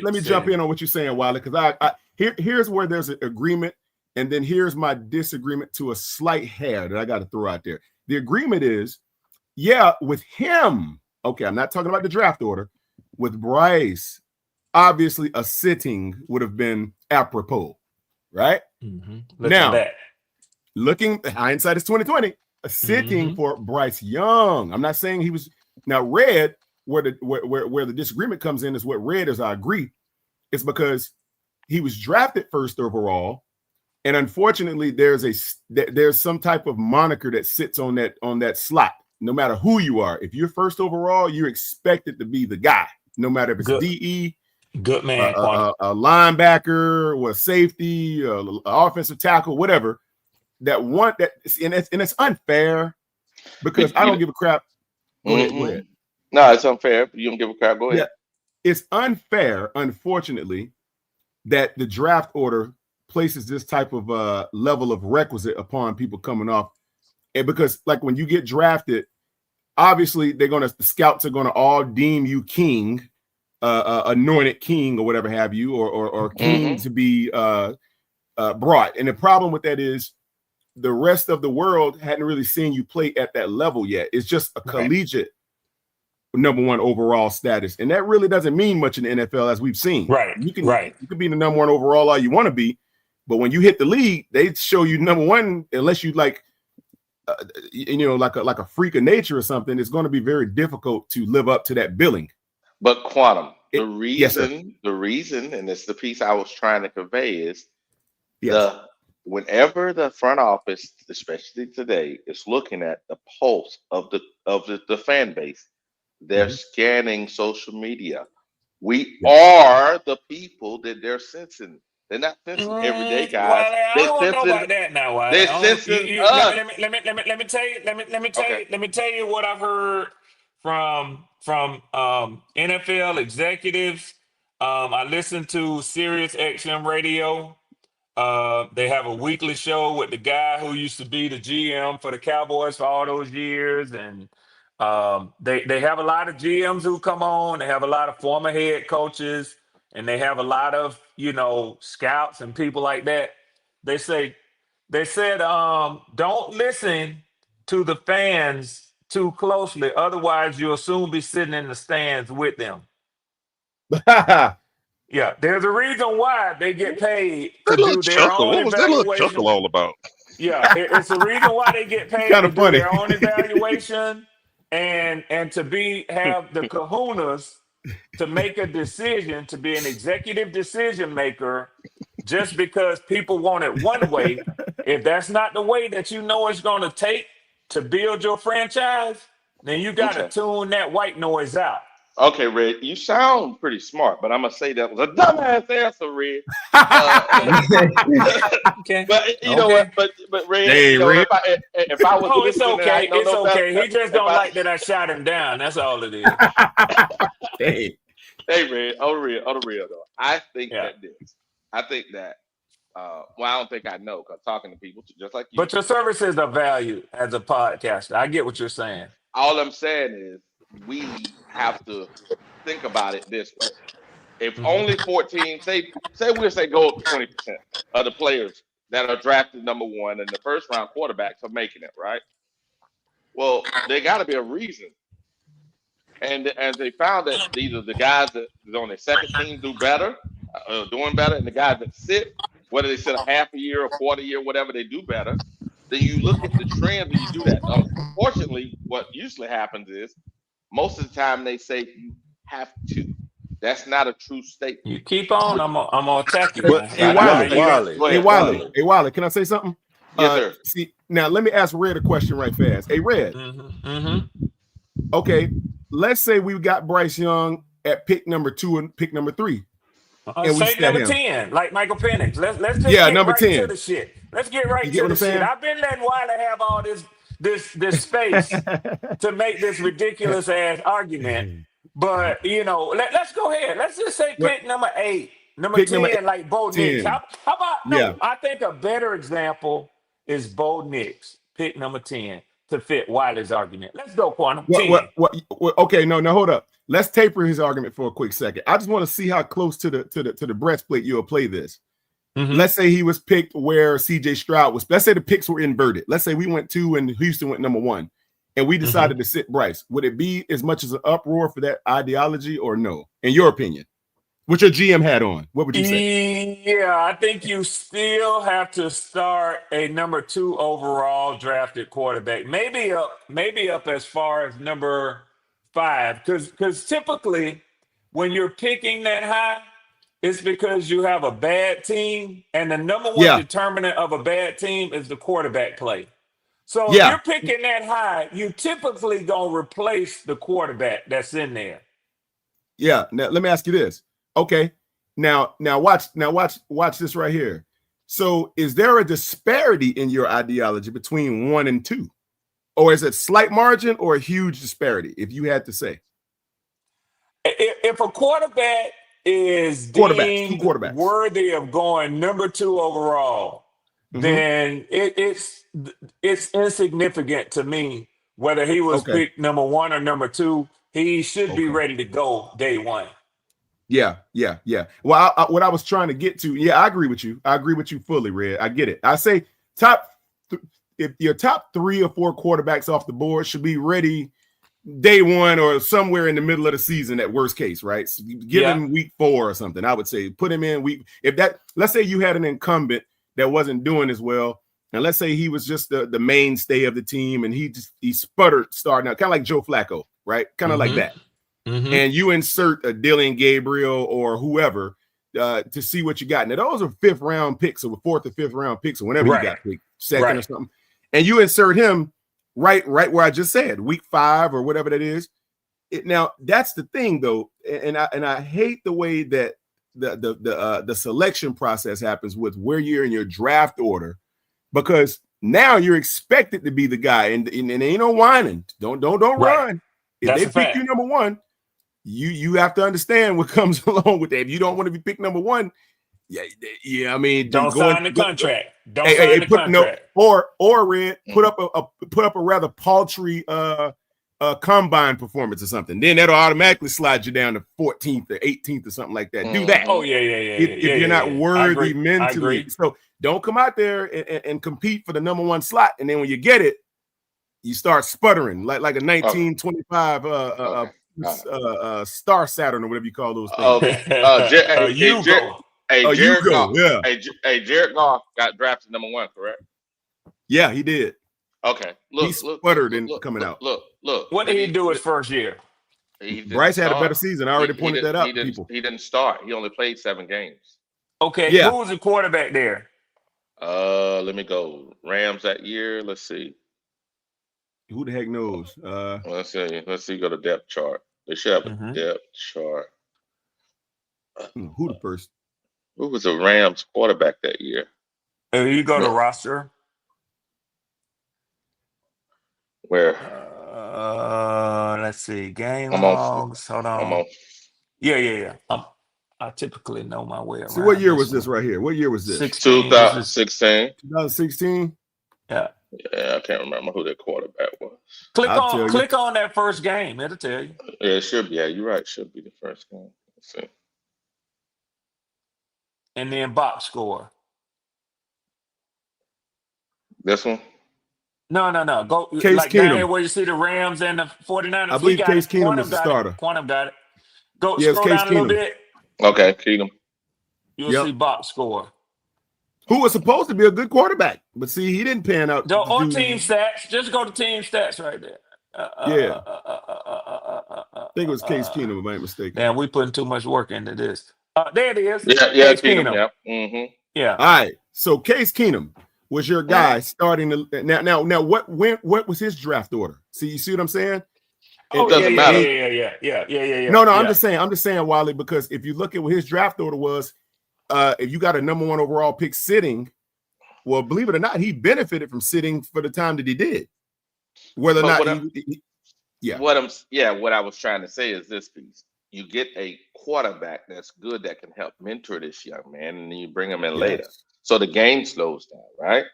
Let me jump in on what you're saying, Wiley, because here's where there's an agreement, and then here's my disagreement to a slight hair that I got to throw out there. The agreement is, with him. Okay, I'm not talking about the draft order. With Bryce, obviously a sitting would have been apropos, right? Now, looking hindsight is 2020. A sitting for Bryce Young. I'm not saying he was now Red. Where the disagreement comes in is what Red is. I agree. It's because he was drafted first overall, and unfortunately, there's some type of moniker that sits on that slot. No matter who you are, if you're first overall, you're expected to be the guy. No matter if it's DE, good man, a linebacker, or a safety, offensive tackle, whatever. And it's unfair because I don't give a crap. Go ahead. Go ahead. No, it's unfair. You don't give a crap. Go ahead. Yeah, it's unfair, unfortunately, that the draft order places this type of level of requisite upon people coming off, and because like when you get drafted, obviously the scouts are gonna all deem you king, anointed king or whatever have you, or king to be brought. And the problem with that is the rest of the world hadn't really seen you play at that level yet. It's just a collegiate number one overall status, and that really doesn't mean much in the NFL, as we've seen. Right. You can be the number one overall all you want to be, but when you hit the league, they show you number one unless you like like a freak of nature or something. It's going to be very difficult to live up to that billing. But Quantum, the reason, and it's the piece I was trying to convey is whenever the front office, especially today, is looking at the pulse of the fan base, they're scanning social media. We are the people that they're sensing. They're not sensing everyday guys. Well, I don't want to know about that now. They're sensing us. Let me tell you what I've heard from NFL executives. I listen to Sirius XM Radio. They have a weekly show with the guy who used to be the GM for the Cowboys for all those years, and they have a lot of GMs who come on. They have a lot of former head coaches, and they have a lot of scouts and people like that. They said don't listen to the fans too closely, otherwise you'll soon be sitting in the stands with them. Yeah, there's a reason why they get paid to do their own What was that little evaluation. chuckle all about? Yeah, it's a reason why they get paid to do their own evaluation and to have the kahunas to make a decision, to be an executive decision maker, just because people want it one way. If that's not the way that it's going to take to build your franchise, then you got to tune that white noise out. Okay, Red, you sound pretty smart, but I'm gonna say that was a dumbass answer, Red. Okay, but you know what? But Red, Red. If I was, it's okay. It's okay. He just don't like that I shot him down. That's all it is. Hey, Red, on the real though, I think that well, I don't think I know because talking to people just like you. But your services are valued as a podcaster. I get what you're saying. All I'm saying is we have to think about it this way. If only 14, say go up 20% of the players that are drafted number one and the first round quarterbacks are making it, right? Well, there got to be a reason. And as they found that either the guys that are on their second team do better, doing better, and the guys that sit, whether they sit a half a year or quarter year, whatever, they do better, then you look at the trends and you do that. Unfortunately, what usually happens is most of the time they say you have to. That's not a true statement. You keep on, I'm gonna attack you. Hey, Wiley, can I say something? Yes, sir. See, now let me ask Red a question right fast. Hey, Red. Okay, let's say we got Bryce Young at pick number 2 and pick number 3. And say number 10, like Michael Penix. Let's just get number right 10 to the shit. Let's get right to the shit. Saying? I've been letting Wiley have all this space to make this ridiculous ass argument. But let's go ahead. Let's just say pick number 8, number 10, like Bo Nix. How about I think a better example is Bo Nix, pick number 10, to fit Wiley's argument. Let's go, Quantum. Okay, no, hold up. Let's taper his argument for a quick second. I just want to see how close to the breastplate you'll play this. Let's say he was picked where CJ Stroud was. Let's say the picks were inverted. Let's say we went 2 and Houston went number 1, and we decided to sit Bryce. Would it be as much as an uproar for that ideology or no? In your opinion, with your GM hat on, what would you say? Yeah, I think you still have to start a number 2 overall drafted quarterback. Maybe up as far as number 5, because typically when you're picking that high, it's because you have a bad team, and the number one determinant of a bad team is the quarterback play. So if you're picking that high, you typically gonna replace the quarterback that's in there. Yeah. Now let me ask you this. Okay. Now watch this right here. So is there a disparity in your ideology between 1 and 2? Or is it slight margin or a huge disparity, if you had to say? If a quarterback is Two deemed quarterbacks. worthy of going number 2 overall, then it's insignificant to me whether he was picked number 1 or number 2. He should be ready to go day 1. Yeah. Well, what I was trying to get to, I agree with you. I agree with you fully, Red. I get it. I say if your top 3 or 4 quarterbacks off the board should be ready day 1 or somewhere in the middle of the season at worst case, right? So give him week 4 or something. I would say put him in week. Let's say you had an incumbent that wasn't doing as well, and let's say he was just the mainstay of the team, and he sputtered starting out, kind of like Joe Flacco, right? Kind of like that. And you insert a Dylan Gabriel or whoever to see what you got. Now those are 5th round picks or 4th or 5th round picks or whenever you got picked, 2nd or something, and you insert him right where I just said, week 5 or whatever that is. Now that's the thing though, and I hate the way that the selection process happens with where you're in your draft order, because now you're expected to be the guy, and ain't no whining. Don't run. If That's they pick you number 1, you have to understand what comes along with that. If you don't want to be picked number 1, I mean, don't sign the contract. Don't sign the contract. Or Red, put up a rather paltry combine performance or something. Then that'll automatically slide you down to 14th or 18th or something like that. Do that. Oh yeah. If you're not worthy mentally, so don't come out there and compete for the number 1 slot, and then when you get it, you start sputtering like a 1925 Star Saturn or whatever you call those things. Jared Goff got drafted number 1, correct? Yeah, he did. Okay. He sputtered in coming out. Look. What did he do his first year? Bryce had a better season. I already pointed that out to people. He didn't start. He only played 7 games. Okay. Who was the quarterback there? Let me go. Rams that year. Let's see. Who the heck knows? Let's see. Go to depth chart. They should have a depth chart. Who the first? Who was the Rams quarterback that year? You go to roster. Where? Let's see. Game logs. Hold on. Yeah. I typically know my way around. So what year was this right here? What year was this? 2016. 2016. Yeah. Yeah, I can't remember who that quarterback was. Click on that first game. It'll tell you. Yeah, it should be. Yeah, you're right. It should be the first game. Let's see. And then box score. This one? No. Go Case like Keenum. down here where you see the Rams and the 49ers. I believe Case Keenum was the starter. Quantum got it. Go scroll down a little bit. Okay, Keenum. You'll see box score. Who was supposed to be a good quarterback, but see, he didn't pan out. On team stats. Just go to team stats right there. I think it was Case Keenum, if I ain't mistaken. Man, we putting too much work into this. There it is. Yeah, Keenum. Yeah. Yeah. All right. So Case Keenum was your guy starting to now. What was his draft order? You see what I'm saying? It doesn't matter. Yeah. No. I'm just saying, Wiley, because if you look at what his draft order was, if you got a number 1 overall pick sitting, well, believe it or not, he benefited from sitting for the time that he did. Whether or not what I was trying to say is this piece. You get a quarterback that's good that can help mentor this young man, and then you bring him in later. So the game slows down, right?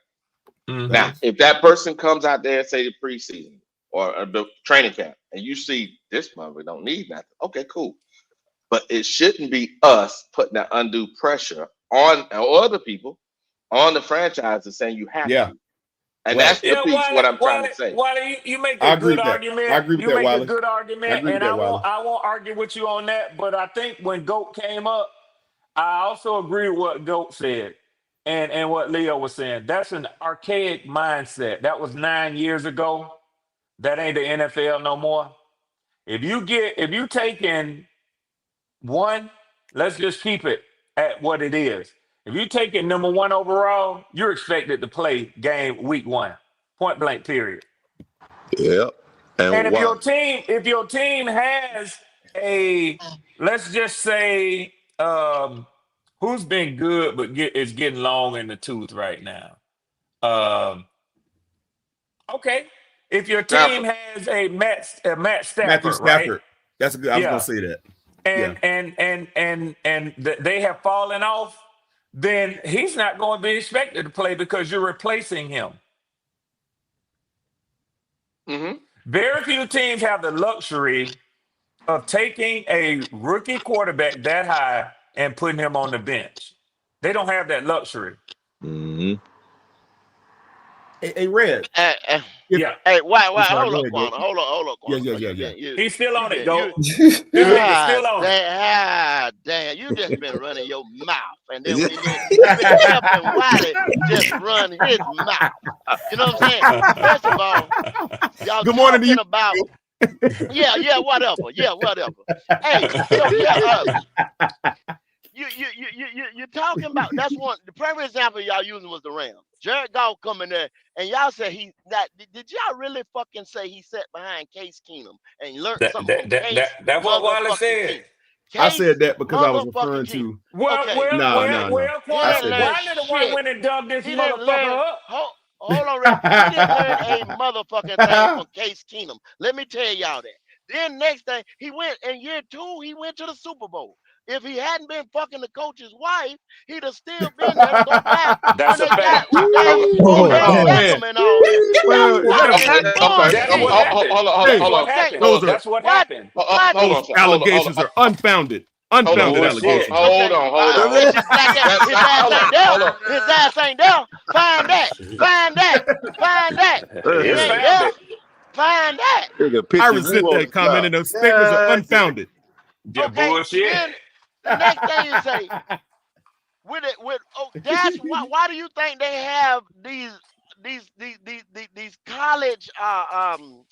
Now, if that person comes out there, say the preseason or the training camp, and you see this month we don't need nothing, okay, cool. But it shouldn't be us putting that undue pressure on or other people on the franchise and saying you have to. And that's the piece what I'm trying to say. Wiley, you make a good argument. I agree with that, Wiley. You make a good argument, and I won't argue with you on that. But I think when GOAT came up, I also agree with what GOAT said and what Leo was saying. That's an archaic mindset. That was 9 years ago. That ain't the NFL no more. If you taking 1, let's just keep it at what it is. If you take it number 1 overall, you're expected to play week 1, point blank, period. Yep. And if your team has a, let's just say, who's been good but is getting long in the tooth right now. Okay, if your team has a Matt Stafford, Matthew Stafford. right? That's a good. I was gonna say that. And they have fallen off, then he's not going to be expected to play because you're replacing him. Mm-hmm. Very few teams have the luxury of taking a rookie quarterback that high and putting him on the bench. They don't have that luxury. Mm-hmm. Hey, Red. Yeah. Hey, why? I'm sorry, Hold go up, ahead, Quana. go. Hold up, Quana. Yeah. He's still on it, go. Damn, Still on it. damn, you just been running your mouth, and then when you been helping Wiley just run his mouth. You know what I'm saying? First of all, y'all Good morning to you. about whatever. Hey, so you're talking about, that's one, the primary example y'all using was the Rams. Jared Goff coming there, and y'all said did y'all really fucking say he sat behind Case Keenum and learned something from Case? That's what Wallace said. I said that because I was referring to. Well, Quana, Wiley the one went and dug this motherfucker up. Hold on, Red. He didn't learn a motherfucking thing from Case Keenum. Let me tell y'all that. Then next thing, he went in year 2, he went to the Super Bowl. If he hadn't been fucking the coach's wife, he'd have still been there to go back That's when a they fact. got Odell Beckham and all that. That's what happened. Those allegations are unfounded. Unfounded allegations. Hold on. His ass ain't there. Find that. Find that. I resent that comment, and those statements are unfounded. Bullshit. Then the next thing you say, that's why do you think they have these college goddamn,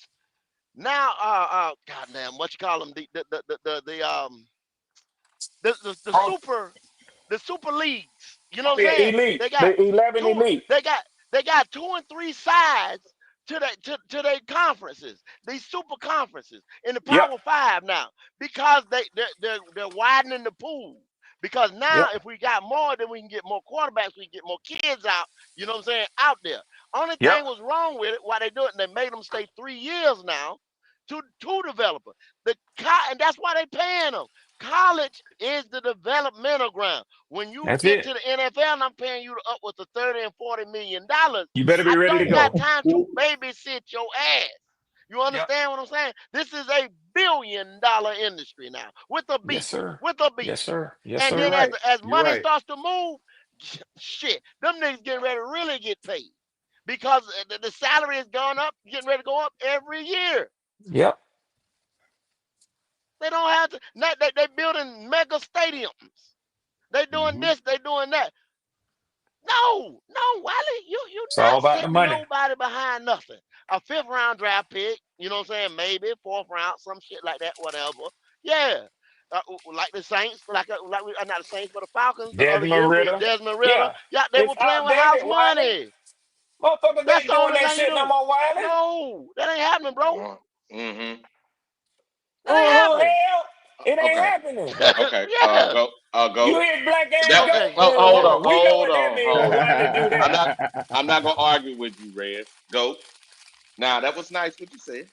what you call them, the super leagues, you know what I'm saying? Elite. They got the 11 elite. They got 2 and 3 sides to their conferences, these super conferences in the Power 5 now, because they're widening the pool. Because now if we got more, then we can get more quarterbacks, we can get more kids out, you know what I'm saying, out there. Only thing was wrong with it, why they do it, and they made them stay 3 years now to develop it. And that's why they paying them. College is the developmental ground. When you get to the NFL, and I'm paying you upwards of $30 and $40 million, you better be ready to go. I don't got time to babysit your ass. You understand what I'm saying? This is a $1 billion industry now with a B. Yes, sir. With a B. Yes, sir. Yes, and sir. then as money starts to move, shit, them niggas getting ready to really get paid because the salary has gone up, getting ready to go up every year. Yep. They don't have to. They building mega stadiums. They doing this. They doing that. No, Wiley, you not setting nobody behind nothing. A 5th round draft pick, you know what I'm saying? Maybe 4th round, some shit like that, whatever. Yeah, like the Saints, not the Saints, but the Falcons. Desmond Ritter. Yeah, they were playing with house money. Motherfuckers ain't doing that shit no more, Wiley. No, that ain't happening, bro. Mm-hmm. Hell, it ain't happening. Okay. Go. You hear black ass go? Hold on. We know what that means. Why they do that? I'm not gonna argue with you, Red. Go. Now that was nice what you said,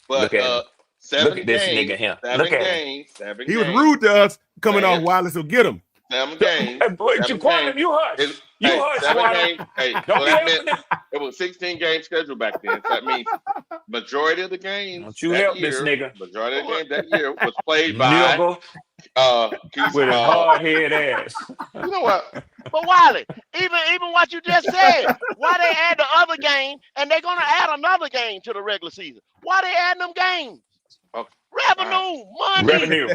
but Look at 7 this games, nigga here. 7 games, 7 He games. was rude to us coming off Wiley, so get him. 7 games. Quantum, you hush. Hush, 7 games. Hey, don't so be that helping meant it was 16 game schedule back then. So that means majority of the games. Don't you help this nigga. Majority of the games that year was played by with a hard head ass. You know what? But Wiley, even what you just said, why they add the other game and they're gonna add another game to the regular season? Why they adding them games? Okay. Revenue, money.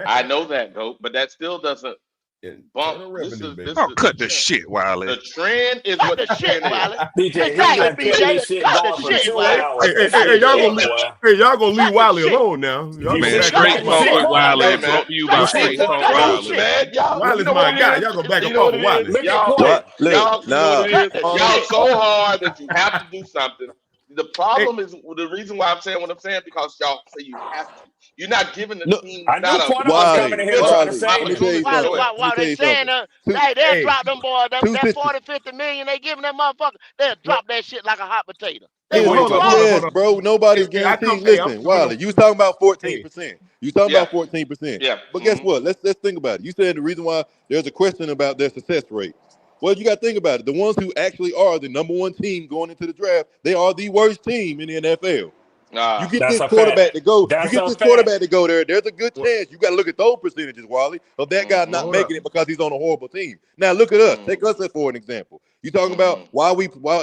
I know that, Goat, but that still doesn't bump. Cut the shit, Wiley. The trend is cut what the shit, Wiley. BJ, exactly, BJ. Cut the shit, Wiley. Hey, y'all gonna leave Wiley alone now. Man, straight smoke with Wiley. Brought to you by straight smoke Wiley. Wiley's my guy. Y'all gonna back up off of Wiley. Y'all so hard that you have to do something. the problem is the reason why I'm saying what I'm saying because y'all say you have to. You're not giving the No, team I knew not a Quantum was coming in here trying to Let save me tell him. you something. Let me Wow, tell they you saying something. Two, they'll Hey, drop them boys, two that situations. 40, 50 million they giving that motherfucker, they'll what? drop that shit like a hot potato. They Hey, Who won't you hold even up, talking hold up, about? bother. hold Yes, up. bro. Nobody's Hey, I come. guaranteed. Hey, I'm Listen, no, no. Wiley, you was talking about Hey, 14%. You was talking yeah. about 14%. Yeah. But guess what? Let's think about it. You said the reason why there's a question about their success rate. Well, you got to think about it. The ones who actually are the number one team going into the draft, they are the worst team in the NFL. You get That's this a fact. quarterback to go. You That's get a this fact. quarterback to go there. There's a good what, chance. You got to look at those percentages, Wally, of that guy well, not hold up. making it because he's on a horrible team. Now look at us. Take us for an example. You talking about why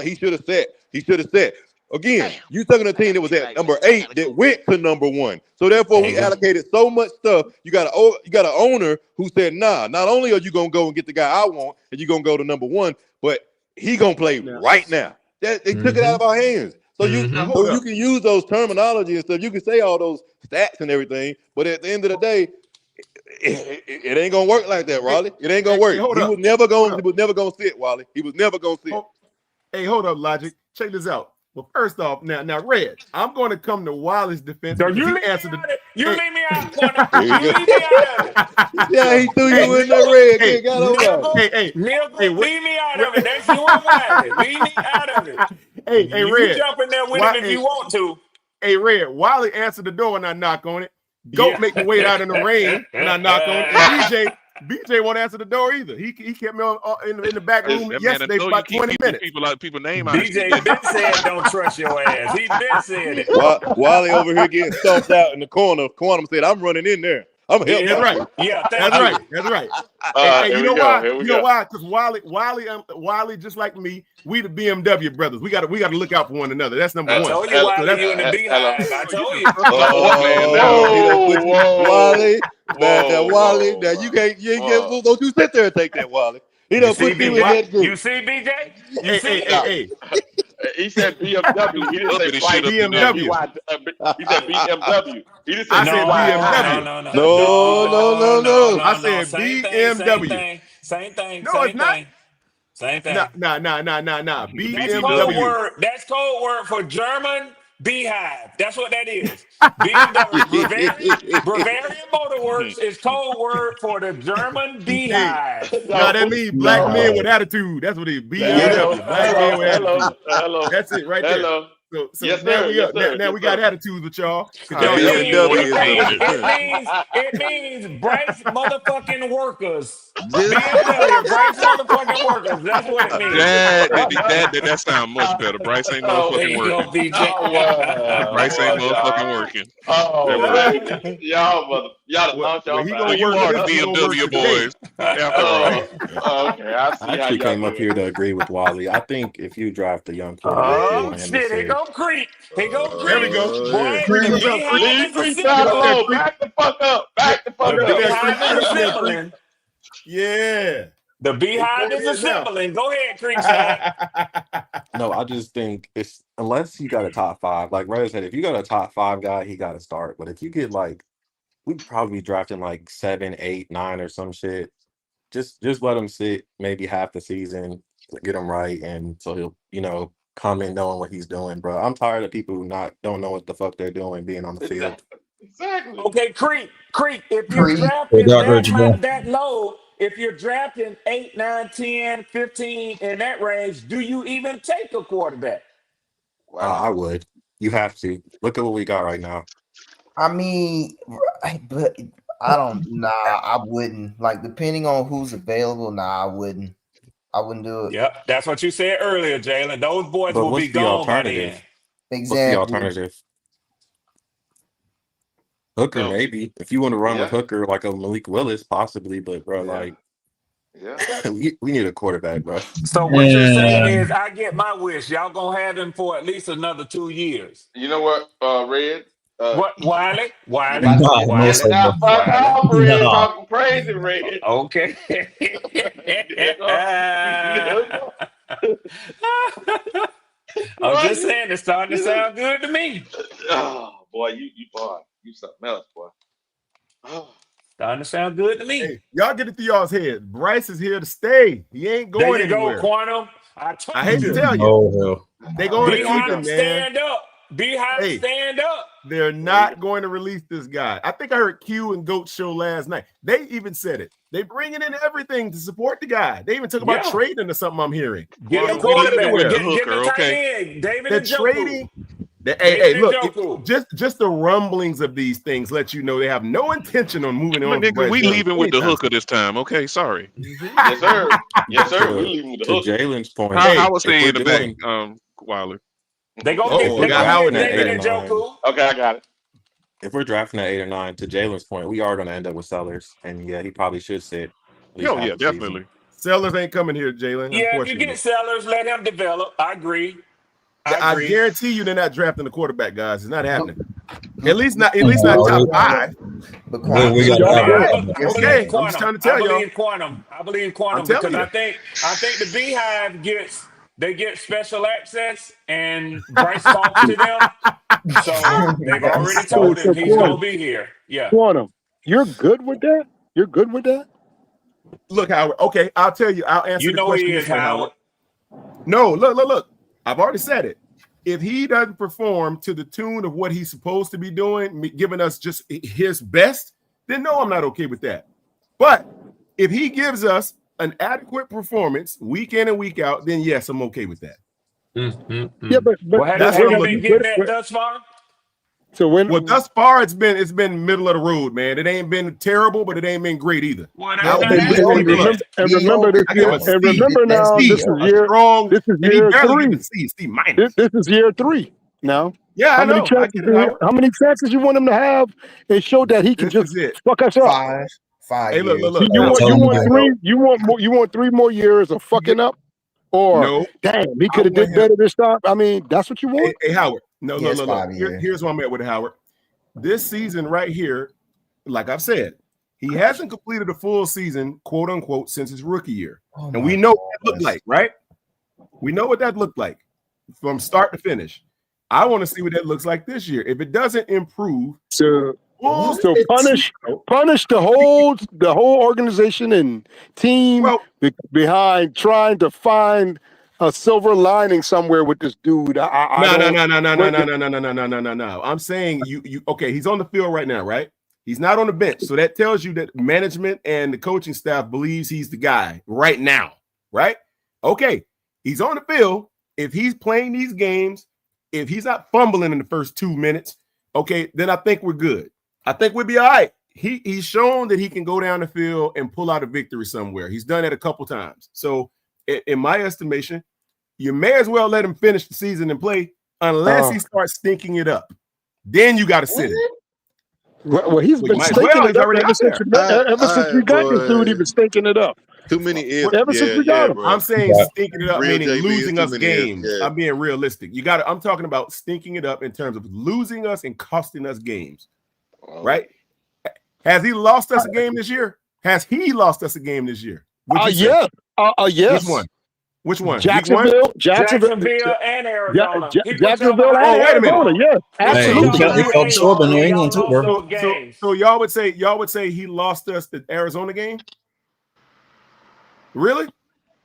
he should have set. He should have set. Again, Damn, you talking a I team gotta that was get at back, man. number I 8 gotta that go. went to number 1. So therefore, we allocated so much stuff. You got an owner who said, "Nah, not only are you gonna go and get the guy I want, and you're gonna go to number 1, but he gonna play Now, right now." That they took it out of our hands. So now so hold you up. can use those terminology and stuff. You can say all those stats and everything, but at the end of the day, it ain't gonna work like that, Hey, Raleigh. It ain't gonna hey, work. hold He up. was never Hold gonna. He up. was never gonna sit, Wally. He was never gonna sit. Hey, hold up, Logic. Check this out. Well, first off, now, Red, I'm going to come to Wiley's defense So because you he leave me answered out the. of you Hey, leave me out, Quantum. There you You go. leave me out of it. Yeah, he threw hey, you in there, Red. hey, Good God Nigga, Almighty. hey, nigga, what? leave me out of it. That's you and Wiley. Leave me out of it. Hey, You Red. jump in there with him Why? if you want to. Hey, Red. Wiley answered the door when I knock on it. Goat Yeah. make me wait out in the rain when I knock on it. And BJ won't answer the door either. He kept me in the back room That man, yesterday and for so you about keep 20 minutes. people name out of shit. BJ been said don't trust your ass. He been said it. Wally over here getting stomped out in the corner. Quantum said, "I'm running in there. I'm gonna help That's Yeah. y'all." right. Yeah, thank That's you. right. That's right. Hey, Here you we know go. why? Here we You know go. why? Because Wiley, just like me, we the BMW brothers. We got to look out for one another. That's number I one. told you, So Wiley, that's you in the Hello. beehive. I told you. Oh, now. you see that pussy, Whoa, Wally? Now, Wally, now whoa, you ain't get. whoa. Don't you sit there and take that, Wally? He You done see, put you hey, in BJ? that You group. see, BJ? You hey, see? Now, hey, he said BMW. He didn't say Uppity shit up in there. BMW. He said BMW. He didn't say I said No, BMW. BYD. no, no, No, no, no, no, no, no. I no, no. said Same thing, same BMW. thing, same thing, No, it's same not. thing, same Nah. thing. The That's code BBW. BMW. word. That's code word for German beehive. That's what that is. BMW, Bavarian Motor Works is code word for the German Hey, beehive. nah, that No, means black men no. with attitude. That's what it is. Yeah. BMW. Black men with attitude. Hello. That's it right there. So Yes, now sir. we Yes, up. sir. Now Yes, we got sir. attitudes with y'all because The y'all It answered the means, door. BMW it is means, the it means Bryce motherfucking workers. just. BMW, Bryce motherfucking workers. That's what it means. That sound much better. Bryce ain't There motherfucking you go, working. BJ. Bryce ain't motherfucking Y'all. working. Oh That right. man, y'all done lost Well, y'all he So gonna mind. you work are the this. He gonna work BMW today. boys, after all. Oh, okay. I I see how actually y'all came do up it. here to agree with Wally. I think if you draft a young quarterback, you Oh want him to shit, here sit. go Creek. Here go There we Creek. go. Boy, Yeah. Creek, the what's up, Creek? beehive Leave is Creek down Get up there, assembling. alone. Creek. Back the fuck up. Back the The fuck Get up. there, Creek. beehive is Get up there, Creek. assembling. Yeah. The It's beehive going is in now. assembling. Go ahead, Creekside. No, I just think it's unless you got a top five, like Ray said, if you got a top five guy, he got to start. But if you get like, we'd probably be drafting like 7, 8, 9 or some shit. Just let him sit maybe half the season, get him right, and so he'll come in knowing what he's doing, bro. I'm tired of people who don't know what the fuck they're doing being on the field. Exactly. Okay, Creek. If you're Creek. Hey, drafting Doc, heard you, bro. that low, if you're drafting 8, 9, 10, 15 in that range, do you even take a quarterback? Why I not? would. You have to look at what we got right now. I mean, but I don't. Nah, I wouldn't. Like, depending on who's available, nah, I wouldn't. I wouldn't do it. Yep, that's what you said earlier, Jalen. Those boys But will be what's the gone by then. alternative? What's the Exactly. alternative? Hooker, No. maybe. If you want to run with Yeah. Hooker like a Malik Willis, possibly. But bro, Yeah. like Yeah. we need a quarterback, bro. So what you're saying is, I get my wish. Y'all gonna have him for at least another 2 years. You know what, Red? What, Wiley? You about to get No, Wiley sir, now. no. Fuck Wiley. off, Red. No. Talking crazy, Red. Okay. Nigga. Nigga. I'm Boy, just saying, it's starting to sound good to me. oh boy, you something else, boy. Oh. Starting to sound good to me. Hey, y'all get it through y'all's head. Bryce is here to stay. He ain't going there you anywhere. go, Quantum. I told I hate you. to tell you. Oh, They're going to keep Beehive, him, man. stand up. Beehive, Hey. stand up. They're not going to release this guy. I think I heard Q and Goat show last night. They even said it. They bringing in everything to support the guy. They even talk about trading or something. I'm hearing. Get He a ain't going quarterback. anywhere. Get the tight end. David They're and Joku. trading. David and Look, Joku. just the rumblings of these things let you know they have no intention on moving on. Nigga, we leaving with the hooker this time. Okay, sorry. Yes, sir. Yes, sir. We leaving with the To hooker. Jalen's point, I was saying in the doing, back, Wilder. They gonna get David and Joku. Okay, I got it. If we're drafting at 8 or 9, to Jalen's point, we are going to end up with Sellers, and yeah, he probably should sit. Oh yeah, definitely. Sellers ain't coming here, Jalen. Yeah, if you get Sellers, let him develop. I agree. I guarantee you they're not drafting the quarterback, guys. It's not happening. At least not top 5. But we got okay. I'm just trying to tell y'all. I believe Quantum because I think the Beehive gets special access and Bryce talks to them. So they've already told him he's gonna be here. Yeah. Quantum, you're good with that? You're good with that? Look, Howard. Okay, I'll tell you. I'll answer the question he this is, way, Howard. No, look. I've already said it. If he doesn't perform to the tune of what he's supposed to be doing, giving us just his best, then no, I'm not okay with that. But if he gives us an adequate performance week in and week out, then yes, I'm okay with that. Yeah, but that's what I've been getting at thus far. So thus far it's been middle of the road, man. It ain't been terrible, but it ain't been great either. Well, remember this year, and remember now this is year 3. This is year 3 now. Yeah, how many chances you want him to have and show that he can just fuck us up? 5 Hey, years. look. You want 3 more years of fucking up? Or damn, he could have did better this time. I mean, that's what you want. Hey Howard. No. Look. Here's where I'm at with it, Howard. This season right here, like I've said, he hasn't completed a full season, quote unquote, since his rookie year. And we know what that looked like, right? We know what that looked like from start to finish. I want to see what that looks like this year. If it doesn't improve, so punish the whole organization and team behind trying to find a silver lining somewhere with this dude. No. I'm saying you okay, he's on the field right now, right? He's not on the bench. So that tells you that management and the coaching staff believes he's the guy right now, right? Okay, he's on the field. If he's playing these games, if he's not fumbling in the first 2 minutes, okay, then I think we're good. I think we'll be all right. He's shown that he can go down the field and pull out a victory somewhere. He's done it a couple times. So in my estimation, you may as well let him finish the season and play unless he starts stinking it up. Then you got to sit him. Well, he's been stinking it up ever since we got this dude. He's been stinking it up. Too many ifs. Ever since we got him. I'm saying stinking it up, meaning losing us games. I'm being realistic. I'm talking about stinking it up in terms of losing us and costing us games. Right? Has he lost us a game this year? Has he lost us a game this year? Yes. Which one? Jacksonville and Arizona. Jacksonville and Arizona. Yes, absolutely. So y'all would say he lost us the Arizona game? Really?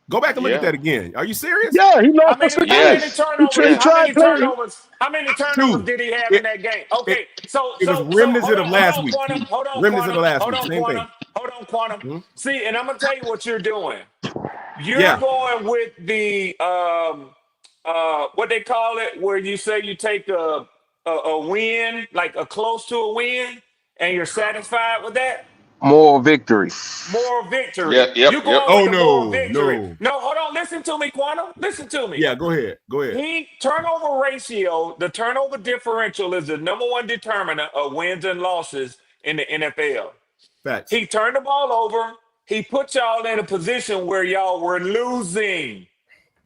Go back and look at that again. Are you serious? Yeah, he lost us the game. How many turnovers did he have in that game? Okay, it was reminiscent of last week. Hold on, Quantum. See, and I'm gonna tell you what you're doing. You're going with the what they call it, where you say you take a win, like a close to a win, and you're satisfied with that. Moral victory. Yep. You going moral victory. No, hold on. Listen to me, Quantum. Listen to me. Yeah, go ahead. He turnover ratio, the turnover differential is the number one determinant of wins and losses in the NFL. Facts. He turned the ball over. He put y'all in a position where y'all were losing.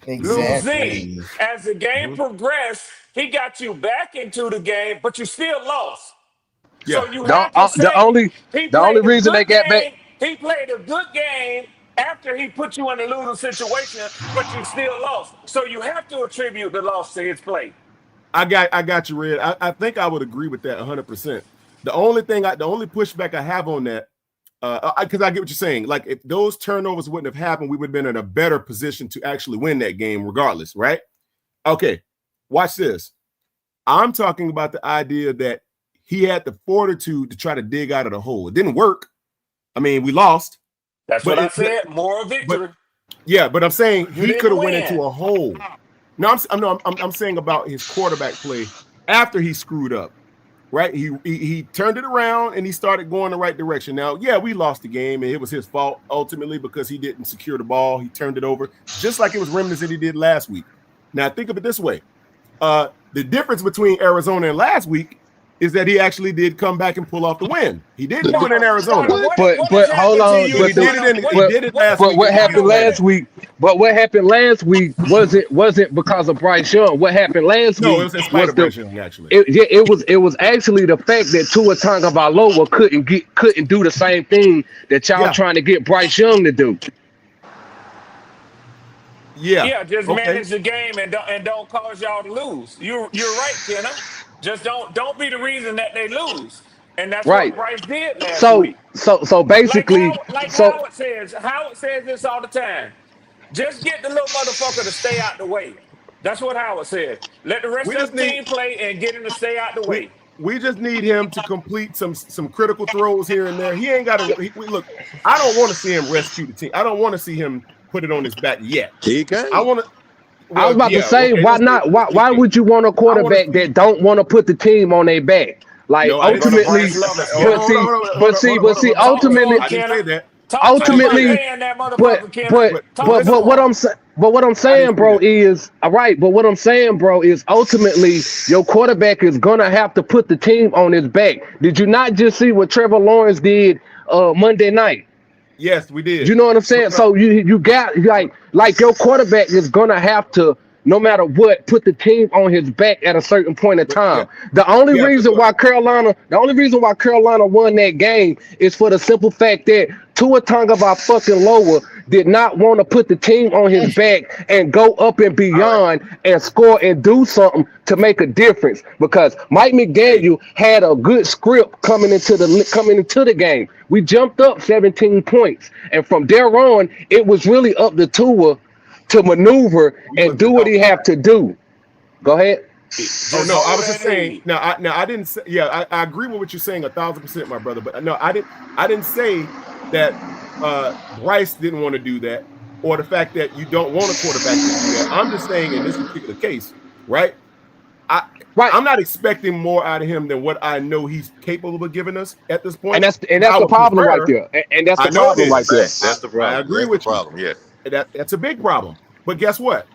Exactly. Losing. As the game progressed, he got you back into the game, but you still lost. Yeah. So you have to say, the only reason they got back. He played a good game after he put you in a losing situation, but you still lost. So you have to attribute the loss to his play. I got you, Red. I think I would agree with that 100%. The only pushback I have on that because I get what you're saying. Like, if those turnovers wouldn't have happened, we would have been in a better position to actually win that game regardless, right? Okay, watch this. I'm talking about the idea that he had the fortitude to try to dig out of the hole. It didn't work. I mean, we lost. That's what I said. Moral victory. But I'm saying You he could have went didn't into win. a hole. No, I'm saying about his quarterback play after he screwed up. Right, he turned it around and he started going the right direction. Now, yeah, we lost the game and it was his fault ultimately because he didn't secure the ball. He turned it over just like it was remnants that he did last week. Now, think of it this way: the difference between Arizona and last week is that he actually did come back and pull off the win. He didn't do it in Arizona. But hold on. He did it last week. What happened last week? But what happened last week wasn't because of Bryce Young. What happened last week? No, it was in spite of Bryce Young, actually. It was actually the fact that Tua Tagovailoa couldn't do the same thing that y'all trying to get Bryce Young to do. Yeah, just manage the game and don't cause y'all to lose. You're right, Kenna. Just don't be the reason that they lose. And that's what Bryce did last week. So basically, Howard says this all the time. Just get the little motherfucker to stay out the way. That's what Howard said. Let the rest of the team play and get him to stay out the way. We just need him to complete some critical throws here and there. He ain't got to look. I don't want to see him rescue the team. I don't want to see him put it on his back yet. He can. I was about to say, why not? Why would you want a quarterback that don't want to put the team on their back? Like ultimately, but see, ultimately, but what I'm saying, bro, is all right. But what I'm saying, bro, is ultimately your quarterback is gonna have to put the team on his back. Did you not just see what Trevor Lawrence did Monday night? Yes, we did. You know what I'm saying? So you got like your quarterback is gonna have to, no matter what, put the team on his back at a certain point in time. The only reason why Carolina won that game is for the simple fact that Tua Tagovailoa did not want to put the team on his back and go up and beyond and score and do something to make a difference. Because Mike McDaniel had a good script coming into the game. We jumped up 17 points, and from there on, it was really up to Tua to maneuver and do what he have to do. Go ahead. Oh no, I was just saying. I didn't say. Yeah, I agree with what you're saying 1,000%, my brother. But no, I didn't say that Bryce didn't want to do that, or the fact that you don't want a quarterback to do that. I'm just saying in this particular case, right? I'm not expecting more out of him than what I know he's capable of giving us at this point. And that's the problem right there. And that's the problem right there. That's the problem. I agree with you. Problem. Yes. That's a big problem. But guess what?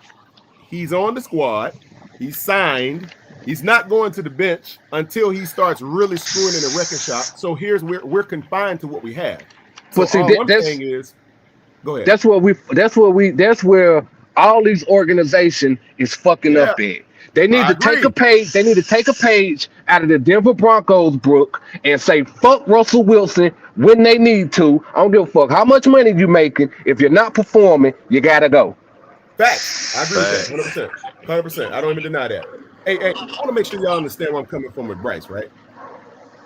He's on the squad. He's signed. He's not going to the bench until he starts really screwing in the wrecking shop. So we're confined to what we have. So but see, thing is, go ahead. That's where all these organizations is fucking up at. They need to take a page. They need to take a page out of the Denver Broncos book and say, fuck Russell Wilson when they need to. I don't give a fuck how much money you making. If you're not performing, you gotta go. Facts. I agree with that. 100%. I don't even deny that. Hey, I want to make sure y'all understand where I'm coming from with Bryce, right?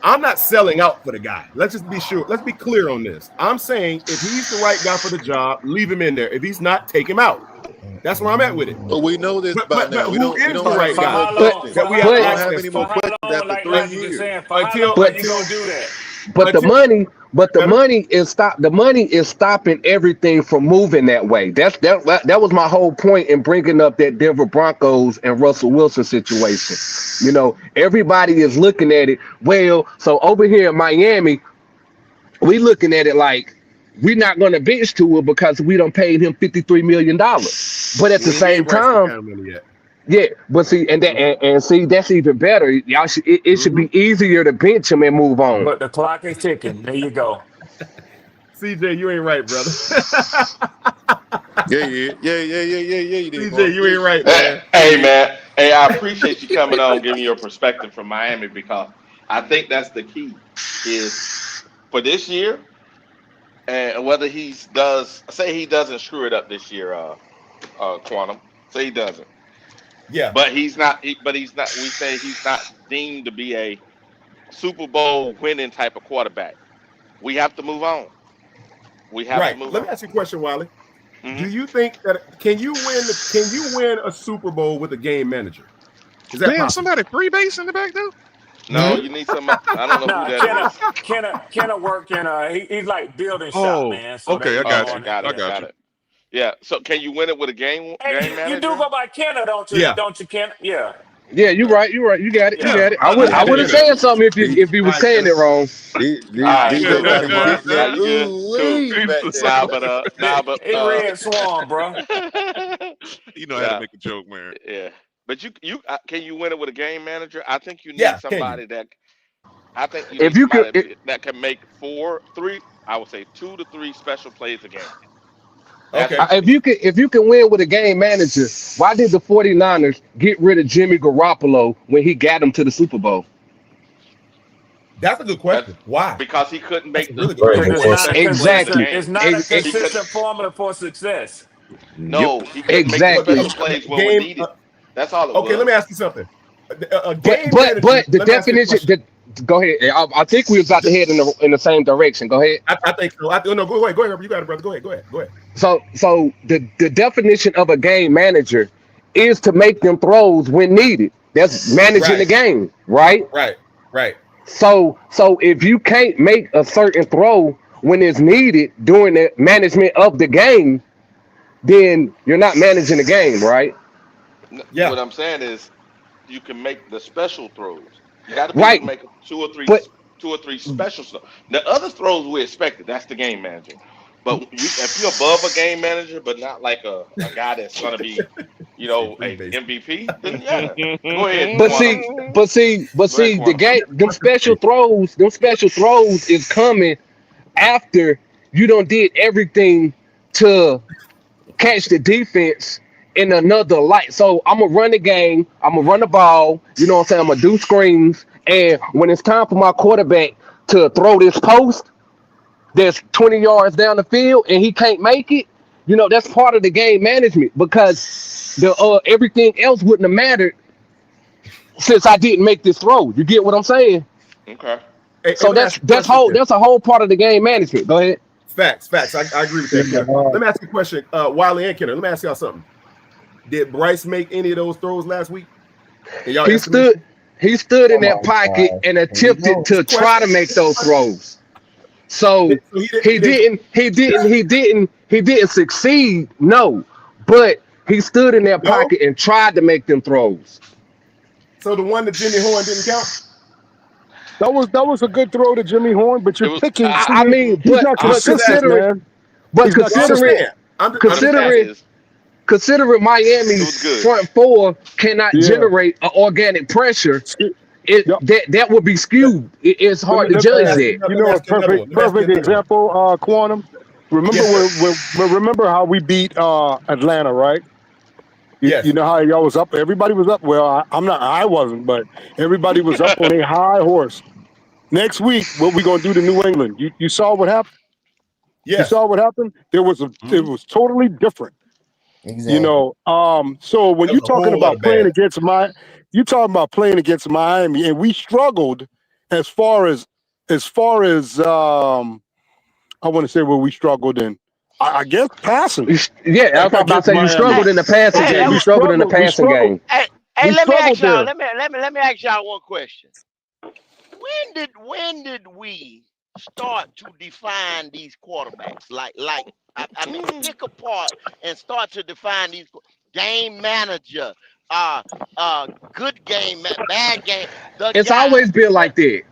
I'm not selling out for the guy. Let's just be sure. Let's be clear on this. I'm saying if he's the right guy for the job, leave him in there. If he's not, take him out. That's where I'm at with it. But we know this by now. We don't the right guy? We don't have any more questions after 3 years. But the money is stopping everything from moving that way. That was my whole point in bringing up that Denver Broncos and Russell Wilson situation. You know, everybody is looking at it. Well, so over here in Miami, we looking at it like we're not going to bench Tua because we done paid him $53 million. But at the same time, yeah, but see, and see, that's even better. Y'all it should be easier to bench him and move on. But the clock is ticking. There you go. CJ, you ain't right, brother. Yeah. You did, CJ, you ain't right, man. Hey, man. Hey, I appreciate you coming on, giving your perspective from Miami, because I think that's the key is for this year, and whether he doesn't screw it up this year, Quantum. Say he doesn't. Yeah, but he's not. We say he's not deemed to be a Super Bowl winning type of quarterback. We have to move on. We have to move Let me on. ask you a question, Wiley. Mm-hmm. Do you think that can you win a Super Bowl with a game manager? Is that Damn, possible? somebody free base in the back though. No, you need some. I don't know who Nah, that is. Kenna work in he's like building shop, Oh, man. So okay, I they got Okay, you. on got I it, yeah. got got you. it. Yeah. So can you win it with a game Hey, you do manager? go by Kenna, don't you? Yeah. Don't you, Kenna? Yeah. Yeah, you're right. You're right. You got it. You Yeah. got it. I I would understand have that. said something if you All was right, saying it wrong. All right, DJ cool. got him getting Now that you good? Cool. ooh back there. He red swan, bro. You know how to Yeah, make a joke, man. yeah. But you can you win it with a game manager? I think you need Yeah, can you? somebody that I think you If need you could, somebody that can make I would say 2 to 3 special plays a game. That's Okay. what you need. if you can win with a game manager, why did the 49ers get rid of Jimmy Garoppolo when he got him to the Super Bowl? That's a good That's question. Why? because he couldn't That's a make really good Because question. it's not a plays a Exactly. consistent. It's game. not a He could consistent formula for success. Yep. no, he couldn't make the But Exactly. special a plays when we game. needed. That's all it Okay, let was. me ask you something. A But game but manager. but the Let me ask you a definition. question. Go ahead. I think we was about to head in the same direction. Go ahead. I think so. No, go ahead. Go ahead. You got it, brother. Go ahead. Go ahead. So the definition of a game manager is to make them throws when needed. That's managing the Right. game, right? Right. So if you can't make a certain throw when it's needed during the management of the game, then you're not managing the game, right? Yeah. What I'm saying is you can make the special throws. You got to be able Right. to make But 2 or 3 special stuff. The other throws we expected. That's the game manager. But if you're above a game manager, but not like a guy that's gonna be, Say free a base. MVP, then yeah, go ahead, but Quantum. but Go ahead, see the Quantum. game them special throws is coming after you done did everything to catch the defense in another light. So I'm gonna run the game, I'm gonna run the ball, you know what I'm saying? I'm gonna do screens, and when it's time for my quarterback to throw this post that's 20 yards down the field and he can't make it, that's part of the game management because the everything else wouldn't have mattered since I didn't make this throw. You get what I'm saying? Okay. Hey, So let me ask you a question here. that's a whole part of the game management. Go ahead. Facts. I agree with that, Kenner. Let me ask you a question, Wiley and Kenner. Let me ask y'all something. Did Bryce make any of those throws last week? In y'all He estimation? stood in that pocket and attempted to try to make those throws. So So he didn't. he didn't succeed, no. But he stood in that No. pocket and tried to make them throws. So the one that Jimmy Horn didn't count. That was a good throw to Jimmy Horn, but It you're was. picking. I mean, He's not consistent, man. but He's not considering consistent. I'm just considering is considering it was Miami's good. front four cannot Yeah. generate organic pressure, Yep. that would be skewed. It's hard to Let me judge ask that. You know, a perfect example, Quantum. Remember remember how we beat Atlanta, right? Yes. You know how y'all was up. Everybody was up. Well, I wasn't, but everybody was up on a high horse. Next week, what we gonna do to New England? You saw what happened. Yes. You saw what happened. It was totally different. Exactly. So when That you're was a whole talking lot about of playing bad. against Miami, and we struggled as far as I want to say where we struggled in. I guess passing. Yeah, I was about to say you struggled in the passing Hey, game. we You struggled in the passing game. Hey, let me ask y'all. there. Let me ask y'all one question. When did we start to define these quarterbacks? I mean, pick apart and start to define these game manager, good game, bad game. It's always been like that.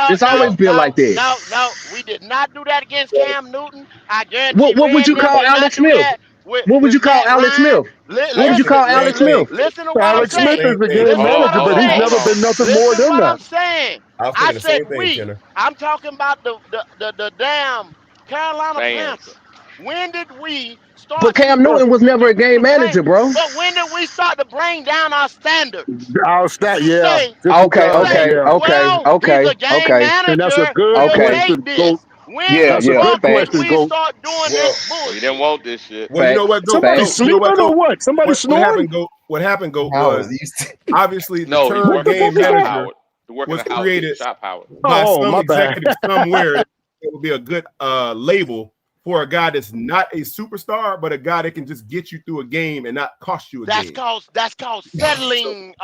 It's always been like that. No, we did not do that against Cam Newton. I guarantee What would Red you Them call did not Alex do Smith? that What would with you call Matt Alex Ryan. Smith? What would you call Alex Smith? Listen to what I'm Alex Smith saying. is the game Listen to what manager, I'm but he's saying. never been nothing more Listen to than what that. I'm saying. I I said said the same thing, we. Kenner. I'm talking about the damn Carolina Fans. Panthers. When did we start But Cam Newton was never a game manager, bro. But when did we start to bring down our standards? Our stat, To yeah. say, Just Okay, because, say, yeah. he's a game And that's a manager. good He'll Okay. take question, this. Goat. When the That's a fuck good did question, we Goat. start doing this We bullshit? didn't want this shit. Well, you know what? Somebody Goat, you know sleeping or what? Somebody what snoring? happened? What happened? Goat Howard, was you st- obviously the No, he term working game for Shop manager Howard. He working was at Howard getting created Shop Howard. by Oh, some my bad. executive somewhere that would be a good label for a guy that's not a superstar, but a guy that can just get you through a game and not cost you a game. That's called settling.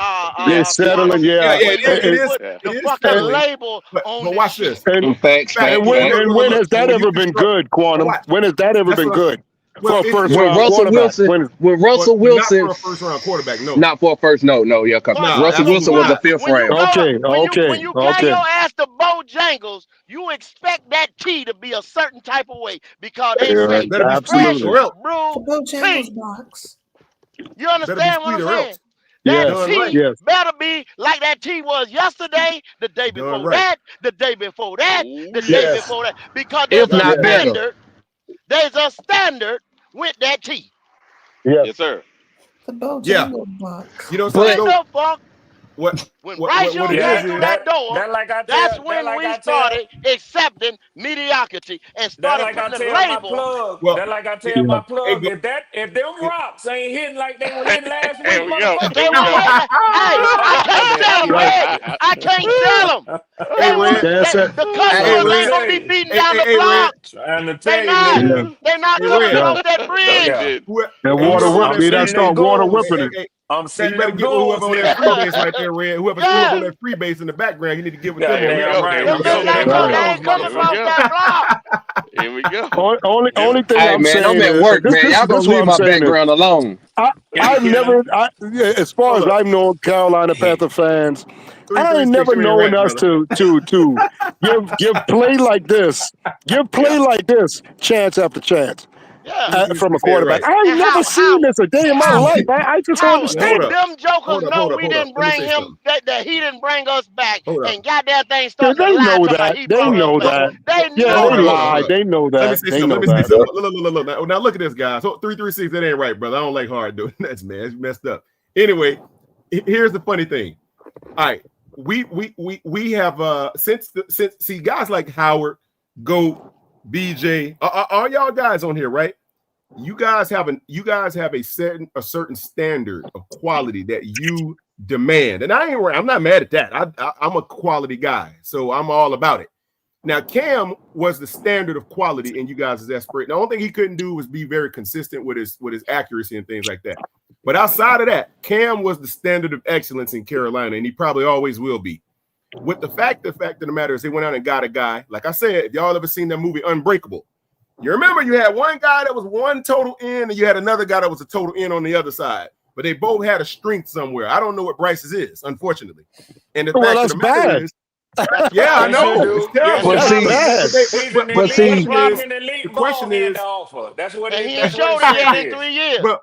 Settling. Yeah, it is. The fucking label but on watch this this. shit. Facts. And when has that ever been good, Quantum? When has that ever been good? For a first round quarterback. When Russell Wilson, not for a first round quarterback, no. Not for a first, no, yeah. Russell Wilson was a fifth round. When you carry your ass to Bojangles, you expect that T to be a certain type of way because they say fresh brew tea. You understand what I'm saying? That tea better be like that tea was yesterday, the day before that, the day before that, the day before that. Because there's a standard. There's a standard with that tea. Yes, sir. The box. You know when Bryce Young came through that door, that's when we started accepting mediocrity and started putting a label. That's like I tell my plug. If them rocks ain't hitting like they were hitting last week, they were hitting. Hey, I can't tell them, Red. I can't tell them. The customers ain't gonna be beating down the block. They're not coming off that bridge. That water whipping. That's called water whipping. I'm saying you better get whoever on that free base right there, Red. Whoever's on that free base in the background, you need to get with them. They ain't coming off that block. Here we go. Only thing I'm saying I'm at work, man. Y'all gonna leave my background alone. I've never, as far as I've known Carolina Panther fans, I ain't never known us to give play like this, chance after chance. From a quarterback. I ain't never seen this a day in my life. I just don't understand. Them jokers know we didn't bring him, that he didn't bring us back, and got that thing started. They know that. They know that. They lie. They know that. Let me say something. Look. Now look at this, guy. So 336, that ain't right, brother. I don't like hard doing that, man. It's messed up. Anyway, here's the funny thing. All right, we have since see guys like Howard, Goat, BJ, all y'all guys on here, right? You guys have a certain standard of quality that you demand, and I'm not mad at that. I'm a quality guy, so I'm all about it. Now, Cam was the standard of quality in you guys' aspiration. The only thing he couldn't do was be very consistent with his accuracy and things like that. But outside of that, Cam was the standard of excellence in Carolina, and he probably always will be. With the fact of the matter is they went out and got a guy. Like I said, if y'all ever seen that movie Unbreakable, you remember you had one guy that was one total in, and you had another guy that was a total in on the other side. But they both had a strength somewhere. I don't know what Bryce's is, unfortunately. And the fact of the matter is, yeah, I know. It's terrible. The question is, that's what he showed it in 3 years. But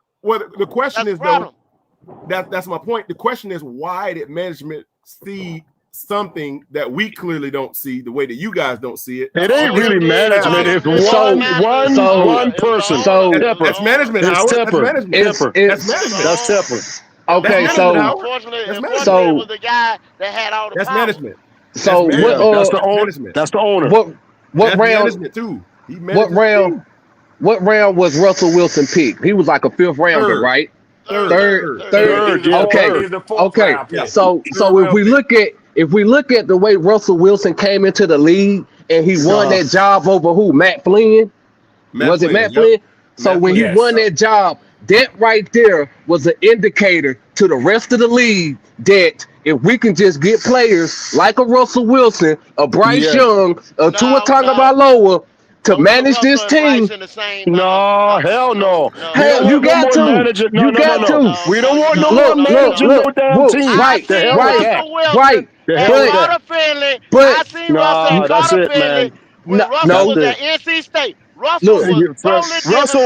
the question is, though, that's my point. The question is, why did management see something that we clearly don't see the way that you guys don't see it? It ain't really management. It's one person. That's management. That's Tepper. Okay, unfortunately, it was the guy that had all the that's power. Management. So that's the owner. That's the owner. What round? Too. What round was Russell Wilson picked? He was like a fifth rounder, right? Third. Okay. Yeah. So if we look at the way Russell Wilson came into the league and he won that job over who? Matt Flynn? Was it Matt Flynn? So when he won that job, that right there was an indicator to the rest of the league that if we can just get players like a Russell Wilson, a Bryce Young, a Tua Tagovailoa to manage this team. No, hell no. Hell, you got to. You got to. We don't want no one managing no damn team. Right. I seen Russell and Carter Finley when Russell was at NC State. Russell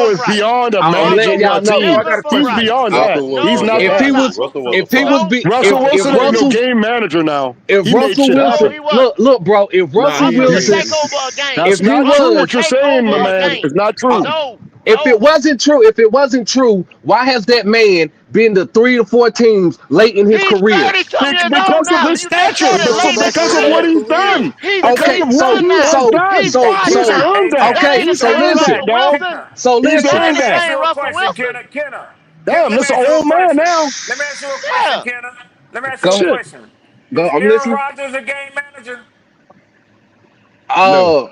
is beyond a manager team. He's beyond that. He's not. Russell Wilson ain't no game manager now. If Russell Wilson, look, bro. If Russell Wilson, that's not true. What you're saying, my man, it's not true. If it wasn't true, why has that man been to 3 to 4 teams late in his career? Because of his stature. Because of what he's done. So listen. Damn, this an old man now. Let me ask you a question, Kenna. Let me ask you a question. Go. I'm Aaron listening. Rodgers a game manager? No.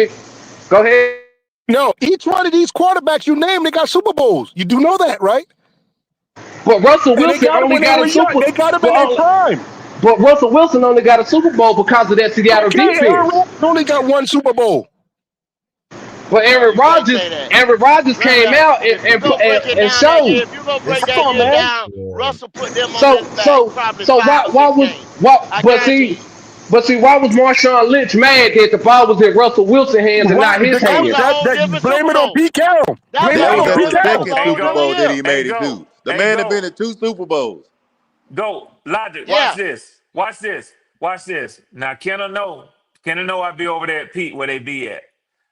quick. Go ahead. No, each one of these quarterbacks you named, they got Super Bowls. You do know that, right? But Russell And they Wilson got them only when they got were a young. Super. They got them in their But, prime. but Russell Wilson only got a Super Bowl because of that Seattle Okay, Aaron defense. Rodgers only got one Super Bowl. But No, you can't say that. Aaron Rodgers came Brother, out if you go break it and down that showed. year, if you go break Come that on, year man. down, Russell put them on So his back probably 5 or 6 games. I guarantee you. But why was Marshawn Lynch mad that the ball was in Russell Wilson's hands and Why? not his That was hands? a whole That different blame Super it on Bowl. Pete Carroll. That was Blame a it That on was whole at Pete his different. That Carroll. was a second whole Super different Bowl that year. he made it to. The man had been in 2 Super Bowls. Go, Logic, watch Yeah. this. Watch this. Watch this. Now, Kenna know I be over there at Pete where they be at.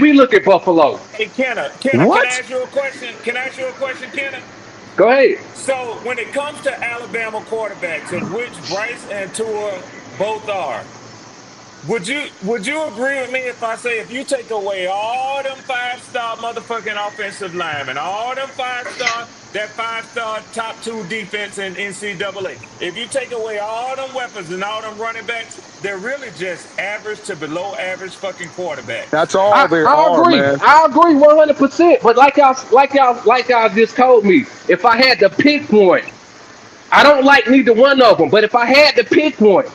we look at Buffalo. Hey, Kenna, can I What? ask you a question? Can I ask you a question, Kenna? Go ahead. So when it comes to Alabama quarterbacks, of which Bryce and Tua both are, Would you agree with me if I say if you take away all them 5-star motherfucking offensive linemen, all them 5-star, that 5-star top 2 defense in NCAA, if you take away all them weapons and all them running backs, they're really just average to below average fucking quarterbacks. That's all they I are, agree. man. I agree 100%. But like y'all just told me, if I had to pick one, I don't like neither one of them. But if I had to pick one,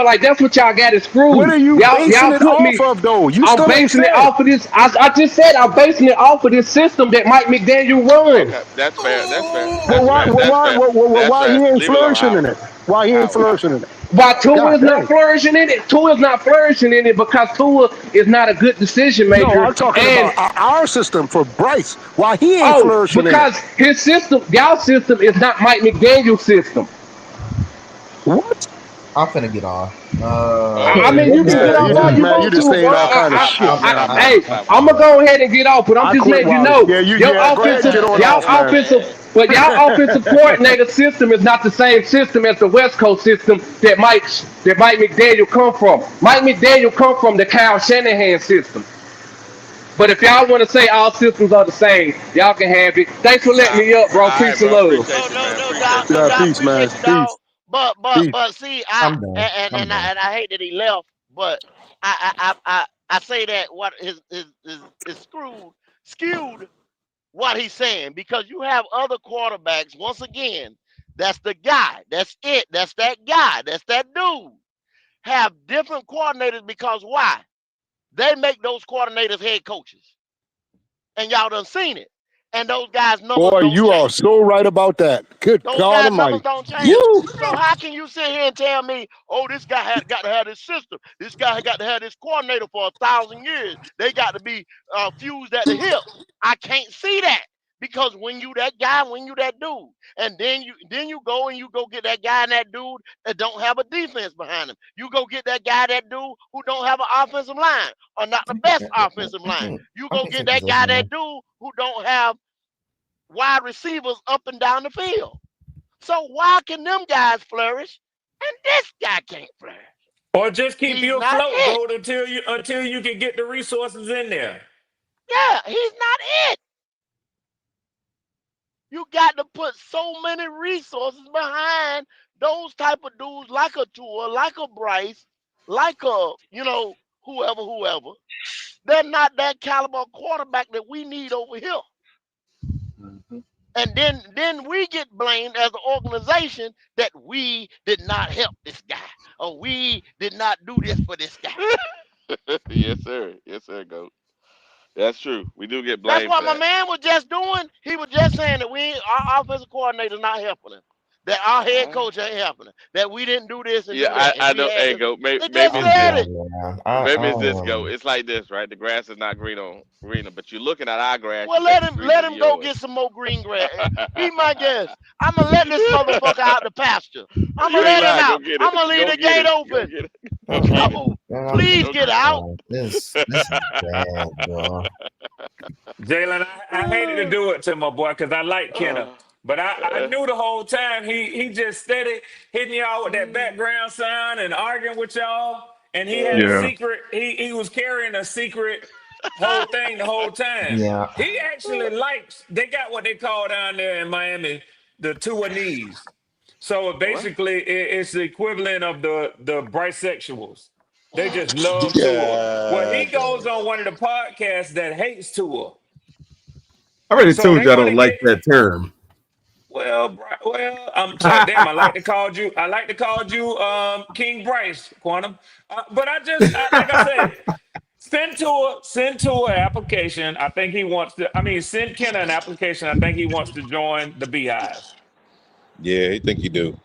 like that's what y'all got is What screwed. are you Y'all basing it put off me. of, though? You I'm still ain't basing it said. off of this. I just said I'm basing it off of this system that Mike McDaniel runs. Okay, that's fair. That's fair. Well, That's why, fair. well, That's why, fair. well, well, well, That's why he fair. ain't Leave it alone, flourishing in Howard. it? Why he ain't Howard. flourishing in it? Why Tua God is not dang. flourishing in it? Tua is not flourishing in it because Tua is not a good decision No, maker. I'm talking And about our system for Bryce. Why he ain't flourishing in it? because his system, y'all system is not Mike McDaniel's system. What? I'm finna get off. I mean, You you can just, get off you all just, you man, you want just to, bro. saying all kind of shit, man. I'm Hey, gonna clap I'm Wally. gonna go ahead and get off, but I'm I just quit, letting you Wally. know Yeah, your go ahead and offensive, get on y'all off, man. y'all offensive coordinator system is not the same system as the West Coast system that Mike McDaniel come from. Mike McDaniel come from the Kyle Shanahan system. But if y'all want to say all systems are the same, y'all can have it. Thanks for letting All me up, bro. right, Peace and bro. love. Appreciate you, man. No Appreciate doubt, you, no Yeah, man. doubt. peace, man. Appreciate you, Peace, dog. But peace. but see, I'm done. I'm done. I hate that he left, but I say that what is skewed what he's saying because you have other quarterbacks. Once again, that's the guy. That's it. That's that guy. That's that dude. Have different coordinators because why? They make those coordinators head coaches, and y'all done seen it. And those guys' numbers Boy, don't you are change. so right about that. Good Those God guys' numbers Almighty. don't change. Woo! So how can you sit here and tell me, oh, this guy got to have this system. This guy got to have this coordinator for 1,000 years. They got to be fused at the hip. I can't see that because when you that guy, when you that dude, and then you go and you go get that guy and that dude that don't have a defense behind him. You go get that guy, that dude who don't have an offensive line or not the best offensive line. You I go can get take this that over guy, now. that dude who don't have wide receivers up and down the field. So why can them guys flourish and this guy can't flourish? Or just keep He's you not afloat, it. Gold, until you can get the resources in there. Yeah, he's not it. You got to put so many resources behind those type of dudes like a Tua, like a Bryce, like a, whoever. They're not that caliber quarterback that we need over here. And then we get blamed as an organization that we did not help this guy or we did not do this for this guy. Yes, sir. Yes, sir, Goat. That's true. We do get That's blamed for what my that. man was just doing. He was just saying that our offensive coordinator's not helping him. That our head Uh, coach ain't helping him. That we didn't do this and yeah, do that. And I we know. had Hey, this. Goat. Maybe, They just maybe it's I'm said this. it. done, man. I Maybe it's don't this, want Goat. to. It's like this, right? The grass is not greener, but you're looking at our grass. Well, You think let it's him greener let than him go yours. get some more green grass. Be my guest. I'm gonna let this motherfucker out the pasture. I'm You gonna ain't let him lying. Go out. get it. I'm gonna leave Go the get gate it. Go open. get it. Go Man, get it. I'm Please Go get finna get out. go. This is bad, bro. Jalen, I hated to it. do it to my boy because I like Kenna. Uh, But I uh, knew the whole time he just steady hitting y'all with that background sound and arguing with y'all. And he had a uh, Yeah. secret, he was carrying a secret whole thing the whole time. Yeah. He actually likes, they got what they call down there in Miami the Tua knees. So what? basically it's the equivalent of the bisexuals. They just love Tua. Well, he God goes damn. on one of the podcasts that hates Tua. I already So told they you I want don't to like get that term. I'm sorry, damn. I like to call you. I like to call you King Bryce Quantum. But like I said, send to an application. I think he wants to. I mean, send Ken an application. I think he wants to join the Beehive. Yeah, he think he do.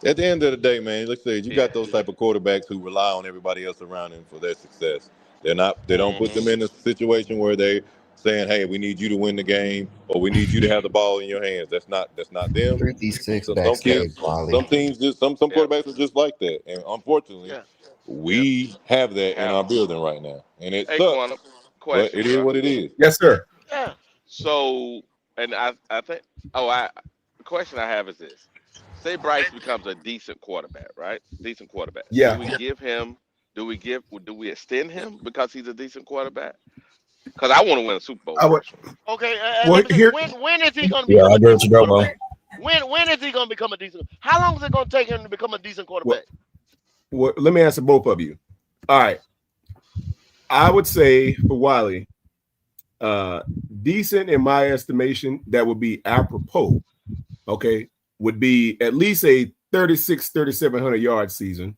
At the end of the day, man, like I said, you Yeah. got those type of quarterbacks who rely on everybody else around them for their success. They don't put Mm-hmm. them in a situation where they saying, "Hey, we need you to win the game," or "We need you to have the ball in your hands." That's not them. 336 So some backstage, kids, Wally. some teams, just some Yep. quarterbacks are just like that, and unfortunately, Yeah. Yep. we have We that in have our them. building right now, and it Hey, Quantum. sucks, but Question, it is bro. what it is. Yes, sir. Yeah. So, and I think. Oh, I. The question I have is this: say Bryce becomes a decent quarterback, right? Decent quarterback. Yeah. Do we give him? Do we extend him because he's a decent quarterback? Because I want to win a Super Bowl I would. personally. Okay, Well, let me see. here. When is he going to Yeah, become I a agree with you, decent Gumbo. quarterback? When is he going to become a decent? How long is it going to take him to become a decent quarterback? Well, let me answer both of you. All right. I would say for Wiley, decent in my estimation, that would be apropos. Okay, would be at least a 3,700 yard season,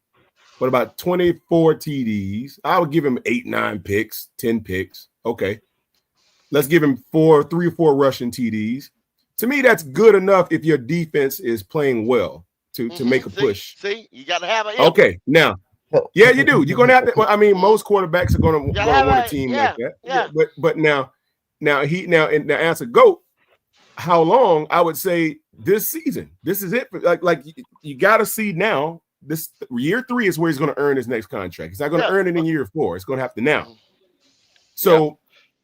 but about 24 TDs. I would give him 8, 9 picks, 10 picks. Okay, let's give him 3 or 4 rushing TDs. To me, that's good enough if your defense is playing well to make a push. See, you got to have a. Okay, now, yeah, you do. You're gonna have to. Well, I mean, most quarterbacks are gonna want a team like that. Yeah. But now answer GOAT. How long? I would say this season. This is it. Like you got to see now. This year 3 is where he's going to earn his next contract. He's not going to earn it in year 4. It's going to have to now. So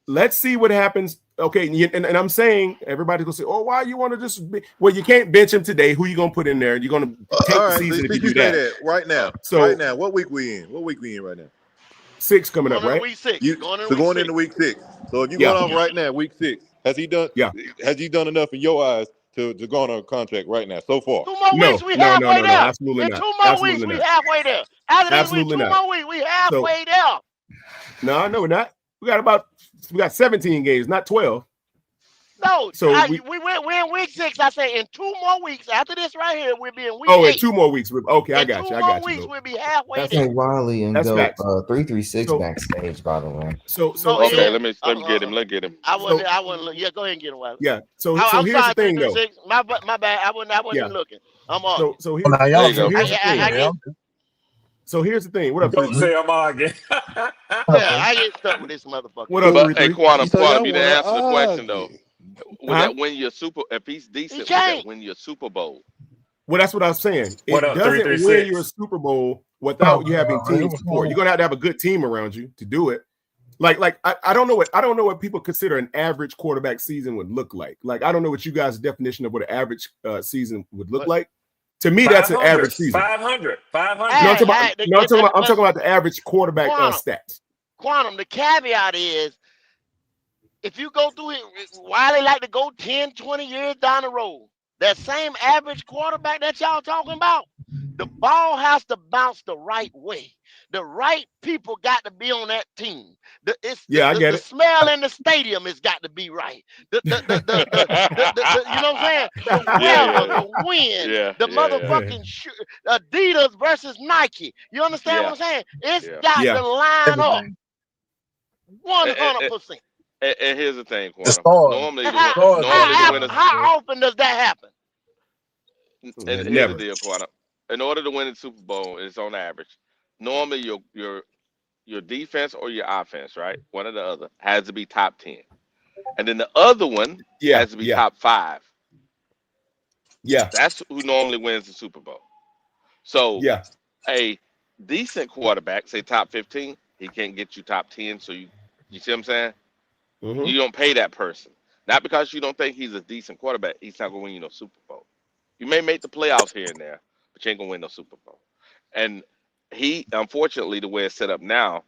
let's see what happens. Okay, and I'm saying everybody's gonna say, "Oh, why you want to just?" Well, you can't bench him today. Who you gonna put in there? You're gonna take the season if you do that. Right now. So right now, what week we in? What week we in right now? 6 coming up, right? Week 6. Going into week 6. So if you're going off right now, week 6, has he done? Yeah. Has he done enough in your eyes to go on a contract right now so far? 2 more weeks, we halfway there. Absolutely not. 2 more weeks, we halfway there. After this week, 2 more weeks, we halfway there. No, we're not. We got 17 games, not 12. No, so we're in week 6. I say in 2 more weeks after this right here, we'll be in week 8. Oh, in 2 more weeks. Okay, I got you. 2 more weeks, we'll be halfway there. Wiley and That's go facts. 336 backstage, by the way. Okay, let me get him. Let's get him. I wouldn't. Yeah, go ahead and get him, Wiley. Yeah. So I'm here's sorry, the thing, though. 336. My bad. I wasn't even looking. I'm on. So here's the thing. So here's the thing. What up? Don't say I'm arguing. I get stuck with this motherfucker. What up, But, hey, Quantum, you didn't answer the question though. Would that win your if he's decent, would that win your Super Bowl? Well, that's what I was saying. It What up, doesn't 336? win your Super Bowl without you having team support. You're gonna have to have a good team around you to do it. Like I don't know what people consider an average quarterback season would look like. Like I don't know what you guys' definition of what an average season would look like. To me, that's an average season. 500. No, I'm talking about the average quarterback stats. Quantum, the caveat is if you go through it, why they like to go 10, 20 years down the road, that same average quarterback that y'all talking about, the ball has to bounce the right way. The right people got to be on that team. I get it. The smell in the stadium has got to be right. You know what I'm saying? The weather, the wind, the motherfucking Adidas versus Nike. You understand what I'm saying? It's got to line up 100%. And here's the thing, Quantum. How often does that happen? And here's the deal, Quantum. In order to win the Super Bowl, it's on average. Normally, your defense or your offense, right? One or the other has to be top 10, and then the other one has to be top 5. Yeah, that's who normally wins the Super Bowl. So, a decent quarterback, say top 15, he can't get you top 10. So you see what I'm saying? Mm-hmm. You don't pay that person, not because you don't think he's a decent quarterback. He's not gonna win you no Super Bowl. You may make the playoffs here and there, but you ain't gonna win no Super Bowl. And he, unfortunately, the way it's set up now,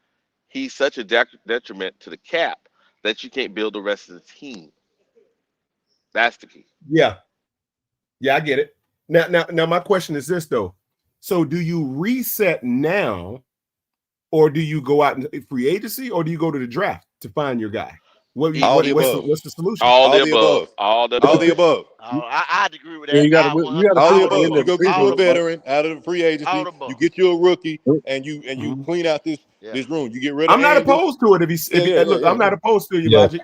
he's such a detriment to the cap that you can't build the rest of the team. That's the key. Yeah, I get it. Now, my question is this though. So, do you reset now, or do you go out in free agency, or do you go to the draft to find your guy? What's the solution? All the above. All the above. I'd agree with that. You got all the above. You go get you a veteran out of the free agency. You get you a rookie, and you clean out this room. You get rid of. I'm not opposed to it. I'm not opposed to you, Logic.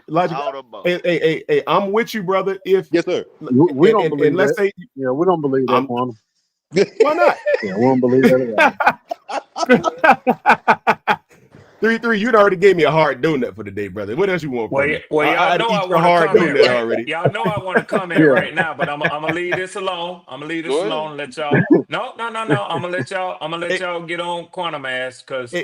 Hey, I'm with you, brother. Yes, sir. We don't believe let's that. say, we don't believe that, Quantum. Why not? We don't believe that. 3-3, you'd already gave me a hard donut for the day, brother. What else you want from me? Well, y'all know I want to comment already. Y'all know I want to comment right now, but I'm gonna leave this alone. I'm gonna leave this alone and let y'all. No. I'm gonna let y'all get on Quantum ass because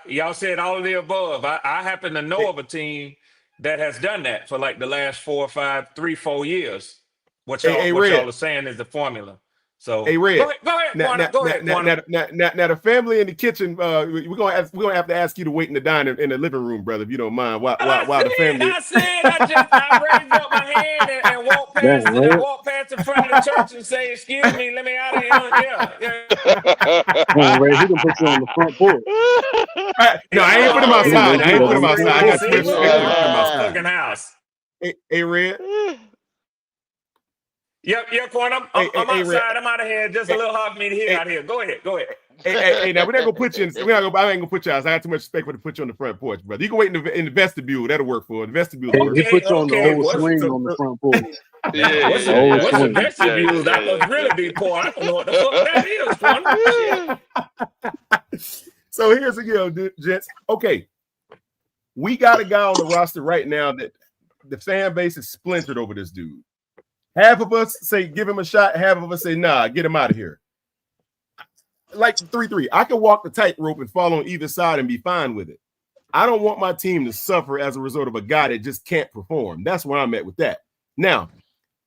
y'all said all of the above. I happen to know of a team that has done that for like the last 4 or 5, 3, 4 years. What y'all are saying is the formula. So Hey, Red. go ahead, Quanah. Go ahead, Quanah. Now, the family in the kitchen. We're gonna have to ask you to wait in the living room, brother, if you don't mind. While the family. I raised up my hand and walked past the front of the church and say, "Excuse me, let me out of here." Man, Ray, he can put you on the front porch. No, I ain't put him outside. I ain't put him outside. I got too much respect for him outside. Fucking house. Hey, Red. Yep, Quanah. I'm outside. Red. I'm out of here. Just a little hard for me to hear out here. Go ahead. Hey, now we're not gonna put you in. I ain't gonna put you out. I got too much respect for to put you on the front porch, brother. You can wait in the vestibule. That'll work for the vestibule. He put you on the old swing on the front porch. What's the vestibule? That must really be poor. I don't know what the fuck that is, Quanah. So here's the deal, gents. Okay, we got a guy on the roster right now that the fan base is splintered over this dude. Half of us say give him a shot. Half of us say nah, get him out of here. Like 3-3, I can walk the tightrope and fall on either side and be fine with it. I don't want my team to suffer as a result of a guy that just can't perform. That's where I'm at with that. Now,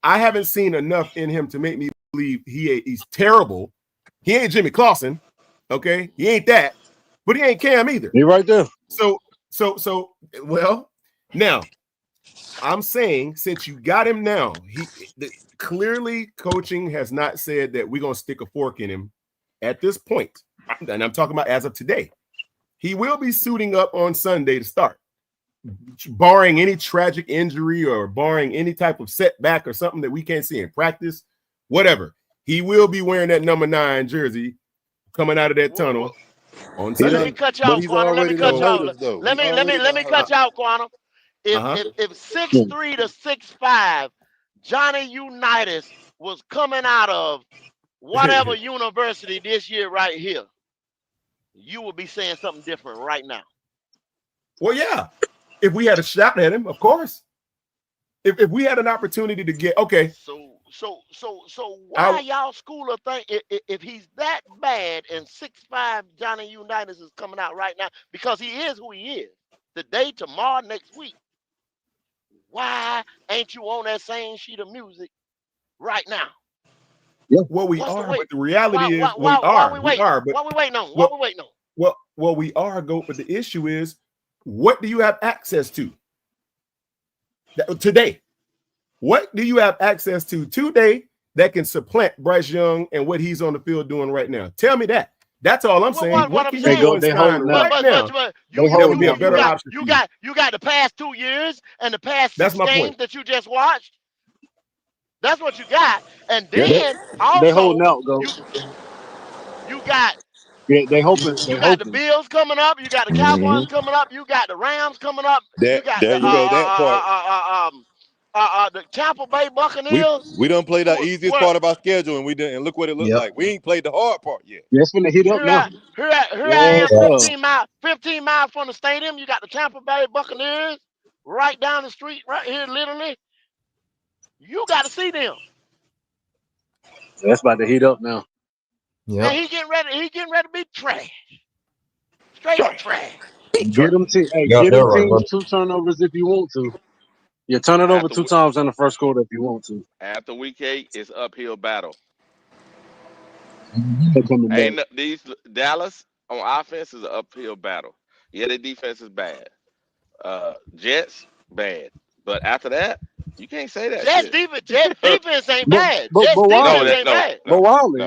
I haven't seen enough in him to make me believe he's terrible. He ain't Jimmy Clausen, okay? He ain't that, but he ain't Cam either. He right there. So, well, now I'm saying since you got him now, clearly coaching has not said that we're gonna stick a fork in him at this point, and I'm talking about as of today. He will be suiting up on Sunday to start, barring any tragic injury or barring any type of setback or something that we can't see in practice, whatever. He will be wearing that number 9 jersey coming out of that tunnel on Sunday. Let me cut you out, Quanah. Let me cut you out. Let me cut you out, Quanah. If 6'3" to 6'5", Johnny Unitas was coming out of whatever university this year right here, you would be saying something different right now. Well, yeah. If we had a shot at him, of course. If we had an opportunity to get So why y'all school of thing if he's that bad and 6'5" Johnny Unitas is coming out right now because he is who he is today, tomorrow, next week. Why ain't you on that same sheet of music right now? Yeah. Well, we are, but the reality is we are. But what we waiting on? What we waiting on? Well, we are, but the issue is, what do you have access to today? What do you have access to today that can supplant Bryce Young and what he's on the field doing right now? Tell me that. That's all I'm saying. What can you do right now? That would be a better option. You got the past 2 years and the past 6 games that you just watched. That's what you got, and then also they holding out, go. You got. Yeah, they hoping. You got the Bills coming up. You got the Cowboys coming up. You got the Rams coming up. You got the Tampa Bay Buccaneers. We done played the easiest part of our schedule, and and look what it looked like. We ain't played the hard part yet. It's gonna heat up now. Here I am, 15 miles from the stadium. You got the Tampa Bay Buccaneers right down the street, right here, literally. You got to see them. That's about to heat up now. Yeah. And he getting ready to be trash. Straight trash. Get them teams 2 turnovers if you want to. Yeah, turn it over 2 times in the first quarter if you want to. After week 8, it's uphill battle. These Dallas on offense is an uphill battle. Yeah, their defense is bad. Jets bad, but after that, you can't say that. Jets defense ain't bad. Jets defense ain't bad. But Wiley,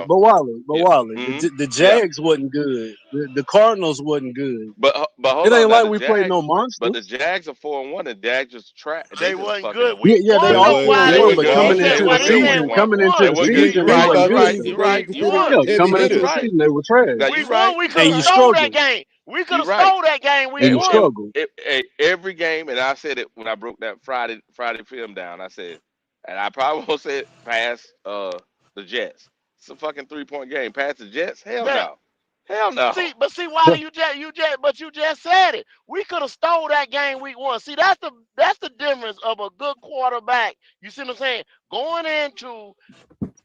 the Jags wasn't good. The Cardinals wasn't good. But hold it ain't on, like we played no monsters. But the Jags are 4-1. The Jags just trash. They wasn't good. Yeah, they are 4-1. But coming into the season, coming into the season, they were trash. We won. We could have stole that game. We could have stole that game. We won. Every game, and I said it when I broke that Friday film down. I said, and I probably won't say it past the Jets. It's a fucking 3-point game. Past the Jets? Hell no. Hell no. See, why do you just said it. We could have stole that game week 1. See, that's the difference of a good quarterback. You see what I'm saying? Going into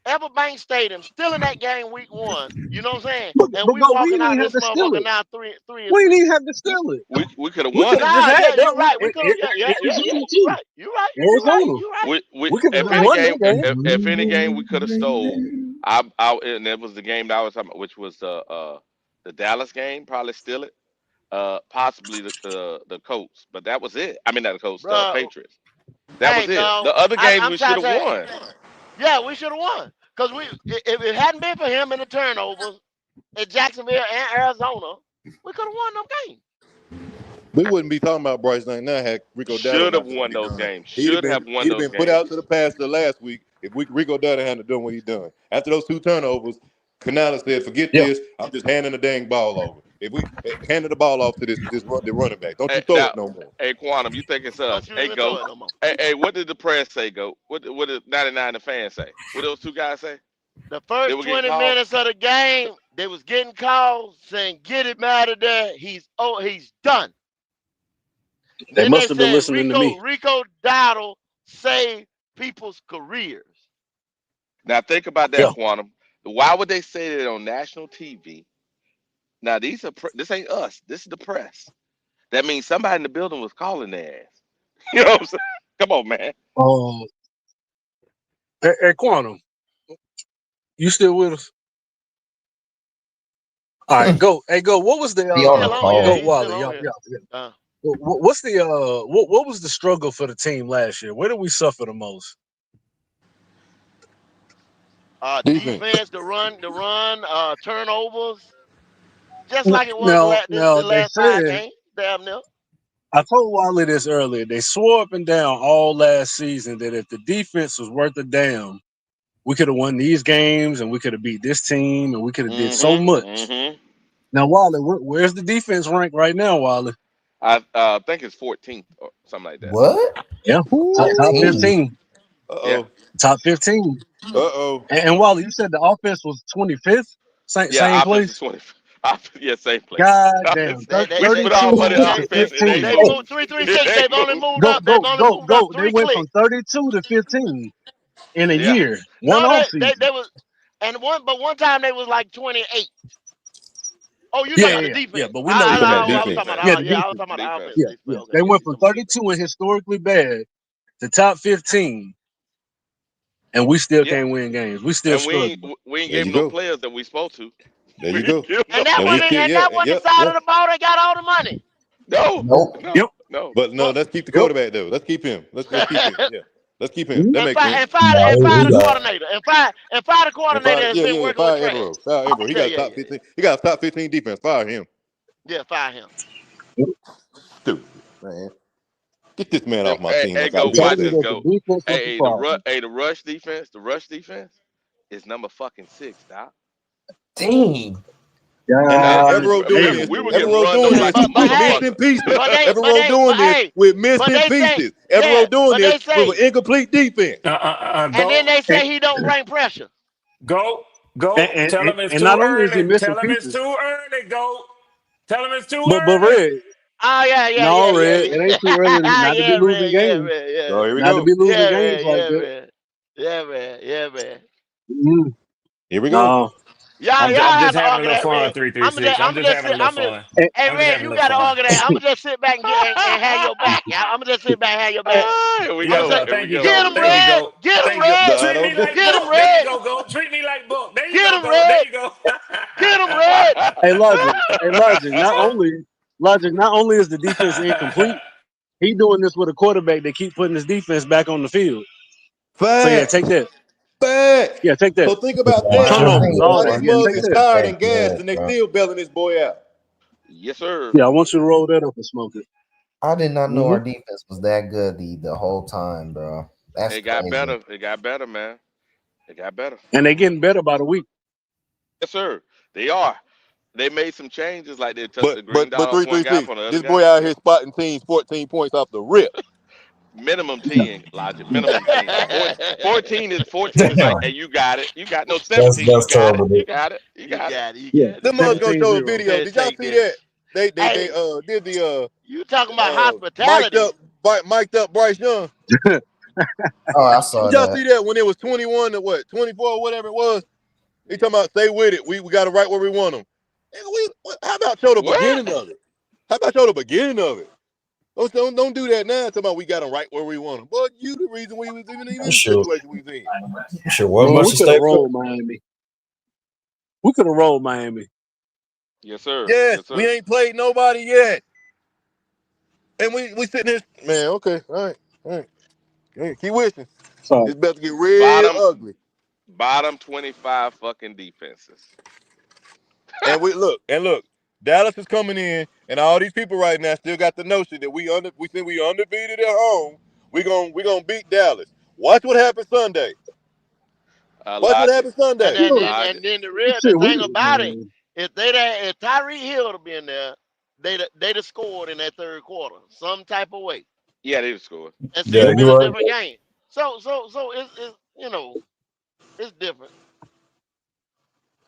Everbank Stadium, still in that game week 1. You know what I'm saying? And we walking out this motherfucker now 3. We didn't even have to steal it. We could have won it. You're right. We could have. You're right. If any game we could have stole, And it was the game that I was talking about, which was the Dallas game. Probably steal it. Possibly the Colts, but that was it. I mean, not the Colts, the Bro, Patriots. That hey, was it. no, The other games I'm we should trying to have say, won. yeah, we should have won. Because if it hadn't been for him and the turnovers in Jacksonville and Arizona, we could have won them games. We wouldn't be talking about Bryce Young now had Rico Dowdle Should have not done what won he those done. games. Should have won He'd have those been put games. out to the pasture last week if Rico Dowdle hadn't done what he done. After those 2 turnovers, Canales said, "Forget Yeah. this. I'm just handing the dang ball over. If we handed the ball off to the running back, don't you Hey, throw now, it no more." hey, Quantum, you think it's Don't us? you Hey, even throw Goat. it no more. Hey, what did the press say, Goat? What did 99 the fans say? What did those 2 guys say? The They first were getting 20 called. minutes of the game, they was getting calls saying, "Get him out of there. He's done." They Then they must have been said listening to me. Rico Dowdle saved people's careers. Now think about that, Yeah. Quantum. Why would they say that on national TV? Now this ain't us. This is the press. That means somebody in the building was calling their ass. You know what I'm saying? Come on, man. Hey, Quantum, you still with us? All right, go. Hey, go. What was the Be on the Still on, yeah, call. go he's still Wally? on Yeah, here. yeah, yeah. What's the what was the struggle for the team last year? Where did we suffer the most? Defense. Defense, the run, turnovers, just N- like it was Now, the now they last 5 said games. Damn near. I told Wally this earlier. They swore up and down all last season that if the defense was worth a damn, we could have won these games and we could have beat this team and we could have did so much. Now, Wally, where's the defense rank right now, Wally? I think it's 14th or something like that. What? Yeah, top 15. Yeah. Top 15. And Wally, you said the offense was 25th. Same Offense is place. 20. Yeah, same place. God damn, We put our 32 money on to offense. It ain't 15. They moved. moved 336. It They've ain't only moved. moved up. They've only moved up They 3 went from clicks. 32 to 15 in a Yeah. year, one No, off they season. was, and one time they was like 28. Oh, you Yeah, talking yeah, about the yeah, yeah. defense? But we know the I defense. was talking about. Yeah, the I was defense. talking about the offense. Yeah, Defense. yeah. Okay, They yeah, went you from talking about 32 and historically bad to top 15, and we still Yeah. can't win games. We still And we struggling. ain't There gave you them no go. players that we supposed to. There We you ain't go. give them no And that And we wasn't still, players. and that wasn't the side of the ball that got all the money. No. Nope. No. No. But no, let's keep the quarterback though. Let's keep him. Let's keep him. Yeah. Let's keep him. That and makes sense. fire the coordinator. And fire the And coordinator fire, that's yeah, been yeah, yeah. working with Fire Trash. Evero. Fire Evero. He Yeah, got a yeah, top yeah, 15. He got a top 15 defense. Fire him. yeah. Fire him. Stupid, man. Get this man Then, off my hey, team hey, like I go been watch Told me this. saying. that the Go. defense was the Hey, problem. the rush defense. The rush defense is number fucking 6, Doc. Dang. And Doc. Evero doing this. We were getting Evero run doing over this like a with missing motherfucker. pieces. but Evero doing this hey, with but missing they say, pieces. yeah, Evero doing but this they with say, an incomplete defense. and then Go, they say he don't bring pressure. go. Tell him it's And too not only is he early. missing Tell him it's pieces, too early. Go. Tell him it's too but early. Red, Oh no Red, it ain't too early not to be yeah, losing man, yeah, games. man, yeah, So here we Not to go. be losing yeah, games man, like yeah, that. man, yeah, man, yeah, man. Mm, Here we go. no. Y'all I'm have just to having a argue little that, fun. Red. I'm 336. gonna, I'm I'm just gonna just having a sit. little fun. Hey, I'm just Red, having a you little gotta fun. argue that. I'm gonna just sit back and have your back. Yeah, I'm gonna just sit back and have your back. Here we I'm gonna go. say, Yeah, Here we thank you, go. get go. him, Thank you, Red. go. Get him, Thank you, go. Red. No, I Treat me don't. like Get him, book. There you Red. go, go. Treat me like book. There you Get go, him, go. There Red. you go. Get him, Red. Hey, Logic. Not only is the defense incomplete, he doing this with a quarterback that keep putting his defense back on the field. So yeah, take Facts. that. Facts. Yeah, take that. So think about this. Turnovers, Why all that. these Yeah, mugs take is that. tired and gassed and they still bailing this boy out. Yes, sir. Yeah, I want you to roll that up and smoke it. I did not know Mm-hmm. our defense was that good the whole time, bro. That's It got crazy. better. It got better, man. It got better. And they getting better by the week. Yes, sir. They are. They made some changes, like they took But the green but dot but off one guy 336. for the other This boy guy. out Yeah. here spotting teams 14 points off the rip. Minimum 10, Logic. Minimum 10. 14 is like, hey, Damn. you got it. You got no That's 17. You that's got it. terrible. You got it. You You got it. got it. You Yeah, got it. Them mugs gonna show a 17-0. video. Better Did y'all take see this. that? They Hey, did the you talking about mic'd hospitality? up Bryce Young. Oh, I saw Did y'all that. see that when it was 21 to what 24 or whatever it was? He talking about stay with it. We got it right where we want them. How about show the What? beginning of it? How about show the beginning of it? Don't do that now. Talking about we got them right where we want them. But you the reason we was even in the Sure. situation we was in. Sure. What Man, much we to could have stay? rolled Miami. We could have rolled Miami. Yes, sir. Yes, Yes, sir. we ain't played nobody yet. And we sitting here, man, okay, all right. Hey, keep wishing. So It's about to get real Bottom ugly. bottom 25 fucking defenses. And look, Dallas is coming in, and all these people right now still got the notion that we think we undefeated at home. We gonna beat Dallas. Watch what happens Sunday. Watch what Logic. happens Sunday. Logic. And then shit, the thing we about it, if Tyreek Hill to be in there, they'd have scored in that third quarter some type of way Yeah, they scored. and Yeah, still been you a right. different game. So it's it's different.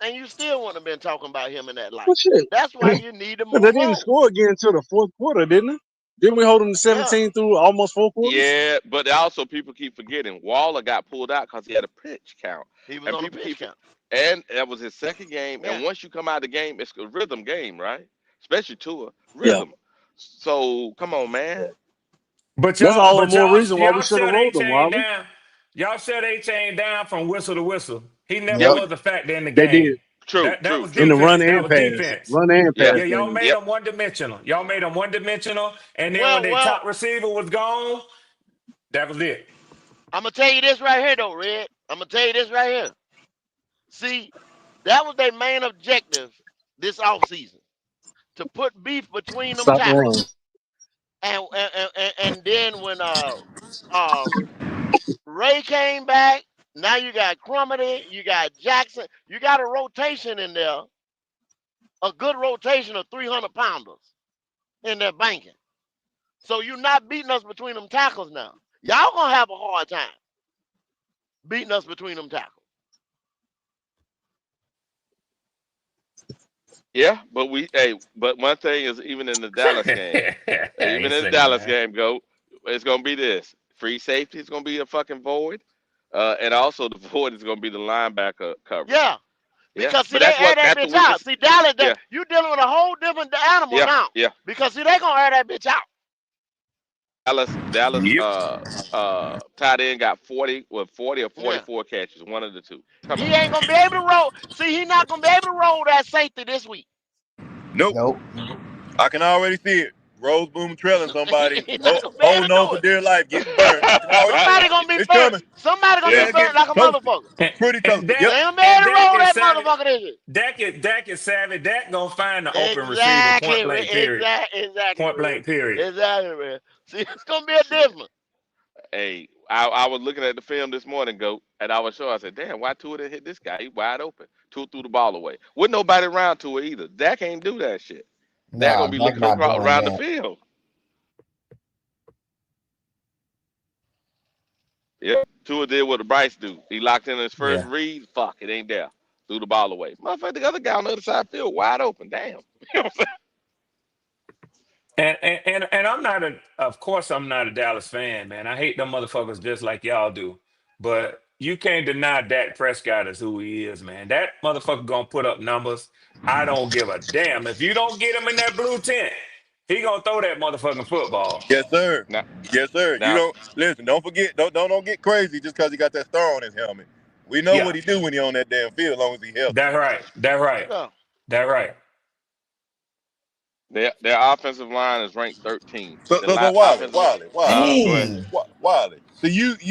And you still wouldn't have been talking about him in that light. well, shit. That's why you need to But they move didn't on. score again until the fourth quarter, didn't they? Didn't we hold them to Yeah, 17 through almost 4 quarters? Yeah, but also people keep forgetting Waller got pulled out because he had a pitch count, he was and on a people pitch keep count. and that was his second game. Yeah. And once you come out of the game, it's a rhythm game, right? Especially Tua Yeah. rhythm. So come on, man. But That's y'all, all the but more y'all, reason why we y'all should have shut A rolled them, Chain Wiley. down. Y'all shut A Chain down from whistle to whistle. He never Yeah, Yep. we was a factor in the They game. did That was in the run defense. That and was pass. defense. Run and yeah, pass Yeah, y'all game. made yep. them one dimensional. Y'all made them one dimensional, and then when their Well, top receiver was gone, that was it. I'm gonna tell you this right here, though, Red. I'm gonna tell you this right here. See, that was their main objective this offseason, to put beef between them Stop the run. tackles. And then when uh Ray came back, now you got Crumity, you got Jackson, you got a rotation in there, a good rotation of 300 pounders in there banking. So you're not beating us between them tackles now. Y'all gonna have a hard time beating us between them tackles. Yeah, but but one thing is even in the Dallas game, I even ain't in the saying Dallas that. game, it's gonna be this free safety is gonna be a fucking void, and also the void is gonna be the linebacker coverage. Yeah, Yeah, because see but they air that that's bitch what we out. just See Dallas, yeah you dealing with a whole different animal yeah now. yeah. Because see they gonna air that bitch out. Dallas Yep. tight end got 40 or Yeah. 44 catches, one of the two. Come He on, ain't man. gonna be able to roll. See, he not gonna be able to roll that safety this week. Nope. Nope. I can already see it. Rose Boom trailing somebody, He not gonna be able to holding on do for it. dear life, getting burnt. I can already see Somebody it. gonna be It's burnt. coming. Somebody gonna be Yeah, Yeah, burnt getting like a toasted. motherfucker. Pretty And toasted. Dak Yep. They ain't be and able to Dak roll is that savage. motherfucker this year. Dak is savage. Dak gonna find the open receiver. Exactly, Point blank. Period. exactly, Point Red. blank. Period. Exactly, Red. See, it's gonna be a difference. hey, I was looking at the film this morning, Goat, and I was sure I said, damn, why Tua didn't hit this guy? He wide open. Tua threw the ball away. With nobody around Tua either. Dak can't do that shit. Dak Nah, gonna be Dak looking not across doing around the that. field. Yeah, Tua did what Bryce do. He locked in his first Yeah. read. Fuck, it ain't there. Threw the ball away. Motherfucker, the other guy on the other side of the field wide open. Damn. You know what I'm saying? And I'm not of course I'm not a Dallas fan, man. I hate them motherfuckers just like y'all do. But you can't deny Dak Prescott is who he is, man. That motherfucker gonna put up numbers. I don't give a damn. If you don't get him in that blue tent, he gonna throw that motherfucking football. Yes, sir. Now, Yes, sir. You now, don't listen. Don't forget. Don't get crazy just because he got that star on his helmet. We know Yeah, what he do when he on that damn field, as long as he healthy. that's right. That's right. Yeah. That's right. their offensive line is ranked 13th. The So Wiley, offensive line. Wiley, Wiley, Go ahead. Dang. Wiley. So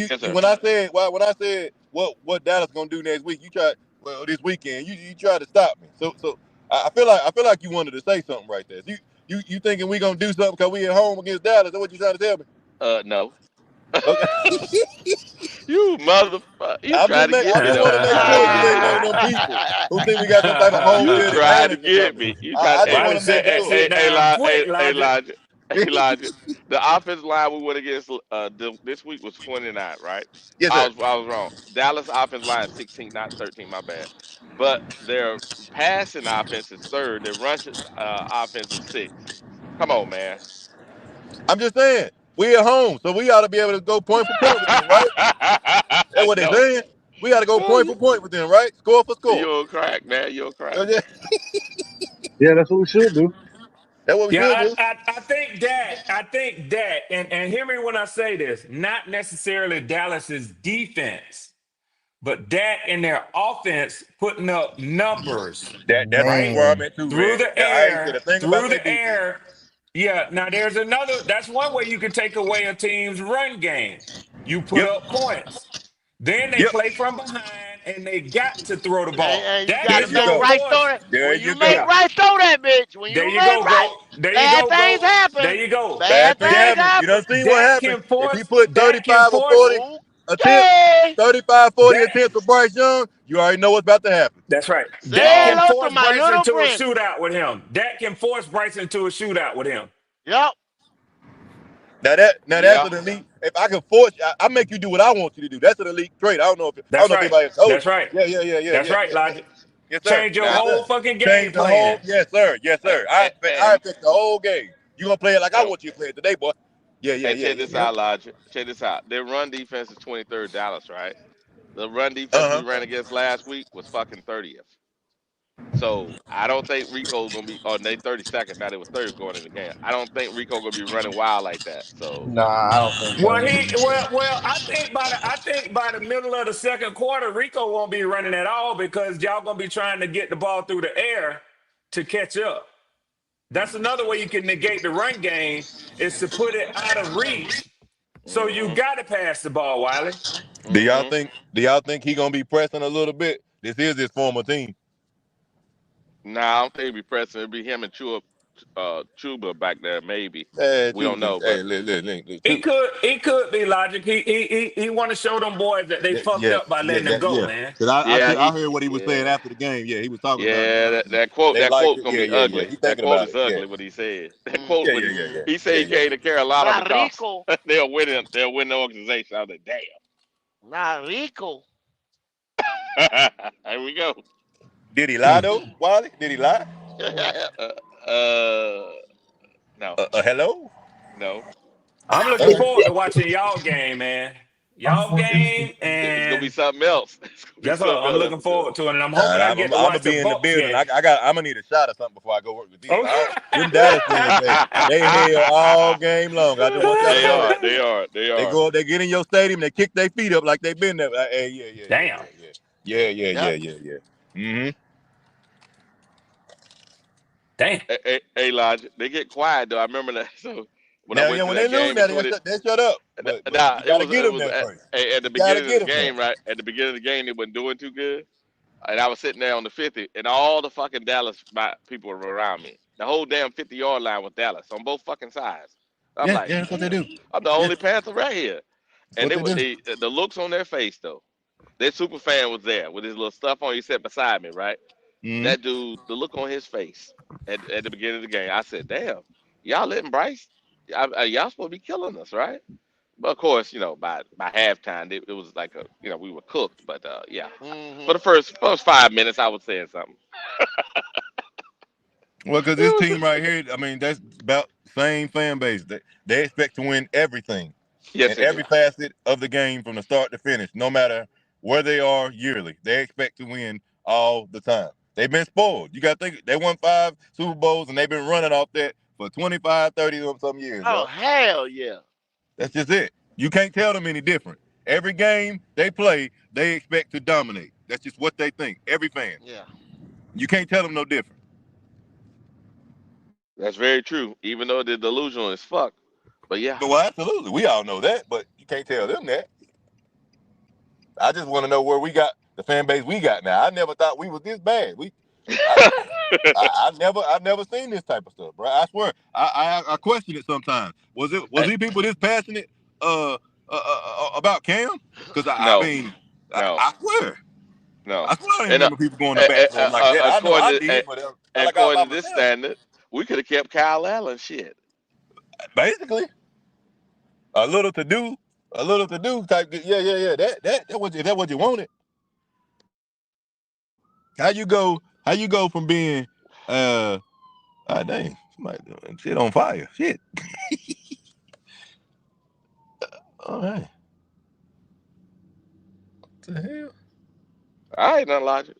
Yes, sir. when I said what Dallas gonna do next week, you tried this weekend. You tried to stop me. So I feel like you wanted to say something right there. You thinking we gonna do something because we at home against Dallas? Is that what you trying to tell me? No. Okay. You motherfucker. You try to get I me just though. want to make sure you ain't one of them people who think we got some type of home You field tried to advantage or get something. me. You tried I to just Wiley want to make said, sure. sit down quick, Logic. Elijah. Elijah. The offensive line we went against this week was 29, right? Yes, sir. I was wrong. Dallas offensive line is 16, not 13, my bad. But their passing offense is third. Their rushing offense is sixth. Come on, man. I'm just saying we at home, so we ought to be able to go point for point with them, right? That's what they No. saying. We got to go Well, point for point with them, right? Score for score. you're a crack, man. You're a crack. So, yeah, Yeah, that's what we should do. that's what we should Yeah, do. I think that, and hear me when I say this, not necessarily Dallas's defense, but Dak and their offense putting up numbers That's Man, where I'm at too, through Red. the I ain't said a air, thing about through their the defense. air. Yeah, now there's another. That's one way you can take away a team's run game. You put Yep. up points. Then they Yep. play from behind, and they got to throw the ball. And you Dak got There to is you make gonna go. right force. throw it. There When you you make go. Yeah, right throw that bitch. When there you you make go, right, go. There you bad go, things go. There happen. you go. Bad things Cameron, you happen. done seen what Dak happens can if he force. put Dak can 35 or force. 40 attempts, Okay. 35, 40 Dak. attempts for Bryce Young. You already know what's about to happen. That's right. Say Dak can hello to force my Bryce little into a friend. shootout with him. Dak can force Bryce into a shootout with him. Yep. Now that's Yeah. an elite. If I can force, I make you do what I want you to do. That's an elite trait. I don't know That's if right. anybody has told That's you. right. That's right, Yeah. Logic. Yes, sir. Change your Now, Yes, sir. whole fucking game Change the whole. plan. Yes, sir. Yes, sir. I and affect the whole game. You gonna play it like I and, want you to play it today, boy. check this Yeah. out, Logic. Check this out. Their run defense is 23rd Dallas, right? The run defense we Uh huh. ran against last week was fucking 30th. So I don't think Rico's gonna be. Oh, they 32nd. Now they was 30th going in the game. I don't think Rico gonna be running wild like that. So nah, I don't think so. Well, I think by the middle of the second quarter, Rico won't be running at all because y'all gonna be trying to get the ball through the air to catch up. That's another way you can negate the run game is to put it out of reach. So you hmm got to pass the ball, Wiley. Do y'all hmm think he gonna be pressing a little bit? This is his former team. Nah, I don't think it'll be pressing. It'll be him and Chuba back there, maybe. Hey, We don't know, hey, but He could be Logic. He want to show them boys that they fucked up by letting them go, man. Because yeah, I heard what he was saying yeah, after the game. Yeah, he was talking about it. yeah. That They liked quote it. gonna be Yeah. ugly. He That thinking quote about is it. Yeah. ugly. What he said. That quote when he said he Yeah. came to Carolina Not because Rico. they'll win it. They'll win the organization. I was like, Not Rico. damn. Here we go. Did he lie though, Wally? Did he lie? No, Hello? no. I'm looking forward to watching y'all game, man. Y'all game, It's gonna be and something else. It's gonna be that's what something I'm else. looking That's for sure. forward to. And I'm hoping I I'm get to gonna watch the be in the Bucks building. game. I'm gonna need a shot or something before I go work with these. Okay. Them Dallas fans, they hell all game long. I just want y'all to They know are. that. They are. They They are. go up, they get in your stadium, they kick their feet up like they been there. Hey, Damn. Yep. yeah. Mm-hmm. Damn. Hey, Lodge, they get quiet though. I remember that. So when I Now, went to when that they lose, game in now 20, they shut up. But nah, you gotta get it them was there first. at the You gotta beginning of get the them there. game, right? At the beginning of the game, they wasn't doing too good, and I was sitting there on the 50, and all the fucking Dallas people were around me. The whole damn 50-yard line was Dallas on both fucking sides. I'm Yeah, like, that's what they damn, do. I'm the Yeah, only Panther right here, that's and what they do. the looks on their face though. Their super fan was there with his little stuff on. He sat beside me, right? Mm-hmm. That dude, the look on his face at the beginning of the game, I said, "Damn, y'all letting Bryce? Y'all supposed to be killing us, right?" But of course, by halftime, it was like we were cooked. But yeah, for the first 5 minutes, I was saying something. Well, because It this was team right here, I mean, that's about same fan base. They expect to win everything yes, in they do. every facet of the game from the start to finish, no matter where they are yearly. They expect to win all the time. They've been spoiled. You got to think, they won 5 Super Bowls, and they've been running off that for 25, 30 or some years, Oh bro. hell yeah. That's just it. You can't tell them any different. Every game they play, they expect to dominate. That's just what they think. Every fan. Yeah. You can't tell them no different. That's very true. Even though they're delusional as fuck. But yeah, Well, absolutely. We all know that, but you can't tell them that. I just want to know where we got the fan base we got now. I never thought we was this bad. I never seen this type of stuff, bro. I swear. I question it sometimes. Was these people this passionate about Cam? Because I no, mean, no, I swear. no. I swear I didn't And remember people going to bat for him like that. I know I did, but not like I was by according to this myself. standard, we could have kept Kyle Allen. Shit. Basically, a little to do type. Yeah. That what you wanted. How you go from being dang, somebody doing shit on fire. Shit. All right. What the hell? All right, nothing logic.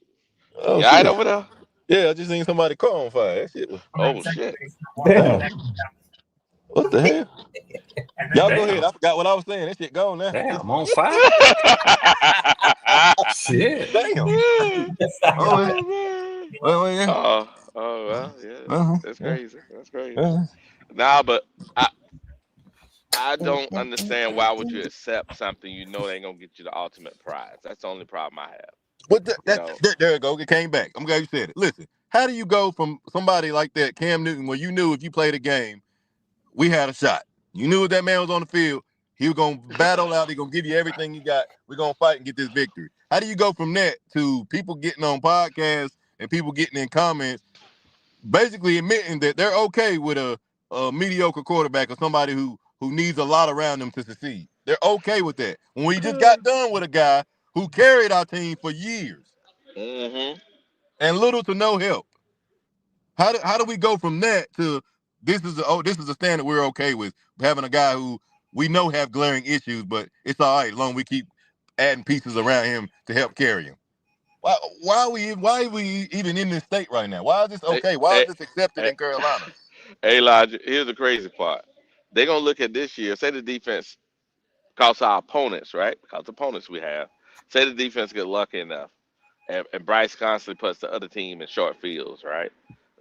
Oh You all right shit. over there? Yeah, I just seen somebody car on fire. That shit was Oh shit. damn. What the hell? Y'all go Damn. ahead. I forgot what I was saying. That shit gone now. Damn, I'm on fire. Shit. Damn. Oh man. Well, yeah. Oh well, yeah. That's Yeah. crazy. That's crazy. Uh-huh. Nah, but I don't understand why would you accept something you know they ain't gonna get you the ultimate prize. That's the only problem I have. But You know, there you go. It came back. I'm glad you said it. Listen, how do you go from somebody like that, Cam Newton, where you knew if you played a game, we had a shot. You knew if that man was on the field, he was gonna battle out. He gonna give you everything he got. We're gonna fight and get this victory. How do you go from that to people getting on podcasts and people getting in comments, basically admitting that they're okay with a mediocre quarterback or somebody who needs a lot around them to succeed? They're okay with that. When we just got done with a guy who carried our team for years mm-hmm. and little to no help. How do we go from that to this is a standard we're okay with, having a guy who we know have glaring issues, but it's all right as long as we keep adding pieces around him to help carry him. Why are we even in this state right now? Why is this Hey, okay? Why is hey, this accepted hey, in Carolina? hey, Elijah. Here's the crazy part. They're gonna look at this year. Say the defense, because our opponents, right? Because the opponents we have. Say the defense get lucky enough, and Bryce constantly puts the other team in short fields, right?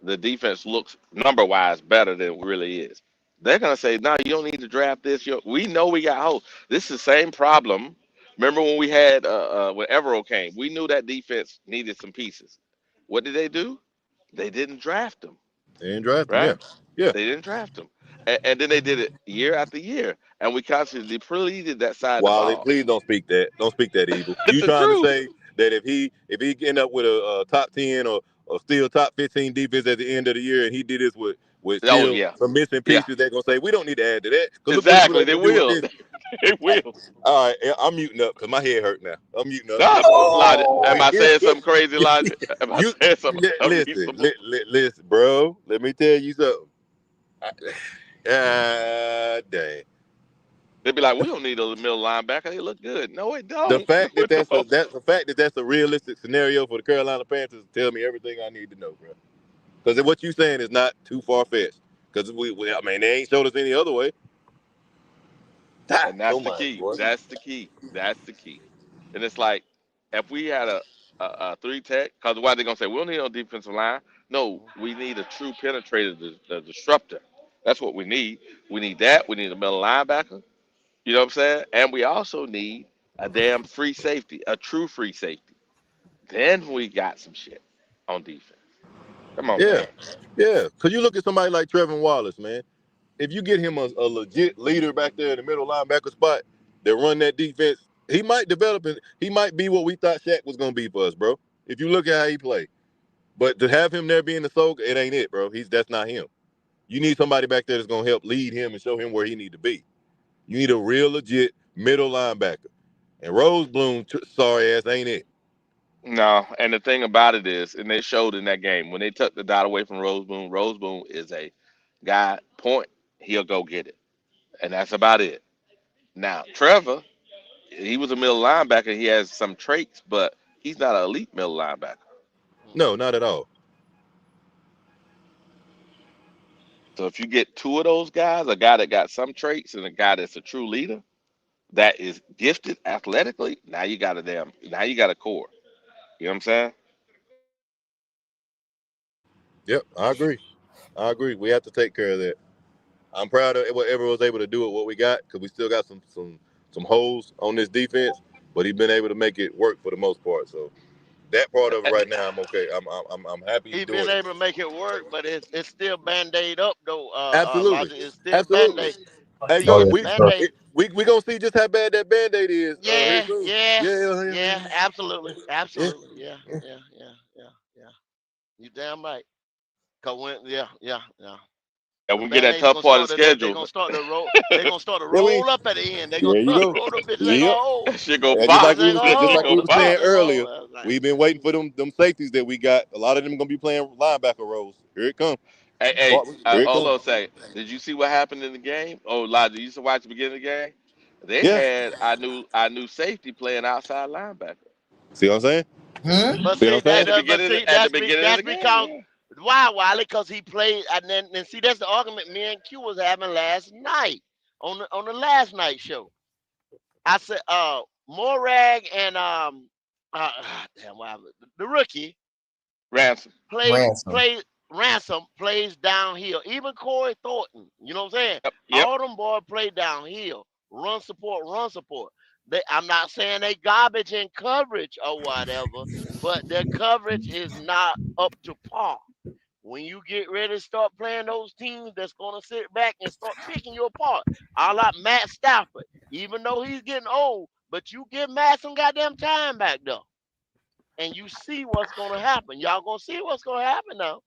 The defense looks number wise better than it really is. They're gonna say, "No, you don't need to draft this. We know we got holes." This is the same problem. Remember when we had when Evero came? We knew that defense needed some pieces. What did they do? They didn't draft them, They didn't draft him. Yeah, right? yeah. They didn't draft them, and then they did it year after year, and we constantly depleted that side of the Wally, ball. please don't speak that. Don't speak that evil. It's You the trying to truth. say that if he end up with a top 10 or still top 15 defense at the end of the year, and he did this with Oh still yeah, some missing yeah, pieces, they're gonna say we don't need to add to that because look what he was exactly. able They to do with will. this. They will. All right, yeah, I'm muting up because my head hurt now. I'm muting up. Nah, Logic. Am We, I saying something crazy, Logic? Am I you saying something listen, unreasonable? listen, bro. Let me tell you something. Dang. They'd be like, we don't need a middle linebacker. They look good. No, it The don't. No, fact that it don't. that's a realistic scenario for the Carolina Panthers tell me everything I need to know, bro. Because what you saying is not too far fetched. Because I mean, they ain't showed us any other way. And that's So the much, key. boy. That's the key. That's the key. And it's like, if we had a three tech, because why they gonna say we don't need no defensive line? No, we need a true penetrator, the disruptor. That's what we need. We need that. We need a middle linebacker. You know what I'm saying? And we also need a damn free safety, a true free safety. Then we got some shit on defense. Come on, Yeah, man. yeah. Because you look at somebody like Trevor Wallace, man. If you get him a legit leader back there in the middle linebacker spot that run that defense, he might develop and he might be what we thought Shaq was gonna be for us, bro. If you look at how he played. But to have him there being the soul, it ain't it, bro. That's not him. You need somebody back there that's gonna help lead him and show him where he need to be. You need a real legit middle linebacker. And Rose Bloom, sorry ass, ain't it? No, and the thing about it is, and they showed in that game when they took the dot away from Roseboom. Roseboom is a guy point, he'll go get it, and that's about it. Now Trevor, he was a middle linebacker. He has some traits, but he's not an elite middle linebacker. No, not at all. So if you get two of those guys, a guy that got some traits and a guy that's a true leader, that is gifted athletically, now you got a core. You know what I'm saying? Yep, I agree. I agree. We have to take care of that. I'm proud of whatever was able to do with what we got because we still got some holes on this defense, but he's been able to make it work for the most part. So that part of it right now, I'm okay. I'm happy he's He's been doing it. able to make it work, but it's still band-aid up though. Absolutely, Logic is still absolutely. band-aid. Hey, See, yo, band-aid. we gonna see just how bad that Band-Aid is here Yeah, soon. yeah, Yeah, yeah. Absolutely, yeah. absolutely. Yeah, yeah, yeah, yeah, yeah. You damn right. Cause when, yeah, yeah, yeah. And The we get that band-aids tough gonna part of start the to they're schedule. gonna start to roll. They're gonna start to Yeah, we roll up at the end. They're gonna there you start to go. roll. Them bitches ain't Yep. gonna hold. That shit go And just Bitches pop. like ain't gonna That shit we go hold. were pop. saying Bitches ain't gonna earlier, hold. I was like, we've been waiting for them safeties that we got. A lot of them gonna be playing linebacker roles. Here it comes. Hey, Here it hold comes. on a second. Did you see what happened in the game? Oh, Elijah, you used to watch the beginning of the game? They Yeah. had I knew safety playing outside linebacker See what I'm saying? but See what see I'm saying? but see at the beginning of that's the game. because Yeah. why Wiley? Because he played and see that's the argument me and Q was having last night on the last night show. I said Morag and Damn, the rookie Ransom. Ransom. Ransom plays downhill. Even Corey Thornton, you know what I'm saying? Yep. All them boys play downhill. Run support. I'm not saying they garbage in coverage or whatever, but their coverage is not up to par. When you get ready to start playing those teams that's going to sit back and start picking you apart, a la Matt Stafford, even though he's getting old, but you give Matt some goddamn time back there. And you see what's going to happen. Y'all going to see what's going to happen now.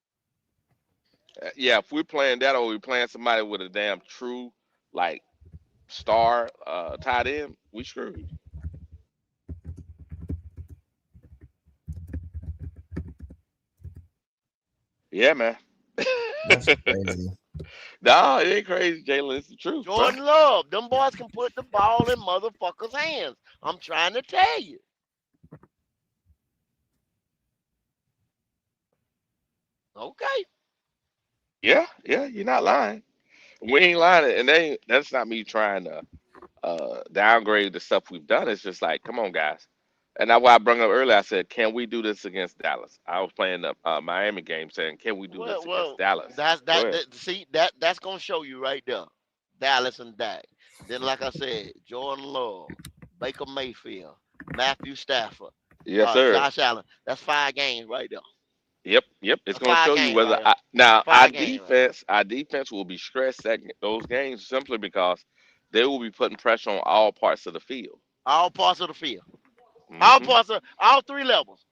Yeah, if we're playing that or we're playing somebody with a damn true, like, star tight end, we screwed. Yeah, man. That's crazy. No, it ain't crazy, Jalen. It's the truth, bro. Jordan Love, them boys can put the ball in motherfuckers' hands. I'm trying to tell you. Okay. Yeah, you're not lying. We ain't lying, and that's not me trying to downgrade the stuff we've done. It's just like, come on, guys. And that's why I brought up earlier. I said, can we do this against Dallas? I was playing the Miami game, saying, can we do this against Dallas? That's gonna show you right there. Dallas and Dak. Then, like I said, Jordan Love, Baker Mayfield, Matthew Stafford, Yes, sir. Josh Allen. That's 5 games right there. Yep. It's That's going to 5 show you games whether right there. now 5 games right our defense will be stressed those games simply because they will be putting pressure on all parts of the field. All parts of the field. Mhm. All 3 levels.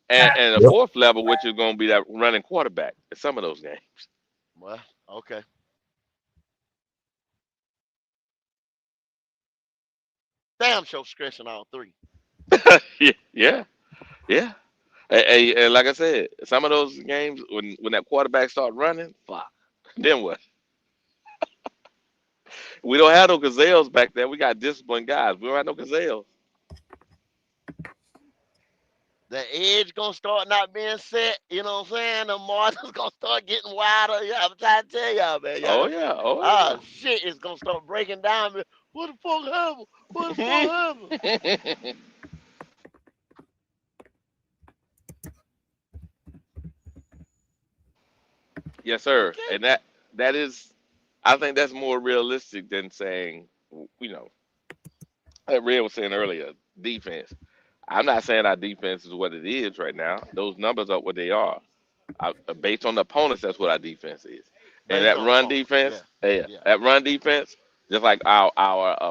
And the Yep. fourth level, which is going to be that running quarterback in some of those games. Well, okay. Damn show stretching all 3. Yeah. And like I said, some of those games when that quarterback start running, fuck. Then what? We don't have no gazelles back there. We got disciplined guys. We don't have no gazelles. The edge gonna start not being set, you know what I'm saying? The margins gonna start getting wider. Yeah, I'm trying to tell y'all, man. Oh yeah. Shit is gonna start breaking down. What the fuck happened? What the fuck happened? Yes, sir. Okay. And that is, I think that's more realistic than saying, you know, like Red was saying earlier, defense. I'm not saying our defense is what it is right now. Those numbers are what they are. Based on the opponents, that's what our defense is. And Based that on the run opponent. defense, Yeah. that run defense, just like our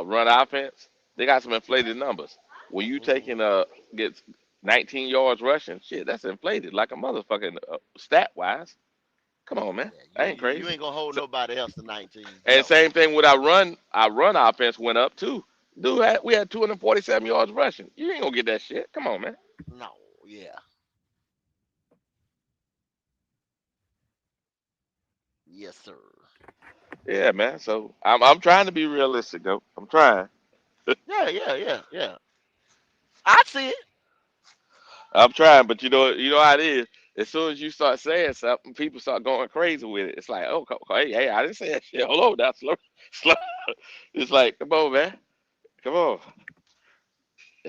run offense, they got some inflated numbers. When you taking gets 19 yards rushing, shit, that's inflated like a motherfucking stat wise. Come on, man, that ain't You crazy. ain't gonna hold So, nobody else to 19. and Never. same thing with our run offense went up too. Dude, we had 247 yards rushing. You ain't gonna get that shit. Come on, man. No, yeah. Yes, sir. Yeah, man. So I'm trying to be realistic though. I'm trying. Yeah. I see it. I'm trying, but you know how it is. As soon as you start saying something, people start going crazy with it. It's like, oh, hey, I didn't say that shit. Hold on, now, slow. It's like, come on, man, come on.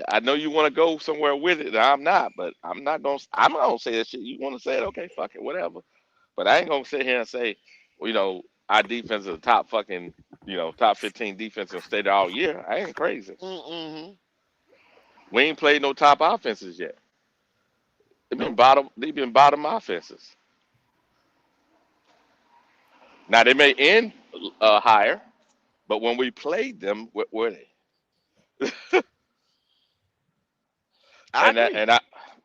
I know you want to go somewhere with it, and I'm not, but I'm not gonna. I'm not gonna say that shit. You want to say it? Okay, fuck it, whatever. But I ain't gonna sit here and say, well, our defense is the top fucking, top 15 defense in the state all year. I ain't crazy. Mm-hmm. We ain't played no top offenses yet. They've been bottom. They've been bottom offenses. Now they may end higher, but when we played them, where were they? I and that agree. and I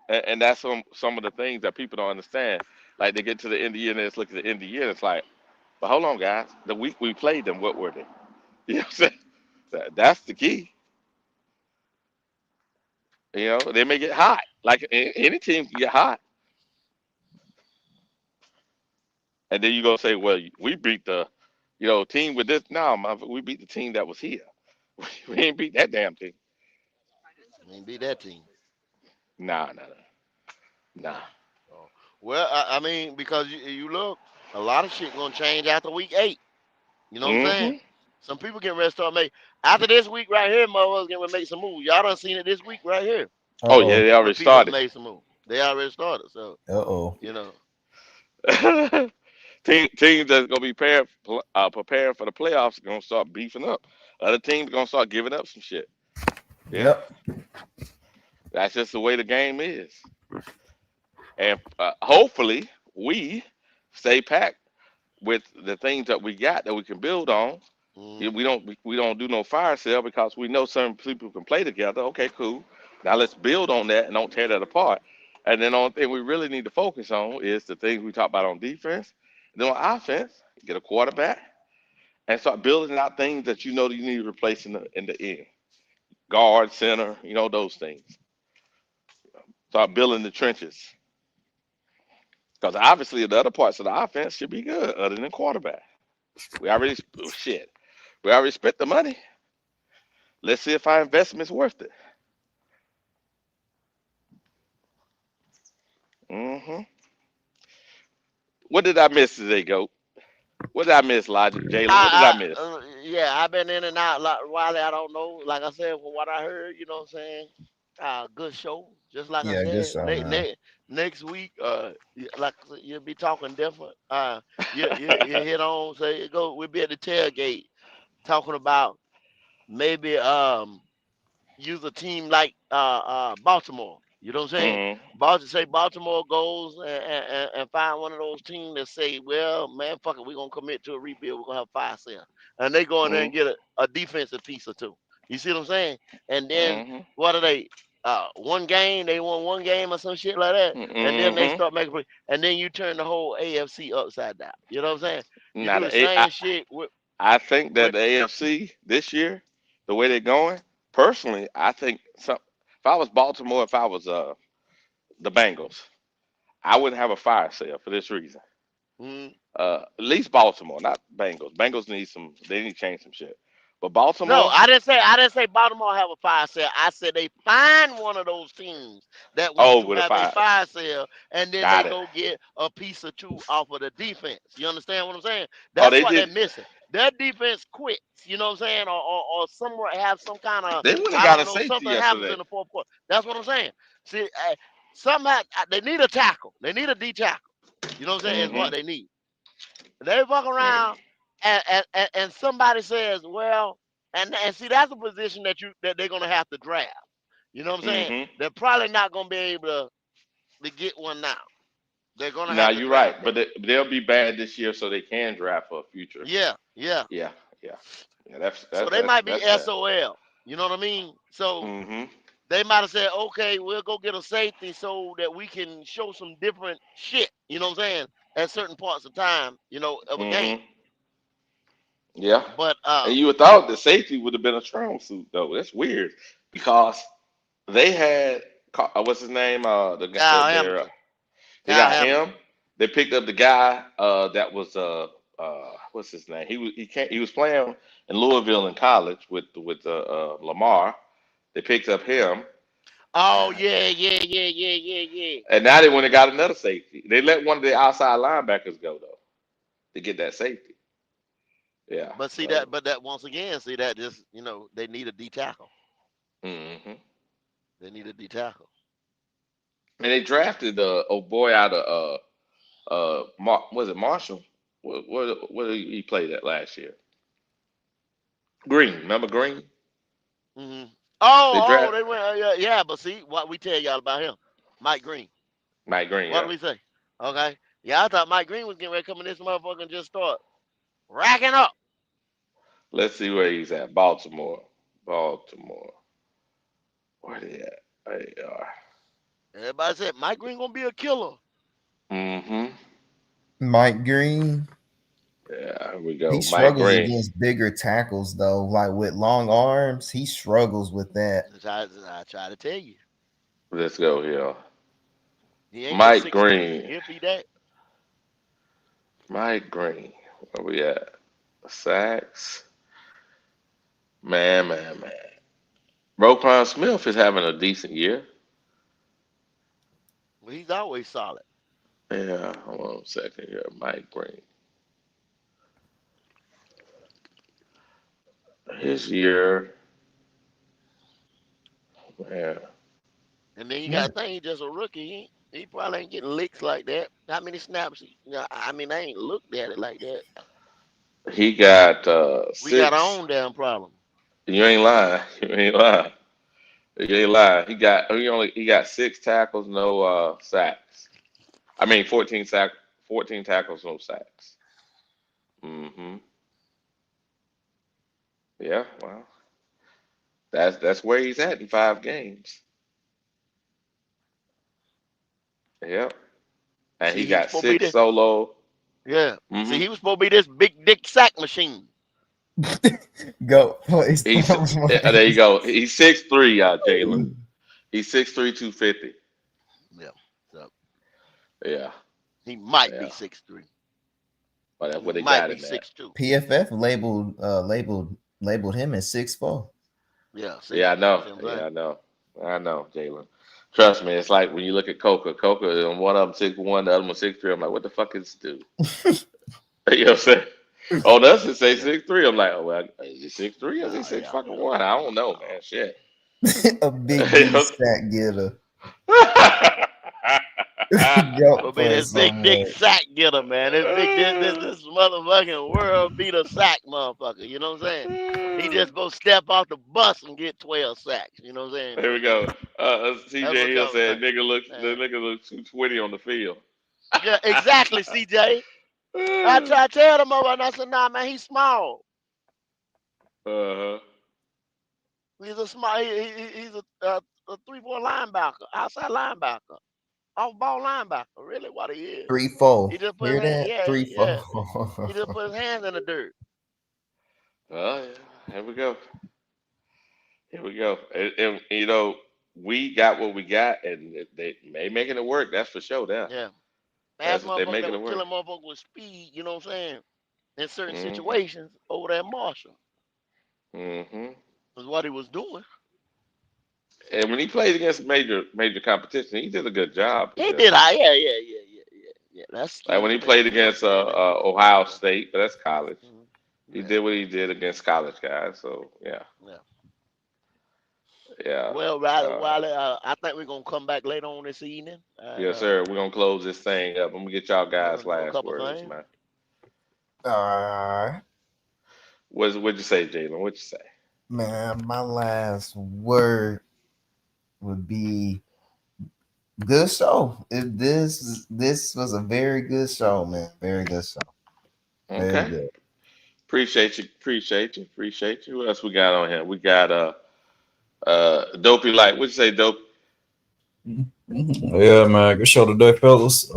and that's some of the things that people don't understand. Like they get to the end of the year and they just look at the end of the year and it's like, but hold on, guys. The week we played them, what were they? You know what I'm saying? That's the key. They may get hot. Like any team can get hot, and then you go say, well, we beat the, team with this. No, we beat the team that was here. We ain't beat that damn team. Ain't beat that team. Nah. No. Oh. Well, I mean, because you look, a lot of shit gonna change after week 8. You know what I'm saying? Mm-hmm. Some people getting ready to start make after this week right here. Motherfuckers getting ready to make some moves. Y'all done seen it this week right here. Oh yeah, Uh-oh. they Where already people have started. made some moves. They already started. So Uh-oh. you know. Teams that's gonna be preparing for the playoffs are gonna start beefing up. Other teams gonna start giving up some shit. Yeah, Yep. that's just the way the game is. And hopefully we stay packed with the things that we got that we can build on. Yeah, Mm, we don't do no fire sale because we know some people can play together. Okay, cool. Now let's build on that and don't tear that apart. And then the only thing we really need to focus on is the things we talk about on defense. Then on offense, get a quarterback and start building out things that you know that you need to replace in the end. Guard, center, those things. Start building the trenches. Because obviously the other parts of the offense should be good other than quarterback. We already shit. We already spent the money. Let's see if our investment's worth it. hmm What did I miss today, Goat? What did I miss, Logic? Jalen, what did I miss? Yeah, I've been in and out like Wiley. I don't know. Like I said, from what I heard, you know what I'm saying. Good show. Just like I Yeah, good said, show, man. next week, like I said, you'll be talking different. You hit on say go. We'll be at the tailgate talking about maybe use a team like Baltimore. You know what I'm saying? hmm Baltimore goes and find one of those teams that say, well, man, fuck it, we're gonna commit to a rebuild. We're gonna have fire sale, and they go in there hmm and get a defensive piece or two. You see what I'm saying? And then hmm what are they? One game they won one game or some shit like that, and then they hmm start making, and then you turn the whole AFC upside down. You know what I'm saying? You Now do the same shit I think that with the AFC this year, the way they're going, personally, I think if I was Baltimore, if I was the Bengals, I wouldn't have a fire sale for this reason. mm, At least Baltimore, not Bengals. Bengals need they need to change some shit. But No, Baltimore, I didn't say Baltimore have a fire sale. I said they find one of those teams that wants oh, to with a have a fire, fire sale, and then they got it. go get a piece or two off of the defense. You understand what I'm saying? Oh, That's they what they're did. missing. Their defense quits. You know what I'm saying? Or somewhere have some kind of, They went and I got don't a know, safety something happens yesterday. in the fourth quarter. That's what I'm saying. See, somehow they need a tackle. They need a D tackle. You know what I'm saying? Is hmm what they need. They walk around and somebody says, well, and see that's a position that they're gonna have to draft. You know what I'm saying? hmm They're probably not gonna be able to get one now. They're gonna Now have to you're right, draft but that. they'll be bad this year, so they can draft for a future. Yeah, yeah. Yeah, yeah, yeah. That's So that's they that's might be that's that. SOL. You know what I mean? So hmm they might have said, okay, we'll go get a safety so that we can show some different shit. You know what I'm saying? At certain parts of time, of a game. hmm Yeah. But And you would thought the safety would have been a strong suit though. That's weird because they had what's his name? The guy Kyle that Hamilton, they Kyle got Hamilton. him. They picked up the guy that was what's his name? He was playing in Louisville in college with Lamar. They picked up him, Oh yeah, yeah, yeah, yeah, yeah, yeah. and now they went and got another safety. They let one of the outside linebackers go though to get that safety. Yeah. But see So. that, but that once again, see that just they need a D tackle. hmm They need a D tackle. And they drafted old boy out of was it Marshall? What did he played at last year? Green, remember Green? Hmm They Oh, draft they went. Yeah, yeah, but see what we tell y'all about him, Mike Green. Mike Green, What do yeah. we say? Okay. Yeah, I thought Mike Green was getting ready to come in this motherfucker and just start racking up. Let's see where he's at. Baltimore. Baltimore. Where they at? They are. Everybody said Mike Green gonna be a killer. Mm-hmm. Mike Green, Yeah, here we he go. Mike struggles Green. against bigger tackles though. Like with long arms, he struggles with that. I try to tell you, Let's go here. he ain't but Mike 6'3". Green. He'll be that. Mike Green. Where we at? Sacks. Man. Roquan Smith is having a decent year. Well, he's always solid. Yeah, hold on a second here. Mike Green. his year, man. And then you Yeah. got to think he's just a rookie. He probably ain't getting licks like that. How many snaps? I mean, I ain't looked at it like that. He got We got our six. own damn problem. You ain't lying. You ain't lying. You ain't lying. He got 6 tackles, no sacks. I mean 14 tackles, no sacks. Hmm. Yeah, well, that's where he's at in 5 games. Yep. And See, he he was got supposed to be six this. solo. Yeah. Hmm. See, he was supposed to be this big dick sack machine. Go, please. He's there you go. He's 6'3", Jalen. He's 6'3", 250. Yeah. So Yeah, he might be yeah. 6'3". But that's He what they might got be him at. 6'2". PFF labeled him as 6'4". Yeah. See, Yeah, I know. see what I'm Yeah, saying? I know, Jalen. Trust me, it's like when you look at Coca. Coca, and one of them 6'1", the other one 6'3". I'm like, what the fuck is this dude? You know what I'm saying? On us, it say Yeah. 6'3". I'm like, oh well, is he 6'3" or is he No, six yeah. fucking one? I don't know, man. Shit. A big You D know? sack getter. Go Will be play this big dick somewhere. sack getter, man. This motherfucking world beat a sack motherfucker. You know what I'm saying? He just supposed to step off the bus and get 12 sacks. You know what I'm saying? Here we go. That's CJ what Hill y'all said, think. the Man. nigga looks 220 on the field. Yeah, exactly, CJ. I try to tell them over, and I said, nah, man, he's small. Uh-huh. He's a small. He's a 3-4 linebacker, outside linebacker, off ball linebacker. Really, what he is. 3-4. He just put his Hear hand. that? Yeah, yeah. He 3-4. just put his hands in the dirt. Oh yeah. Here we go. Here we go. And, you know, we got what we got, and they making it work. That's for sure. Now, Yeah. that's Fast what they're motherfucker that making was it work. killing motherfucker with speed. You know what I'm saying? In certain Hmm. situations, over there, Marshall Hmm. was what he was doing. And when he played against major competition, he did a good job. It's He just did. Yeah. That's like when scheme, he man. played We against understand that. Ohio State, but that's college. Mhm. He Yeah, did what he did against college guys. So yeah, yeah. yeah. Well, Riley, Uh, Wiley, I think we're gonna come back later on this evening. yes, sir. We're gonna close this thing up. I'm gonna get y'all We're guys gonna do a last couple words, things. man. Alright. What'd you say, Jalen? What'd you say? Man, my last word would be good show. This was a very good show, man. Very good show. Very Okay. good. Appreciate you. What else we got on here? We got Dopey Light. What'd you say, Dope? Yeah, man, good show today, fellas.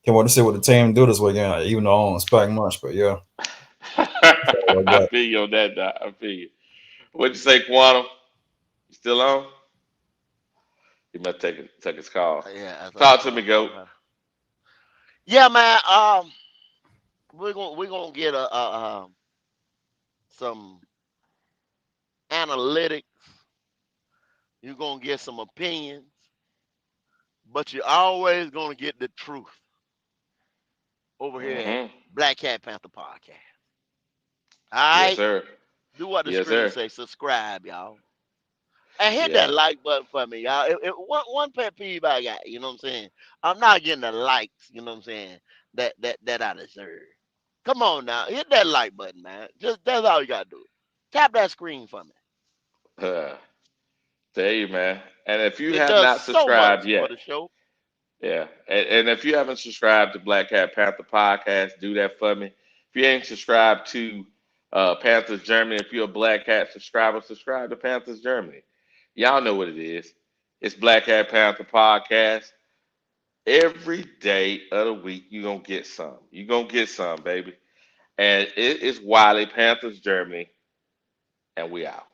Can't wait to see what the team do this weekend, even though I don't expect much, but yeah. All I I got. feel you on that, Doc. I feel you. What'd you say, Quantum? You still on? He must take his call. Yeah, I think Talk it's to me, all Goat. right. Yeah, man. We're gonna get some analytics. You're gonna get some opinions, but you're always gonna get the truth over here at Mm-hmm. Black Cat Panther Podcast. All Yes, right, sir. do what the Yes, screen sir. say. Subscribe, y'all, and hit that Yeah. like button for me, y'all. One pet peeve I got, you know what I'm saying? I'm not getting the likes, you know what I'm saying? That I deserve. Come on now, hit that like button, man. Just that's all you gotta do. Tap that screen for me. Uh, tell you, man. And if you It have does not so subscribed much for yet, the show. yeah. And if you haven't subscribed to Black Cat Panther Podcast, do that for me. If you ain't subscribed to Panthers Germany, if you're a Black Cat subscriber, subscribe to Panthers Germany. Y'all know what it is. It's Black Cat Panther Podcast. Every day of the week, you're going to get some. You're going to get some, baby. And it is Wiley, Panthers Germany, and we out.